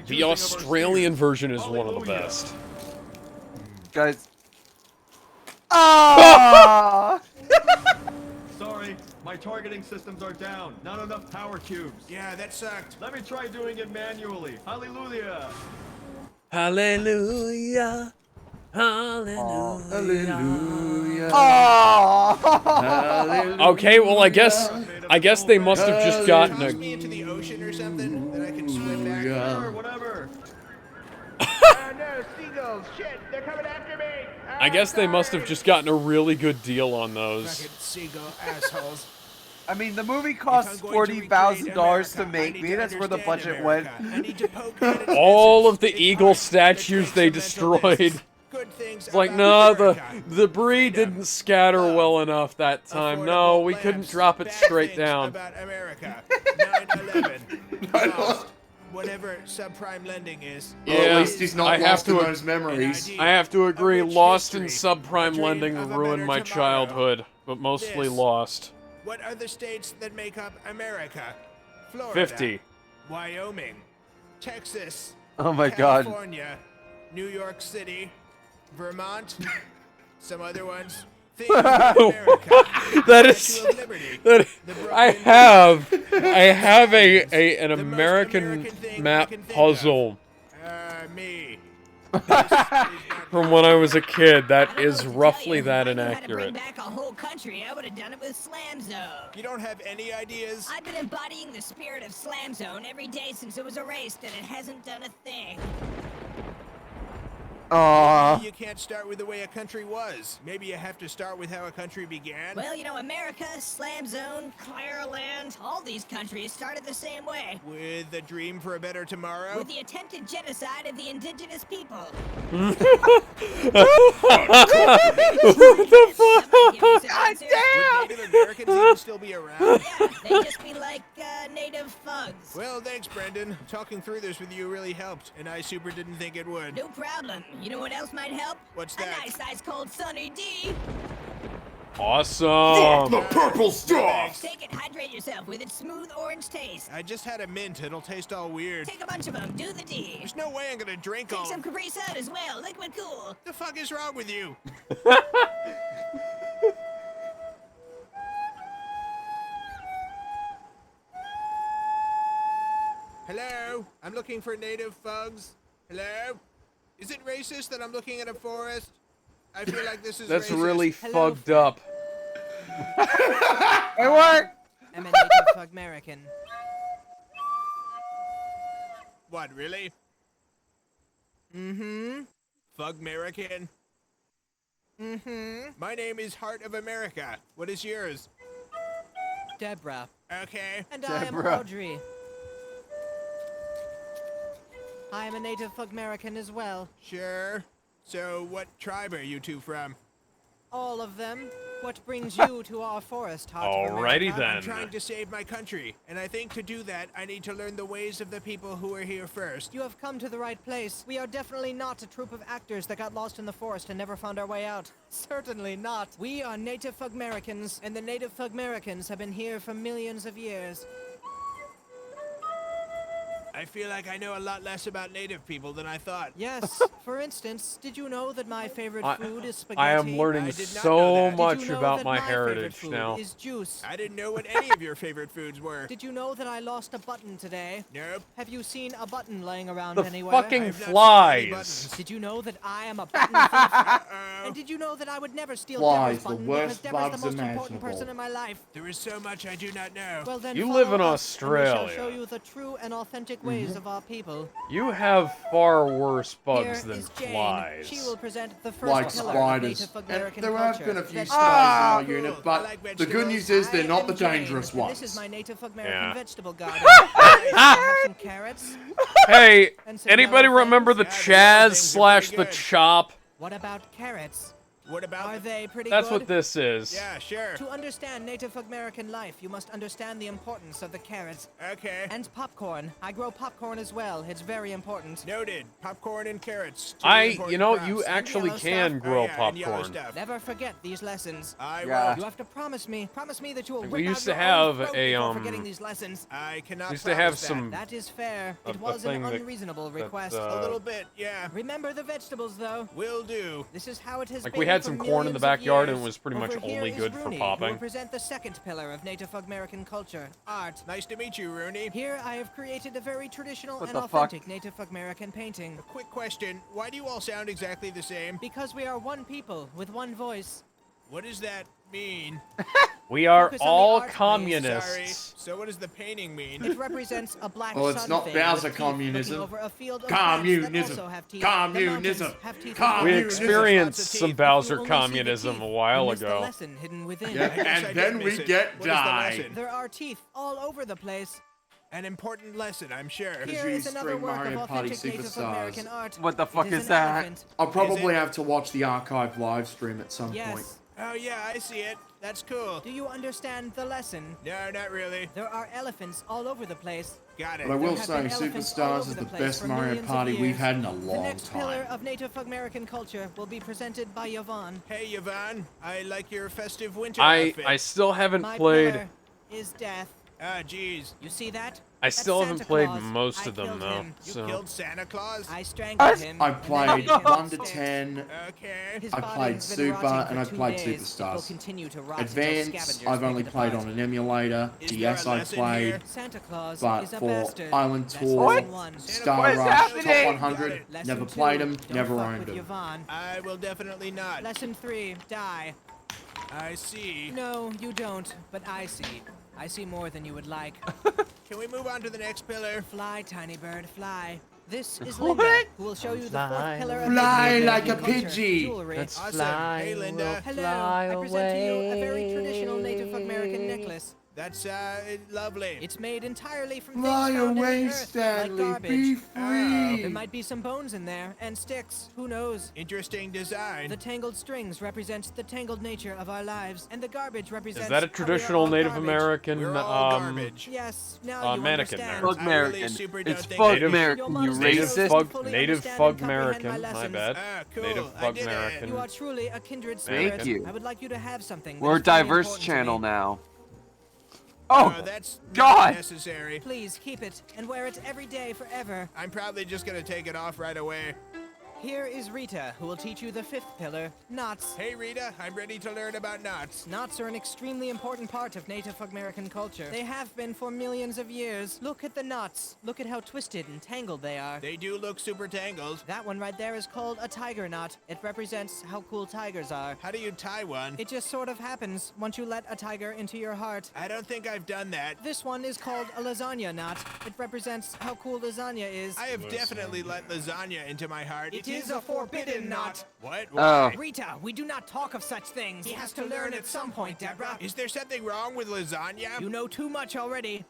The Australian version is one of the best. Guys. Ah! Sorry, my targeting systems are down. Not enough power cubes. Yeah, that sucked. Let me try doing it manually. Hallelujah. Hallelujah. Hallelujah. Hallelujah. Okay, well, I guess they must have just gotten Toss me into the ocean or something, then I can swim back. Sure, whatever. No, seagulls. Shit, they're coming after me. I guess they must have just gotten a really good deal on those. Fucking seagull assholes. I mean, the movie cost $40,000 to make. Maybe that's where the budget went. All of the eagle statues they destroyed. Good things It's like, about no, America. the debris didn't scatter well enough that time. No, we couldn't drop it straight down. About America. 9/11. Lost. Whatever subprime lending is. Well, at least he's not lost in those memories. I have to agree, Lost in subprime lending ruined my childhood, but mostly Lost. What are the states that make up America? Florida. 50. Wyoming. Texas. Oh my God. California. New York City. Vermont. Some other ones. That is I have an American map puzzle me. from when I was a kid that is roughly that inaccurate. Back a whole country, I would have done it with Slam Zone. You don't have any ideas? I've been embodying the spirit of Slam Zone every day since it was erased, and it hasn't done a thing. Maybe you can't start with the way a country was. Maybe you have to start with how a country began. Well, you know, America, Slam Zone, Ireland, all these countries started the same way. With the dream for a better tomorrow? With the attempted genocide of the indigenous people. What the fuck? God damn! Would Native Americans even still be around? Yeah, they'd just be like native thugs. Well, thanks, Brendan. Talking through this with you really helped, and I super didn't think it would. No problem. You know what else might help? What's that? A nice ice cold Sunny D. Awesome. The purple stuff. Take it, hydrate yourself with its smooth orange taste. I just had a mint. It'll taste all weird. Take a bunch of them. Do the D. There's no way I'm gonna drink all. Take some Capri Sun as well. Liquid cool. The fuck is wrong with you? Hello? I'm looking for native thugs. Hello? Is it racist that I'm looking at a forest? I feel like this is That's racist. really fucked up. It worked! I'm a native thug American. What, really? Mm-hmm. Thug American? Mm-hmm. My name is Heart of America. What is yours? Deborah. Okay. And I am Audrey. I am a native American as well. Sure. So, what tribe are you two from? All of them. What brings you to our forest, Heart of Alrighty America? then. I'm trying to save my country, and I think to do that, I need to learn the ways of the people who are here first. You have come to the right place. We are definitely not a troop of actors that got lost in the forest and never found our way out. Certainly not. We are native Americans, and the native Americans have been here for millions of years. I feel like I know a lot less about native people than I thought. Yes. For instance, did you know that my favorite food is spaghetti? I am learning so much about my heritage now. Is juice. I didn't know what any of your favorite foods were. Did you know that I lost a button today? Nope. Have you seen a button laying around The anywhere? fucking flies. Did you know that I am a button thief? And did you know that I would never steal Flies, Deborah's the button worst because Deborah's bugs the most important imaginable. person in my life? There is so much I do not know. Well then, You live in follow us, and we shall Australia. show you the true and authentic ways of our people. You have far worse bugs Here than is Jane. flies. She will present the first Like pillar spiders. of Native And American there have culture. been a few Vegetables. spiders in our unit, I but like the good vegetables. news is they're not the Jane, dangerous and ones. This is my Native American Yeah. vegetable garden. I have some carrots. Hey, And some anybody yellow remember the things. Chaz slash the Chop? What about carrots? What about Are they pretty That's good? what this is. Yeah, sure. To understand Native American life, you must understand the importance of the carrots. Okay. And popcorn. I grow popcorn as well. It's very important. Noted. Popcorn and carrots. Two important You know, crops. you And actually yellow can stuff. grow and yellow popcorn. stuff. Never forget these lessons. I Yeah. will. You have to promise me that you will We rip used out to your own have throat a, before forgetting these lessons. I cannot Used to have promise that. some That is fair. a It was thing an that- unreasonable that, request. A little bit, yeah. Remember the vegetables, though. Will do. This is how it has Like, been we had for some corn in the millions of backyard and years. it was pretty Over much here only is good for Rooney, popping. Who will present the second pillar of Native American culture, art. Nice to meet you, Rooney. Here I have created a very traditional What and the fuck? authentic Native American painting. Quick question. Why do you all sound exactly the same? Because we are one people with one voice. What does that mean? We are Focus on the all art, please. communists. So what does the painting mean? It represents a black Well, it's sun not thing Bowser with teeth communism. looking over a field of plants that Communism. also have teeth. Communism. The mountains have teeth as We well. Communism. experienced Lots of some teeth. Bowser You only see the communism teeth. a while You miss the ago. lesson hidden within. Yeah, I guess I and did then miss we it. get What is the die. lesson? There are teeth all over the place. An important lesson, I'm sure. Here is another Stream work Mario of Party authentic Native Superstars. American art. What the fuck It is an that? elephant. I'll Is probably it? have to watch the archive live stream at some point. Yes. Oh yeah, I see it. That's cool. Do you understand the lesson? No, not really. There are elephants all over the place. Got it. But I will There have say, been elephants all Superstars over is the place best for Mario millions of Party we've years. had in a The long next pillar time. of Native American culture will be presented by Yvonne. Hey, Yvonne. I like your festive winter I outfit. still haven't My played. pillar is death. Ah, jeez. You see that? I That's still haven't Santa played Claus. most I of them killed though. him. You So killed Santa Claus? I strangled him. I and then played beat him 1 with to sticks. 10. Okay. His I body played has been Super rotting and for I've 2 played days. It will Superstars. continue to rot until Advanced, scavengers I've pick only it played apart. on an emulator. Is there DS, a I've lesson played. here? Santa Claus But is a for bastard. Island That's Tour, lesson 1. Star What is Rush, happening? Top 100, Lesson never 2, played them, don't never fuck owned with them. Yvonne. I will definitely not. Lesson 3, die. I see. No, you don't, but I see. I see more than you would like. Can we move on to the next pillar? Fly, tiny bird, fly. This is What? Linda, who will show you the Fly. 4th pillar of Fly Native like a American culture, Pidgey. jewelry. Let's Awesome. fly. Hey, Linda. We'll Hello, fly I present to you a very away. traditional Native American necklace. That's lovely. It's made entirely from Fly things found away, in the earth, Stanley, like be garbage. free. There might be some bones in there, and sticks, who knows? Interesting design. The tangled strings represent the tangled nature of our lives, and the garbage represents is that a how we are traditional all Native garbage. American We're all garbage. Yes, now you mannequin understand. there? Fuck I really American. super It's don't think fuck I do. Your American, you modesty Native shows you racist. fully Native understand Fug and comprehend American. my My lessons. bad. Ah, cool. Native I Fug did it. American. You are truly a kindred Thank spirit. you. I would like you to have something. that We're a is very diverse important to channel me. now. Oh, Oh, that's God. not necessary. Please keep it and wear it every day forever. I'm probably just gonna take it off right away. Here is Rita, who will teach you the 5th pillar, knots. Hey, Rita, I'm ready to learn about knots. Knots are an extremely important part of Native American culture. They have been for millions of years. Look at the knots. Look at how twisted and tangled they are. They do look super tangled. That one right there is called a tiger knot. It represents how cool tigers are. How do you tie one? It just sort of happens once you let a tiger into your heart. I don't think I've done that. This one is called a lasagna knot. It represents how cool lasagna is. I have definitely let lasagna into my heart. It is a forbidden knot. What? Oh. Why? Rita, we do not talk of such things. He has to learn at some point, Deborah. Is there something wrong with lasagna? You know too much already.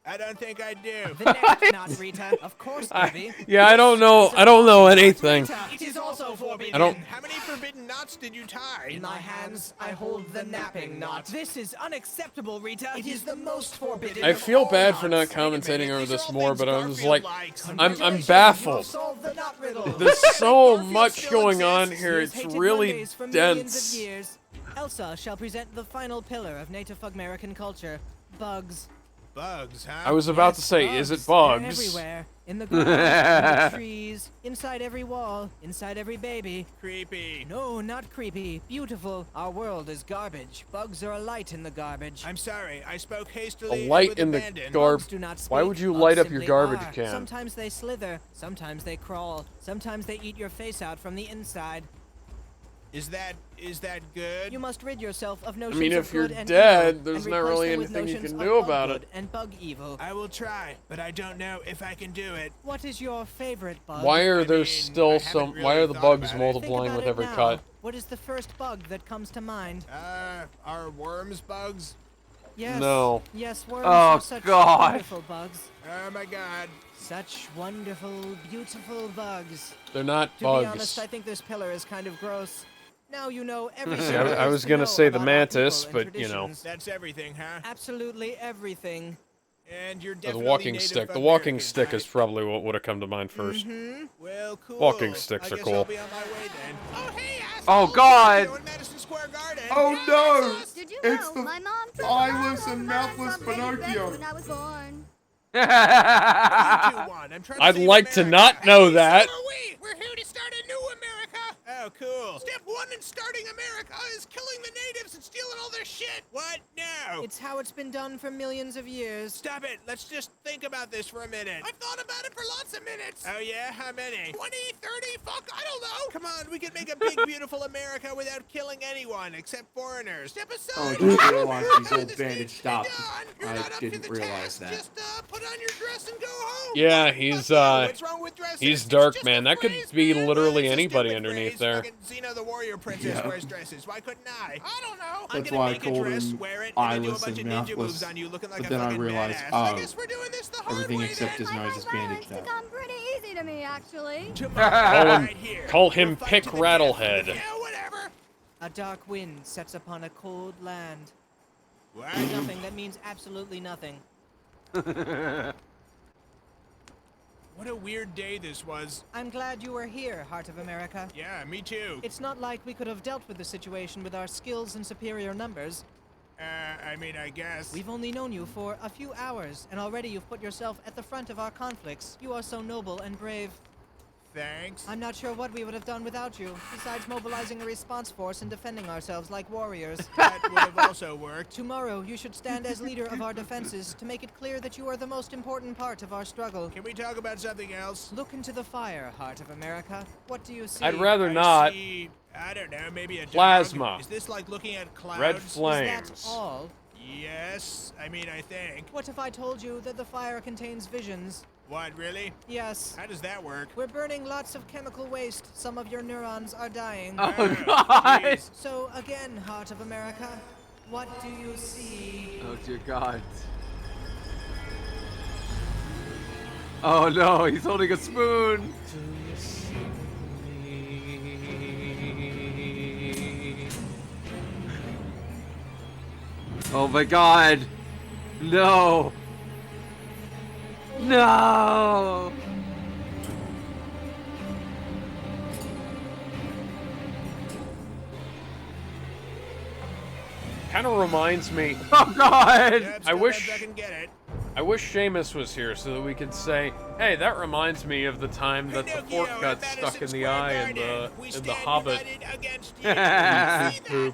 I don't think I do. The next knot, Rita. Of course, Debbie. Yeah, I don't know. I don't know anything. Rita, it is also forbidden. I don't. How many forbidden knots did you tie? In my hands, I hold the napping knot. This is unacceptable, Rita. It is the most forbidden. I feel of all bad for not knots. commentating over These are this all more, things but I was Garfield like, likes. I'm Congratulations, baffled. you've solved the knot riddle. There's so Garfield much still going on exists. here. He has It's hated really Mondays for millions dense. of years. Elsa shall present the final pillar of Native American culture, bugs. Bugs, huh? I was about Yes, to say, is it They're bugs? everywhere. In the grass, in the trees, inside every wall, inside every baby. Creepy. No, not creepy. Beautiful. Our world is garbage. Bugs are a light in the garbage. I'm sorry. I spoke hastily. A light and with in the abandon. Bugs do not Why speak. would you Bugs light up your simply garbage are. can? Sometimes they slither. Sometimes they crawl. Sometimes they eat your face out from the inside. Is that good? You must rid yourself of I notions mean, of if you're good and dead, evil, there's and not replace really them with anything you notions can of do bug about good it. and bug evil. I will try, but I don't know if I can do it. What is your favorite bug? Why are there mean, still I some? haven't Why really are the thought bugs about it. Think multiplying about with it every now. cut? What is the first bug that comes to mind? Are worms bugs? Yes. No. Yes, worms Oh, are such God. wonderful bugs. Oh my god. Such wonderful, beautiful bugs. They're not To bugs. be honest, I think this pillar is kind of gross. Now you know everything. See, I there is was to gonna know say the about our mantis, people and but, you know. traditions. That's everything, huh? Absolutely everything. And you're The definitely walking Native stick. The walking American, stick right? is probably what would have come to mind first. Mm-hmm. Well, cool. Walking sticks I are guess cool. I'll be on my way then. Oh, hey, Oh, asshole! God. You're in Madison Square Garden. Oh no! Did you It's know the my mom took eyeless all and of my mouthless baby breasts Pinocchio. when I was born. What do you two want? I'm trying to I'd save like to America. not know Hey, that. So are we. We're here to start a new America. Oh, cool. Step 1 in starting America is killing the natives and stealing all their shit. What? No. It's how it's been done for millions of years. Stop it. Let's just think about this for a minute. I've thought about it for lots of minutes. Oh, yeah? How many? 20, 30? Fuck, I don't know. Come on, we can make a big, beautiful America without killing anyone except foreigners. Step aside. Oh, I didn't realize he's all This needs bandaged to be up. done. You're I not up to didn't the realize task. that. Just put on your dress and go home. Yeah, What? he's What's wrong with dressing? he's It's dark, just man. a That could phrase, be man. literally It's a anybody stupid underneath phrase. there. Fucking Xena the warrior princess Yeah. wears dresses. Why couldn't I? I don't know. I'm That's gonna why I make a called dress, him wear it, and eyeless and mouthless. But then I realized, oh, everything except his nose is bandaged up. Come pretty easy to me, actually. Call him Pick Rattlehead. A dark wind sets upon a cold land. What? Nothing. That means absolutely nothing. What a weird day this was. I'm glad you were here, Heart of America. Yeah, me too. It's not like we could have dealt with the situation with our skills and superior numbers. I mean, I guess. We've only known you for a few hours, and already you've put yourself at the front of our conflicts. You are so noble and brave. Thanks. I'm not sure what we would have done without you, besides mobilizing a response force and defending ourselves like warriors. That would have also worked. Tomorrow, you should stand as leader of our defenses to make it clear that you are the most important part of our struggle. Can we talk about something else? Look into the fire, Heart of America. What do you see? I'd rather not. I don't know, maybe a dog. Plasma. Is this like looking at clouds? Red flames. Is that all? Yes, I mean, I think. What if I told you that the fire contains visions? What, really? Yes. How does that work? We're burning lots of chemical waste. Some of your neurons are dying. Oh, God! Geez. So, again, Heart of America, what do you see? Oh, dear God. Oh, no, he's holding a spoon. Oh, my God. No. No! Kind of reminds me. Oh God! Yeah, I wish. I can get it. I wish Seamus was here so that we could say, "Hey, that reminds me of the time that the fork got stuck in the eye in the Hobbit."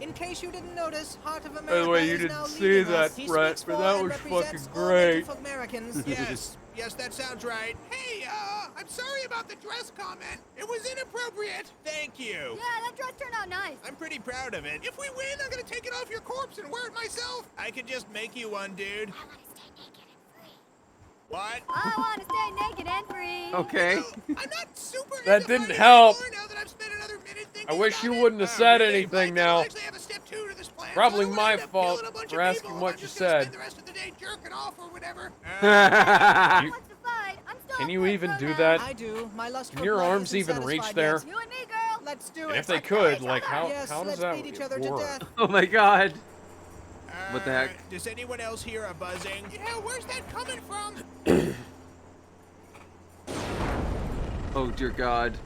In case you didn't notice, Heart of America By the way, you is didn't now see leading that, us. He Brett, speaks but for that and was represents fucking all great. Native Americans. Yes, that sounds right. Hey, I'm sorry about the dress comment. It was inappropriate. Thank you. Yeah, that dress turned out nice. I'm pretty proud of it. If we win, I'm gonna take it off your corpse and wear it myself. I could just make you one, dude. What? I want to stay naked and free. Okay. I'm not super That into didn't money help. anymore now that I've spent another minute thinking I wish about you it. wouldn't have Oh, said really? anything Like, I now. don't actually have a step 2 to this plan, so Probably I don't wanna my end up fault killing a bunch for of asking people. what I'm you just gonna said. spend the rest of the day jerking off or whatever. You- What's the fight? I'm still Can a you good even do girl. that? I do. My lust Can for your blood arms isn't even reach satisfied there? yet. You and me, girl. Let's do And it. if they could, like, how Yes, does let's that beat each other to work? death. Oh my God. What the heck? Does anyone else hear a buzzing? Yeah, where's that coming from? Oh dear God. The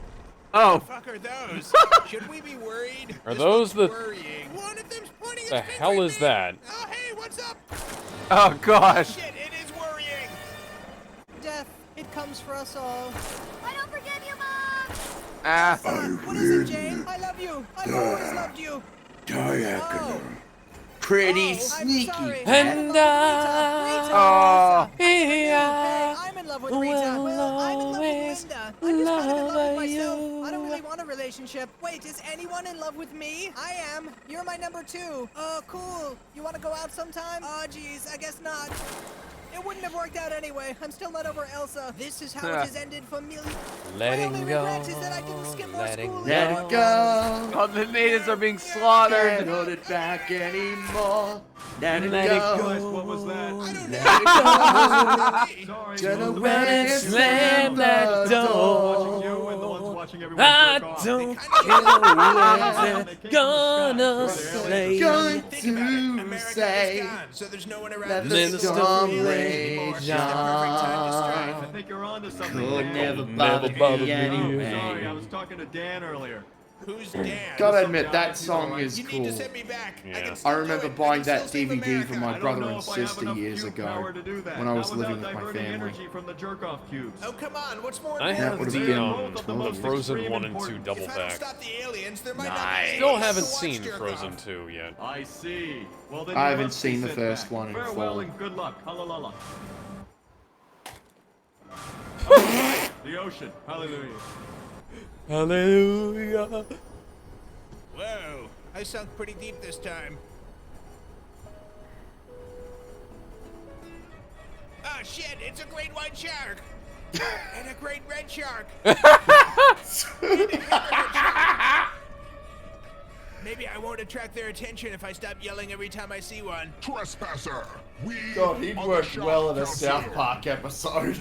Oh. fuck are those? Should we be worried? Are This those looks the? worrying. One of them's pointing The its finger hell at is me. that? Oh, hey, what's up? Oh gosh. Shit, it is worrying. Death, it comes for us all. I don't forgive you, Mom. Ah. What is it, Jane? I love you. I've always loved you. Diagonal. Oh. Pretty I'm sneaky. sorry. And Oh. Hey, I'm in love with Rita. Well, I'm in love with Linda. I'm just kind of in love with myself. I don't really want a relationship. Wait, is anyone in love with me? I am. You're my number 2. Oh, cool. You want to go out sometime? Oh, geez, I guess not. It wouldn't have worked out anyway. I'm still not over Elsa. This is how it has ended for millions. My only Letting go. regret is that I didn't skip more Letting school. Let it go. Oh, the natives are being slaughtered. Can't hold it back anymore. Let it Let it go. Guys, what was that? Sorry. To the When way it it's slammed that Watching door, you and the ones watching everyone I jerk off. don't care what they're gonna say. going Think about it. to America is say. gone, so there's no one around Let to the see storm the rage anymore. It's the perfect time to strike. I think you're onto something. Could Dan. never Never bother bother me me. anyway. Sorry, I was talking to Dan earlier. Who's Dan? Gotta admit, that song is You need cool. to send me back. Yeah. I, can I still remember do it. buying I can that still save DVD for America. my I don't brother know and if I have sister enough years cube ago power to do that. when I was Not living without with my diverting family. energy from the jerk-off cubes. Oh, come on. What's more I important? have would've the been the 12. Frozen Extreme 1 and 2 importance. double If I don't pack. stop the aliens, there might not Nice. be anyone Still to haven't watch seen jerk Frozen off. 2 yet. I see. Well, then I you haven't must be seen the sent first back. one in Farewell full. and good luck. Halalala. Oh, the ocean. Hallelujah. Hallelujah. Whoa. I sunk pretty deep this time. Ah, shit. It's a great white shark. And a great red shark. And a hammerhead shark. Maybe I won't attract their attention if I stop yelling every time I see one. Trespasser! We God, he'd are work the well in a Shark South Council. Park episode.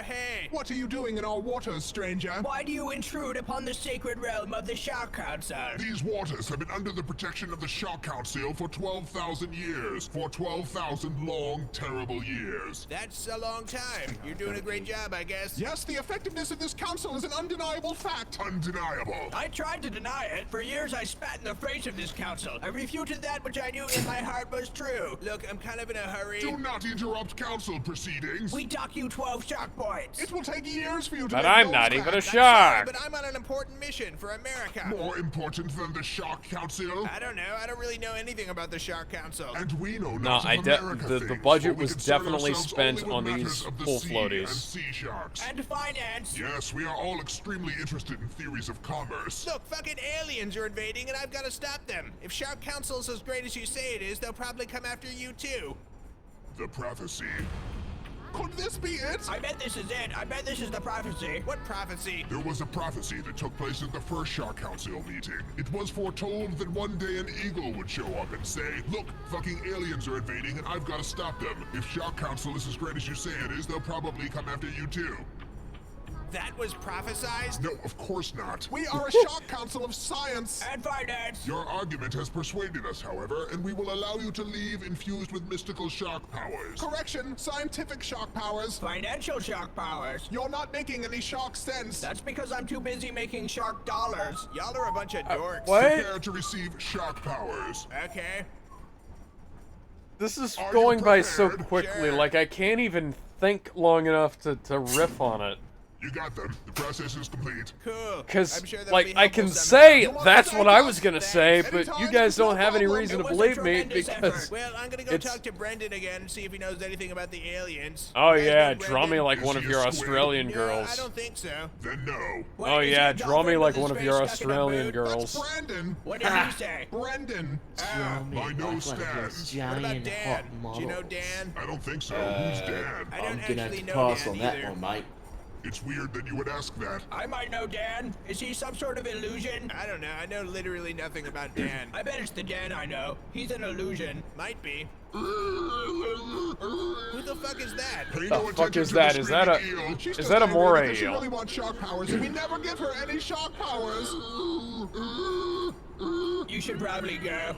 Hey! What are you doing in our waters, stranger? Why do you intrude upon the sacred realm of the Shark Council? These waters have been under the protection of the Shark Council for 12,000 years. For 12,000 long, terrible years. That's a long time. You're doing a great job, I guess. Yes, the effectiveness of this council is an undeniable fact. Undeniable. I tried to deny it. For years I spat in the face of this council. I refuted that which I knew in my heart was true. Look, I'm kind of in a hurry. Do not interrupt council proceedings. We dock you 12 shark points. It will take years for you to But make I'm those not back. even a I'm shark. sorry, but I'm on an important mission for America. More important than the Shark Council? I don't know. I don't really know anything about the Shark Council. And we know No, not of America the things, budget for we was concern definitely ourselves spent only on with these matters of the full sea floaties. and sea sharks. And finance. Yes, we are all extremely interested in theories of commerce. Look, fucking aliens are invading, and I've got to stop them. If Shark Council's as great as you say it is, they'll probably come after you too. The prophecy. Could this be it? I bet this is it. I bet this is the prophecy. What prophecy? There was a prophecy that took place at the first Shark Council meeting. It was foretold that one day an eagle would show up and say, look, fucking aliens are invading and I've got to stop them. If Shark Council is as great as you say it is, they'll probably come after you too. That was prophesized? No, of course not. We are a Shark Council of science and finance. Your argument has persuaded us, however, and we will allow you to leave infused with mystical shark powers. Correction, scientific shark powers. Financial shark powers. You're not making any shark sense. That's because I'm too busy making shark dollars. Y'all are a bunch of dorks. Prepare to receive shark powers. Okay. This is Are going you by so prepared? quickly, like I can't even think long enough to riff on it. You got them. The process is complete. Cool. Because, I'm sure that'll like, be I helpful can somehow. say You want that's to what thank I us? was gonna Thanks. say, but Anytime, you guys no don't have any problem. reason It to was a believe me tremendous because effort. Well, I'm gonna go it's... talk to Brendan again and see if he knows anything about the aliens. Oh You guys yeah, know draw me Brendan? like Is one of he a your squid? Australian No, I girls. don't think so. Then no. What, Oh is he yeah, a draw me dolphin like with one his of your face stuck in a Australian boot? girls. That's Brandon. What did he say? Brendan. What about Dan? Do you know Dan? I don't think so. Who's Dan? I don't I'm gonna have actually to know pass Dan on that either. one, mate. It's weird that you would ask that. I might know Dan. Is he some sort of illusion? I don't know. I know literally nothing about Dan. I bet it's the Dan I know. He's an illusion. Might be. Who the fuck is that? Pay The no fuck attention is to that? the Is that a- screaming eel. She's is just that a angry moray because She eel? really wants shark powers, and we never give her any shark powers. You should probably go.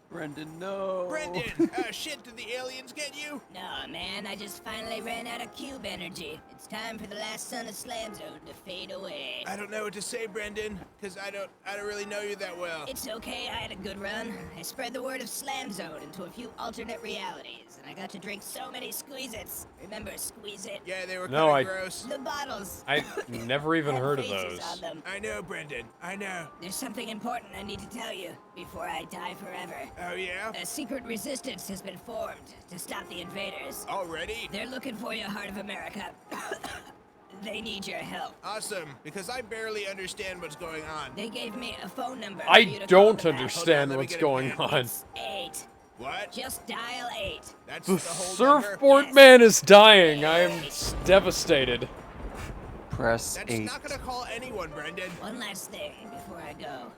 Brendan, no. Brendan! Shit, did the aliens get you? No, man, I just finally ran out of cube energy. It's time for the last son of Slam Zone to fade away. I don't know what to say, Brendan, because I don't really know you that well. It's okay, I had a good run. I spread the word of Slam Zone into a few alternate realities, and I got to drink so many Squeeze-Its. Remember Squeeze-It? Yeah, they were No, kind of I- gross. The bottles. I never even Had heard of faces those. on them. I know, Brendan. I know. There's something important I need to tell you before I die forever. Oh, yeah? A secret resistance has been formed to stop the invaders. Already? They're looking for you, Heart of America. They need your help. Awesome, because I barely understand what's going on. They gave me a phone number. I for you to don't call them back. understand let me what's get a going pen. on. It's 8. What? Just dial 8. That's The the whole number? surfboard Yes. man is dying. I am devastated. Press That's 8. not gonna call anyone, Brendan. One last thing before I go.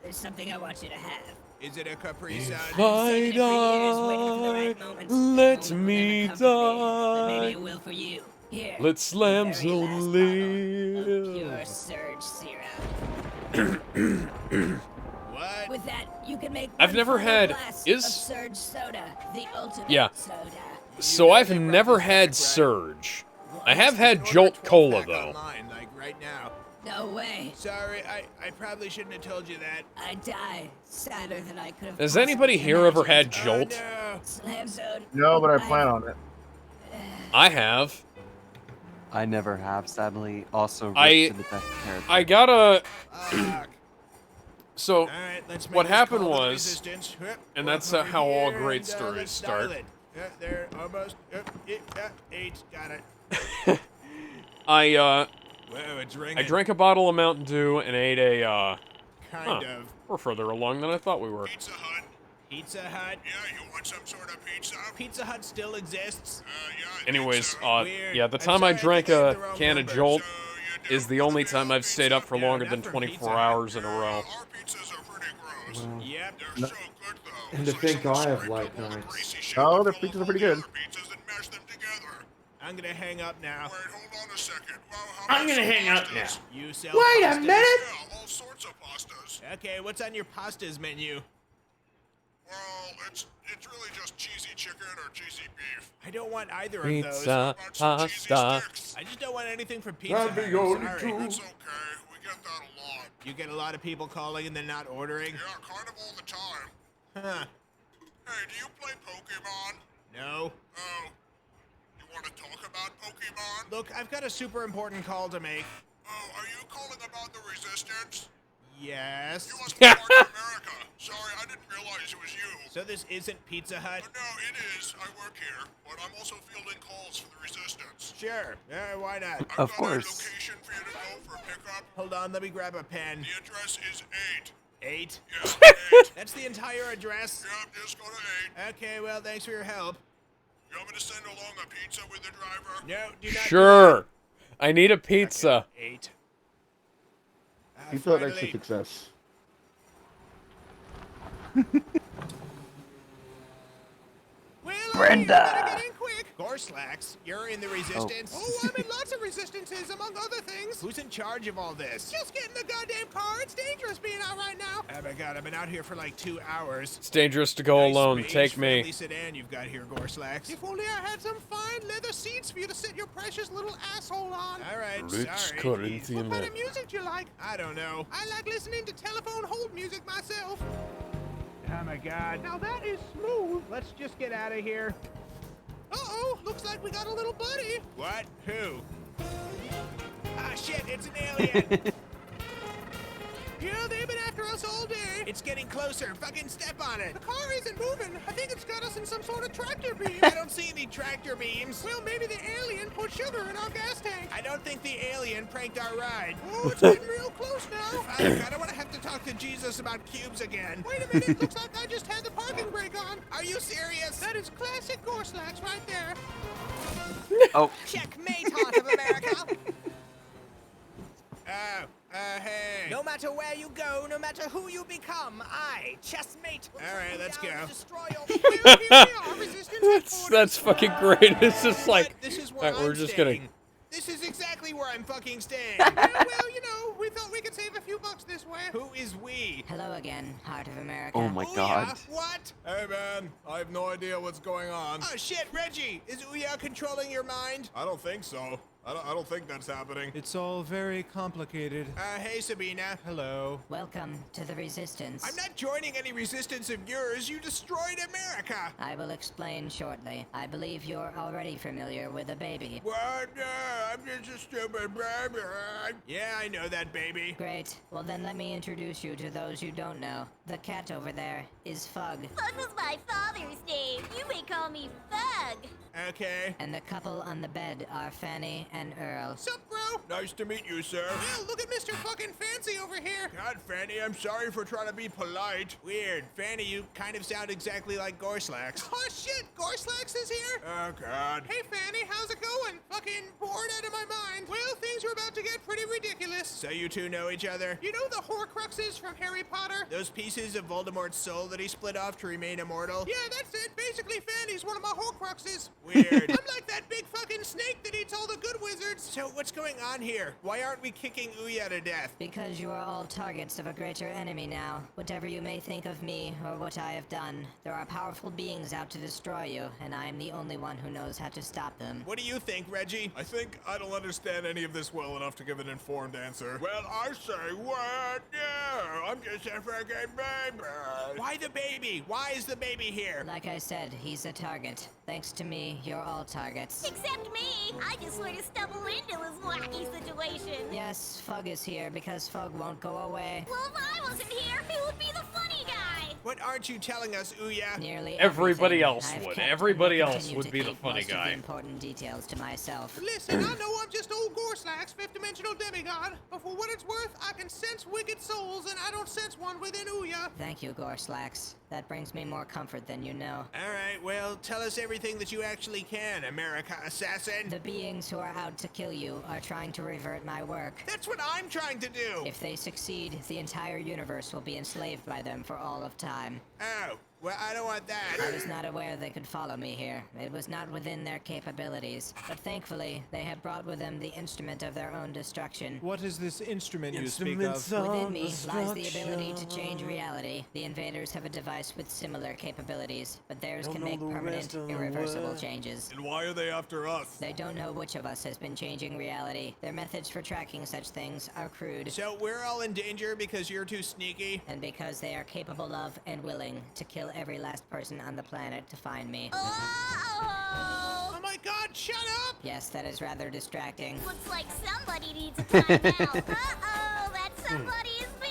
There's something I want you to have. Is it a Capri Sun? If I die, let me die. Maybe it will for you. Here. Let Slam the very Zone last bottle of live. Pure Surge Syrup. What? With that, you can make I've one never final had- glass is- of Surge Soda, the ultimate Yeah. soda. So I've never had Surge. I have had Jolt Cola though. Online, like right now. No way. Sorry, I probably shouldn't have told you that. I die sadder than I could have. Has anybody here ever had Oh, Jolt? no. Slam Zone. No, but I plan on it. I have. I never have, sadly. Also, ripped I- to the death character. I gotta. Fuck. So All right, let's make what this happened call to the was, resistance. Yep, and walk that's over how all here great and, stories let's dial start. it. They're almost. 8. Got it. I Whoa, it's ringing. I drank a bottle of Mountain Dew and ate a Kind of. We're further along than I thought we were. Pizza Hut. Pizza Hut. Yeah, you want some sort of pizza? Pizza Hut still exists. Yeah. Anyways, Weird. yeah, the I'm time I sorry, drank think I hit a the wrong can of number. Jolt, So you is the only time I've stayed up for longer than 24 hours in a row. Wow. Yep. No. And to think I have late nights. Oh, their pizzas are pretty good. I'm gonna hang up now. Wait, hold on a second. I'm gonna hang up now. You sell Wait a pastas? minute! Yeah, all sorts of pastas. Okay, what's on your pastas menu? Well, it's really just cheesy chicken or cheesy beef. I don't want either of Pizza, those. pasta. I just don't want anything from Pizza That'd Hut. be I'm only sorry. two. It's okay. We get that a lot. You get a lot of people calling and then not ordering? Yeah, kind of all the time. Huh. Hey, do you play Pokemon? No. Oh. You want to talk about Pokemon? Look, I've got a super important call to make. Oh, are you calling about the Resistance? Yes. You must be part of America. Sorry, I didn't realize it was you. So this isn't Pizza Hut? No, it is. I work here, but I'm also fielding calls for the Resistance. Sure. Why not? I've Of got course. a location for you to go for pickup. Hold on, let me grab a pen. The address is 8. 8? Yeah, 8. That's the entire address? Yep, just go to 8. Okay, well, thanks for your help. You want me to send along a pizza with the driver? No, do not. Sure. I need a pizza. 8. Pizza Hut next to success. Well, Brenda. you better get in quick. Gorslax, you're in the Resistance? Oh, I'm in lots of resistances, among other things. Who's in charge of all this? Just get in the goddamn car. It's dangerous being out right now. Oh my god, I've been out here for like 2 hours. It's dangerous to go Nice alone. beige Take friendly me. sedan you've got here, Gorslax. If only I had some fine leather seats for you to sit your precious little asshole on. All right, Rich sorry. Corinthian. What kind of music do you like? I don't know. I like listening to telephone hold music myself. Oh my god. Now that is smooth. Let's just get out of here. Uh-oh, looks like we got a little buddy. What? Who? Ah, shit, it's an alien. Yeah, they've been after us all day. It's getting closer. Fucking step on it. The car isn't moving. I think it's got us in some sort of tractor beam. I don't see any tractor beams. Well, maybe the alien put sugar in our gas tank. I don't think the alien pranked our ride. Oh, it's getting real close now. Fuck, I don't want to have to talk to Jesus about cubes again. Wait a minute, looks like I just had the parking brake on. Are you serious? That is classic Gorslax right there. Oh. Checkmate, Heart of America. Hey. No matter where you go, no matter who you become, I, chessmate. All right, let's go. Destroy your That's fucking great. It's just like, This is where we're I'm just staying. gonna. This is exactly where I'm fucking staying. Well, you know, we thought we could save a few bucks this way. Who is we? Hello again, Heart of America. Oh my god. What? Hey man, I have no idea what's going on. Oh shit, Reggie! Is Ouya controlling your mind? I don't think so. I don't think that's happening. It's all very complicated. Hey Sabina. Hello. Welcome to the Resistance. I'm not joining any resistance of yours. You destroyed America. I will explain shortly. I believe you're already familiar with a baby. What? I'm just a stupid baby. Yeah, I know that baby. Great. Well then let me introduce you to those you don't know. The cat over there is Fug. Fug was my father's name. You may call me Fug. Okay. And the couple on the bed are Fanny and Earl. Sup, bro? Nice to meet you, sir. Well, look at Mr. fucking Fancy over here. God, Fanny, I'm sorry for trying to be polite. Weird. Fanny, you kind of sound exactly like Gorslax. Oh shit, Gorslax is here? Oh, God. Hey Fanny, how's it going? Fucking bored out of my mind. Well, things are about to get pretty ridiculous. So you two know each other? You know the Horcruxes from Harry Potter? Those pieces of Voldemort's soul that he split off to remain immortal? Yeah, that's it. Basically, Fanny's one of my Horcruxes. Weird. I'm like that big fucking snake that eats all the good wizards. So what's going on here? Why aren't we kicking Ouya to death? Because you are all targets of a greater enemy now. Whatever you may think of me or what I have done, there are powerful beings out to destroy you, and I am the only one who knows how to stop them. What do you think, Reggie? I think I don't understand any of this well enough to give an informed answer. Well, I say what? No, I'm just a freaking baby. Why the baby? Why is the baby here? Like I said, he's a target. Thanks to me, you're all targets. Except me. I just sort of stumbled into this wacky situation. Yes, Fug is here because Fug won't go away. Well, if I wasn't here, who would be the funny guy? What aren't you telling us, Ouya? Nearly Everybody everything. else I've would. kept Everybody and will else continue would to be the keep funny most of guy. the important details to myself. Listen, I know I'm just old Gorslack's fifth-dimensional demigod, but for what it's worth, I can sense wicked souls, and I don't sense one within Ouya. Thank you, Gorslax. That brings me more comfort than you know. All right, well, tell us everything that you actually can, America Assassin. The beings who are out to kill you are trying to revert my work. That's what I'm trying to do. If they succeed, the entire universe will be enslaved by them for all of time. Oh, well, I don't want that. I was not aware they could follow me here. It was not within their capabilities. But thankfully, they have brought with them the instrument of their own destruction. What is this instrument you speak of? Within me lies the ability to change reality. The invaders have a device with similar capabilities, but theirs can make permanent, irreversible changes. And why are they after us? They don't know which of us has been changing reality. Their methods for tracking such things are crude. So we're all in danger because you're too sneaky? And because they are capable of and willing to kill every last person on the planet to find me. Oh my god, shut up! Yes, that is rather distracting. Looks like somebody needs a timeout. Uh-oh, that somebody is me.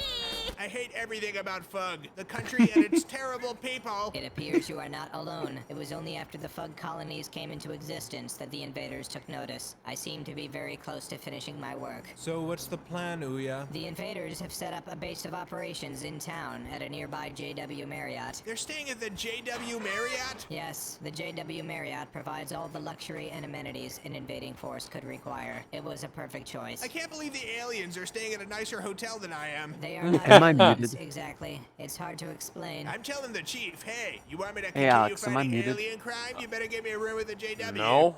I hate everything about Fug. The country and its terrible people. It appears you are not alone. It was only after the Fug colonies came into existence that the invaders took notice. I seem to be very close to finishing my work. So what's the plan, Ouya? The invaders have set up a base of operations in town at a nearby JW Marriott. They're staying at the JW Marriott? Yes, the JW Marriott provides all the luxury and amenities an invading force could require. It was a perfect choice. I can't believe the aliens are staying at a nicer hotel than I am. They are not Am I aliens, muted? exactly. It's hard to explain. I'm telling the chief, hey, you want me to Hey, continue Alex, am I fighting muted? alien crime? You better give me a room at the JW. No.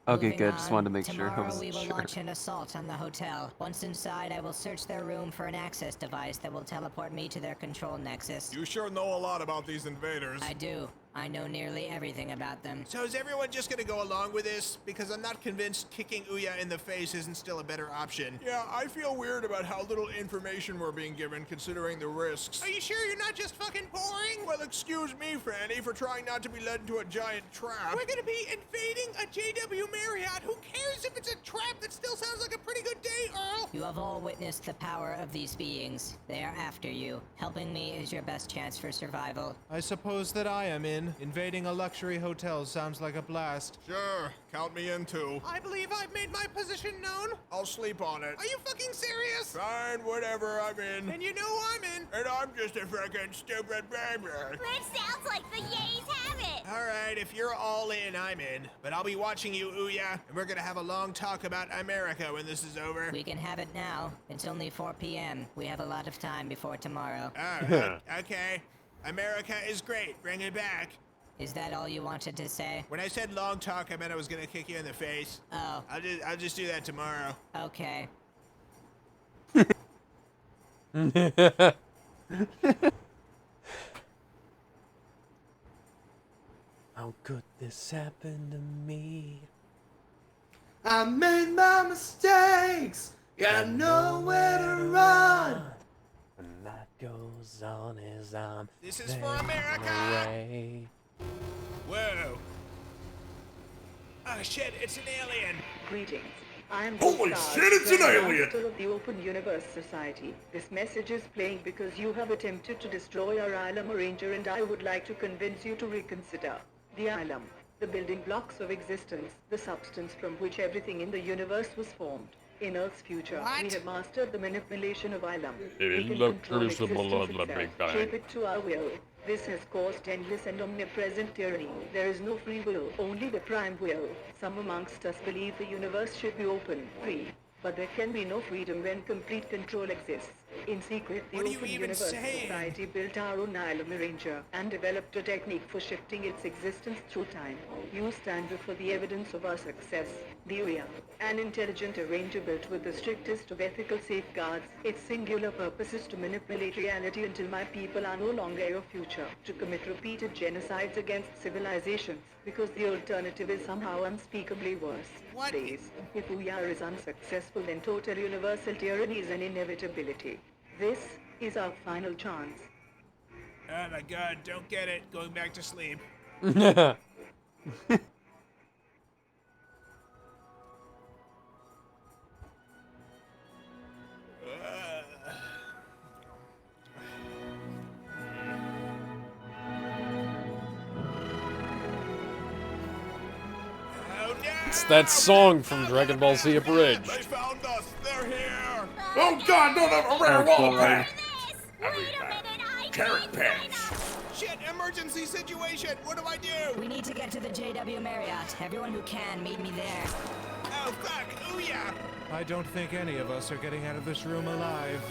Okay, Moving good. Just on, wanted to make sure. I tomorrow wasn't we will sure. launch an assault on the hotel. Once inside, I will search their room for an access device that will teleport me to their control nexus. You sure know a lot about these invaders. I do. I know nearly everything about them. So is everyone just gonna go along with this? Because I'm not convinced kicking Ouya in the face isn't still a better option. Yeah, I feel weird about how little information we're being given considering the risks. Are you sure you're not just fucking boring? Well, excuse me, Franny, for trying not to be led into a giant trap. We're gonna be invading a JW Marriott. Who cares if it's a trap? That still sounds like a pretty good day, Earl. You have all witnessed the power of these beings. They are after you. Helping me is your best chance for survival. I suppose that I am in. Invading a luxury hotel sounds like a blast. Sure, count me in too. I believe I've made my position known. I'll sleep on it. Are you fucking serious? Fine, whatever, I'm in. And you know I'm in. And I'm just a freaking stupid baby. That sounds like the Yays have it. All right, if you're all in, I'm in. But I'll be watching you, Ouya, and we're gonna have a long talk about America when this is over. We can have it now. It's only 4 p.m. We have a lot of time before tomorrow. Okay. America is great. Bring it back. Is that all you wanted to say? When I said long talk, I meant I was gonna kick you in the face. Oh. I'll just do that tomorrow. Okay. How could this happen to me? I made my mistakes. Got nowhere to run. And that goes on as I'm This is for fading America. away. Whoa. Oh shit, it's an alien. Greetings. I am Holy Gustav, shit, it's an Grand alien! Master of the Open Universe Society. This message is playing because you have attempted to destroy our Ilum Arranger, and I would like to convince you to reconsider. The Ilum, the building blocks of existence, the substance from which everything in the universe was formed. In Earth's future, we have mastered the manipulation of Ilum. We can control existence itself, shape it to our will. This has caused endless and omnipresent tyranny. There is no free will, only the prime will. Some amongst us believe the universe should be open, free. But there can be no freedom when complete control exists. In secret, the What are you Open even Universe saying? Society built our own Ilum Arranger and developed a technique for shifting its existence through time. You stand before the evidence of our success. The Ouya, an intelligent arranger built with the strictest of ethical safeguards. Its singular purpose is to manipulate reality until my people are no longer your future, to commit repeated genocides against civilizations, because the alternative is somehow unspeakably worse. What? Please, if Ouya is unsuccessful, then total universal tyranny is an inevitability. This is our final chance. Oh my god, don't get it. Going back to sleep. It's that song from Dragon Ball Z Abridged. They found us. They're here. Oh God, no, a rare wall pack. Carrot patch. Shit, emergency situation. What do I do? We need to get to the JW Marriott. Everyone who can, meet me there. Oh, fuck. Ooh, yeah. I don't think any of us are getting out of this room alive.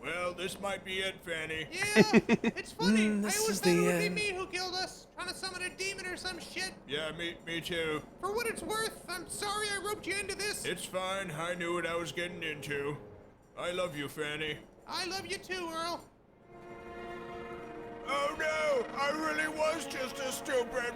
Well, this might be it, Fanny. Yeah, it's funny. I This always is thought it the would be end. me who killed us, trying to summon a demon or some shit. Yeah, me too. For what it's worth, I'm sorry I roped you into this. It's fine. I knew what I was getting into. I love you, Fanny. I love you too, Earl. Oh no! I really was just a stupid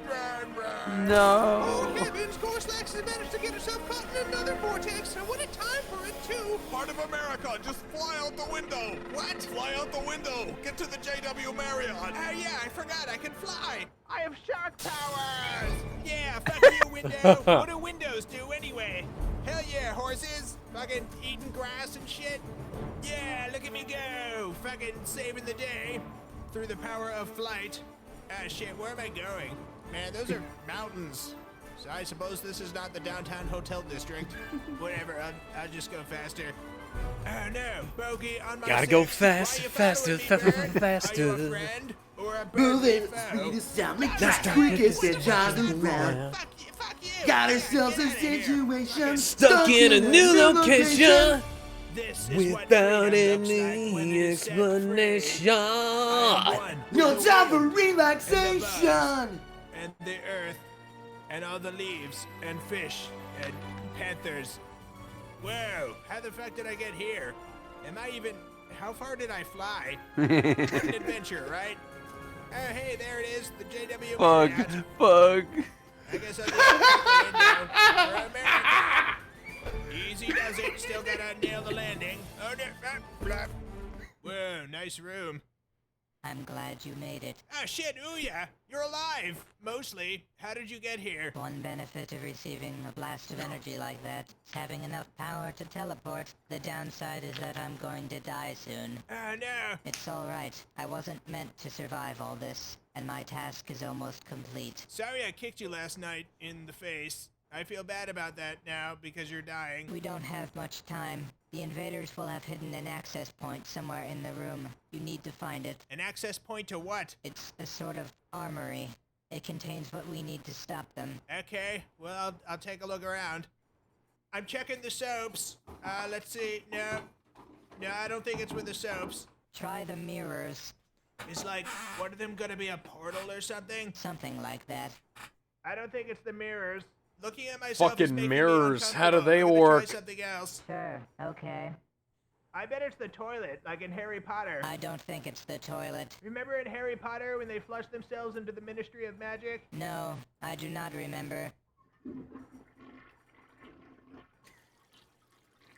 No. Oh heavens, Gorslax has managed to get herself caught in another vortex, and what a time for it too. Part of America, just fly out the window. What? Fly out the window. Get to the JW Marriott. Oh yeah, I forgot I can fly. I have shark powers. Yeah, fuck you, window. What do windows do anyway? Hell yeah, horses. Fucking eating grass and shit. Yeah, look at me go. Fucking saving the day. Through the power of flight. Ah, shit, where am I going? Man, those are mountains. So I suppose this is not the downtown hotel district. Whatever, I'll just go faster. Oh no, bogey on my Gotta go six. fast, Why you faster, following me, bird? faster. Are you a friend or a Moving birthday as foe? sweet as sound, Let's start quickest this and drive around. Fuck you. Got ourselves a situation. Stuck in a new location This is what without freedom looks any like when you're set free. explanation. No time for relaxation. And the earth, and all the leaves, and fish, and panthers. Whoa, how the fuck did I get here? Am I even... How far did I fly? What an adventure, right? Oh, hey, there it is, the JW Bug, Marriott. bug. I guess I'll just out the window for America. Easy does it, still gotta nail the landing. Oh, no, flap. Whoa, nice room. I'm glad you made it. Ah, shit, Ouya, you're alive. Mostly. How did you get here? One benefit of receiving a blast of energy like that is having enough power to teleport. The downside is that I'm going to die soon. Oh, no. It's alright. I wasn't meant to survive all this, and my task is almost complete. Sorry I kicked you last night in the face. I feel bad about that now because you're dying. We don't have much time. The invaders will have hidden an access point somewhere in the room. You need to find it. An access point to what? It's a sort of armory. It contains what we need to stop them. Okay, well, I'll take a look around. I'm checking the soaps. Let's see. No, I don't think it's with the soaps. Try the mirrors. It's like, one of them gonna be a portal or something? Something like that. I don't think it's the mirrors. Looking at myself is Fucking making me mirrors, how do uncomfortable. they I'm gonna work? Try something else. Sure, okay. I bet it's the toilet, like in Harry Potter. I don't think it's the toilet. Remember in Harry Potter when they flushed themselves into the Ministry of Magic? No, I do not remember.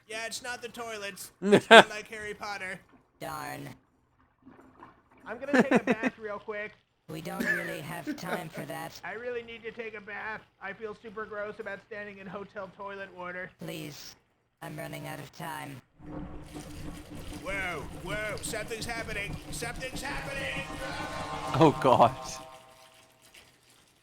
Yeah, it's not the toilets. It's not like Harry Potter. Darn. I'm gonna take a bath real quick. We don't really have time for that. I really need to take a bath. I feel super gross about standing in hotel toilet water. Please. I'm running out of time. Whoa, something's happening. Something's happening. Oh God.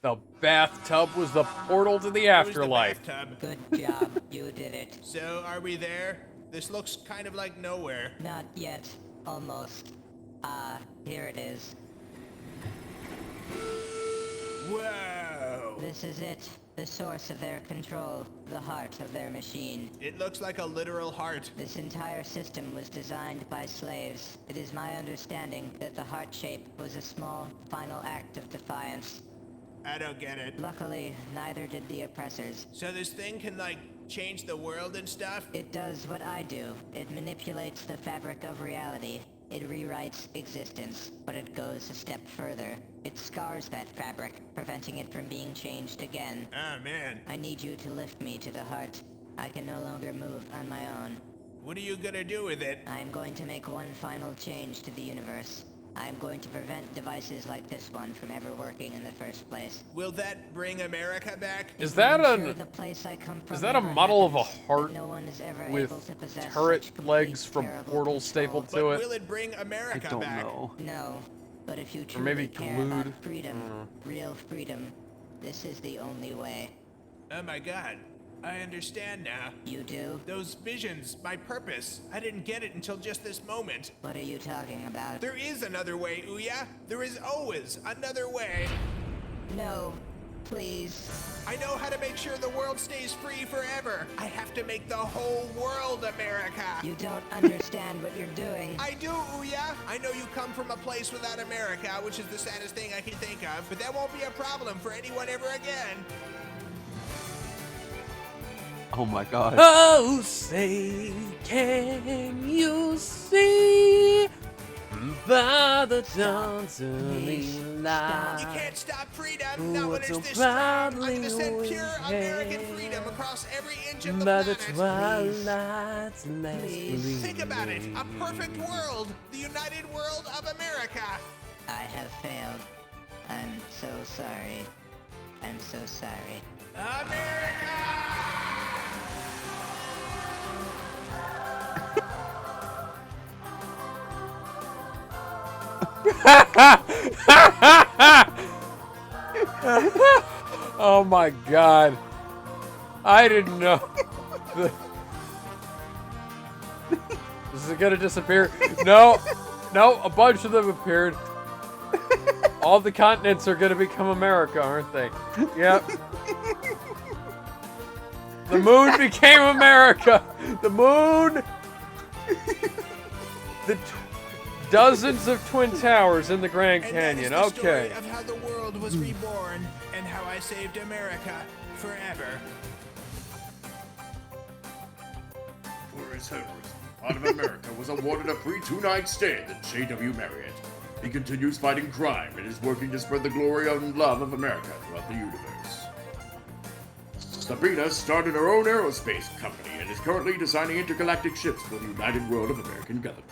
The bathtub was the portal to the afterlife. Good job. You did it. So, are we there? This looks kind of like nowhere. Not yet. Almost. Here it is. Whoa! This is it. The source of their control. The heart of their machine. It looks like a literal heart. This entire system was designed by slaves. It is my understanding that the heart shape was a small, final act of defiance. I don't get it. Luckily, neither did the oppressors. So this thing can, like, change the world and stuff? It does what I do. It manipulates the fabric of reality. It rewrites existence, but it goes a step further. It scars that fabric, preventing it from being changed again. Ah, man. I need you to lift me to the heart. I can no longer move on my own. What are you gonna do with it? I am going to make one final change to the universe. I am going to prevent devices like this one from ever working in the first place. Will that bring America back? Is that Sure, the place I come from is that a never model of a happens, heart but no one is ever with able to possess turret such legs complete, from terrible portals control. stapled to it? Will it bring America back? No, but if you Or maybe truly care glued. about freedom, real freedom, This is the only way. Oh my god. I understand now. You do? Those visions, my purpose. I didn't get it until just this moment. What are you talking about? There is another way, Ouya. There is always another way. No. Please. I know how to make sure the world stays free forever. I have to make the whole world America. You don't understand what you're doing. I do, Ouya. I know you come from a place without America, which is the saddest thing I can think of, but that won't be a problem for anyone ever again. Oh my god. Oh, say, can you see by the dawn's early light? You can't stop freedom, not when it's this strong. I'm gonna send pure American freedom across every inch of the by the planet. twilight's last gleam. Think about it. A perfect world. The united world of America. I have failed. I'm so sorry. I'm so sorry. Oh my god. I didn't know. Is it gonna disappear? No. No, a bunch of them appeared. All the continents are gonna become America, aren't they? Yep. The moon became America. The moon. Dozens of twin towers in the Grand Canyon. That is the Okay. story of how the world was reborn and how I saved America forever. For his heroism, part of America was awarded a free 2-night stay at J.W. Marriott. He continues fighting crime and is working to spread the glory and love of America throughout the universe. Sabrina started her own aerospace company and is currently designing intergalactic ships for the united world of American government.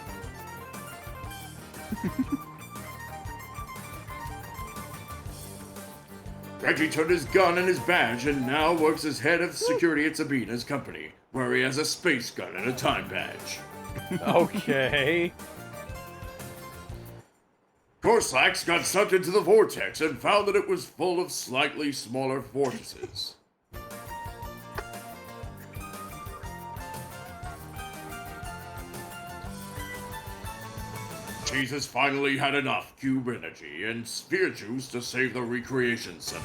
Reggie turned his gun and his badge and now works as head of security at Sabina's company, where he has a space gun and a time badge. Okay. Corsax got sucked into the vortex and found that it was full of slightly smaller vortices. Jesus finally had enough cube energy and spear juice to save the Recreation Center.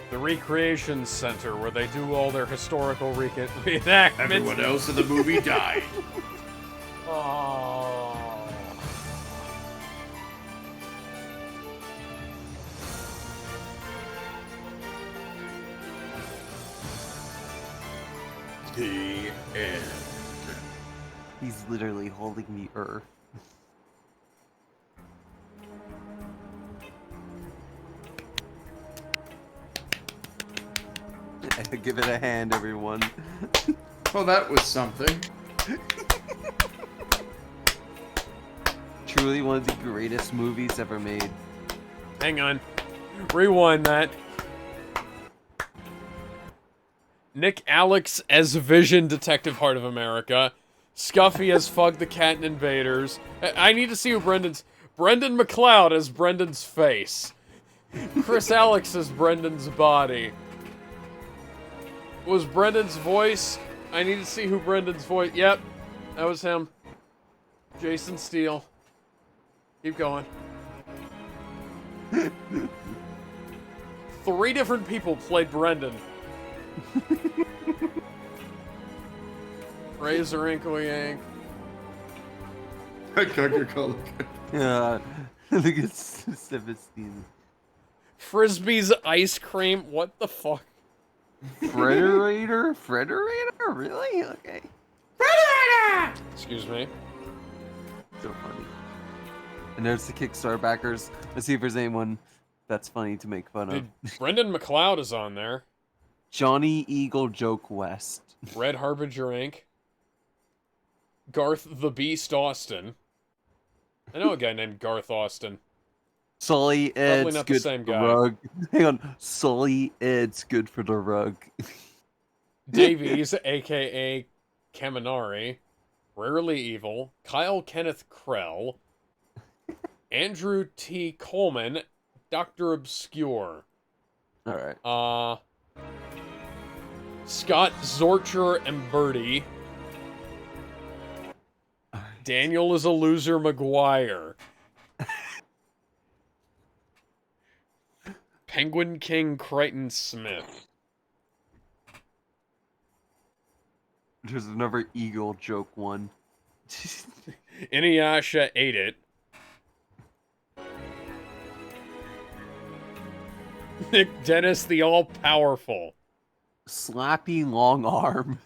The Recreation Center, where they do all their historical reenactments. Everyone else in the movie died. Oh. The end. He's literally holding the earth. Give it a hand, everyone. Well, that was something. Truly one of the greatest movies ever made. Hang on. Rewind that. Nick Alex as Vision, Detective Heart of America. Scuffy as Fug the Cat and Invaders. I need to see who Brendan McLeod as Brendan's face. Chris Alex as Brendan's body. Was Brendan's voice? I need to see who Brendan's voice. Yep, that was him. Jason Steele. Keep going. 3 different people played Brendan. Razor Inkle Yank. I got your color. Yeah, look at Sebastian. Frisbee's ice cream. What the fuck? Frederator? Frederator? Really? Okay. Frederator! Excuse me. So funny. And there's the Kickstarter backers. Let's see if there's anyone that's funny to make fun of. Brendan McLeod is on there. Johnny Eagle Joke West. Red Harbinger Inc. Garth the Beast Austin. I know a guy named Garth Austin. Sully Ed's not the good same for the guy. rug. Hang on. Sully Ed's good for the rug. Davies, a.k.a. Kaminari. Rarely Evil. Kyle Kenneth Krell. Andrew T. Coleman. Dr. Obscure. Alright. Scott Zorcher and Birdie. Daniel is a loser McGuire. Penguin King Crichton Smith. There's another eagle joke one. Inuyasha ate it. Nick Dennis the All-Powerful. Slappy Long Arm.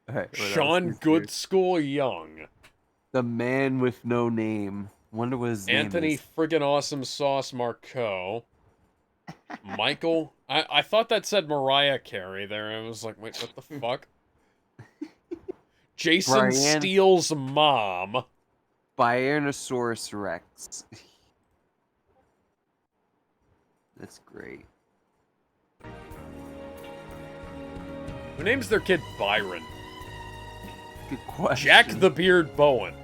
Alright, Sean Goodschool Young. The man with no name. Wonder what his name Anthony is. friggin' Awesome Sauce Marceau. Michael. I thought that said Mariah Carey there. I was like, wait, what the fuck? Jason Brian- Steele's mom. Tyrannosaurus Rex. That's great. Who names their kid Byron? Good question. Jack the Beard Bowen.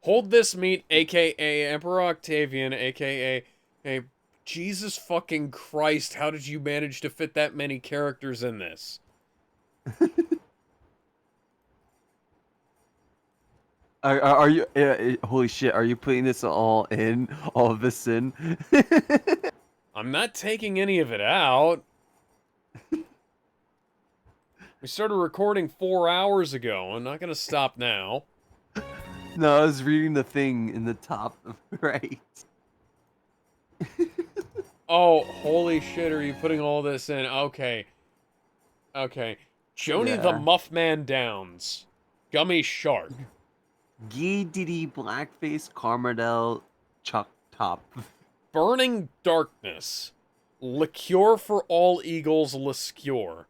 Hold This Meat, a.k.a. Emperor Octavian, a.k.a. Jesus fucking Christ, how did you manage to fit that many characters in this? Are you... holy shit, are you putting this all of this in? I'm not taking any of it out. We started recording 4 hours ago. I'm not gonna stop now. No, I was reading the thing in the top right. Oh, holy shit, are you putting all this in? Okay. Okay. Joni the Yeah. Muffman Downs. Gummy Shark. Gee Diddy Blackface Carmardel Chuck Top. Burning Darkness. Liqueur for All Eagles Liqueur.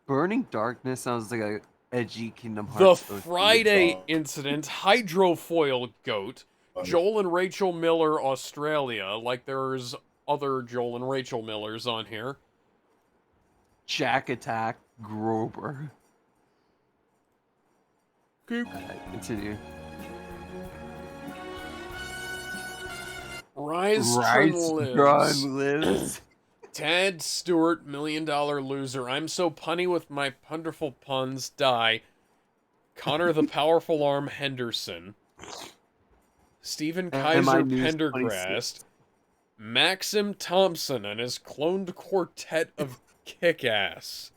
Burning Darkness sounds like a edgy Kingdom The Hearts. OC. Friday Incident. Hydrofoil Goat. Joel and Rachel Miller Australia. Like there's other Joel and Rachel Millers on here. Jack Attack Grober. Continue. Rise Run Lives. lives. Tad Stewart, $1 Million Loser. I'm so punny with my wonderful puns. Die. Connor the Powerful Arm Henderson. Stephen Kaiser Pendergrast. Maxim Thompson and his cloned quartet of kick-ass.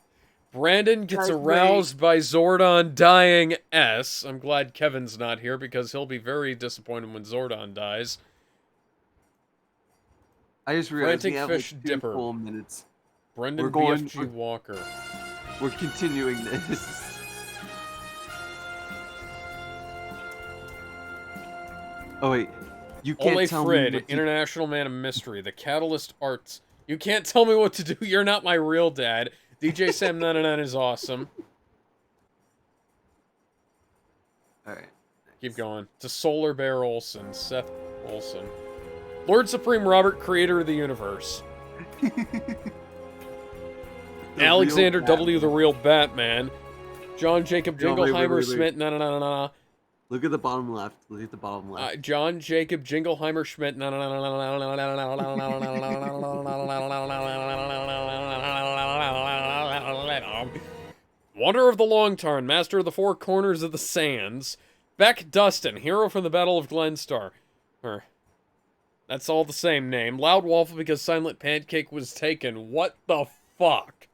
Brandon gets aroused by Zordon dying S. I'm glad Kevin's not here because he'll be very disappointed when Zordon dies. I just realized Frantic we have Fish like 2 Dipper. full minutes. Brendan We're going- BFG Walker. We're continuing this. Oh wait, you can't Ole tell me Frid, what to- International Man of Mystery, The Catalyst Arts. You can't tell me what to do. You're not my real dad. DJ Sam 99 is awesome. Alright. Keep going. To Solar Bear Olsen, Seth Olsen. Lord Supreme Robert, Creator of the Universe. Alexander real W, the real Batman. John Jacob No, wait, Jingleheimer wait. Schmidt, na. Look at the bottom left. Look at the bottom left. John Jacob Jingleheimer Schmidt, na. Wanderer of the Long Tarn, Master of the Four Corners of the Sands. Beck Dustin, hero from the Battle of Glenstar. That's all the same name. Loud Waffle because Silent Pancake was taken. What the fuck?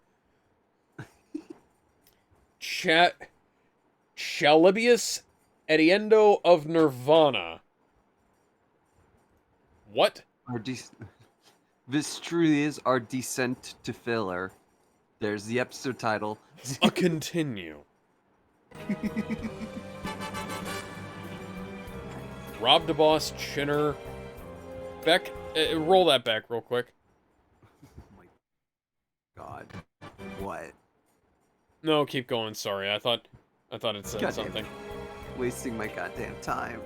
Chalibius Ediendo of Nirvana. What? This truly is our descent to filler. There's the episode title. A continue. Rob DeBoss, Chinner. Beck, roll that back real quick. God. What? No, keep going. Sorry, I thought it said Goddamn. something. Wasting my goddamn time.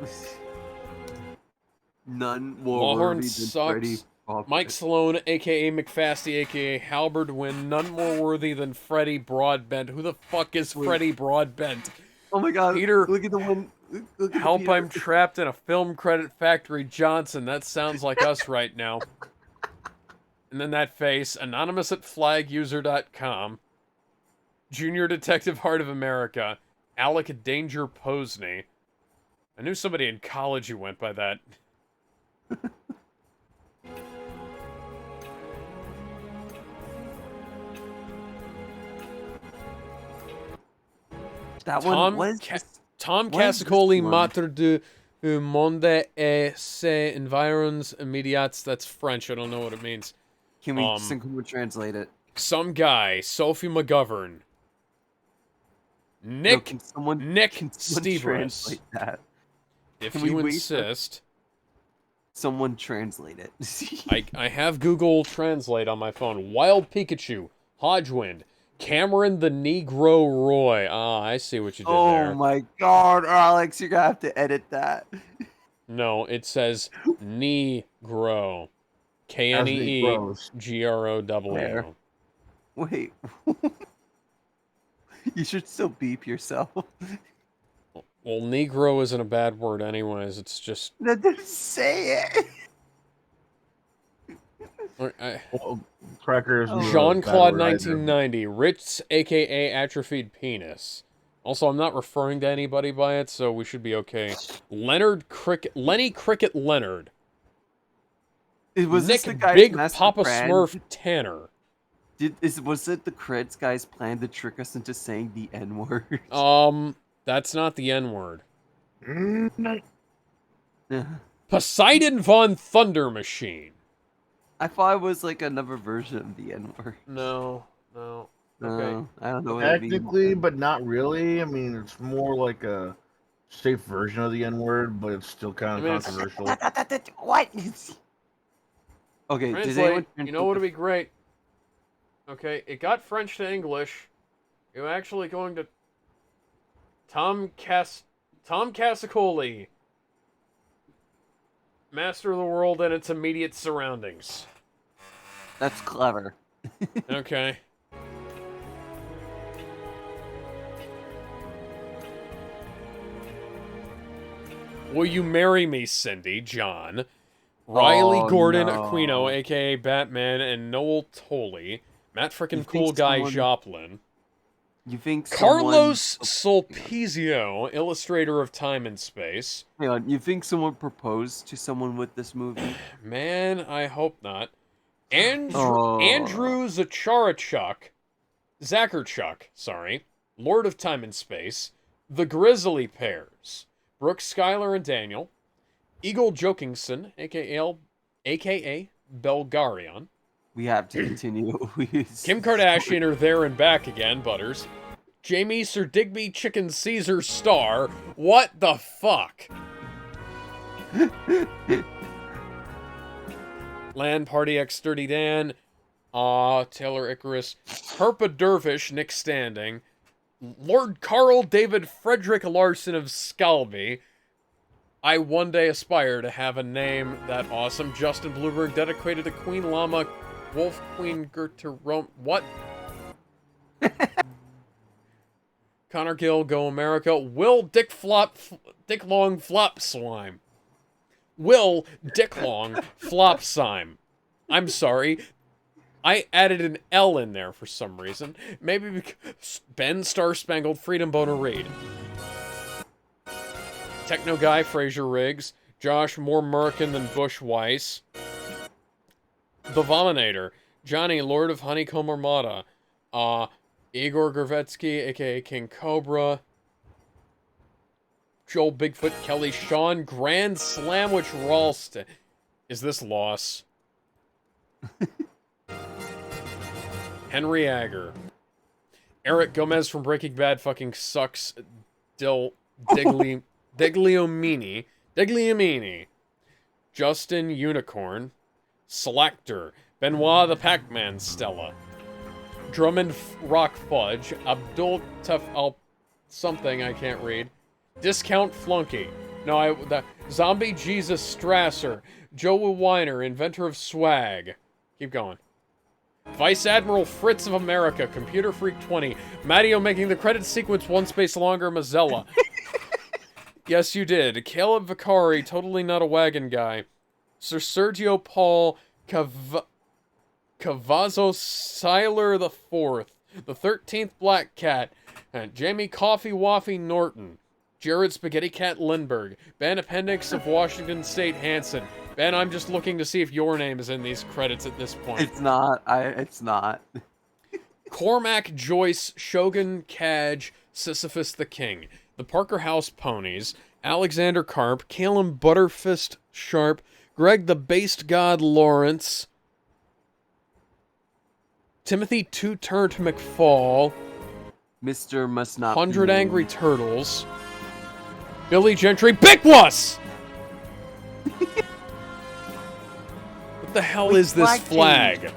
None more Lawhorn worthy than Freddy. sucks. Mike Sloan, aka McFasty, aka Halberd Wynn. None more worthy than Freddie Broadbent. Who the fuck is Freddie Broadbent? Oh my god! Peter. Look at the one. Look at Help, Peter. I'm trapped in a film credit factory, Johnson. That sounds like us right now. And then that face, anonymous at flaguser.com. Junior Detective Heart of America. Alec Danger Posney. I knew somebody in college who went by that. That Tom, one was Tom what is this Casicoli, one? Maître du Monde et ses environs immédiats. That's French. I don't know what it means. Can we translate it? Some guy, Sophie McGovern. Nick can someone Stevers. translate that? If Can you we wait for- insist. Someone translate it. I have Google Translate on my phone. Wild Pikachu, Hodgewind, Cameron the Negro Roy. Ah, I see what you did there. Oh my god, Alex, you're gonna have to edit that. No, it says Negro. KNEEGROW. Wait. You should still beep yourself. Well, Negro isn't a bad word anyways. It's just... That didn't say it. Crackers. Jean-Claude 1990. Ritz, a.k.a. Atrophied Penis. Also, I'm not referring to anybody by it, so we should be okay. Lenny Cricket Leonard. Was Nick this the guy's Big master Papa plan? Smurf Tanner. Was it the Creds guy's plan to trick us into saying the N-word? That's not the N-word. Yeah. Poseidon Von Thunder Machine. I thought it was like another version of the N-word. No. Okay. I don't know what it means. Technically, but not really. I mean, it's more like a safe version of the N-word, but it's still kind of controversial. What? Okay, does Translate. anyone... You know what would be great? Okay, it got French to English. You're actually going to... Tom Casicoli. Master of the world and its immediate surroundings. That's clever. Okay. Will you marry me, Cindy, John? Riley Gordon Aquino, a.k.a. Batman, and Noel Tolley. Matt frickin' Cool Guy Joplin. You think Carlos Sulpizio, illustrator of Time and Space. Hang on, you think someone proposed to someone with this movie? Man, I hope not. Andrew Zacharchuk, Lord of Time and Space. The Grizzly Pairs. Brooke, Skylar, and Daniel. Eagle Jokingson, a.k.a. Belgarion. We have to continue. Kim Kardashian are there and back again, Butters. Jamie Sir Digby Chicken Caesar Star. What the fuck? Land Party X 30 Dan. Taylor Icarus. Herpa Dervish, Nick Standing. Lord Carl David Frederick Larson of Scalby. I one day aspire to have a name that awesome. Justin Blueberg, dedicated to Queen Llama, Wolf Queen Gertrude Rome. What? Connor Gill, Go America. Will Dick Long Flop Slime. Will Dick Long Flop Slime. I'm sorry. I added an L in there for some reason. Maybe because Ben Star Spangled Freedom Boner Reed. Techno Guy, Fraser Riggs. Josh, more Merkin than Bush Weiss. The Vominator. Johnny, Lord of Honeycomb Armada. Igor Gravetsky, a.k.a. King Cobra. Joel Bigfoot Kelly. Sean Grand Slamwich Ralston. Is this loss? Henry Agger. Eric Gomez from Breaking Bad fucking sucks. Digliomini. Justin Unicorn. Selector. Benoit the Pac-Man Stella. Drummond Rock Fudge. Abdul Tef Al something I can't read. Discount Flunky. No, Zombie Jesus Strasser. Joe Weiner, inventor of swag. Keep going. Vice Admiral Fritz of America, Computer Freak 20, Matteo making the credit sequence one space longer, Mazzella. Yes, you did. Caleb Vicari, totally not a wagon guy. Sir Sergio Paul Cavazzo Siler IV, the 13th Black Cat, and Jamie Coffee Waffy Norton, Jared Spaghetti Cat Lindbergh, Ben Appendix of Washington State Hanson. Ben, I'm just looking to see if your name is in these credits at this point. It's not. It's not. Cormac Joyce, Shogun Kaj, Sisyphus the King, the Parker House Ponies, Alexander Karp, Calum Butterfist Sharp, Greg the Based God Lawrence, Timothy Two-Turned McFall, Mr. Must Not 100 Be Angry Turtles, Billy Gentry, Bigwas! What the hell is this flag?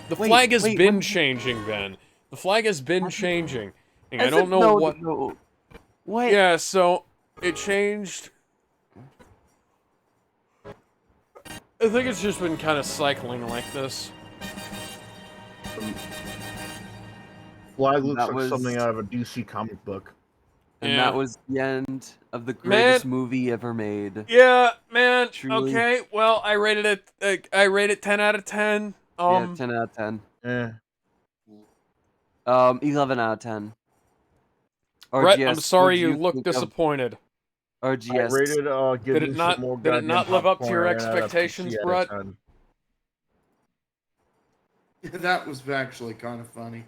The flag has been changing, Ben. The flag has been changing. And I don't know what... No. What? Yeah, so it changed... I think it's just been kind of cycling like this. Flag looks like something out of a DC comic book. And that was the end of the greatest movie ever made. Yeah, man. Truly. Okay, well, I rated it. I rate it 10 out of 10. Yeah, 10 out of 10. Yeah. 11 out of 10. Brett, RGS, I'm sorry what'd you look think of RGS. I rated Did it not? Did it not live up to your expectations, Brett? That was actually kind of funny.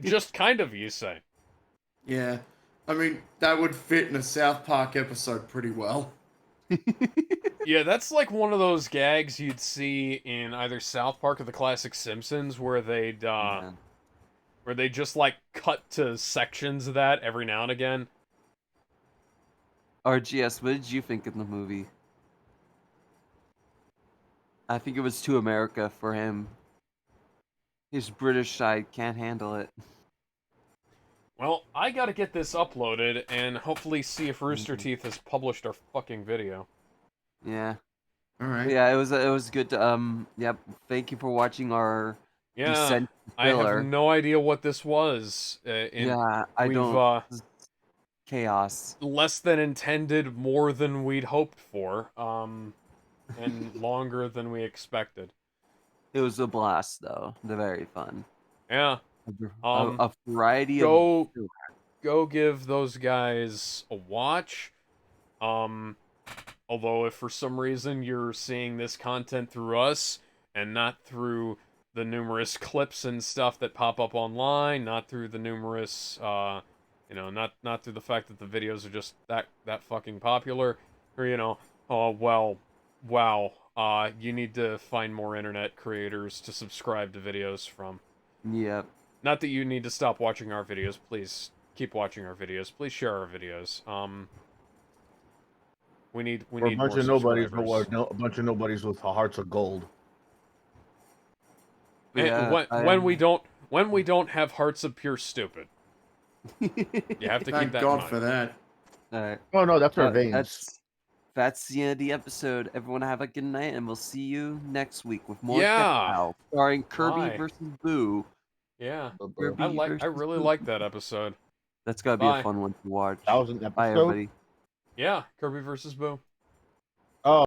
Just kind of, you say. Yeah. I mean, that would fit in a South Park episode pretty well. Yeah, that's like one of those gags you'd see in either South Park or the classic Simpsons, where they'd just like cut to sections of that every now and again. RGS, what did you think of the movie? I think it was too America for him. His British side can't handle it. Well, I gotta get this uploaded and hopefully see if Rooster Teeth has published our fucking video. Yeah. All right. Yeah, it was good to, yep, thank you for watching our Descent I thriller. have no idea what this was. Yeah, I don't. Chaos. Less than intended, more than we'd hoped for, and longer than we expected. It was a blast, though. They're very fun. Yeah. A variety go, of... Go give those guys a watch. Although if for some reason you're seeing this content through us, and not through the numerous clips and stuff that pop up online, not through the numerous, not through the fact that the videos are just that fucking popular, or, you need to find more internet creators to subscribe to videos from. Yep. Not that you need to stop watching our videos, please keep watching our videos, please share our videos. We need a bunch of nobodies, but a bunch of nobodies with hearts of gold. Yeah, when we don't have hearts of pure stupid. You have to keep that in mind. Thank God for that. Alright. Oh no, that's our veins. That's the end of the episode. Everyone have a good night, and we'll see you next week with more starring Kirby versus Boo. Yeah, Kirby I really like that episode. That's gotta be a fun one to watch. 1000 episode. Bye, everybody. Yeah, Kirby versus Boo.